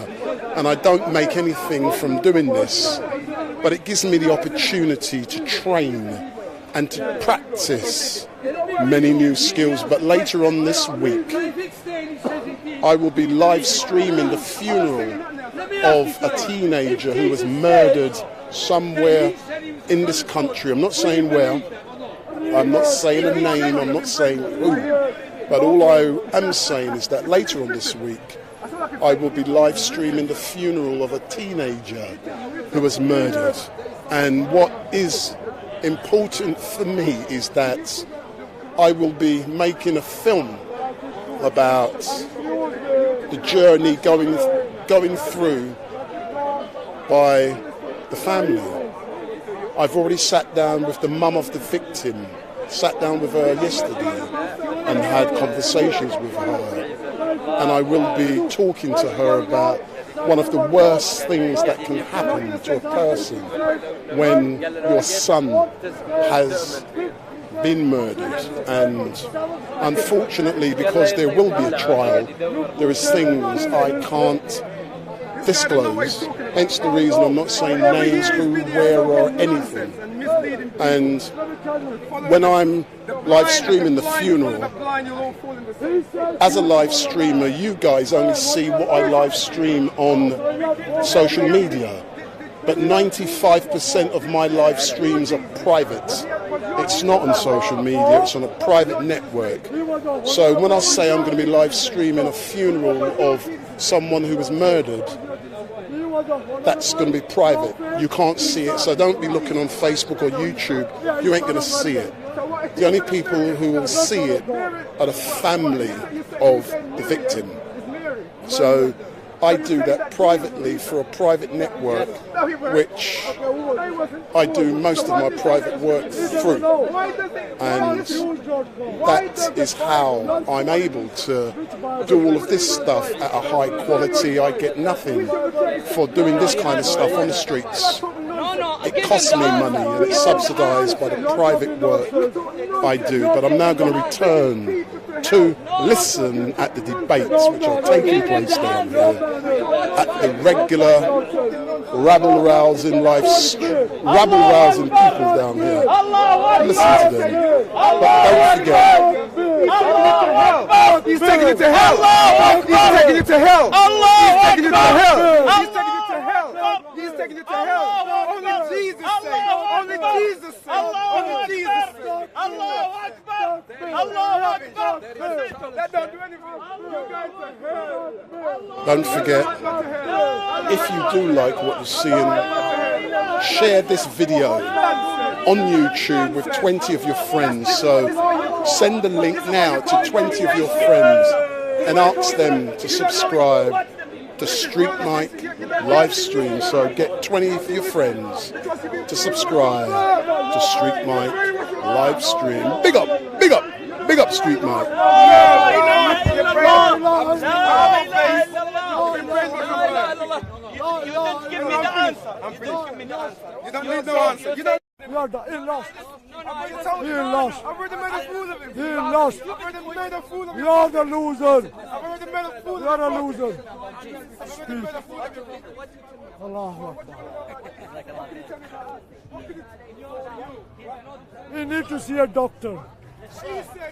and I don't make anything from doing this, but it gives me the opportunity to train and to practice many new skills. But later on this week, I will be live streaming the funeral of a teenager who was murdered somewhere in this country. I'm not saying where, I'm not saying a name, I'm not saying who, but all I am saying is that later on this week, I will be live streaming the funeral of a teenager who was murdered. And what is important for me is that I will be making a film about the journey going through by the family. I've already sat down with the mum of the victim, sat down with her yesterday and had conversations with her. And I will be talking to her about one of the worst things that can happen to a person when your son has been murdered. And unfortunately, because there will be a trial, there is things I can't disclose. Hence the reason I'm not saying names, who, where, or anything. And when I'm live streaming the funeral, as a live streamer, you guys only see what I live stream on social media. But 95% of my live streams are private. It's not on social media, it's on a private network. So when I say I'm going to be live streaming a funeral of someone who was murdered, that's going to be private. You can't see it, so don't be looking on Facebook or YouTube. You ain't going to see it. The only people who will see it are the family of the victim. So I do that privately for a private network, which I do most of my private work through. And that is how I'm able to do all of this stuff at a high quality. I get nothing for doing this kind of stuff on the streets. It costs me money and it's subsidised by the private work I do. But I'm now going to return to listen at the debates which are taking place down here, at the regular rabble-rousing people down here. Listen to them. But don't forget. He's taking it to hell. He's taking it to hell. He's taking it to hell. He's taking it to hell. He's taking it to hell. Only Jesus saved. Only Jesus saved. Only Jesus saved. Allahu Akbar. Allahu Akbar. That don't do anything. You guys are hell. Don't forget, if you do like what you're seeing, share this video on YouTube with 20 of your friends. So send the link now to 20 of your friends and ask them to subscribe to StreetMic LiveStream. So get 20 of your friends to subscribe to StreetMic LiveStream. Big up, big up, big up StreetMic. You didn't give me the answer. You didn't give me the answer. You don't need no answer. You don't. We are the illest. He lost. I've already made a fool of him. He lost. I've already made a fool of him. You're the loser. I've already made a fool of him. You're a loser. I've already made a fool of him. Allahu Akbar. We need to see a doctor.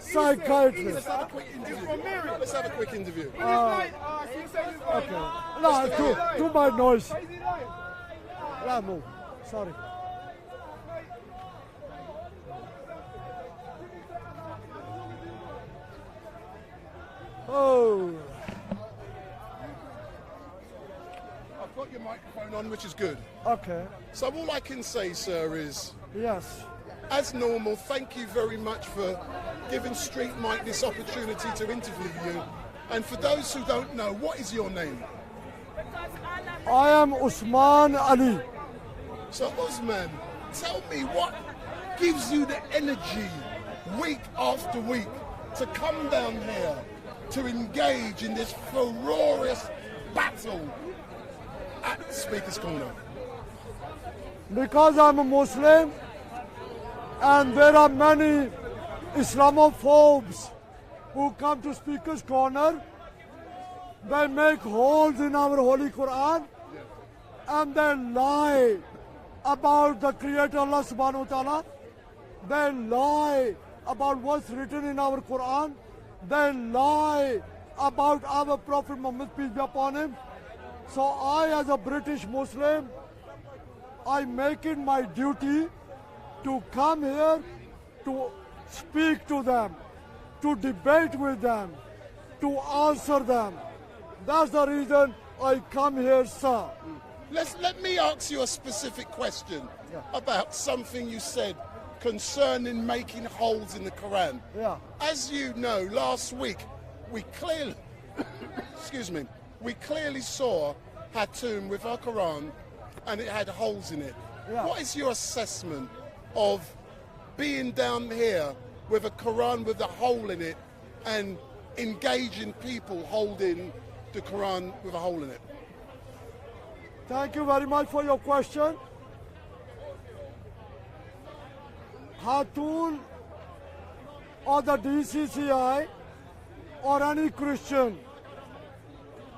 Psychiatrist. Let's have a quick interview. Let's have a quick interview. Okay. No, too much noise. Yeah, move. Sorry. Oh. I've got your microphone on, which is good. Okay. So all I can say, sir, is yes. As normal, thank you very much for giving Street Mike this opportunity to interview you. And for those who don't know, what is your name? I am Usman Ali. So Usman, tell me what gives you the energy week after week to come down here to engage in this ferocious battle at Speaker's Corner? Because I'm a Muslim and there are many Islamophobes who come to Speaker's Corner. They make holes in our Holy Quran and they lie about the Creator Allah Subhanahu wa Ta'ala. They lie about what's written in our Quran. They lie about our Prophet Muhammad, peace be upon him. So I, as a British Muslim, I make it my duty to come here to speak to them, to debate with them, to answer them. That's the reason I come here, sir. Let me ask you a specific question about something you said concerning making holes in the Quran. Yeah. As you know, last week we clearly, excuse me, we clearly saw Hatun with our Quran and it had holes in it. Yeah. What is your assessment of being down here with a Quran with a hole in it and engaging people holding the Quran with a hole in it? Thank you very much for your question. Hatun or the DCCI or any Christian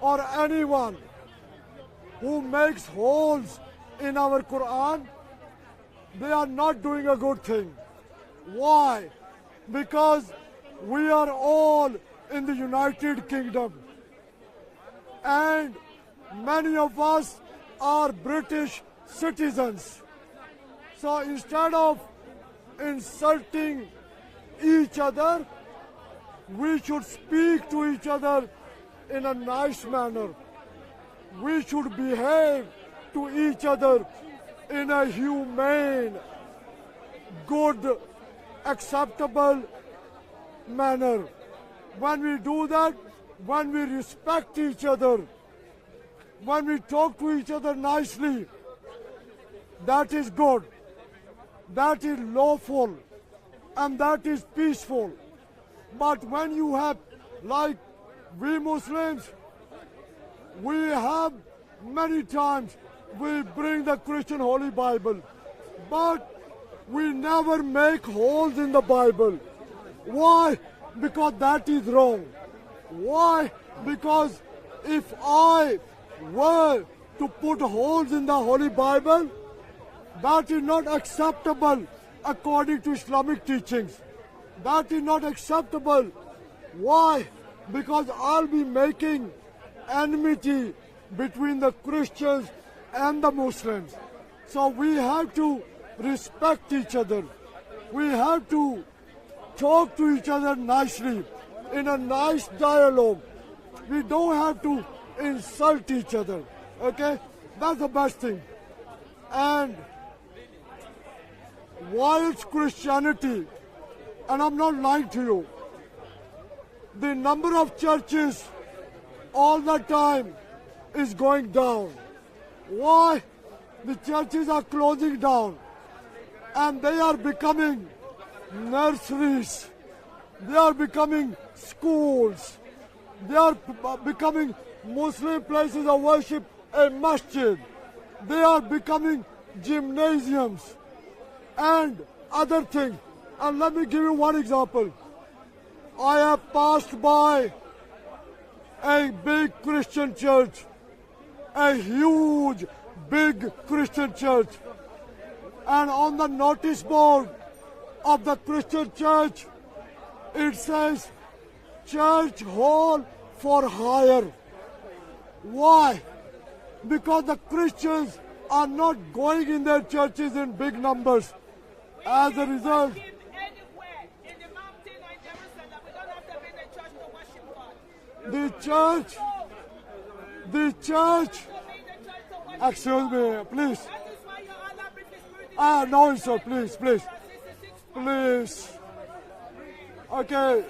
or anyone who makes holes in our Quran, they are not doing a good thing. Why? Because we are all in the United Kingdom and many of us are British citizens. So instead of insulting each other, we should speak to each other in a nice manner. We should behave to each other in a humane, good, acceptable manner. When we do that, when we respect each other, when we talk to each other nicely, that is good, that is lawful, and that is peaceful. But when you have, like we Muslims, we have many times, we bring the Christian Holy Bible, but we never make holes in the Bible. Why? Because that is wrong. Why? Because if I were to put holes in the Holy Bible, that is not acceptable according to Islamic teachings. That is not acceptable. Why? Because I'll be making enmity between the Christians and the Muslims. So we have to respect each other. We have to talk to each other nicely, in a nice dialogue. We don't have to insult each other, okay? That's the best thing. And whilst Christianity, and I'm not lying to you, the number of churches all the time is going down. Why? The churches are closing down and they are becoming nurseries. They are becoming schools. They are becoming Muslim places of worship, a masjid. They are becoming gymnasiums. And other things. And let me give you one example. I have passed by a big Christian church, a huge, big Christian church. And on the notice board of the Christian church, it says, church hall for hire. Why? Because the Christians are not going in their churches in big numbers. As a result, the church, excuse me, please. No, sir, please. Okay,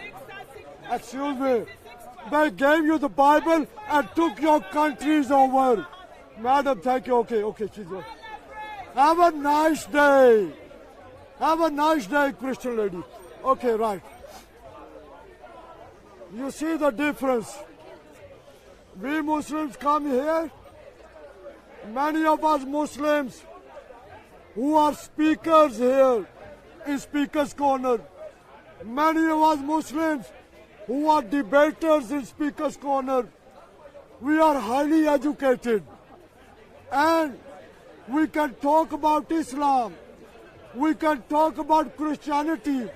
excuse me. They gave you the Bible and took your countries over. Madam, thank you. Okay, she's good. Have a nice day. Have a nice day, Christian lady. Okay, right. You see the difference. We Muslims come here. Many of us Muslims who are speakers here in Speaker's Corner. Many of us Muslims who are debaters in Speaker's Corner. We are highly educated. And we can talk about Islam. We can talk about Christianity.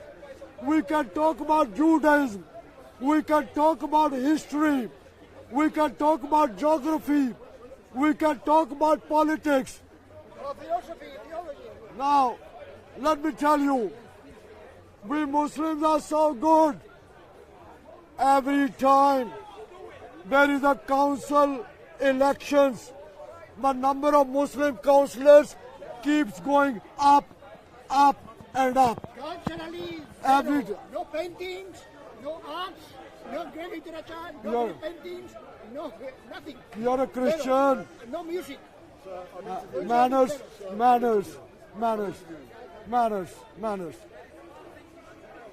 We can talk about Judaism. We can talk about history. We can talk about geography. We can talk about politics. Now, let me tell you, we Muslims are so good. Every time there is a council elections, the number of Muslim councillors keeps going up and up. No paintings, no arts, no great literature, no paintings, no nothing. You're a Christian. No music. Manners.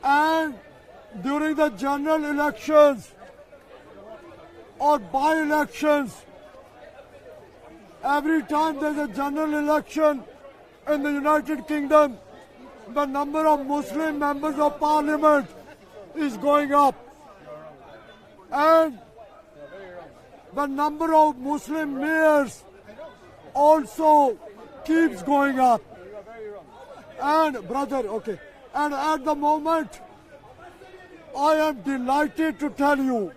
And during the general elections or by-elections, every time there's a general election in the United Kingdom, the number of Muslim members of parliament is going up. And the number of Muslim mayors also keeps going up. And and at the moment, I am delighted to tell you,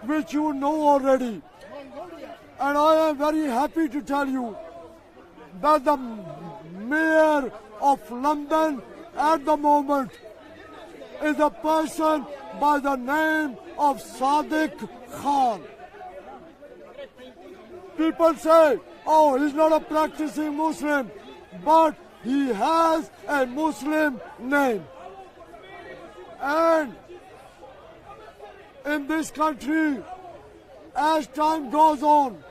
which you know already, and I am very happy to tell you that the mayor of London at the moment is a person by the name of Sadiq Khan. People say, oh, he's not a practicing Muslim, but he has a Muslim name. And in this country, as time goes on,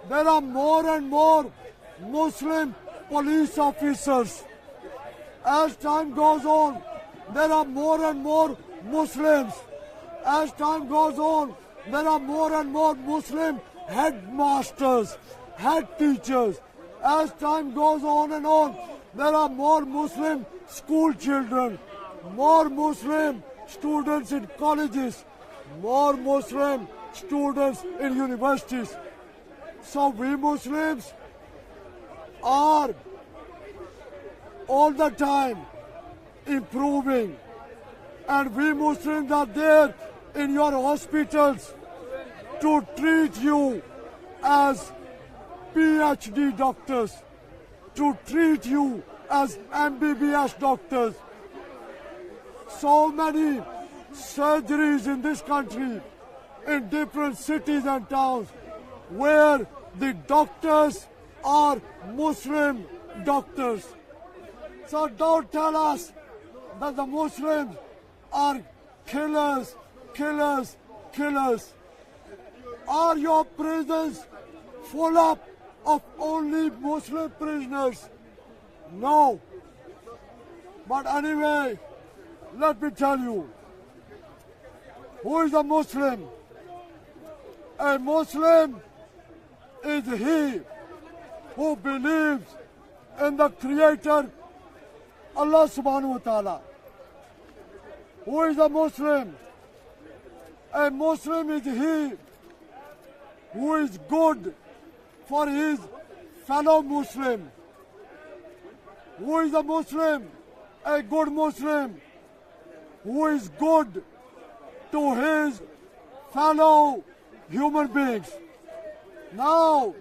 there are more and more Muslim police officers. As time goes on, there are more and more Muslims. As time goes on, there are more and more Muslim headmasters, head teachers. As time goes on and on, there are more Muslim school children, more Muslim students in colleges, more Muslim students in universities. So we Muslims are all the time improving, and we Muslims are there in your hospitals to treat you as PhD doctors, to treat you as MBBS doctors. So many surgeries in this country, in different cities and towns, where the doctors are Muslim doctors. So don't tell us that the Muslims are killers. Are your prisons full up of only Muslim prisoners? No. But anyway, let me tell you, who is a Muslim? A Muslim is he who believes in the Creator Allah subhanahu wa ta'ala. Who is a Muslim? A Muslim is he who is good for his fellow Muslim. Who is a Muslim? A good Muslim who is good to his fellow human beings. Now,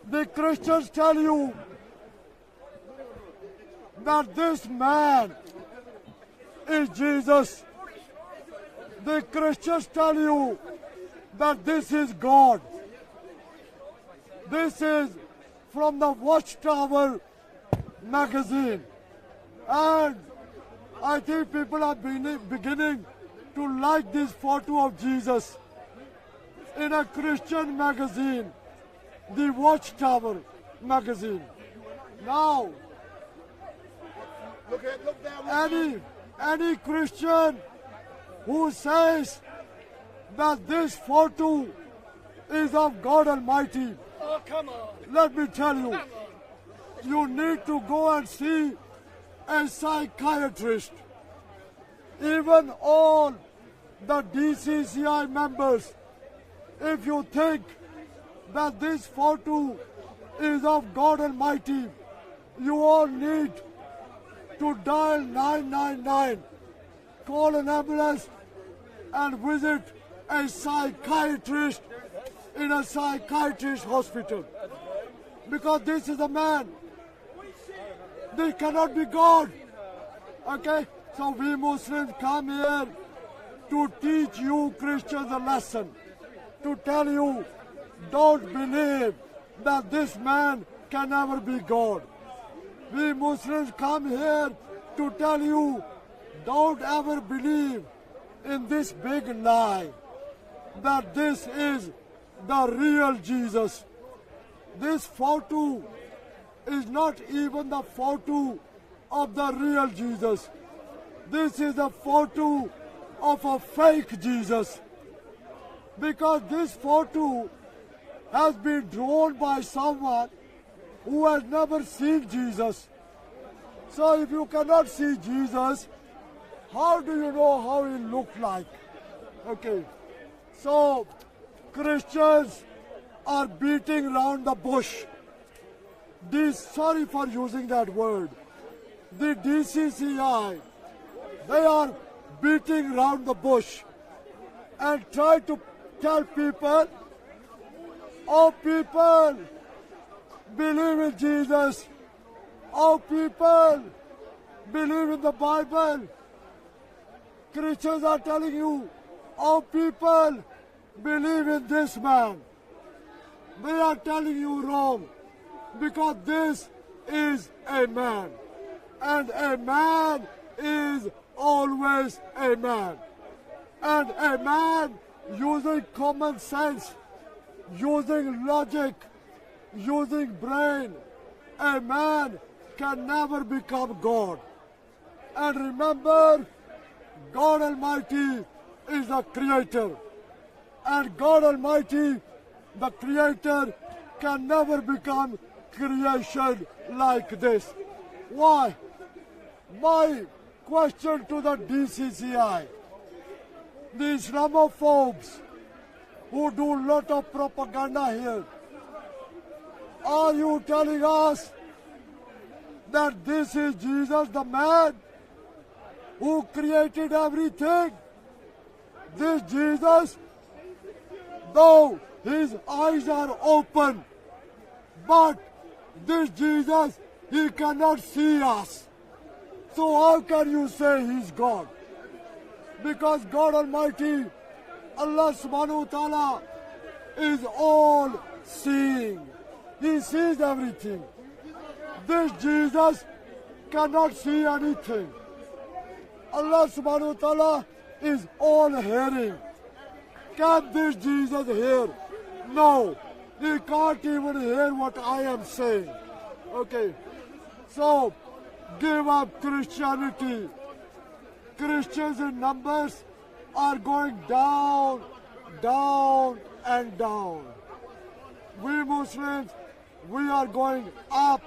the Christians tell you that this man is Jesus. The Christians tell you that this is God. This is from the Watchtower magazine. And I think people are beginning to like this photo of Jesus in a Christian magazine, the Watchtower magazine. Now, any Christian who says that this photo is of God Almighty, Oh, come on. let me tell you, you need to go and see a psychiatrist. Even all the DCCI members, if you think that this photo is of God Almighty, you all need to dial 999, call an ambulance and visit a psychiatrist in a psychiatrist hospital. Because this is a man. This cannot be God. Okay? So we Muslims come here to teach you Christians a lesson. To tell you, don't believe that this man can never be God. We Muslims come here to tell you, don't ever believe in this big lie that this is the real Jesus. This photo is not even the photo of the real Jesus. This is a photo of a fake Jesus. Because this photo has been drawn by someone who has never seen Jesus. So if you cannot see Jesus, how do you know how he looked like? Okay. So Christians are beating around the bush. Sorry for using that word. The DCCI, they are beating around the bush and try to tell people, oh people, believe in Jesus. Oh people, believe in the Bible. Christians are telling you, oh people, believe in this man. They are telling you wrong, because this is a man. And a man is always a man. And a man using common sense, using logic, using brain, a man can never become God. And remember, God Almighty is the creator. And God Almighty, the creator, can never become creation like this. Why? My question to the DCCI, the Islamophobes who do a lot of propaganda here, are you telling us that this is Jesus, the man who created everything? This Jesus, though his eyes are open, but this Jesus, he cannot see us. So how can you say he's God? Because God Almighty, Allah subhanahu wa ta'ala, is all seeing. He sees everything. This Jesus cannot see anything. Allah subhanahu wa ta'ala is all hearing. Can this Jesus hear? No. He can't even hear what I am saying. Okay. So, give up Christianity. Christians in numbers are going down, down and down. We Muslims, we are going up,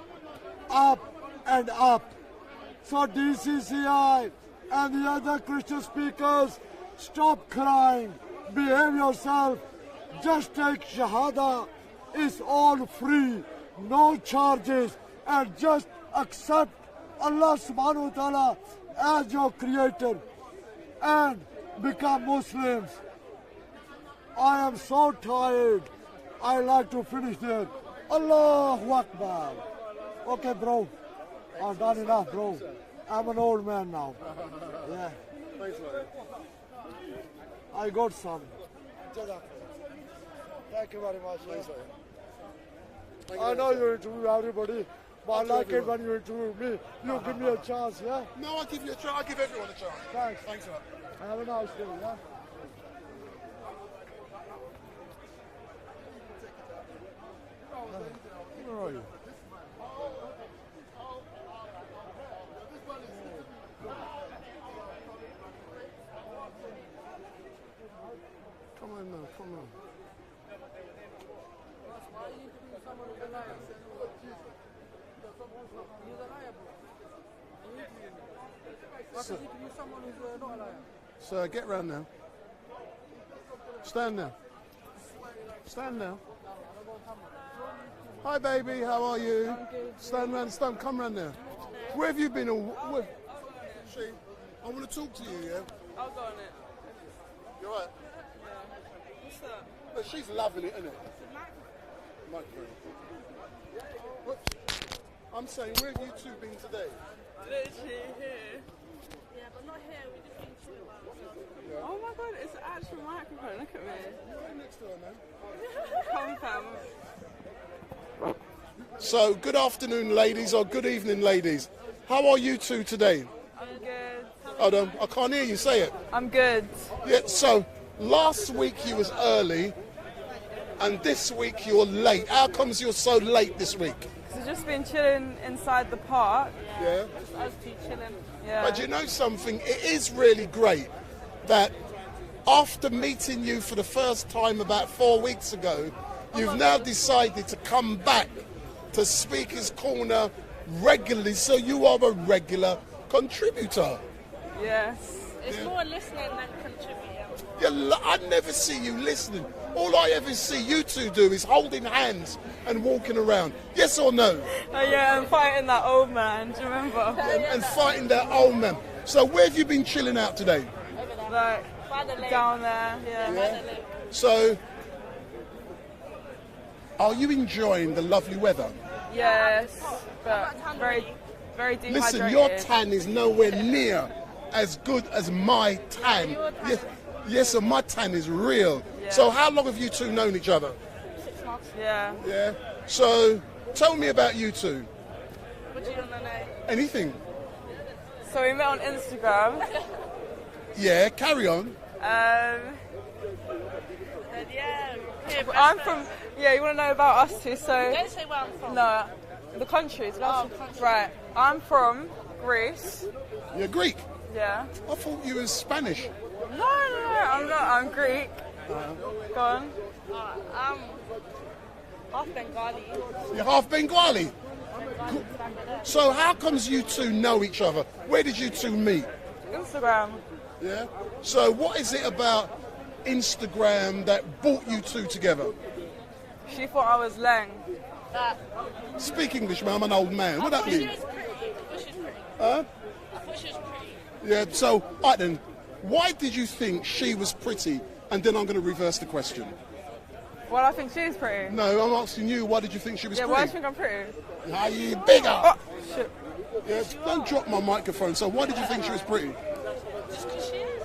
up and up. So DCCI and the other Christian speakers, stop crying, behave yourself, just take Shahada, it's all free, no charges, and just accept Allah subhanahu wa ta'ala as your creator and become Muslims. I am so tired, I like to finish there. Allahu Akbar. Okay, bro, I've done enough, bro. I'm an old man now. Yeah. I got some. Thank you very much. I know you interview everybody, but I like it when you interview me. You give me a chance, yeah? No, I'll give you a chance. I'll give everyone a chance. Thanks. Thanks a lot. Have a nice day, yeah? Where are you? Come on now, come on. Sir, get round now. Stand now. Stand now. Hi, baby. How are you? Stand round. Stand. Come round now. Where have you been? She, I want to talk to you. Yeah. I'll go on it. You're right. Yeah. What's that? But she's loving it, isn't it? Microphone. Whoops. I'm saying, where have you two been today? Literally here. Yeah, but not here. We just been chilling about ourselves. Oh my god, it's an actual microphone. Look at me. Right next to her, man. Come, fam. So, good afternoon, ladies, or good evening, ladies. How are you two today? I'm good. Hold on, I can't hear you. Say it. I'm good. Yeah. So, last week you was early, and this week you're late. How comes you're so late this week? We've just been chilling inside the park. Yeah. Just us two chilling. Yeah. But you know something? It is really great that after meeting you for the first time about 4 weeks ago, you've now decided to come back to Speaker's Corner regularly, so you are a regular contributor. Yes. It's more listening than contributing. I never see you listening. All I ever see you two do is holding hands and walking around. Yes or no? Oh yeah, and fighting that old man, do you remember? And fighting that old man. So where have you been chilling out today? Like, down there, yeah. So, are you enjoying the lovely weather? Yes, but very, very dehydrated. Listen, your tan is nowhere near as good as my tan. Yes, so my tan is real. Yeah. So how long have you two known each other? 6 months. Yeah. Yeah. So tell me about you two. What do you want to know? Anything. So we met on Instagram. Yeah, carry on. Yeah. I'm from. Yeah, you want to know about us too? So. Don't say where I'm from. No, the countries. Right. I'm from Greece. You're Greek. Yeah. I thought you were Spanish. No, I'm not. I'm Greek. Go on. I'm half Bengali. You're half Bengali. So how comes you two know each other? Where did you two meet? Instagram. Yeah. So what is it about Instagram that brought you two together? She thought I was Leng. Speak English, man. I'm an old man. What that mean? Huh? I thought she was pretty. Yeah. So, right then, why did you think she was pretty? And then I'm going to reverse the question. Well, I think she's pretty. No, I'm asking you. Why did you think she was pretty? pretty? Why do you think I'm pretty? Are you bigger? Oh, shit. Yeah, don't drop my microphone. So why did you think she was pretty? Just because she is.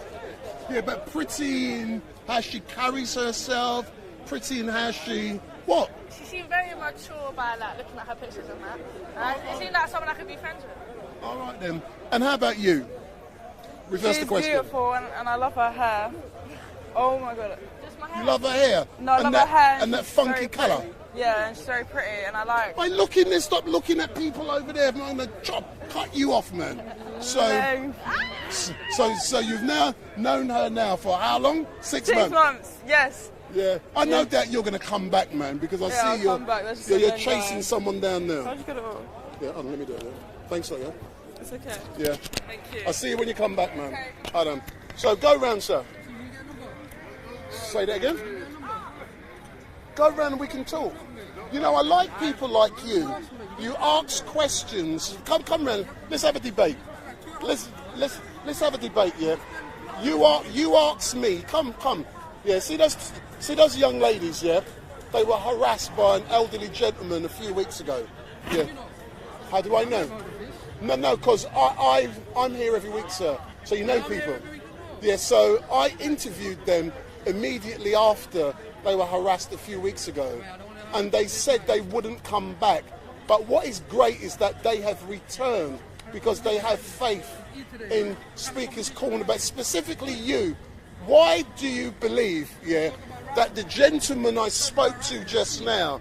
Yeah, but pretty in how she carries herself, pretty in how she... What? She seemed very mature by like looking at her pictures and that. It seemed like someone I could be friends with. All right then. And how about you? Reverse the question. She's beautiful and I love her hair. Oh my god. You love her hair? No, I love her hair. And that funky colour? Yeah, and she's very pretty and I like... Hey, look in there, stop looking at people over there. I'm going to cut you off, man. So you've now known her now for how long? 6 months? 6 months, yes. Yeah. I know that you're going to come back, man, because I see you're chasing someone down there. How'd you get it all? Yeah, hold on, let me do it. Yeah. Thanks, yeah. It's okay. Yeah. Thank you. I'll see you when you come back, man. Okay. Hold. So go round, sir. Say that again. Go round and we can talk. You know, I like people like you. You ask questions. Come round. Let's have a debate. Let's have a debate. Yeah. You ask me. Come. Yeah. See those young ladies. Yeah. They were harassed by an elderly gentleman a few weeks ago. Yeah. How do I know? No, because I'm here every week, sir. So you know people. Yeah, so I interviewed them immediately after they were harassed a few weeks ago. And they said they wouldn't come back. But what is great is that they have returned because they have faith in Speaker's Corner. But specifically you, why do you believe, yeah, that the gentleman I spoke to just now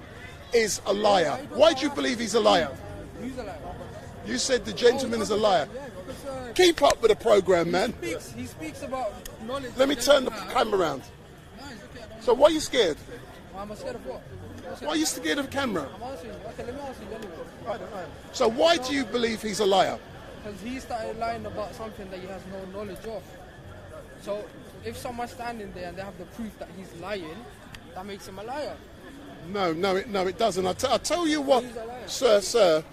is a liar? Why do you believe he's a liar? He's a liar. You said the gentleman is a liar. Keep up with the program, man. He speaks about knowledge. Let me turn the camera around. So why are you scared? I'm scared of what? Why are you scared of the camera? I'm answering you. Okay, let me answer you anyway. I don't know. So why do you believe he's a liar? Because he started lying about something that he has no knowledge of. So if someone's standing there and they have the proof that he's lying, that makes him a liar. No, it doesn't. I tell you what, sir.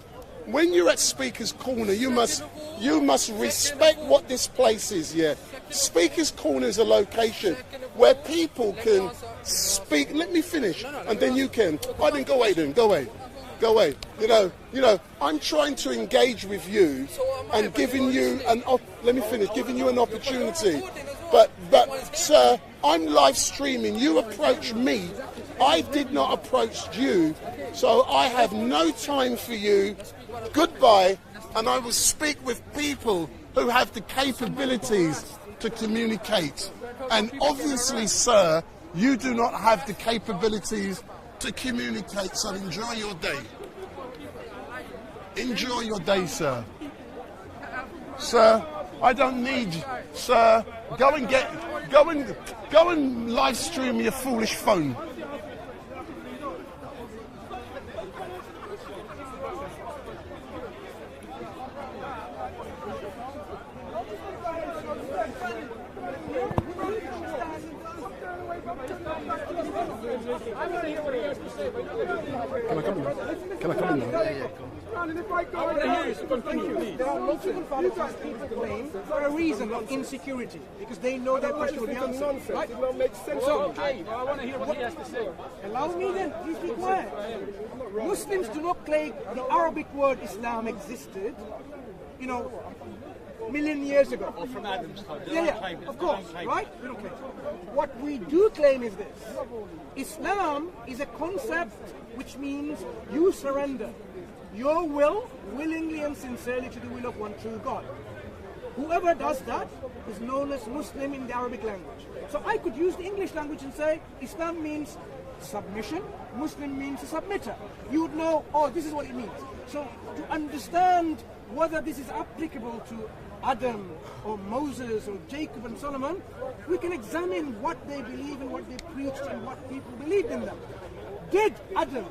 When you're at Speaker's Corner, you must respect what this place is. Yeah, Speaker's Corner is a location where people can speak. Let me finish, and then you can. I didn't go away. Then go away. You know. I'm trying to engage with you and giving you let me finish. Giving you an opportunity. But sir, I'm live streaming. You approach me. I did not approach you, so I have no time for you. Goodbye, and I will speak with people who have the capabilities to communicate. And obviously, sir, you do not have the capabilities to communicate, so enjoy your day. Enjoy your day, sir. Sir, I don't need you. Sir, go and live stream your foolish phone. Can I come in now? There are lots of advantages people claim for a reason of insecurity, because they know their question will be answered. Right? It don't make sense. So, I want to hear what he has to say. Allow me then, please be quiet. Muslims do not claim the Arabic word Islam existed, million years ago. Or from Adam's time. Yeah, of course, right? We don't claim. What we do claim is this. Islam is a concept which means you surrender your will willingly and sincerely to the will of one true God. Whoever does that is known as Muslim in the Arabic language. So I could use the English language and say Islam means submission, Muslim means a submitter. You would know, oh, this is what it means. So to understand whether this is applicable to Adam or Moses or Jacob and Solomon, we can examine what they believe and what they preached and what people believed in them. Did Adam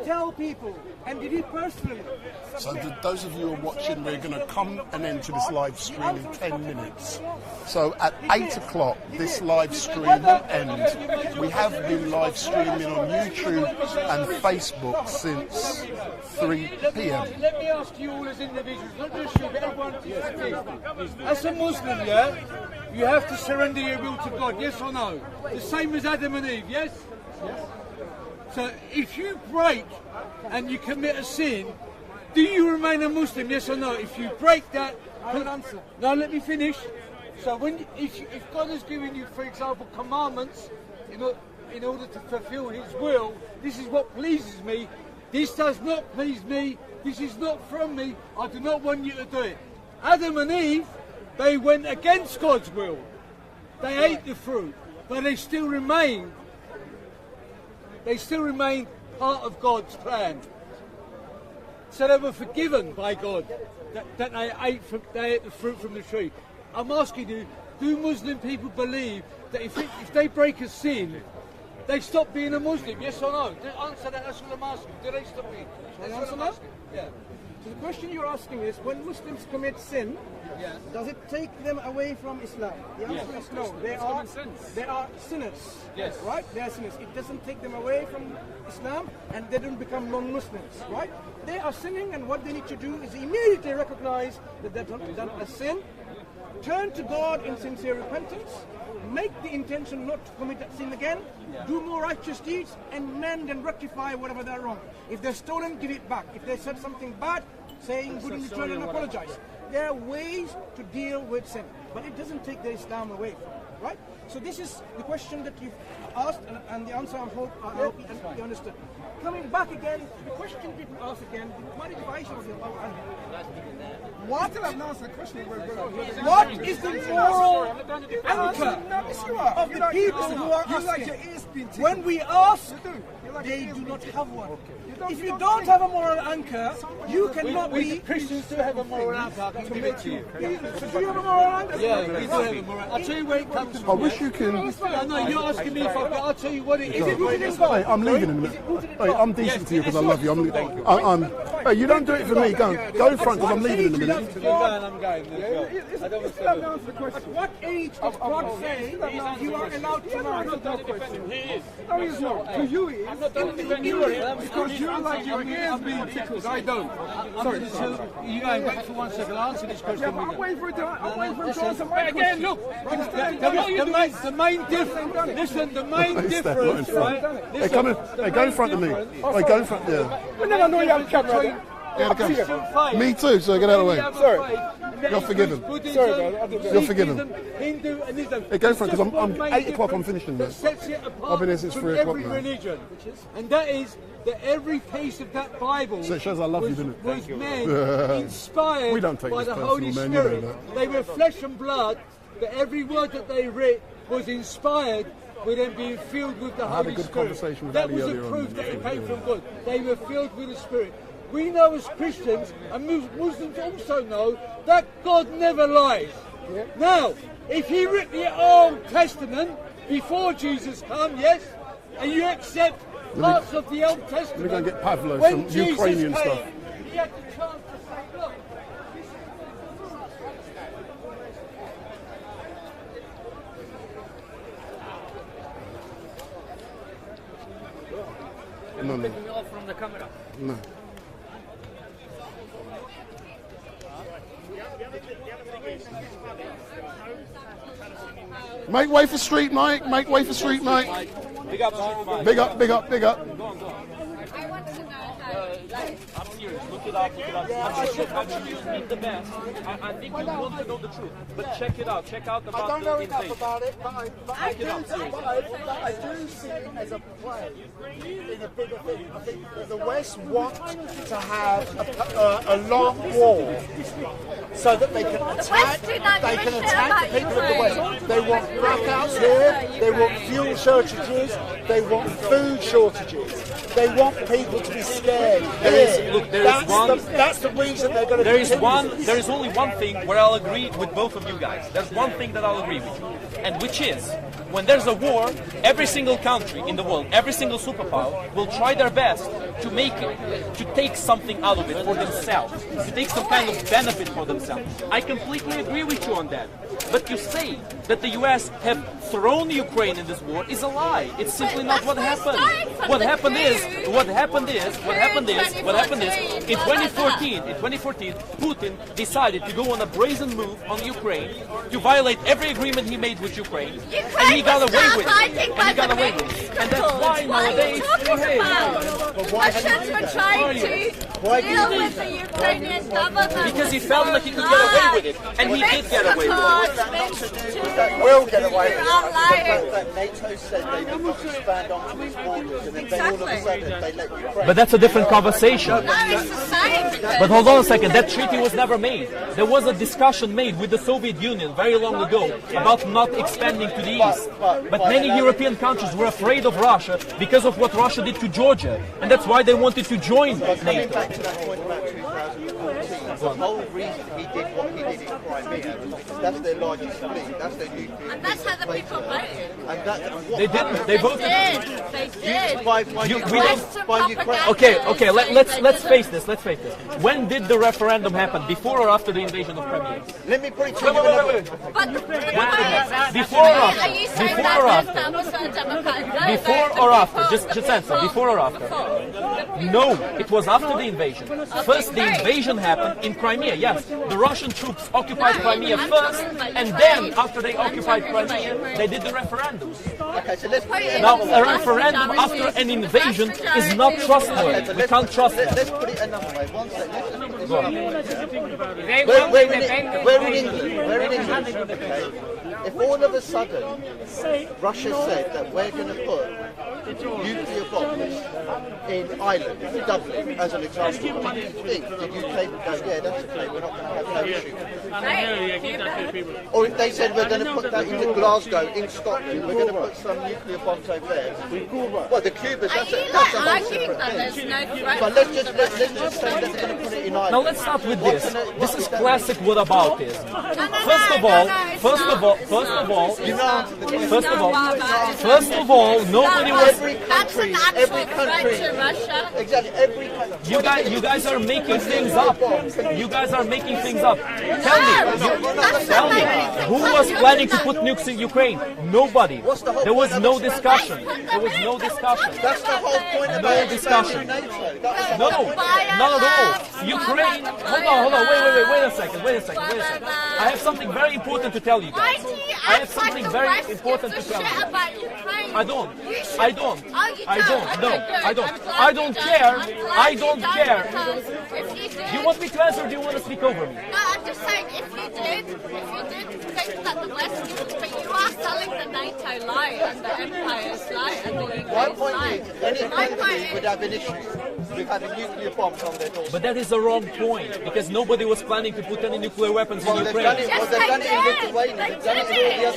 tell people, and did he personally? So those of you who are watching, we're going to come and end to this live stream in 10 minutes. So at 8 o'clock, this live stream will end. We have been live streaming on YouTube and Facebook since 3 p.m. Let me ask you all as individuals, not just you, but everyone. As a Muslim, yeah, you have to surrender your will to God, yes or no? The same as Adam and Eve, yes? Yes. So if you break and you commit a sin, do you remain a Muslim, yes or no? If you break that... I have an answer. Now let me finish. So if God has given you, for example, commandments in order to fulfill his will, this is what pleases me, this does not please me, this is not from me, I do not want you to do it. Adam and Eve, they went against God's will. They ate the fruit, but they still remain part of God's plan. So they were forgiven by God that they ate the fruit from the tree. I'm asking you, do Muslim people believe that if they break a sin, they stop being a Muslim, yes or no? Answer that, that's what I'm asking. Do they stop being? Can I answer that? Yeah. So the question you're asking is, when Muslims commit sin, does it take them away from Islam? The answer is no. They are sinners. Yes. Right? They are sinners. It doesn't take them away from Islam, and they don't become non-Muslims. Right? They are sinning, and what they need to do is immediately recognize that they've done a sin, turn to God in sincere repentance, make the intention not to commit that sin again, do more righteous deeds, and mend and rectify whatever they're wrong. If they're stolen, give it back. If they said something bad, saying good in return and apologize. There are ways to deal with sin, but it doesn't take the Islam away from it, right? So this is the question that you've asked, and the answer I hope you understood. Coming back again, the question didn't ask again. What is the moral anchor of the people who are asking? When we ask, they do not have one. If you don't have a moral anchor, you cannot be. Christians do have a moral anchor. So do you have a moral anchor? Yeah, we do have a moral anchor. I'll tell you where it comes from. I wish you can. No, you're asking me if I'll tell you what it is. Hey, I'm leaving in a minute. Hey, I'm decent to you because I love you. Hey, you don't do it for me. Go in front because I'm leaving in a minute. I'm going. At what age does God say you are allowed to marry? No, he's not. To you, he is. Because you like your ears being tickled. I don't. Sorry, you're going back for 1 second. I'll answer this question. Yeah, but I'm waiting for him to answer my question. Again, look, the main difference. Listen, the main difference, right? Hey, come in. Hey, go in front of me. Hey, go in front. Yeah. I never know you have a camera. Me too, so get out of the way. Sorry. You're forgiven. Sorry, man. You're forgiven. Hindu and Islam. Hey, go in front because I'm 8 o'clock. I'm finishing this. I've been here since 3 o'clock every now. religion, and that is that every piece of that Bible So it shows I love you, doesn't it? was meant inspired We don't take by this the Holy personal, man, you know Spirit. that. They were flesh and blood. That every word that they read was inspired with them being filled with the I had Holy a good Spirit. conversation with That Ali was a earlier on. proof that it came from God. They were filled with the Spirit. We know as Christians, and Muslims also know, that God never lies. Now, if he wrote the Old Testament before Jesus came, yes, and you accept parts of the Old Testament, We're going to get Pavlo, when some Jesus Ukrainian came, stuff. he had the chance to say, look, No. Picking me off from the camera. No. Make way for Street Mike. Make way for Street Mike. Big up, Street Mike. Big up, big up, big up. I'm serious. Look it up. I'm sure you mean the best. I think you want to know the truth. But check it out. Check out about I don't know enough intake. about it, but I do see it as a play in a bigger thing. I think that the West want to have a long war so that they can attack the people of the West. They want blackouts here, they want fuel shortages, they want food shortages, they want people to be scared. That's the reason they're going to There is only one thing where I'll agree with both of you guys. There's one thing that I'll agree with you, and which is when there's a war, every single country in the world, every single superpower will try their best to make it, to take something out of it for themselves, to take some kind of benefit for themselves. I completely agree with you on that. But you say that the US have thrown Ukraine in this war is a lie. It's simply not what happened. What happened is in 2014, Putin decided to go on a brazen move on Ukraine to violate every agreement he made with Ukraine, and he got away with it. And that's why nowadays, Russians were trying to deal with the Ukrainian government. because he felt like he could get away with it, and he did get away with it. Will get away with it. NATO said they would not expand onto its borders, and then all of a sudden they let Ukraine. But that's a different conversation. No, it's the same. But hold on a second, that treaty was never made. There was a discussion made with the Soviet Union very long ago about not expanding to the east. But many European countries were afraid of Russia because of what Russia did to Georgia. And and that's why they wanted to join NATO. Back to that point about 2014, the whole reason he did what he did in Crimea was because that's their largest fleet, that's their nuclear. And that's how the people voted. And what They didn't. They voted. They did. By Ukraine. Okay. Let's face this. Let's face this. When did the referendum happen? Before or after the invasion of Crimea? Let me put it to you. Before or after? Are you saying Before or after? that was a Democrat? Before or after? Just answer. Before or after? No, it was after the invasion. First, the invasion happened in Crimea. Yes, the Russian troops occupied Crimea first, and then after they occupied Crimea, they did the referendum. Okay, so let's put it Now, a referendum after an invasion is not trustworthy. We can't trust it. Let's put it another way. One second. Go on. We're in England. Okay. If all of a sudden Russia said that we're going to put nuclear bombs in Ireland, Dublin, as an example, do you think the UK would go, yeah, that's okay, we're not going to have no issue? Or if they said we're going to put that into Glasgow, in Scotland, we're going to put some nuclear bombs over there. Well, the Cubans, that's a whole separate thing. But let's just say that they're going to put it in Ireland. Now let's start with this. This is classic whataboutism. First of all, nobody was. Every country. Exactly, every country. You guys are making things up. You guys are making things up. Tell me, who was planning to put nukes in Ukraine? Nobody. There was no discussion. That's the whole point about no discussion. No, not at all. Ukraine. Hold on. Wait a second. I have something very important to tell you guys. I don't care. Do you want me to answer or do you want to speak over me? No, I'm just saying, if you did think that the West, but you are selling the NATO lie and the Empire's lie and the UK's lie. Any country would have an issue with having nuclear bombs on their doorstep. But that is the wrong point, because nobody was planning to put any nuclear weapons in Ukraine. They've done it in Lithuania, they've done it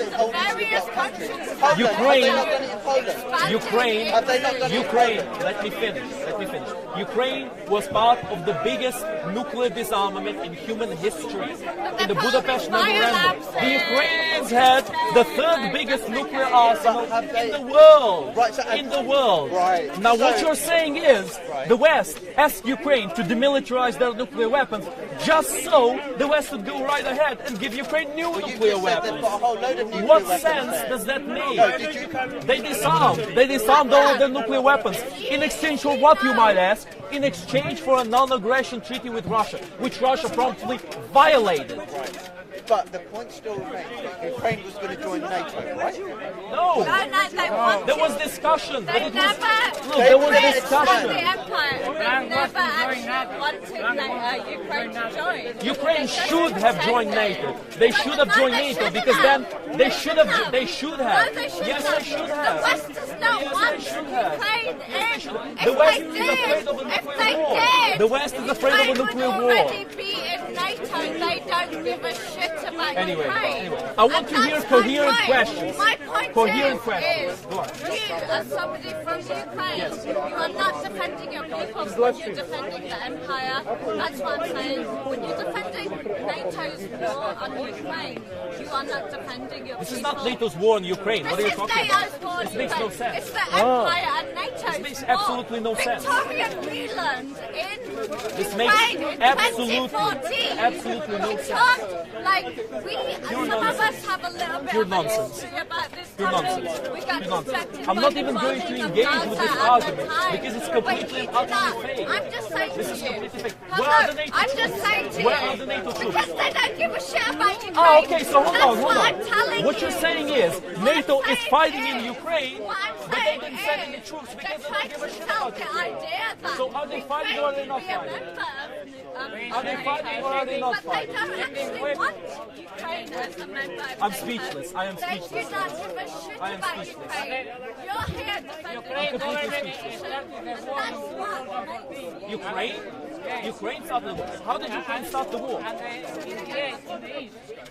in all the other various countries. Ukraine, let me finish. Ukraine was part of the biggest nuclear disarmament in human history. In the Budapest Memorandum, the Ukrainians had the third biggest nuclear arsenal in the world. Now what you're saying is, the West asked Ukraine to demilitarize their nuclear weapons just so the West would go right ahead and give Ukraine new nuclear weapons. What sense does that make? They disarmed all of their nuclear weapons. In exchange for what, you might ask? In exchange for a non-aggression treaty with Russia, which Russia promptly violated. But the point still remains that Ukraine was going to join NATO, right? No, they want there was discussion. They There was discussion. The Empire never actually wanted Ukraine to join. Ukraine should have joined NATO. They should have joined NATO because then they should have. No, they should have. Yes, they should have. The West does not want Ukraine in. The West is afraid of a nuclear war. The West is afraid of a nuclear war. Already be in NATO. They don't give a shit about Ukraine. I want to hear coherent questions. My point coherent is, questions. you, as somebody from Ukraine, you are not defending your people when you're defending the Empire. That's what I'm saying. When you're defending NATO's war on Ukraine, you are not defending your people. This is not NATO's war on Ukraine. What are you talking about? This makes no sense. It's the Empire and NATO's This makes absolutely no sense. Victoria Nuland in This Ukraine makes in absolutely no sense. Some of us have a little bit Pure of nonsense. history about this Pure country. nonsense. We got Pure nonsense. distracted I'm by not the even going to bombing of engage with Gaza this at the argument time. because it's But completely you and did not. utterly fake. I'm just saying This to is you. completely fake. Hello, Where are the NATO I'm troops? just saying to Where you. are the NATO troops? Because they don't give a shit about Ukraine. Oh, okay, so hold on. What I'm telling What you're saying is NATO is fighting in Ukraine, What I'm but they saying didn't send any troops because they don't give a shit about the Ukraine. idea that So are they fighting or are they not fighting? Are they fighting or are they not fighting? But they don't actually want Ukraine as a member of I'm NATO. speechless. I am speechless. They do not give a shit I am about speechless. Ukraine. You're here defending I'm completely speechless. and that's what makes Ukraine? Ukraine started the war. How did Ukraine start the war?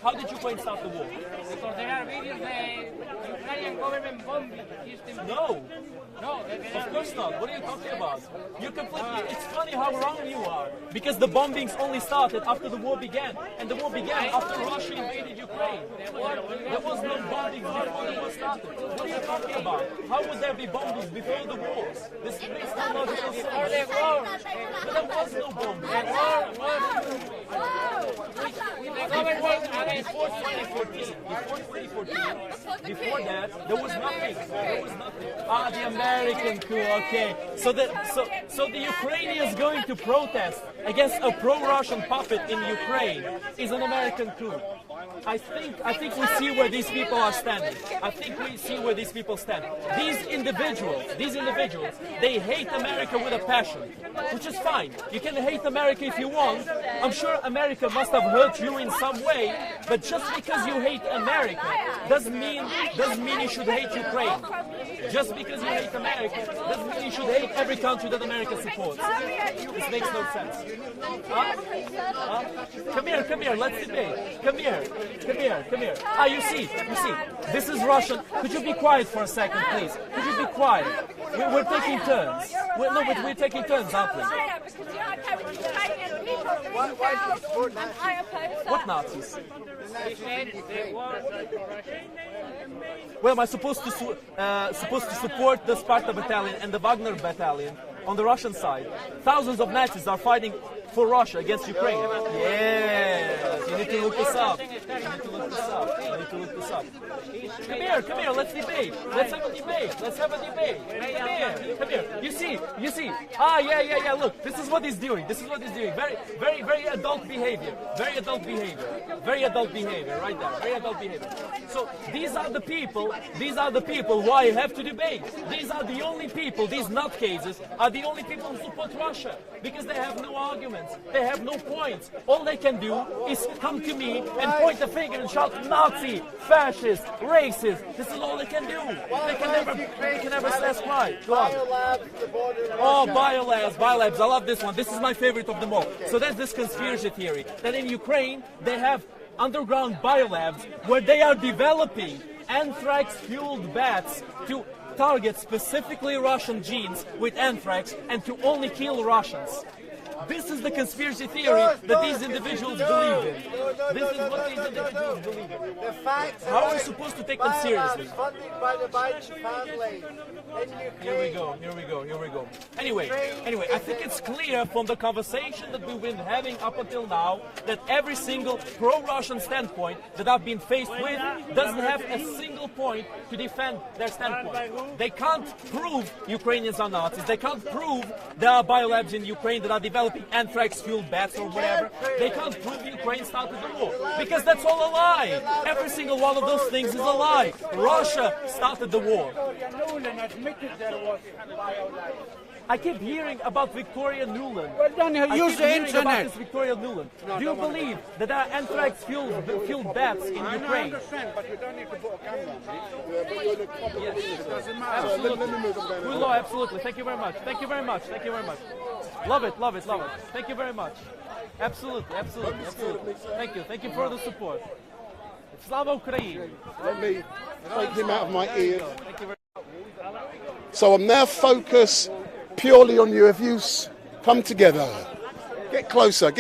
How did Ukraine start the war? Because there are videos the Ukrainian government bombing Eastern. No. No, of course not. What are you talking about? You're completely. It's funny how wrong you are. Because the bombings only started after the war began, and the war began after Russia invaded Ukraine. There was no bombings before the war started. What are you talking about? How would there be bombings before the wars? This makes no logical sense. But there was no bombing. Before 2014, before that, there was nothing. There was nothing. Ah, the American coup. Okay, so the Ukrainians going to protest against a pro-Russian puppet in Ukraine is an American coup. I think we see where these people are standing. I think we see where these people stand. These individuals, they hate America with a passion, which is fine. You can hate America if you want. I'm sure America must have hurt you in some way, but just because you hate America doesn't mean you should hate Ukraine. Just because you hate America doesn't mean you should hate every country that America supports. This makes no sense. Come here, let's debate. Come here. Ah, you see, this is Russian. Could you be quiet for a second, please? Could you be quiet? We're taking turns. We're taking turns, aren't we? What Nazis? Well, am I supposed to support the Sparta battalion and the Wagner battalion on the Russian side? Thousands of Nazis are fighting for Russia against Ukraine. Yes, you need to look this up. Come here, let's debate. Let's have a debate. Come here. You see. Ah, yeah, look, this is what he's doing. Very adult behavior. Very adult behavior, right there. Very adult behavior. So these are the people who I have to debate. These are the only people, these nutcases are the only people who support Russia, because they have no arguments. They have no points. All they can do is come to me and point the finger and shout Nazi, fascist, racist. This is all they can do. They can never say quiet. Go on. Oh, biolabs. I love this one. This is my favorite of them all. So there's this conspiracy theory that in Ukraine they have underground biolabs where they are developing anthrax-fueled bats to target specifically Russian genes with anthrax and to only kill Russians. This is the conspiracy theory that these individuals believe in. This is what these individuals believe in. How are we supposed to take them seriously? Funded by the Biden family in Ukraine. Here we go. Anyway, I think it's clear from the conversation that we've been having up until now that every single pro-Russian standpoint that I've been faced with doesn't have a single point to defend their standpoint. They can't prove Ukrainians are Nazis. They can't prove there are biolabs in Ukraine that are developing anthrax-fueled bats or whatever. They can't prove Ukraine started the war, because that's all a lie. Every single one of those things is a lie. Russia started the war. I keep hearing about Victoria Nuland. Well done, use the internet. About this Victoria Nuland. Do you believe that there are anthrax-fueled bats in Ukraine? I understand, but you don't need to put a camera on me. Yes. Absolutely. Thank you very much. Love it. Thank you very much. Absolutely. Thank you for the support. Slava Ukraine. Let me take him out of my ears. So I'm now focused purely on you. If you come together, get closer.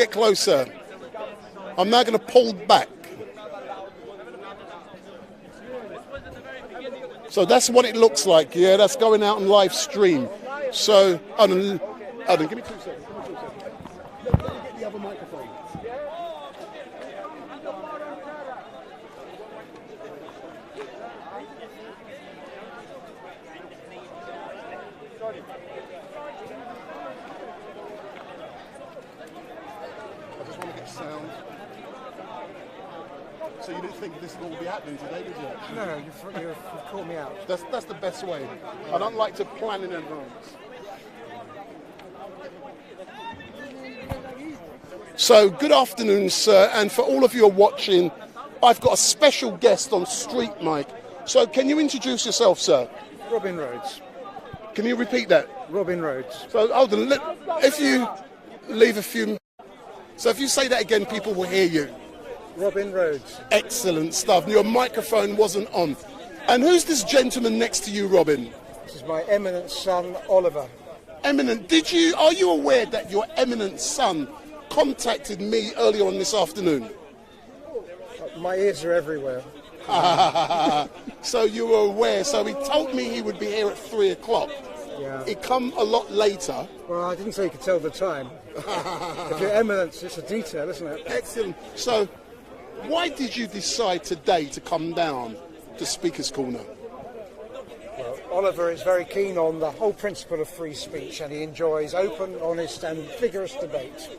I'm now going to pull back. So that's what it looks like. Yeah, that's going out on live stream. So, Hatun, give me 2 seconds. Let me get the other microphone. I just want to get sound. So you didn't think this would all be happening today, did you? No, you've caught me out. That's the best way. I don't like to plan in advance. So good afternoon, sir, and for all of you who are watching, I've got a special guest on StreetMic. So can you introduce yourself, sir? Robin Rhodes. Can you repeat that? Robin Rhodes. So hold on, leave a few. So if you say that again, people will hear you. Robin Rhodes. Excellent stuff. Your microphone wasn't on. And who's this gentleman next to you, Robin? This is my eminent son, Oliver. Eminent, are you aware that your eminent son contacted me earlier on this afternoon? My ears are everywhere. So you were aware. So he told me he would be here at 3 o'clock. Yeah. He come a lot later. Well, I didn't say you could tell the time. If you're eminence, it's a detail, isn't it? Excellent. So why did you decide today to come down to Speaker's Corner? Well, Oliver is very keen on the whole principle of free speech, and he enjoys open, honest and vigorous debate.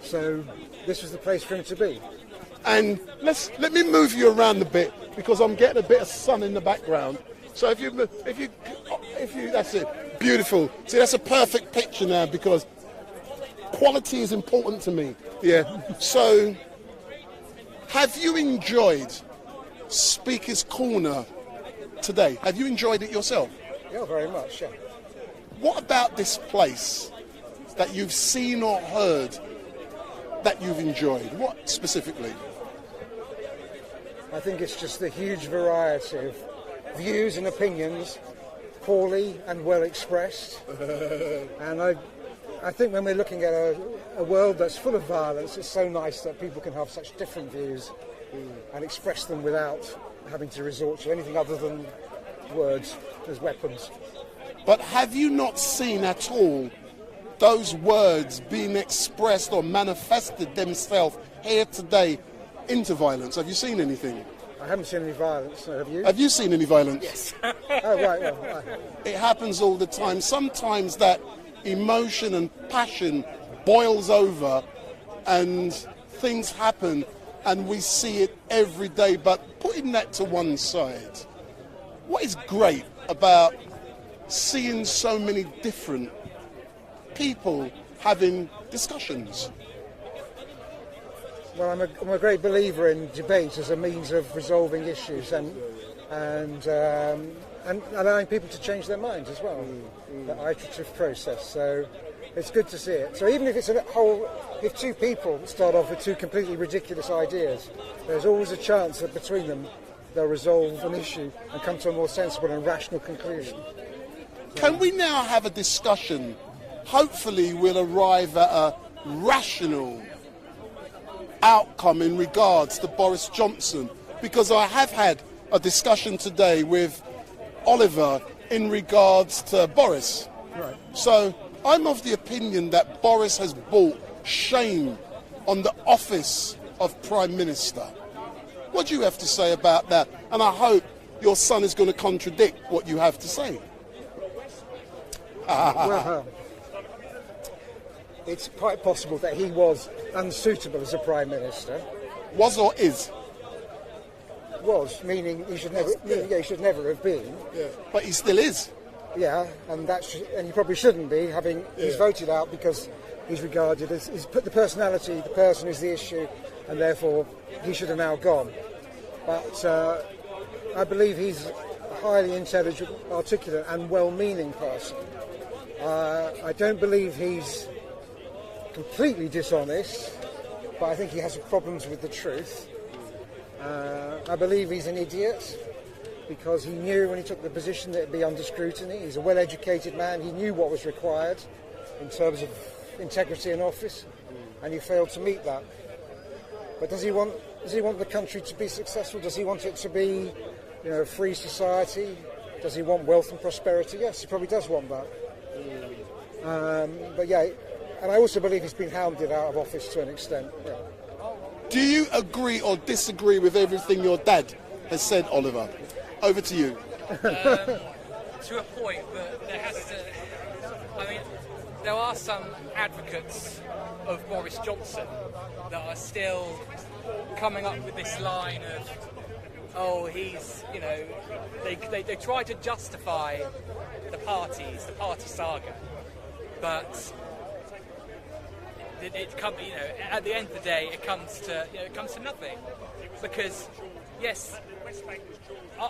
So this was the place for him to be. And let me move you around a bit, because I'm getting a bit of sun in the background. So if you, that's it. Beautiful. See, that's a perfect picture now, because quality is important to me. Yeah. So, have you enjoyed Speaker's Corner today? Have you enjoyed it yourself? Yeah, very much, yeah. What about this place that you've seen or heard that you've enjoyed? What specifically? I think it's just the huge variety of views and opinions, poorly and well expressed. And I think when we're looking at a world that's full of violence, it's so nice that people can have such different views and express them without having to resort to anything other than words as weapons. But have you not seen at all those words being expressed or manifested themselves here today into violence? Have you seen anything? I haven't seen any violence, have you? Have you seen any violence? Yes. Oh, right, well, It happens all the time. Sometimes that emotion and passion boils over and things happen and we see it every day. But putting that to one side, what is great about seeing so many different people having discussions? Well, I'm a great believer in debate as a means of resolving issues and allowing people to change their minds as well. The iterative process. So it's good to see it. So even if it's if two people start off with two completely ridiculous ideas, there's always a chance that between them they'll resolve an issue and come to a more sensible and rational conclusion. Can we now have a discussion? Hopefully we'll arrive at a rational outcome in regards to Boris Johnson, because I have had a discussion today with Oliver in regards to Boris. Right. So I'm of the opinion that Boris has brought shame on the office of Prime Minister. What do you have to say about that? And I hope your son is going to contradict what you have to say. Well, it's quite possible that he was unsuitable as a Prime Minister. Was or is? Was, meaning he should never have been. Yeah. But he still is. Yeah, and he probably shouldn't be, he's voted out because he's regarded as the personality, the person is the issue, and therefore he should have now gone. But I believe he's a highly intelligent, articulate and well-meaning person. I don't believe he's completely dishonest, but I think he has problems with the truth. I believe he's an idiot because he knew when he took the position that it'd be under scrutiny. He's a well-educated man. He knew what was required in terms of integrity in office, and he failed to meet that. But does he want the country to be successful? Does he want it to be, a free society? Does he want wealth and prosperity? Yes, he probably does want that. But yeah, and I also believe he's been hounded out of office to an extent. Yeah. Do you agree or disagree with everything your dad has said, Oliver? Over to you. To a point, but there are some advocates of Boris Johnson that are still coming up with this line of, he's, they try to justify the party saga, but at the end of the day, it comes to nothing, because yes,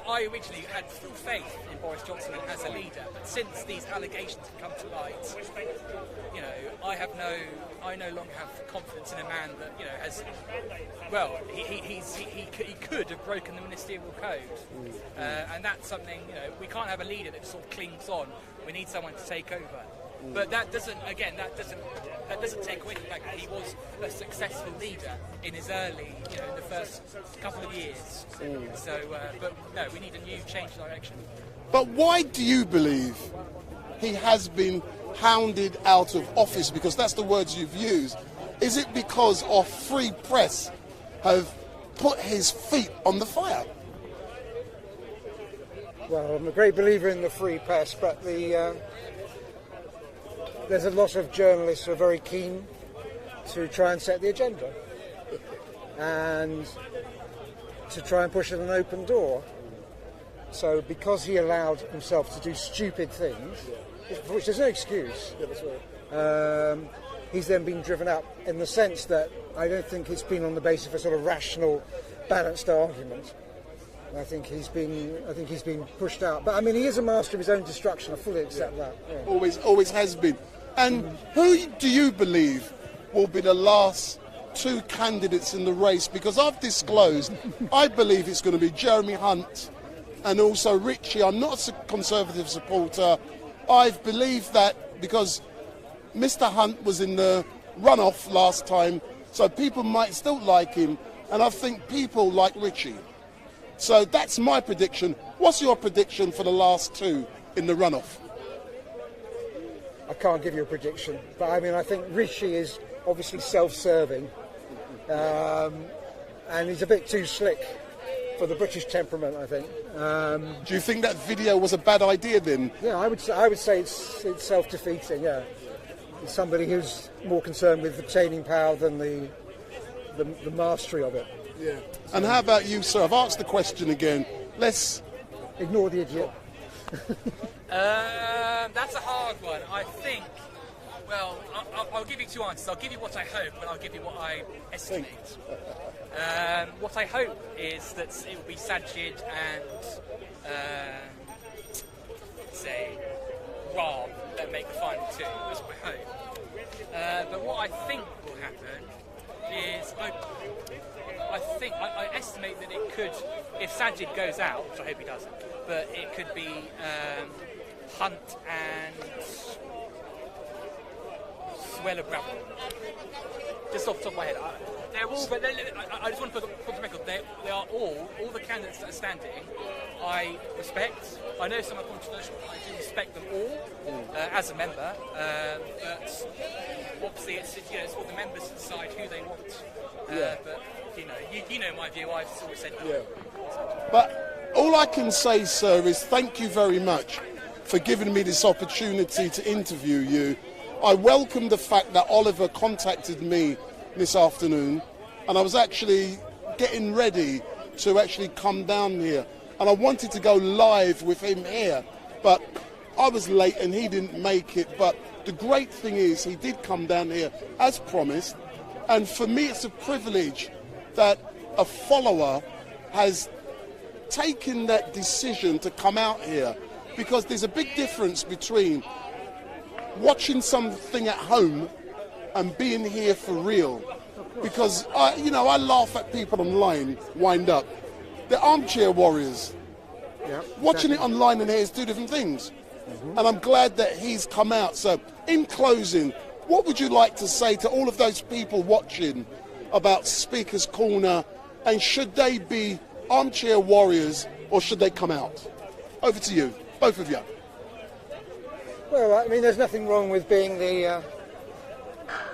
I originally had full faith in Boris Johnson as a leader, but since these allegations have come to light, I no longer have confidence in a man that has. Well, he could have broken the ministerial code, and that's something we can't have a leader that sort of clings on. We need someone to take over. But that doesn't take away from the fact that he was a successful leader in his early, in the first couple of years. So, but no, we need a new change of direction. But why do you believe he has been hounded out of office? Because that's the words you've used. Is it because of free press have put his feet on the fire? Well, I'm a great believer in the free press, but there's a lot of journalists who are very keen to try and set the agenda and to try and push an open door. So because he allowed himself to do stupid things, for which there's no excuse, he's then been driven up in the sense that I don't think it's been on the basis of a sort of rational, balanced argument. I think he's been pushed out. But I mean, he is a master of his own destruction. I fully accept that. Yeah. Always has been. And who do you believe will be the last two candidates in the race? Because I've disclosed, I believe it's going to be Jeremy Hunt and also Richie. I'm not a Conservative supporter. I've believed that because Mr. Hunt was in the runoff last time, so people might still like him, and I think people like Richie. So that's my prediction. What's your prediction for the last two in the runoff? I can't give you a prediction, but I mean, I think Richie is obviously self-serving, and he's a bit too slick for the British temperament, I think. Do you think that video was a bad idea then? Yeah, I would say it's self-defeating. Yeah, it's somebody who's more concerned with obtaining power than the mastery of it. Yeah. And how about you, sir? I've asked the question again. Let's ignore the idiot. That's a hard one. I think. Well, I'll give you two answers. I'll give you what I hope, and I'll give you what I estimate. What I hope is that it will be Sajid and say Rob that make the final two. That's my hope. But what I think will happen is I estimate that it could, if Sajid goes out, which I hope he doesn't, but it could be Hunt and Suella Brown. Just off the top of my head. They're all, but I just want to put the record, they are all the candidates that are standing, I respect. I know some are controversial, but I do respect them all as a member. But obviously it's for the members to decide who they want. But you know my view, I've always said no. But all I can say, sir, is thank you very much for giving me this opportunity to interview you. I welcome the fact that Oliver contacted me this afternoon, and I was actually getting ready to actually come down here, and I wanted to go live with him here, but I was late and he didn't make it. But the great thing is he did come down here as promised, and for me it's a privilege that a follower has taken that decision to come out here, because there's a big difference between watching something at home and being here for real. Because I laugh at people online, wind up. They're armchair warriors. Watching it online and here is two different things. And I'm glad that he's come out. So in closing, what would you like to say to all of those people watching about Speaker's Corner, and should they be armchair warriors or should they come out? Over to you, both of you. Well, I mean, there's nothing wrong with being the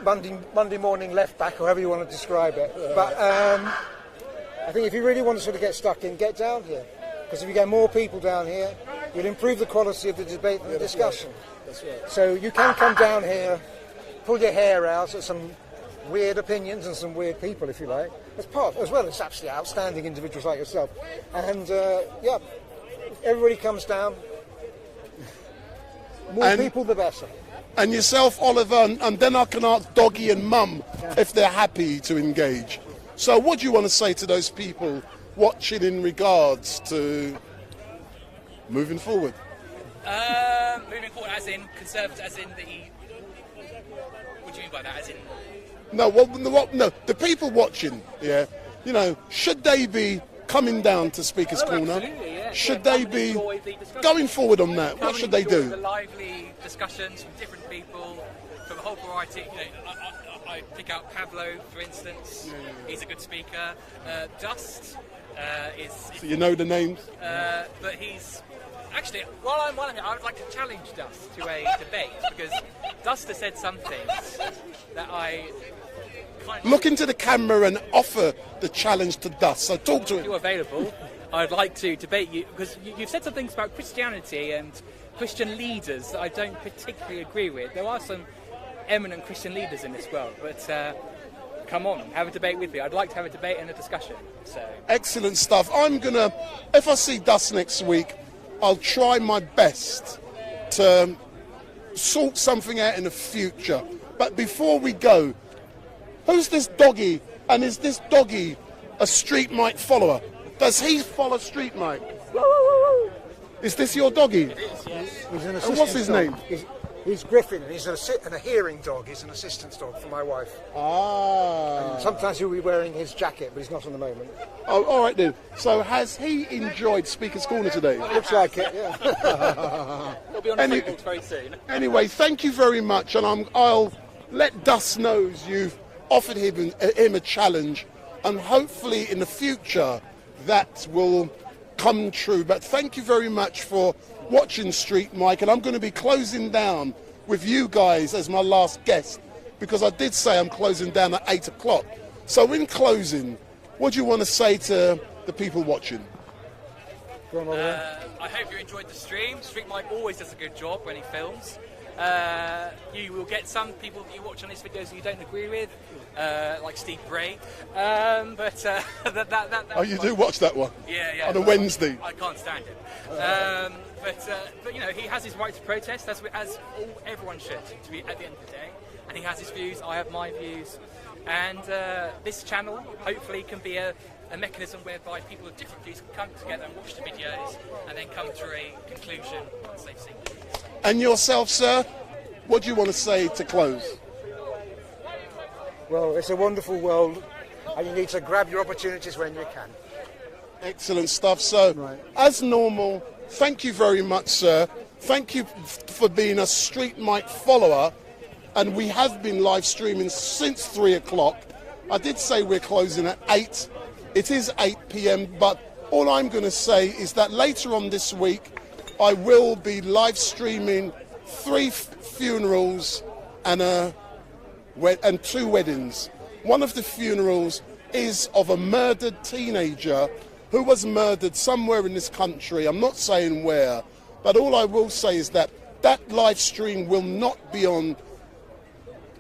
Monday morning left back, or however you want to describe it. But I think if you really want to sort of get stuck in, get down here. Because if you get more people down here, you'll improve the quality of the debate and the discussion. That's right. So you can come down here, pull your hair out at some weird opinions and some weird people, if you like, as well as absolutely outstanding individuals like yourself. And everybody comes down. More people, the better. And yourself, Oliver, and then I can ask Doggy and Mum if they're happy to engage. So what do you want to say to those people watching in regards to moving forward? Moving forward as in Conservative, as in the... by that, as in... No, no, the people watching, yeah, you know, should they be coming down to Speaker's Corner? Absolutely, yeah. Should Yeah, they come and be enjoy the discussion. going forward on that? Come What and should they enjoy do? The lively discussions from different people, from a whole variety. You know, I pick out Pablo, for instance. He's a good speaker. Dust is... So you know the names? But he's... Actually, while I'm on it, I would like to challenge Dust to a debate, because Dust has said some things that I... Look into the camera and offer the challenge to Dust. So talk to him. If you're available, I'd like to debate you, because you've said some things about Christianity and Christian leaders that I don't particularly agree with. There are some eminent Christian leaders in this world, but come on, have a debate with me. I'd like to have a debate and a discussion. So Excellent stuff. I'm gonna, if I see Dust next week, I'll try my best to sort something out in the future. But before we go, who's this doggy? And is this doggy a StreetMic follower? Does he follow StreetMic? Is this your doggy? It is, yes. He's an And assistant what's his dog. name? He's Griffin, and he's a hearing dog. He's an assistance dog for my wife. Ah. And sometimes he'll be wearing his jacket, but he's not at the moment. Oh, all right then. So has he enjoyed Speaker's Corner today? Looks like it, yeah. He'll be on the Facebook very soon. Anyway, thank you very much, and I'll let Dust know you've offered him a challenge, and hopefully in the future that will come true. But thank you very much for watching StreetMic, and I'm going to be closing down with you guys as my last guest, because I did say I'm closing down at 8 o'clock. So in closing, what do you want to say to the people watching? I hope you enjoyed the stream. StreetMic always does a good job when he films. You will get some people that you watch on his videos that you don't agree with, like Steve Bray. Oh, you do watch that one? Yeah. On a Wednesday? I can't stand it. But you know, he has his right to protest, as everyone should, to be at the end of the day. And he has his views, I have my views. And this channel, hopefully, can be a mechanism whereby people with different views can come together and watch the videos and then come to a conclusion once they've seen it. And yourself, sir, what do you want to say to close? Well, it's a wonderful world, and you need to grab your opportunities when you can. Excellent stuff. So, as normal, thank you very much, sir. Thank you for being a StreetMic follower. And we have been live streaming since 3 o'clock. I did say we're closing at 8. It is 8 p.m. But all I'm going to say is that later on this week, I will be live streaming 3 funerals and 2 weddings. One of the funerals is of a murdered teenager who was murdered somewhere in this country. I'm not saying where, but all I will say is that that live stream will not be on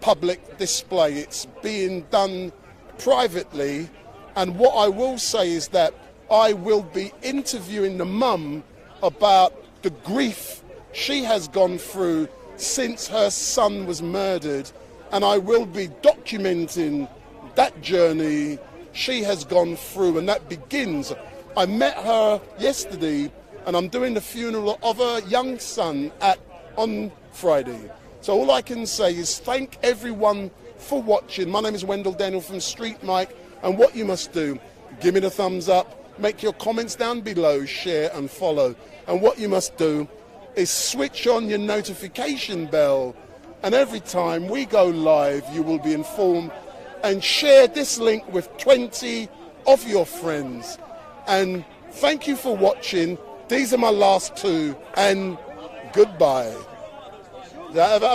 public display. It's being done privately, and what I will say is that I will be interviewing the mum about the grief she has gone through since her son was murdered, and I will be documenting that journey she has gone through, and that begins. I met her yesterday, and I'm doing the funeral of her young son on Friday. So all I can say is thank everyone for watching. My name is Wendell Daniel from StreetMic, and what you must do, give me the thumbs up, make your comments down below, share and follow. And what you must do is switch on your notification bell, and every time we go live, you will be informed, and share this link with 20 of your friends. And thank you for watching. These are my last 2, and goodbye.